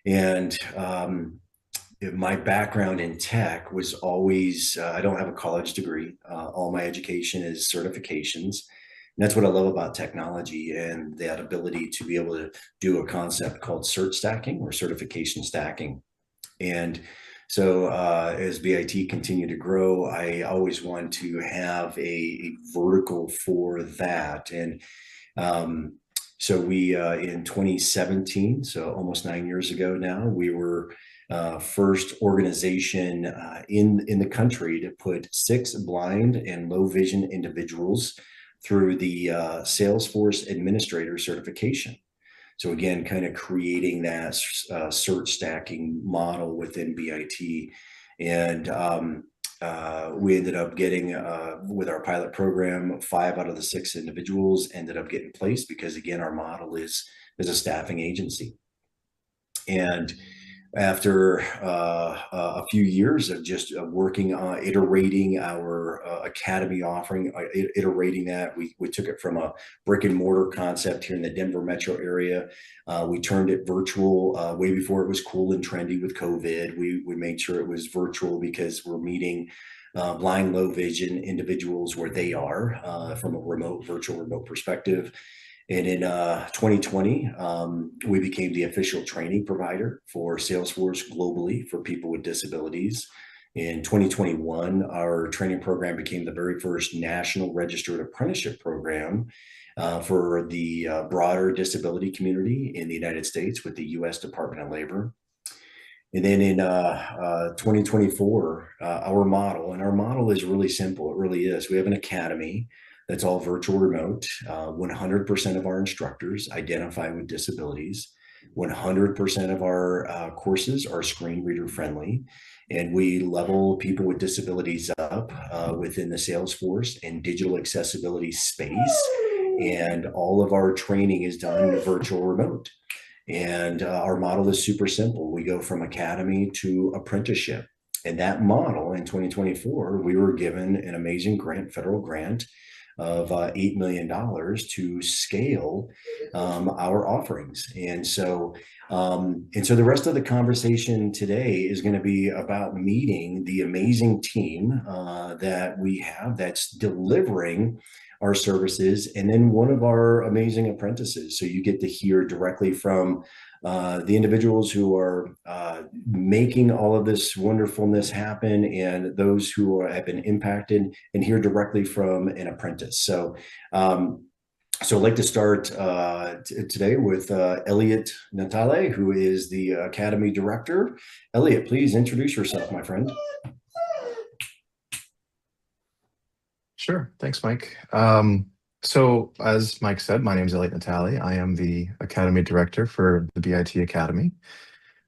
And my background in tech was always, I don't have a college degree. All my education is certifications. And that's what I love about technology, and that ability to be able to do a concept called cert stacking or certification stacking. And so as BIT continued to grow, I always wanted to have a vertical for that. And so we, in 2017, so almost 9 years ago now, we were first organization in the country to put 6 blind and low vision individuals through the Salesforce administrator certification. So again, kind of creating that cert stacking model within BIT. And we ended up getting, with our pilot program, 5 out of the 6 individuals ended up getting placed, because again, our model is a staffing agency. And after a few years of just working on iterating our academy offering, iterating that, we took it from a brick and mortar concept here in the Denver metro area. We turned it virtual way before it was cool and trendy with COVID. We made sure it was virtual because we're meeting blind, low vision individuals where they are from a virtual remote perspective. And in 2020, we became the official training provider for Salesforce globally for people with disabilities. In 2021, our training program became the very first national registered apprenticeship program for the broader disability community in the United States with the U.S. Department of Labor. And then in 2024, our model is really simple. It really is. We have an academy that's all virtual remote. 100% of our instructors identify with disabilities. 100% of our courses are screen reader friendly. And we level people with disabilities up within the Salesforce and digital accessibility space. And all of our training is done virtual remote. And our model is super simple. We go from academy to apprenticeship. And that model in 2024, we were given an amazing grant, federal grant, of $8 million to scale our offerings. And so the rest of the conversation today is going to be about meeting the amazing team that we have that's delivering our services, and then one of our amazing apprentices. So you get to hear directly from the individuals who are making all of this wonderfulness happen, and those who have been impacted, and hear directly from an apprentice. So I'd like to start today with Elliot Natale, who is the Academy Director. Elliot, please introduce yourself, my friend. Sure. Thanks, Mike. So as Mike said, my name is Elliot Natale. I am the Academy Director for the BIT Academy.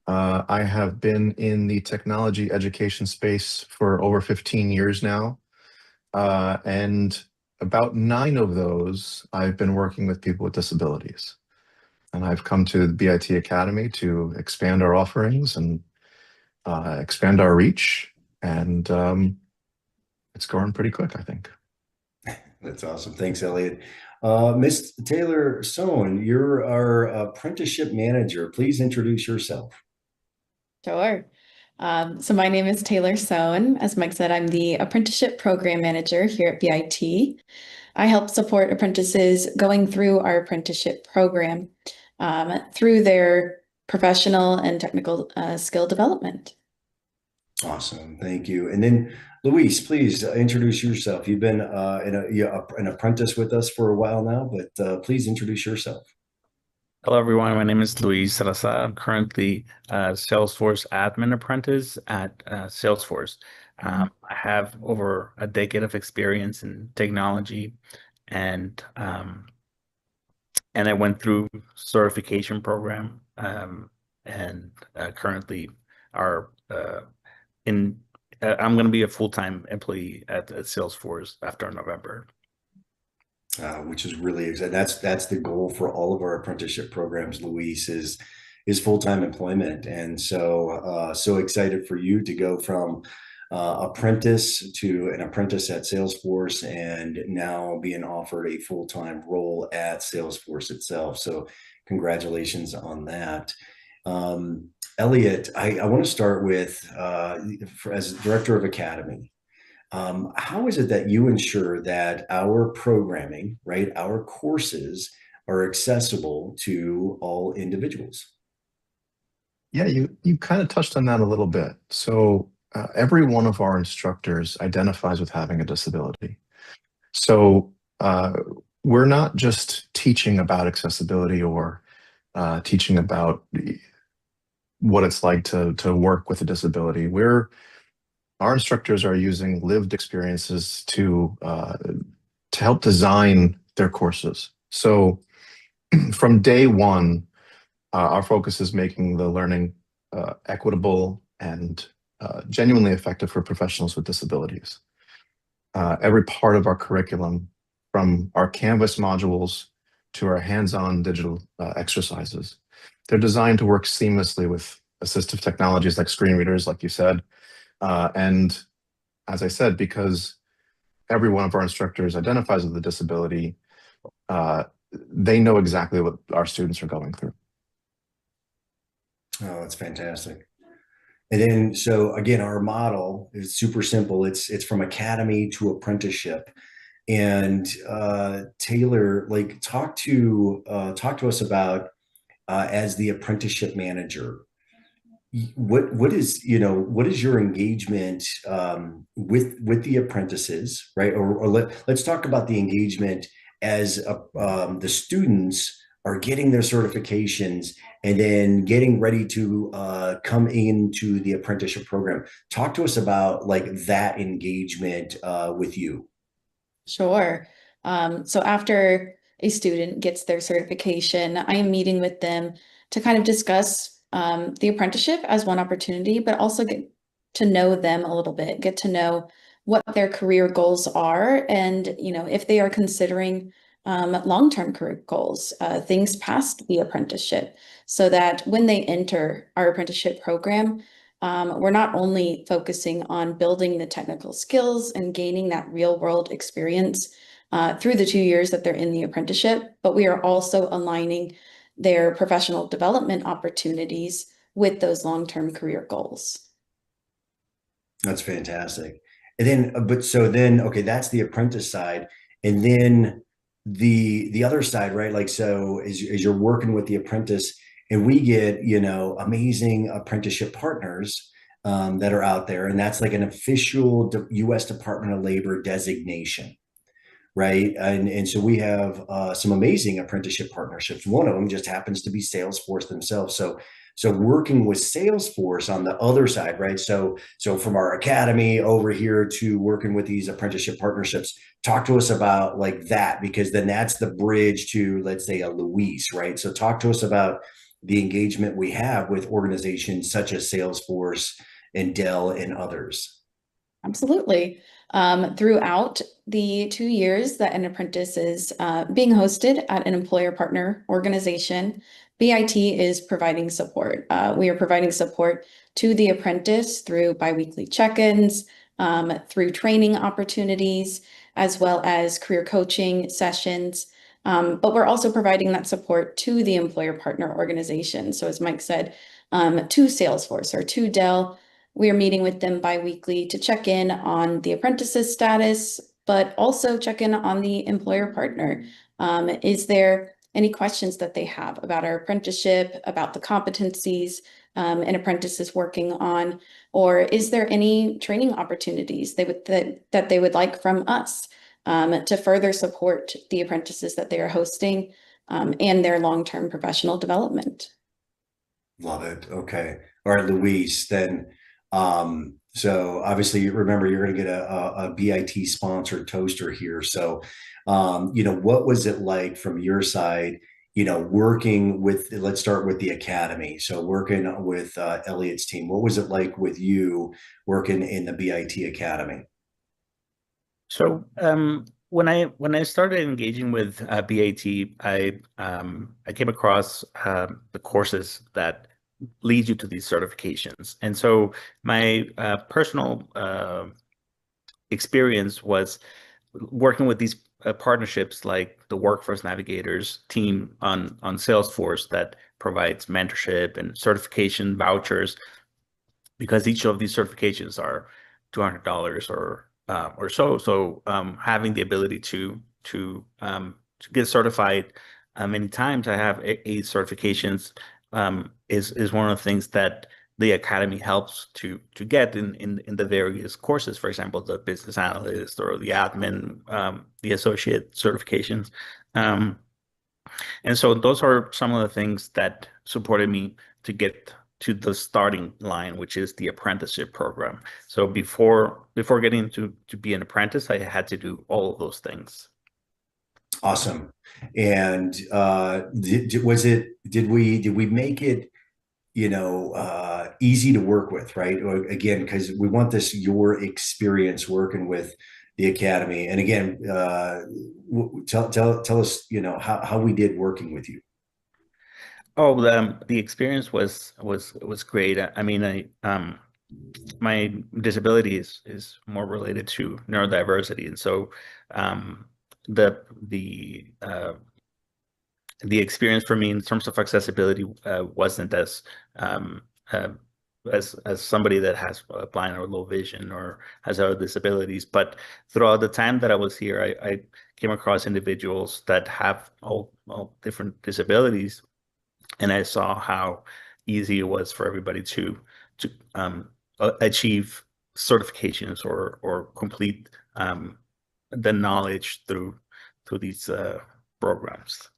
I have been in the technology education space for over 15 years now. And about 9 of those, I've been working with people with disabilities. And I've come to the BIT Academy to expand our offerings and expand our reach. And it's going pretty quick, I think. That's awesome. Thanks, Elliot. Miss Taylor Sohn, you're our apprenticeship manager. Please introduce yourself. Sure. So my name is Taylor Sohn. As Mike said, I'm the apprenticeship program manager here at BIT. I help support apprentices going through our apprenticeship program through their professional and technical skill development. Awesome. Thank you. And then Luis, please introduce yourself. You've been an apprentice with us for a while now, but please introduce yourself. Hello, everyone. My name is Luis Salazar. I'm currently a Salesforce admin apprentice at Salesforce. I have over a decade of experience in technology, and I went through certification program, and currently are I'm going to be a full-time employee at Salesforce after November. Which is really exciting. That's the goal for all of our apprenticeship programs, Luis, is full-time employment. And so excited for you to go from apprentice to an apprentice at Salesforce, and now being offered a full-time role at Salesforce itself. So congratulations on that. Elliot, I want to start with, as Director of Academy, how is it that you ensure that our programming, right, our courses are accessible to all individuals? Yeah, you kind of touched on that a little bit. So every one of our instructors identifies with having a disability. So we're not just teaching about accessibility or teaching about what it's like to work with a disability. Our instructors are using lived experiences to help design their courses. So from day one, our focus is making the learning equitable and genuinely effective for professionals with disabilities. Every part of our curriculum, from our Canvas modules to our hands-on digital exercises, they're designed to work seamlessly with assistive technologies like screen readers, like you said. And as I said, because every one of our instructors identifies with a disability, they know exactly what our students are going through. Oh, that's fantastic. And then, so again, our model is super simple. It's from academy to apprenticeship. And Taylor, like, talk to us about as the apprenticeship manager, what is your engagement with the apprentices, right? Or let's talk about the engagement as the students are getting their certifications and then getting ready to come into the apprenticeship program. Talk to us about like that engagement with you. Sure. So after a student gets their certification, I am meeting with them to kind of discuss the apprenticeship as one opportunity, but also get to know them a little bit, get to know what their career goals are, and if they are considering long-term career goals, things past the apprenticeship, so that when they enter our apprenticeship program, we're not only focusing on building the technical skills and gaining that real-world experience, through the 2 years that they're in the apprenticeship, but we are also aligning their professional development opportunities with those long-term career goals. That's fantastic. And then, okay, that's the apprentice side. And then the other side, right? Like, so as you're working with the apprentice, and we get, amazing apprenticeship partners that are out there, and that's like an official U.S. Department of Labor designation, right? And so we have some amazing apprenticeship partnerships. One of them just happens to be Salesforce themselves. So working with Salesforce on the other side, right? So from our academy over here to working with these apprenticeship partnerships, talk to us about like that, because then that's the bridge to, let's say, a Luis, right? So talk to us about the engagement we have with organizations such as Salesforce and Dell and others. Absolutely. Throughout the 2 years that an apprentice is being hosted at an employer partner organization, BIT is providing support. We are providing support to the apprentice through biweekly check-ins, through training opportunities, as well as career coaching sessions. But we're also providing that support to the employer partner organization. So as Mike said, to Salesforce or to Dell, we are meeting with them biweekly to check in on the apprentice's status, but also check in on the employer partner. Is there any questions that they have about our apprenticeship, about the competencies an apprentice is working on, or is there any training opportunities that they would like from us to further support the apprentices that they are hosting and their long-term professional development? Love it. Okay. All right, Luis, then. So obviously, remember, you're going to get a BIT sponsored toaster here. So, what was it like from your side, working with, let's start with the academy. So working with Elliot's team, what was it like with you working in the BIT academy? So when I started engaging with BIT, I came across the courses that lead you to these certifications, and so my personal experience was working with these partnerships like the Workforce Navigators team on Salesforce that provides mentorship and certification vouchers, because each of these certifications are $200 or so. So having the ability to get certified many times, I have 8 certifications, is one of the things that the academy helps to get in the various courses. For example, the business analyst or the admin, the associate certifications. And so those are some of the things that supported me to get to the starting line, which is the apprenticeship program. So before getting to be an apprentice, I had to do all of those things. Awesome. And did we make it, easy to work with, right? Again, because we want your experience working with the academy. And again, tell us, how we did working with you. Oh, the experience was great. I mean, my disability is more related to neurodiversity, and so the experience for me in terms of accessibility wasn't as somebody that has blind or low vision or has other disabilities. But throughout the time that I was here, I came across individuals that have all different disabilities, and I saw how easy it was for everybody to achieve certifications or complete the knowledge through these programs.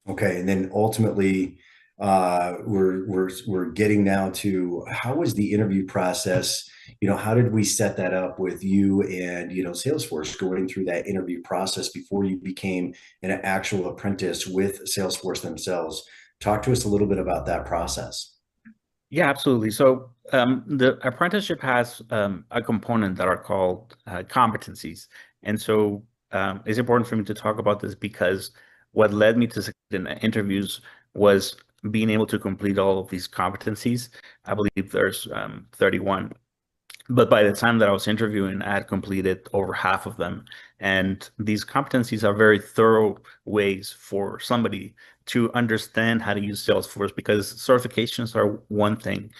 Okay, and then ultimately, we're getting now to, how was the interview process? How did we set that up with you and Salesforce going through that interview process before you became an actual apprentice with Salesforce themselves? Talk to us a little bit about that process. Yeah, absolutely. So the apprenticeship has a component that are called competencies, and so it's important for me to talk about this because what led me to succeed in interviews was being able to complete all of these competencies. I believe there's 31, But by the time that I was interviewing, I had completed over half of them. And these competencies are very thorough ways for somebody to understand how to use Salesforce, because certifications are one thing.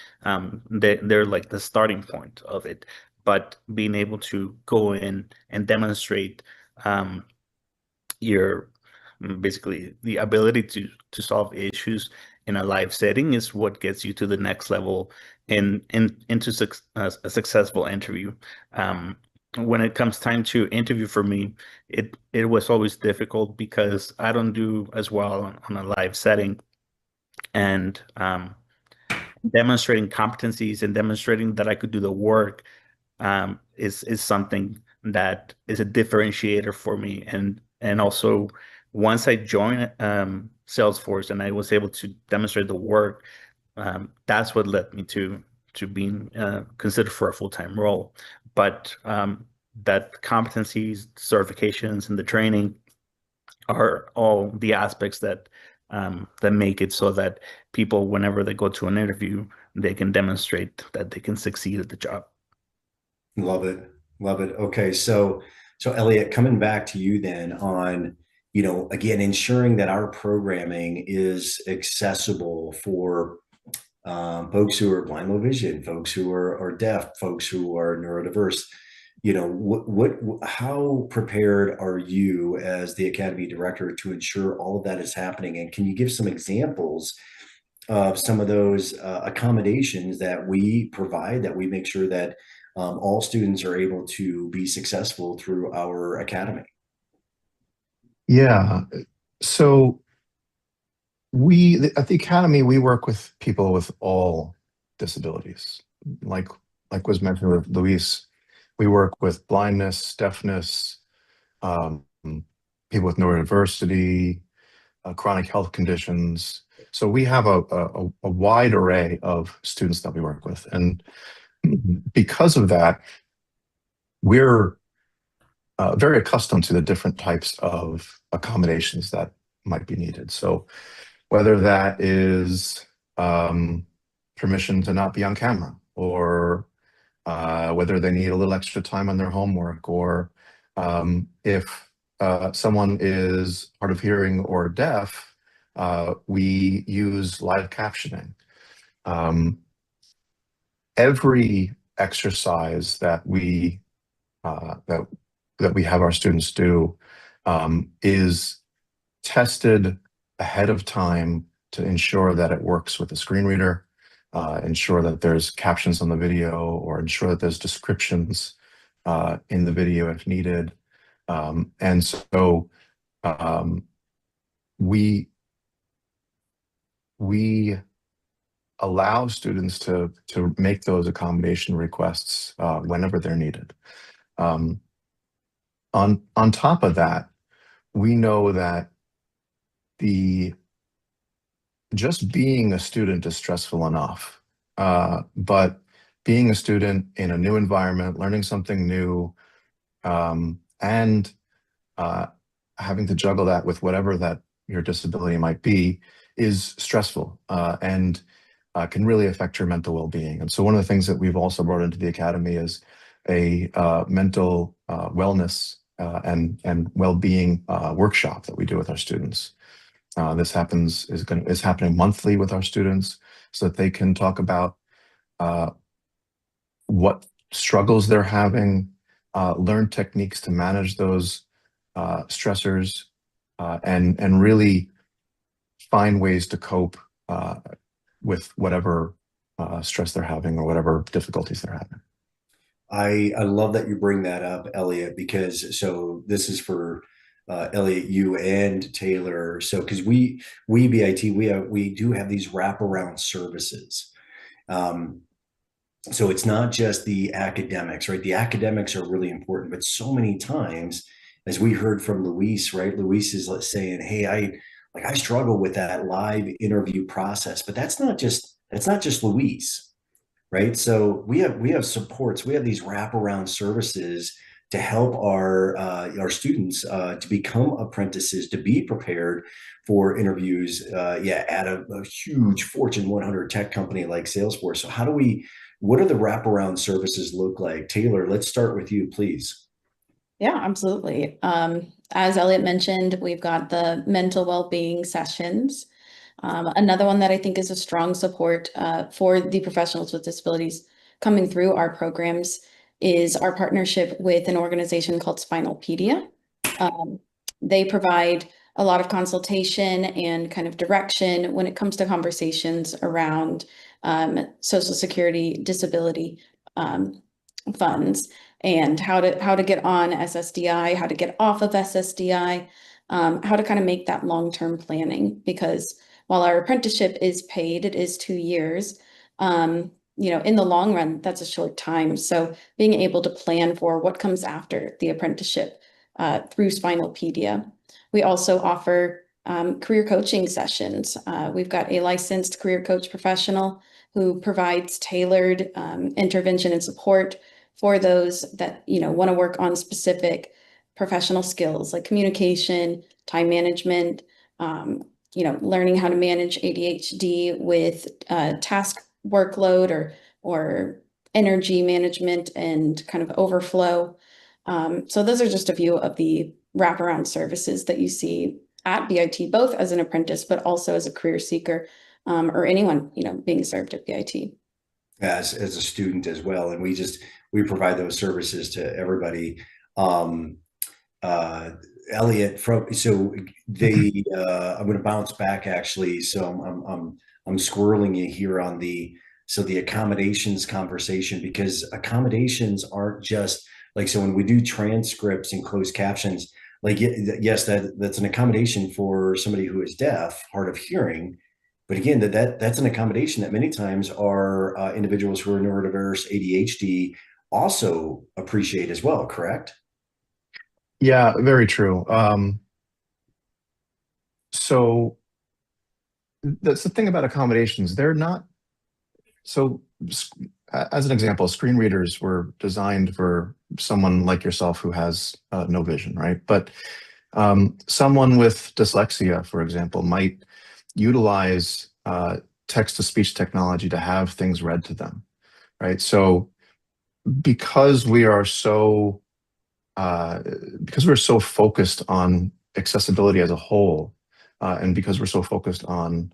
They're like the starting point of it. But being able to go in and demonstrate your basically the ability to solve issues in a live setting is what gets you to the next level into a successful interview. When it comes time to interview for me, it was always difficult because I don't do as well on a live setting, and demonstrating competencies and demonstrating that I could do the work is something that is a differentiator for me. And also, once I joined Salesforce and I was able to demonstrate the work, that's what led me to being considered for a full-time role. But that competencies, certifications, and the training are all the aspects that make it so that people, whenever they go to an interview, they can demonstrate that they can succeed at the job. Love it. Love it. Okay. So Elliot, coming back to you then on, again, ensuring that our programming is accessible for folks who are blind, low vision, folks who are deaf, folks who are neurodiverse. How prepared are you as the Academy Director to ensure all of that is happening? And can you give some examples of some of those accommodations that we provide, that we make sure that all students are able to be successful through our academy? Yeah. So at the Academy, we work with people with all disabilities. Like was mentioned with Luis, we work with blindness, deafness, people with neurodiversity, chronic health conditions. So we have a wide array of students that we work with. And because of that, we're very accustomed to the different types of accommodations that might be needed. So whether that is permission to not be on camera, or whether they need a little extra time on their homework, or if someone is hard of hearing or deaf, we use live captioning. Every exercise that we have our students do is tested ahead of time to ensure that it works with the screen reader, ensure that there's captions on the video, or ensure that there's descriptions in the video if needed. And so we allow students to make those accommodation requests whenever they're needed. On top of that, we know that just being a student is stressful enough, but being a student in a new environment, learning something new, and having to juggle that with whatever that your disability might be is stressful, and can really affect your mental well-being. And so one of the things that we've also brought into the Academy is a mental wellness and well-being workshop that we do with our students. This is happening monthly with our students, so that they can talk about what struggles they're having, learn techniques to manage those stressors, and really find ways to cope with whatever stress they're having or whatever difficulties they're having. I love that you bring that up, Elliot, because this is for Elliot, you and Taylor. So because we BIT, we do have these wraparound services. So it's not just the academics, right? The academics are really important, but so many times, as we heard from Luis, right? Luis is saying, "Hey, I struggle with that live interview process," but that's not just Luis, right? So we have supports. We have these wraparound services to help our students to become apprentices, to be prepared for interviews. At a huge Fortune 100 tech company like Salesforce. So how do we what do the wraparound services look like? Taylor, let's start with you, please. Yeah, absolutely. As Elliot mentioned, we've got the mental well-being sessions. Another one that I think is a strong support for the professionals with disabilities coming through our programs is our partnership with an organization called Spinalpedia. They provide a lot of consultation and kind of direction when it comes to conversations around Social Security disability funds and how to get on SSDI, how to get off of SSDI, how to kind of make that long-term planning. Because while our apprenticeship is paid, it is 2 years. In the long run, that's a short time. So being able to plan for what comes after the apprenticeship through Spinalpedia. We also offer career coaching sessions. We've got a licensed career coach professional who provides tailored intervention and support for those that want to work on specific professional skills like communication, time management, learning how to manage ADHD with task workload or energy management and kind of overflow. So those are just a few of the wraparound services that you see at BIT, both as an apprentice, but also as a career seeker or anyone, being served at BIT. As a student as well. And we provide those services to everybody. Elliot, I'm going to bounce back actually. So I'm squirreling you here on the accommodations conversation, because accommodations aren't just like, so when we do transcripts and closed captions, like, yes, that's an accommodation for somebody who is deaf, hard of hearing. But again, that's an accommodation that many times our individuals who are neurodiverse, ADHD also appreciate as well, correct? Yeah, very true. So that's the thing about accommodations. They're not, so as an example, screen readers were designed for someone like yourself who has no vision, right? But someone with dyslexia, for example, might utilize text-to-speech technology to have things read to them, right? So because we're so focused on accessibility as a whole, and because we're so focused on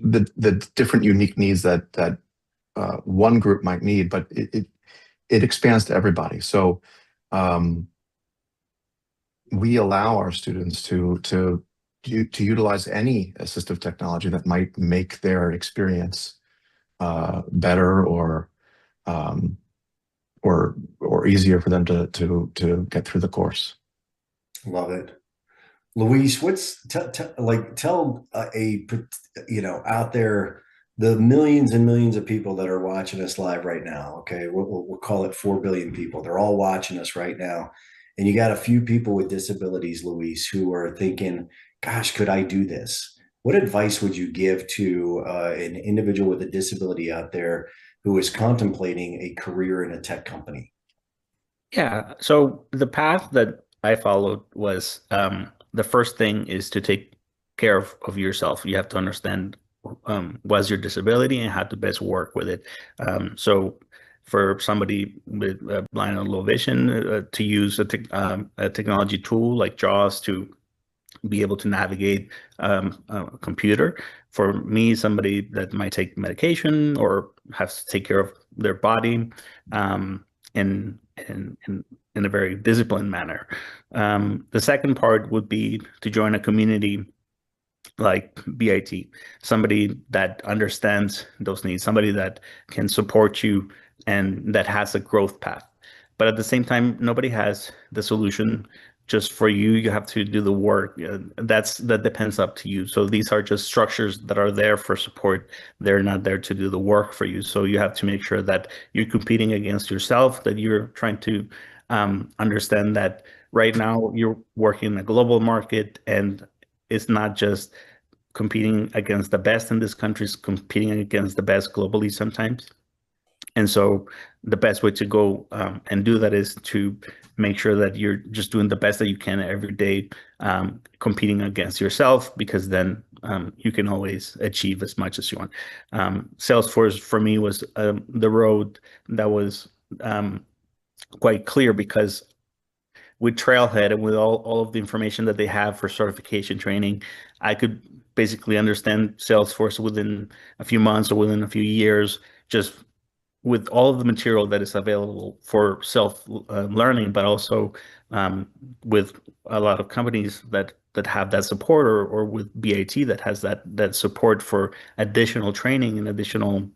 the different unique needs that one group might need, but it expands to everybody. So we allow our students to utilize any assistive technology that might make their experience better or easier for them to get through the course. Love it. Luis, tell out there, the millions and millions of people that are watching us live right now. Okay, we'll call it 4 billion people. They're all watching us right now, and you got a few people with disabilities, Luis, who are thinking, "Gosh, could I do this?" What advice would you give to an individual with a disability out there who is contemplating a career in a tech company? Yeah, so the path that I followed was the first thing is to take care of yourself. You have to understand what's your disability and how to best work with it. So for somebody with blind or low vision, to use a technology tool like JAWS to be able to navigate a computer. For me, somebody that might take medication or has to take care of their body in a very disciplined manner. The second part would be to join a community like BIT, somebody that understands those needs, somebody that can support you and that has a growth path. But at the same time, nobody has the solution just for you. You have to do the work. That depends up to you. So these are just structures that are there for support. They're not there to do the work for you. So you have to make sure that you're competing against yourself, that you're trying to understand that right now you're working in a global market, and it's not just competing against the best in this country, it's competing against the best globally sometimes. And so the best way to go and do that is to make sure that you're just doing the best that you can every day, competing against yourself, because then you can always achieve as much as you want. Salesforce for me was the road that was quite clear, because with Trailhead and with all of the information that they have for certification training, I could basically understand Salesforce within a few months or within a few years, just with all of the material that is available for self learning, but also with a lot of companies that have that support, or with BAT that has that support for additional training and additional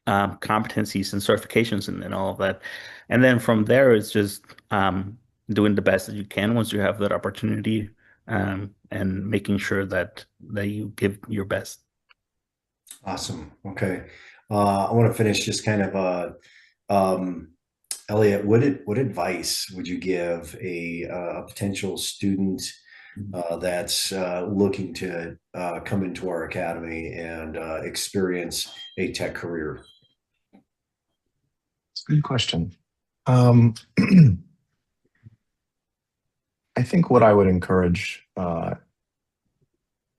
competencies and certifications and all of that. And then from there, it's just doing the best that you can once you have that opportunity, and making sure that you give your best. Awesome. Okay. I want to finish just kind of Elliot, what advice would you give a potential student that's looking to come into our academy and experience a tech career? It's a good question. I think what I would encourage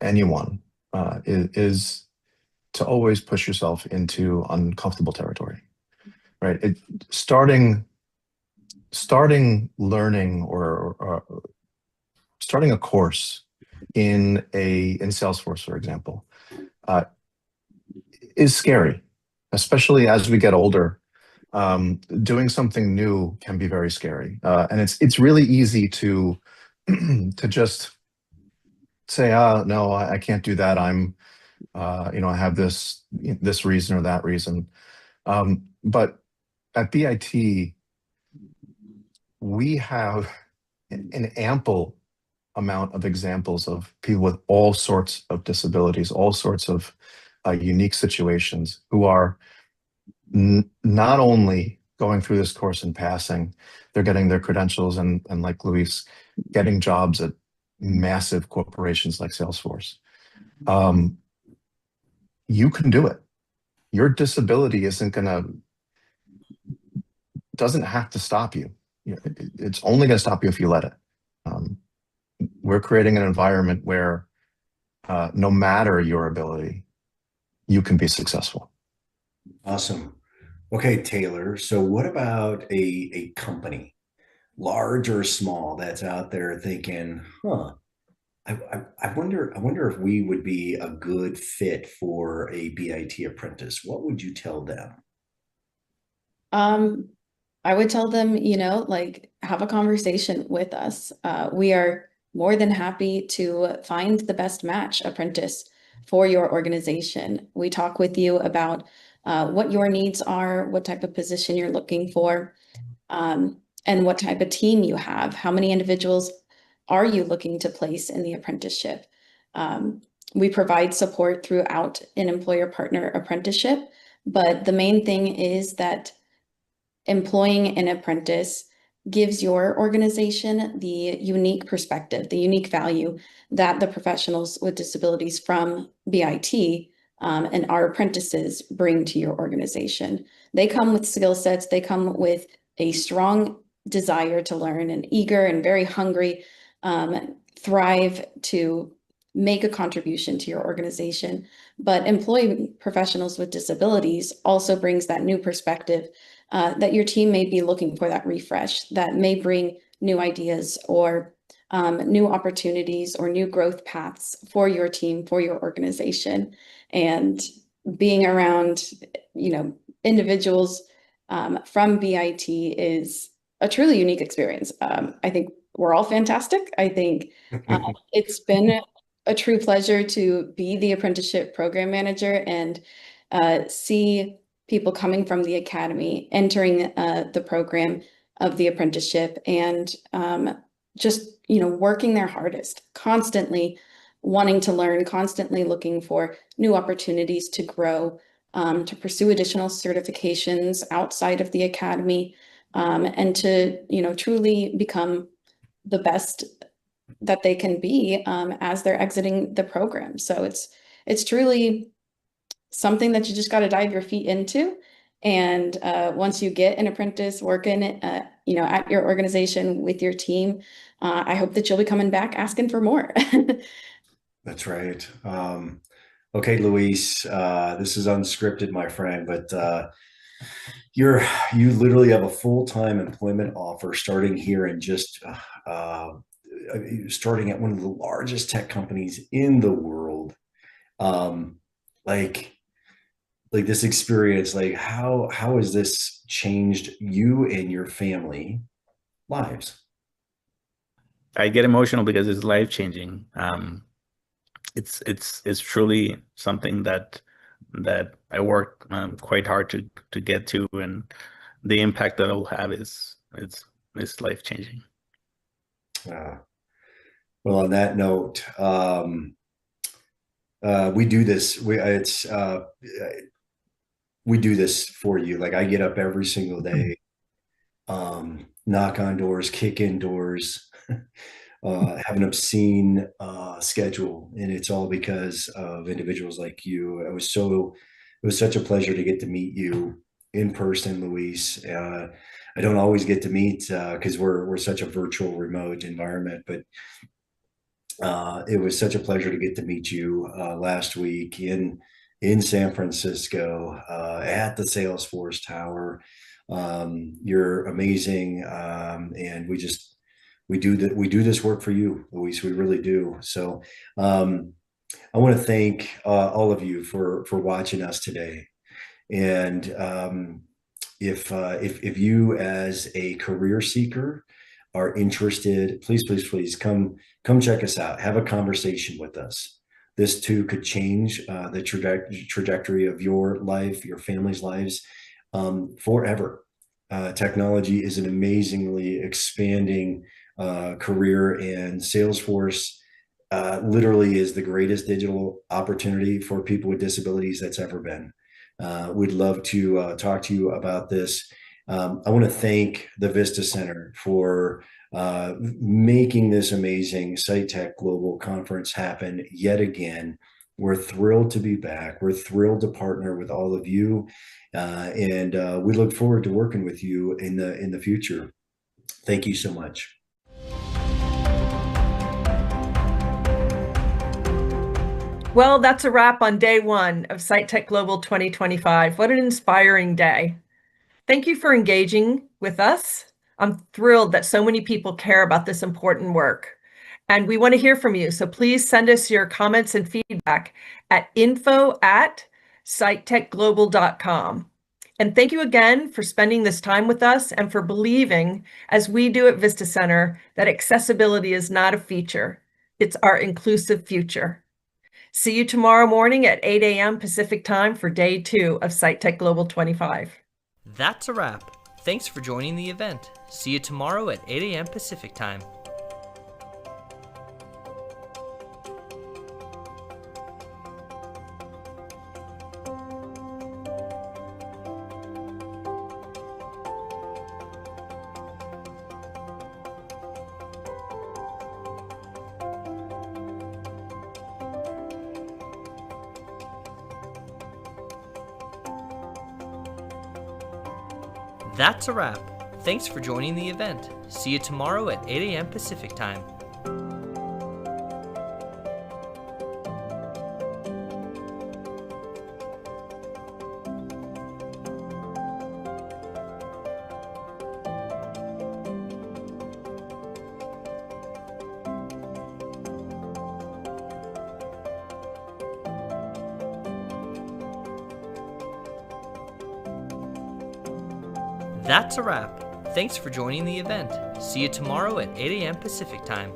anyone is to always push yourself into uncomfortable territory, right? Starting learning or starting a course in Salesforce, for example, is scary, especially as we get older. Doing something new can be very scary, and it's really easy to to just say, "Oh no, I can't do that. I have this reason or that reason." But at BIT, we have an ample amount of examples of people with all sorts of disabilities, all sorts of unique situations, who are not only going through this course and passing, they're getting their credentials and like Luis, getting jobs at massive corporations like Salesforce. You can do it. Your disability doesn't have to stop you. It's only going to stop you if you let it. We're creating an environment where no matter your ability, you can be successful. Awesome. Okay, Taylor. So what about a company, large or small, that's out there thinking, I wonder if we would be a good fit for a BIT apprentice. What would you tell them? I would tell them, have a conversation with us. We are more than happy to find the best match apprentice for your organization. We talk with you about what your needs are, what type of position you're looking for, and what type of team you have. How many individuals are you looking to place in the apprenticeship? We provide support throughout an employer partner apprenticeship, but the main thing is that employing an apprentice gives your organization the unique perspective, the unique value that the professionals with disabilities from BIT and our apprentices bring to your organization. They come with skill sets, they come with a strong desire to learn, and eager and very hungry, thrive to make a contribution to your organization. But employee professionals with disabilities also brings that new perspective that your team may be looking for, that refresh, that may bring new ideas or new opportunities or new growth paths for your team, for your organization. And being around, individuals from BIT is a truly unique experience. I think we're all fantastic. I think it's been a true pleasure to be the apprenticeship program manager and see people coming from the academy entering the program of the apprenticeship and just working their hardest, constantly wanting to learn, constantly looking for new opportunities to grow, to pursue additional certifications outside of the academy, and to truly become the best that they can be as they're exiting the program. So it's truly something that you just got to dive your feet into And once you get an apprentice working, at your organization with your team, I hope that you'll be coming back asking for more. That's right. Okay, Luis, this is unscripted, my friend, but you literally have a full-time employment offer starting here in just starting at one of the largest tech companies in the world. Like this experience, like how has this changed you and your family lives? I get emotional because it's life changing. It's truly something that I worked quite hard to get to, and the impact that it'll have is life changing. Well, on that note, we do this. We do this for you. Like I get up every single day, knock on doors, kick in doors, have an obscene schedule, and it's all because of individuals like you. It was such a pleasure to get to meet you in person, Luis. I don't always get to meet because we're such a virtual remote environment, but it was such a pleasure to get to meet you last week in San Francisco at the Salesforce Tower. You're amazing, and we do this work for you, Luis. We really do. So I want to thank all of you for watching us today. And if you as a career seeker are interested, please come check us out. Have a conversation with us. This too could change the trajectory of your life, your family's lives forever. Technology is an amazingly expanding career, and Salesforce literally is the greatest digital opportunity for people with disabilities that's ever been. We'd love to talk to you about this. I want to thank the Vista Center for making this amazing SiteTech Global Conference happen yet again. We're thrilled to be back. We're thrilled to partner with all of you, and we look forward to working with you in the future. Thank you so much. Well, that's a wrap on day one of SiteTech Global 2025. What an inspiring day. Thank you for engaging with us. I'm thrilled that so many people care about this important work. And we want to hear from you. So please send us your comments and feedback at info@sitetechglobal.com. And thank you again for spending this time with us and for believing, as we do at Vista Center, that accessibility is not a feature. It's our inclusive future. See you tomorrow morning at 8 a.m. Pacific time for day 2 of SiteTech Global 25. That's a wrap. Thanks for joining the event. See you tomorrow at 8 a.m. Pacific time. That's a wrap. Thanks for joining the event. See you tomorrow at 8 a.m. Pacific time. That's a wrap. Thanks for joining the event. See you tomorrow at 8 a.m. Pacific time.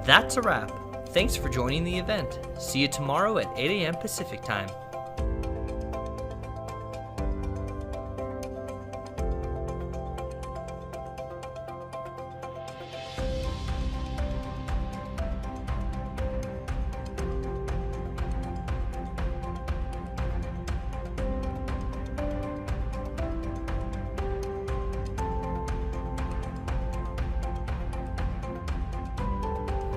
That's a wrap. Thanks for joining the event. See you tomorrow at 8 a.m. Pacific time.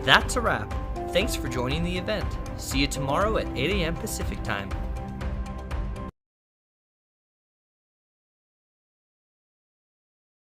That's a wrap. Thanks for joining the event. See you tomorrow at 8 a.m. Pacific Time.